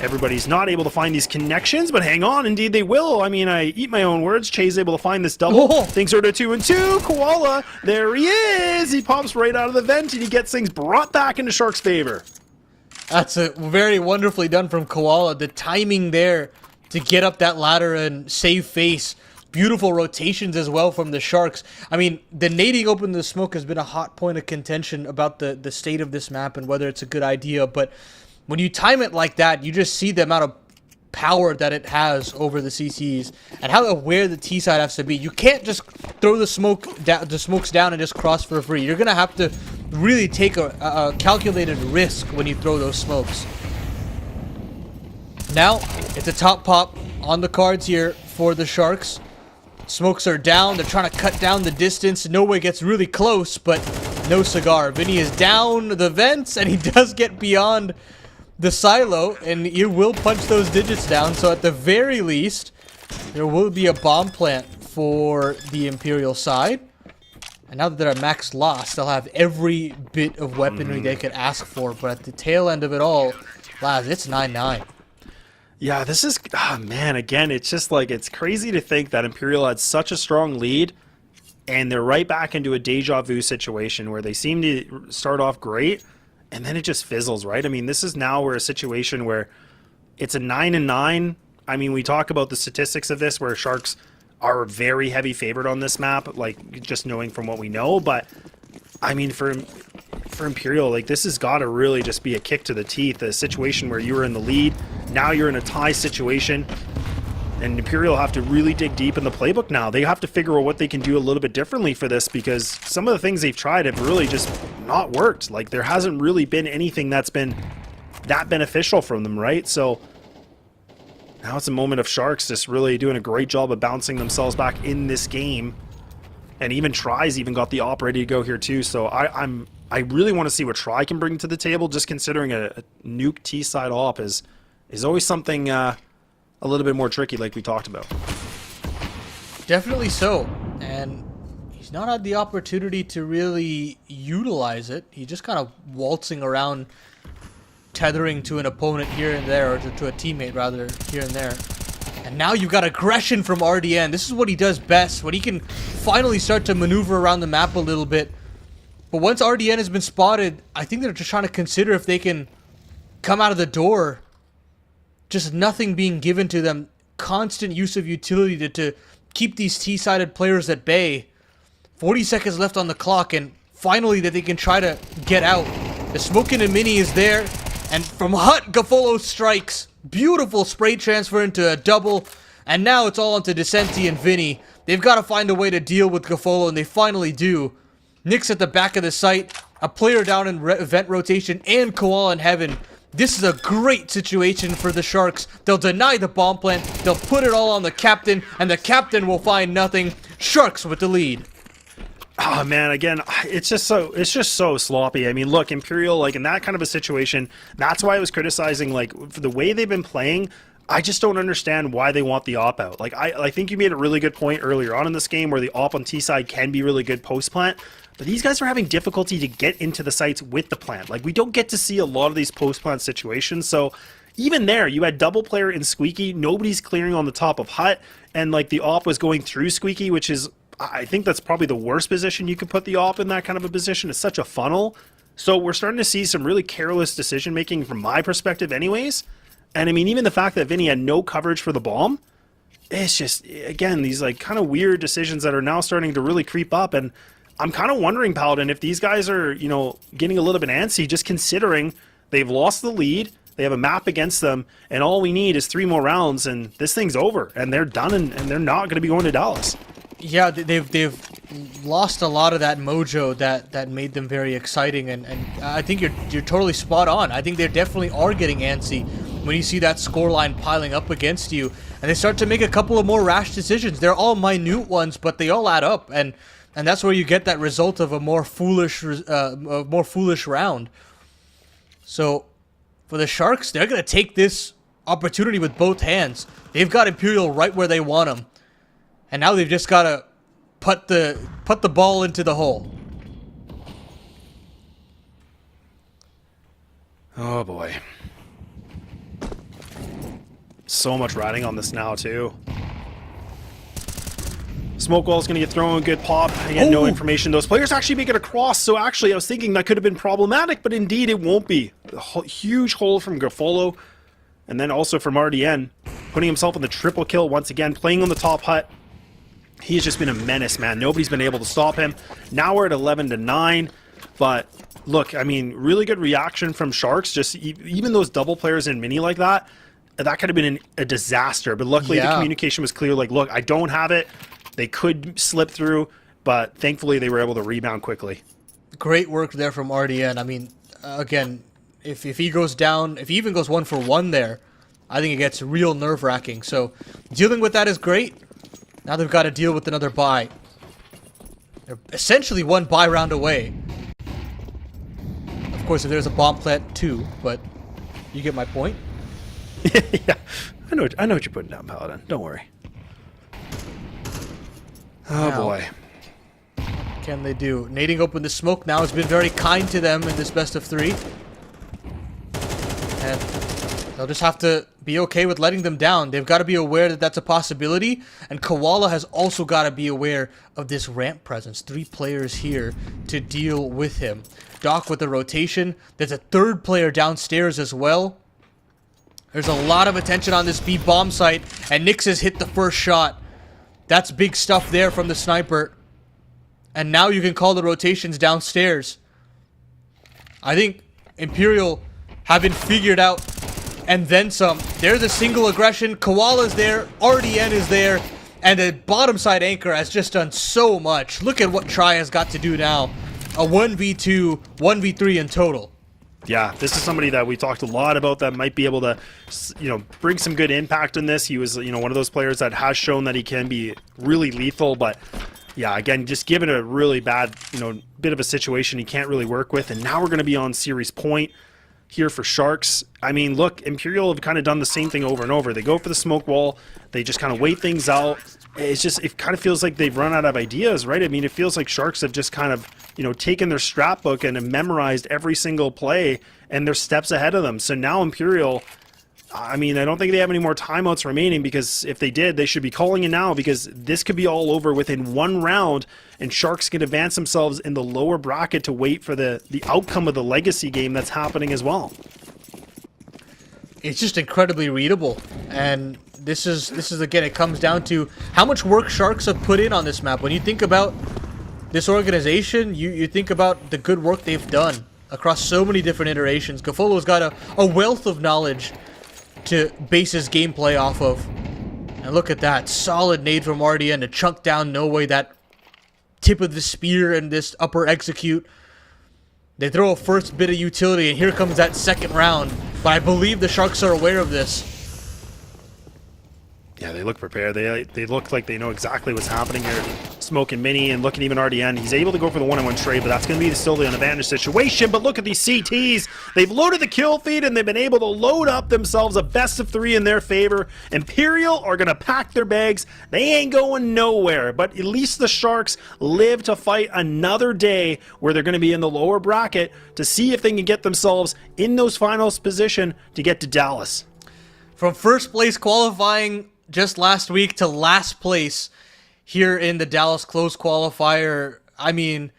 everybody's not able to find these connections, but hang on, indeed they will. I mean, I eat my own words. Che's able to find this double. Oh. Things are to 2 and 2. Koala, there he is. He pops right out of the vent and he gets things brought back into Shark's favor. That's a very wonderfully done from Koala. The timing there to get up that ladder and save face. Beautiful rotations as well from the Sharks. I mean, the nading open the smoke has been a hot point of contention about the state of this map and whether it's a good idea. But when you time it like that, you just see the amount of power that it has over the CCs and how aware the T side has to be. You can't just throw the smokes down and just cross for free. You're gonna have to really take a calculated risk when you throw those smokes. Now it's a top pop on the cards here for the Sharks. Smokes are down. They're trying to cut down the distance. Nowhere gets really close, but no cigar. Vinny is down the vents, and he does get beyond the silo, and you will punch those digits down. So at the very least, there will be a bomb plant for the Imperial side. And now that they're at max loss, they'll have every bit of weaponry they could ask for. But at the tail end of it all, lads, it's 9-9. Yeah, this is, man, again, it's just like, it's crazy to think that Imperial had such a strong lead and they're right back into a deja vu situation where they seem to start off great and then it just fizzles, right? I mean, this is now where a situation where it's a 9-9. I mean, we talk about the statistics of this where Sharks are very heavy favored on this map, like just knowing from what we know, but I mean, for Imperial, like, this has got to really just be a kick to the teeth, a situation where you were in the lead, now you're in a tie situation, and Imperial have to really dig deep in the playbook now. They have to figure out what they can do a little bit differently for this, because some of the things they've tried have really just not worked. Like, there hasn't really been anything that's been that beneficial from them, right? So now it's a moment of Sharks just really doing a great job of bouncing themselves back in this game. And even Try's even got the op ready to go here too. So I really want to see what Try can bring to the table. Just considering a Nuke T side op is always something a little bit more tricky, like we talked about. Definitely so. And he's not had the opportunity to really utilize it. He's just kind of waltzing around, tethering to an opponent here and there, or to a teammate rather, here and there. And now you've got aggression from RDN. This is what he does best, when he can finally start to maneuver around the map a little bit. But once RDN has been spotted, I think they're just trying to consider if they can come out of the door. Just nothing being given to them. Constant use of utility to keep these T-sided players at bay. 40 seconds left on the clock, and finally that they can try to get out. The smoke in a mini is there, and from Hut, Gafolo strikes. Beautiful spray transfer into a double, and now it's all onto Decenti and Vinny. They've got to find a way to deal with Gafolo, and they finally do. Nick's at the back of the site, a player down in event rotation, and Koala in heaven. This is a great situation for the Sharks. They'll deny the bomb plant, they'll put it all on the captain, and the captain will find nothing. Sharks with the lead. Oh man, again, it's just so sloppy. I mean, look, Imperial, like, in that kind of a situation, that's why I was criticizing, like, for the way they've been playing. I just don't understand why they want the op out. Like, I think you made a really good point earlier on in this game where the op on T side can be really good post plant, but these guys are having difficulty to get into the sites with the plant. Like, we don't get to see a lot of these post plant situations, so even there, you had double player in Squeaky, nobody's clearing on the top of Hut, and like the op was going through Squeaky, which is, I think that's probably the worst position you could put the op in, that kind of a position. It's such a funnel. So we're starting to see some really careless decision making from my perspective anyways. And I mean, even the fact that Vinny had no coverage for the bomb, it's just, again, these like kind of weird decisions that are now starting to really creep up. And I'm kind of wondering, Paladin, if these guys are, you know, getting a little bit antsy, just considering they've lost the lead, they have a map against them, and all we need is 3 more rounds and this thing's over and they're done, and they're not going to be going to Dallas. Yeah, they've lost a lot of that mojo that made them very exciting, and I think you're totally spot on. I think they definitely are getting antsy. when you see that scoreline piling up against you, and they start to make a couple of more rash decisions. They're all minute ones, but they all add up, and that's where you get that result of a more foolish round. So for the Sharks, they're going to take this opportunity with both hands. They've got Imperial right where they want them, and now they've just got to put the ball into the hole. Oh boy. So much riding on this now too. Smoke wall's going to get thrown, good pop. Again, no information. Those players actually make it across, so actually I was thinking that could have been problematic, but indeed it won't be. A huge hole from Garofalo, and then also from RDN, putting himself in the triple kill once again, playing on the top hut. He's just been a menace, man. Nobody's been able to stop him. Now we're at 11-9, but look, I mean, really good reaction from Sharks. Just even those double players in mini like that could have been a disaster, but luckily the communication was clear, like, look, I don't have it. They could slip through, but thankfully they were able to rebound quickly. Great work there from RDN. I mean, again, if he goes down, if he even goes 1 for 1 there, I think it gets real nerve-wracking. So dealing with that is great. Now they've got to deal with another bye. They're essentially 1 bye round away. Of course, if there's a bomb plant, 2, but you get my point. Yeah, I know what you're putting down, Paladin. Don't worry. Oh now, boy. what can they do? Nading open the smoke now has been very kind to them in this best of 3. And they'll just have to be okay with letting them down. They've got to be aware that that's a possibility. And Koala has also got to be aware of this ramp presence. 3 players here to deal with him. Doc with the rotation. There's a 3rd player downstairs as well. There's a lot of attention on this B bomb site. And Nyx has hit the first shot. That's big stuff there from the sniper. And now you can call the rotations downstairs. I think Imperial have been figured out and then some. There's a single aggression. Koala's there. RDN is there. And the bottom side anchor has just done so much. Look at what Tri has got to do now. A 1v2, 1v3 in total. Yeah, this is somebody that we talked a lot about that might be able to, bring some good impact in this. He was, one of those players that has shown that he can be really lethal, but yeah, again, just given a really bad, bit of a situation he can't really work with. And now we're going to be on series point here for Sharks. I mean, look, Imperial have kind of done the same thing over and over. They go for the smoke wall. They just kind of wait things out. It kind of feels like they've run out of ideas, right? I mean, it feels like Sharks have just kind of, taken their scrapbook and have memorized every single play, and they're steps ahead of them. So now Imperial, I mean, I don't think they have any more timeouts remaining, because if they did, they should be calling it now, because this could be all over within 1 round, and Sharks can advance themselves in the lower bracket to wait for the outcome of the legacy game that's happening as well. It's just incredibly readable, and this is again, it comes down to how much work Sharks have put in on this map. When you think about this organization, you think about the good work they've done across so many different iterations. Garofalo's got a wealth of knowledge to base his gameplay off of. And look at that, solid nade from RDN to chunk down No Way, that tip of the spear and this upper execute. They throw a first bit of utility, and here comes that second round. But I believe the Sharks are aware of this. Yeah, they look prepared. They look like they know exactly what's happening here. Smoke and Mini, and look at even RDN. He's able to go for the 1-on-1 trade, but that's going to be still the advantage situation. But look at these CTs. They've loaded the kill feed, and they've been able to load up themselves a best of 3 in their favor. Imperial are going to pack their bags. They ain't going nowhere, but at least the Sharks live to fight another day where they're going to be in the lower bracket to see if they can get themselves in those finals position to get to Dallas. From first place qualifying just last week to last place here in the Dallas close qualifier, I mean,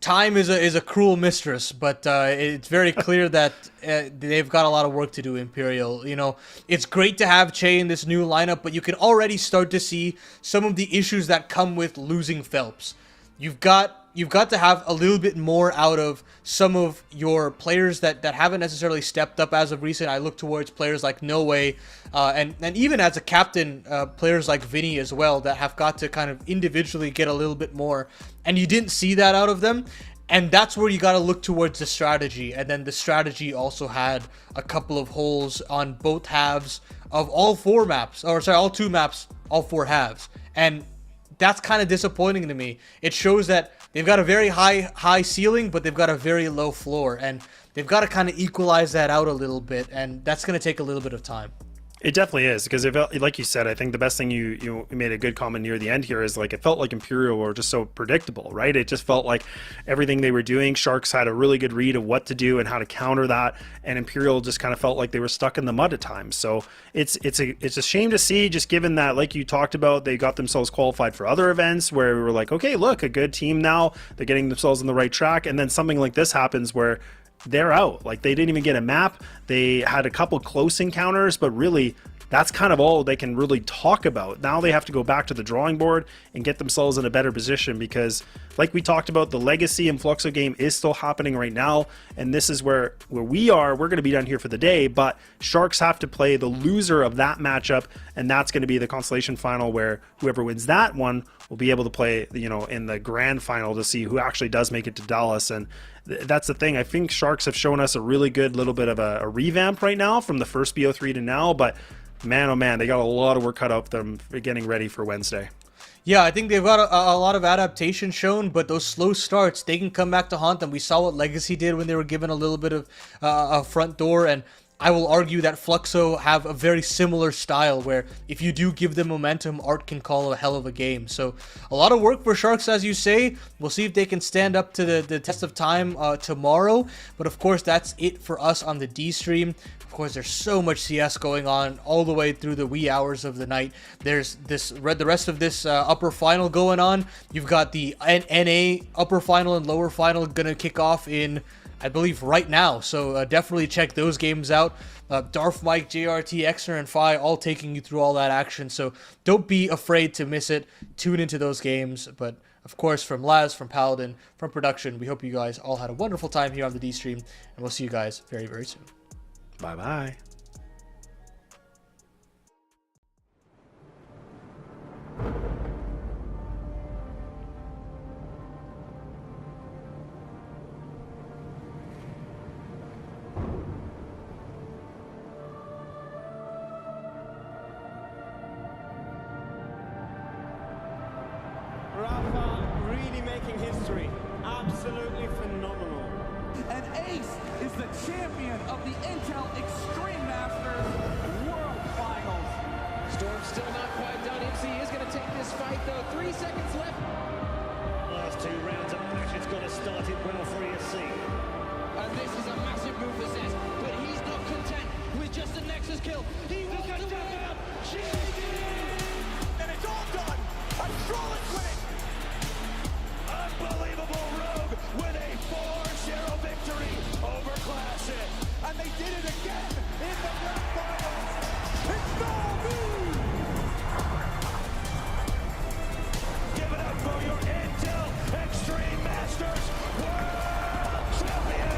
time is a cruel mistress, but it's very clear that they've got a lot of work to do, Imperial. It's great to have Che in this new lineup, but you can already start to see some of the issues that come with losing Phelps. You've got to have a little bit more out of some of your players that haven't necessarily stepped up as of recent. I look towards players like No Way, and even as a captain, players like Vinny as well, that have got to kind of individually get a little bit more. And you didn't see that out of them. And that's where you got to look towards the strategy. And then the strategy also had a couple of holes on both halves of all four maps, or sorry, all two maps, all four halves. And that's kind of disappointing to me. It shows that they've got a very high ceiling, but they've got a very low floor. And they've got to kind of equalize that out a little bit. And that's going to take a little bit of time. It definitely is, because it felt, like you said, I think the best thing you made a good comment near the end here is like it felt like Imperial were just so predictable, right? It just felt like everything they were doing, Sharks had a really good read of what to do and how to counter that, and Imperial just kind of felt like they were stuck in the mud at times. So it's a shame to see, just given that, like you talked about, they got themselves qualified for other events where we were like, okay, look, a good team now, they're getting themselves on the right track, and then something like this happens where they're out. Like, they didn't even get a map. They had a couple close encounters, but really that's kind of all they can really talk about. Now they have to go back to the drawing board and get themselves in a better position, because like we talked about, the Legacy and Fluxo game is still happening right now, and this is where we are. We're going to be done here for the day, but Sharks have to play the loser of that matchup, and that's going to be the consolation final, where whoever wins that one will be able to play, in the grand final to see who actually does make it to Dallas. And that's the thing. I think Sharks have shown us a really good little bit of a revamp right now from the first BO3 to now, but man, oh man, they got a lot of work cut out them for getting ready for Wednesday. Yeah, I think they've got a lot of adaptation shown, but those slow starts, they can come back to haunt them. We saw what Legacy did when they were given a little bit of a front door, and I will argue that Fluxo have a very similar style where if you do give them momentum, Art can call a hell of a game. So a lot of work for Sharks, as you say. We'll see if they can stand up to the test of time tomorrow. But of course, that's it for us on the D stream. Of course, there's so much CS going on all the way through the wee hours of the night. There's the rest of this upper final going on. You've got the NA upper final and lower final gonna kick off in, I believe, right now. So definitely check those games out. Darth Mike, JRT, Exner, and Phi all taking you through all that action. So don't be afraid to miss it. Tune into those games. But of course, from Laz, from Paladin, from production, we hope you guys all had a wonderful time here on the D stream. And we'll see you guys very, very soon. Bye-bye. Rafa really making history. Absolutely phenomenal. And Ace is the champion of the Intel Extreme Masters World Finals. Storm's still not quite done. MC is going to take this fight, though. 3 seconds left. Last 2 rounds of action's got to start it well for ESC. And this is a massive move for Zez, but he's not content with just a Nexus kill. He wants to win. And it's all done. And Strollin's winning. Unbelievable Rogue with a 4-0 victory over Classic. And they did it again in the grand finals. It's no good. Give it up for your Intel Extreme Masters World Champion.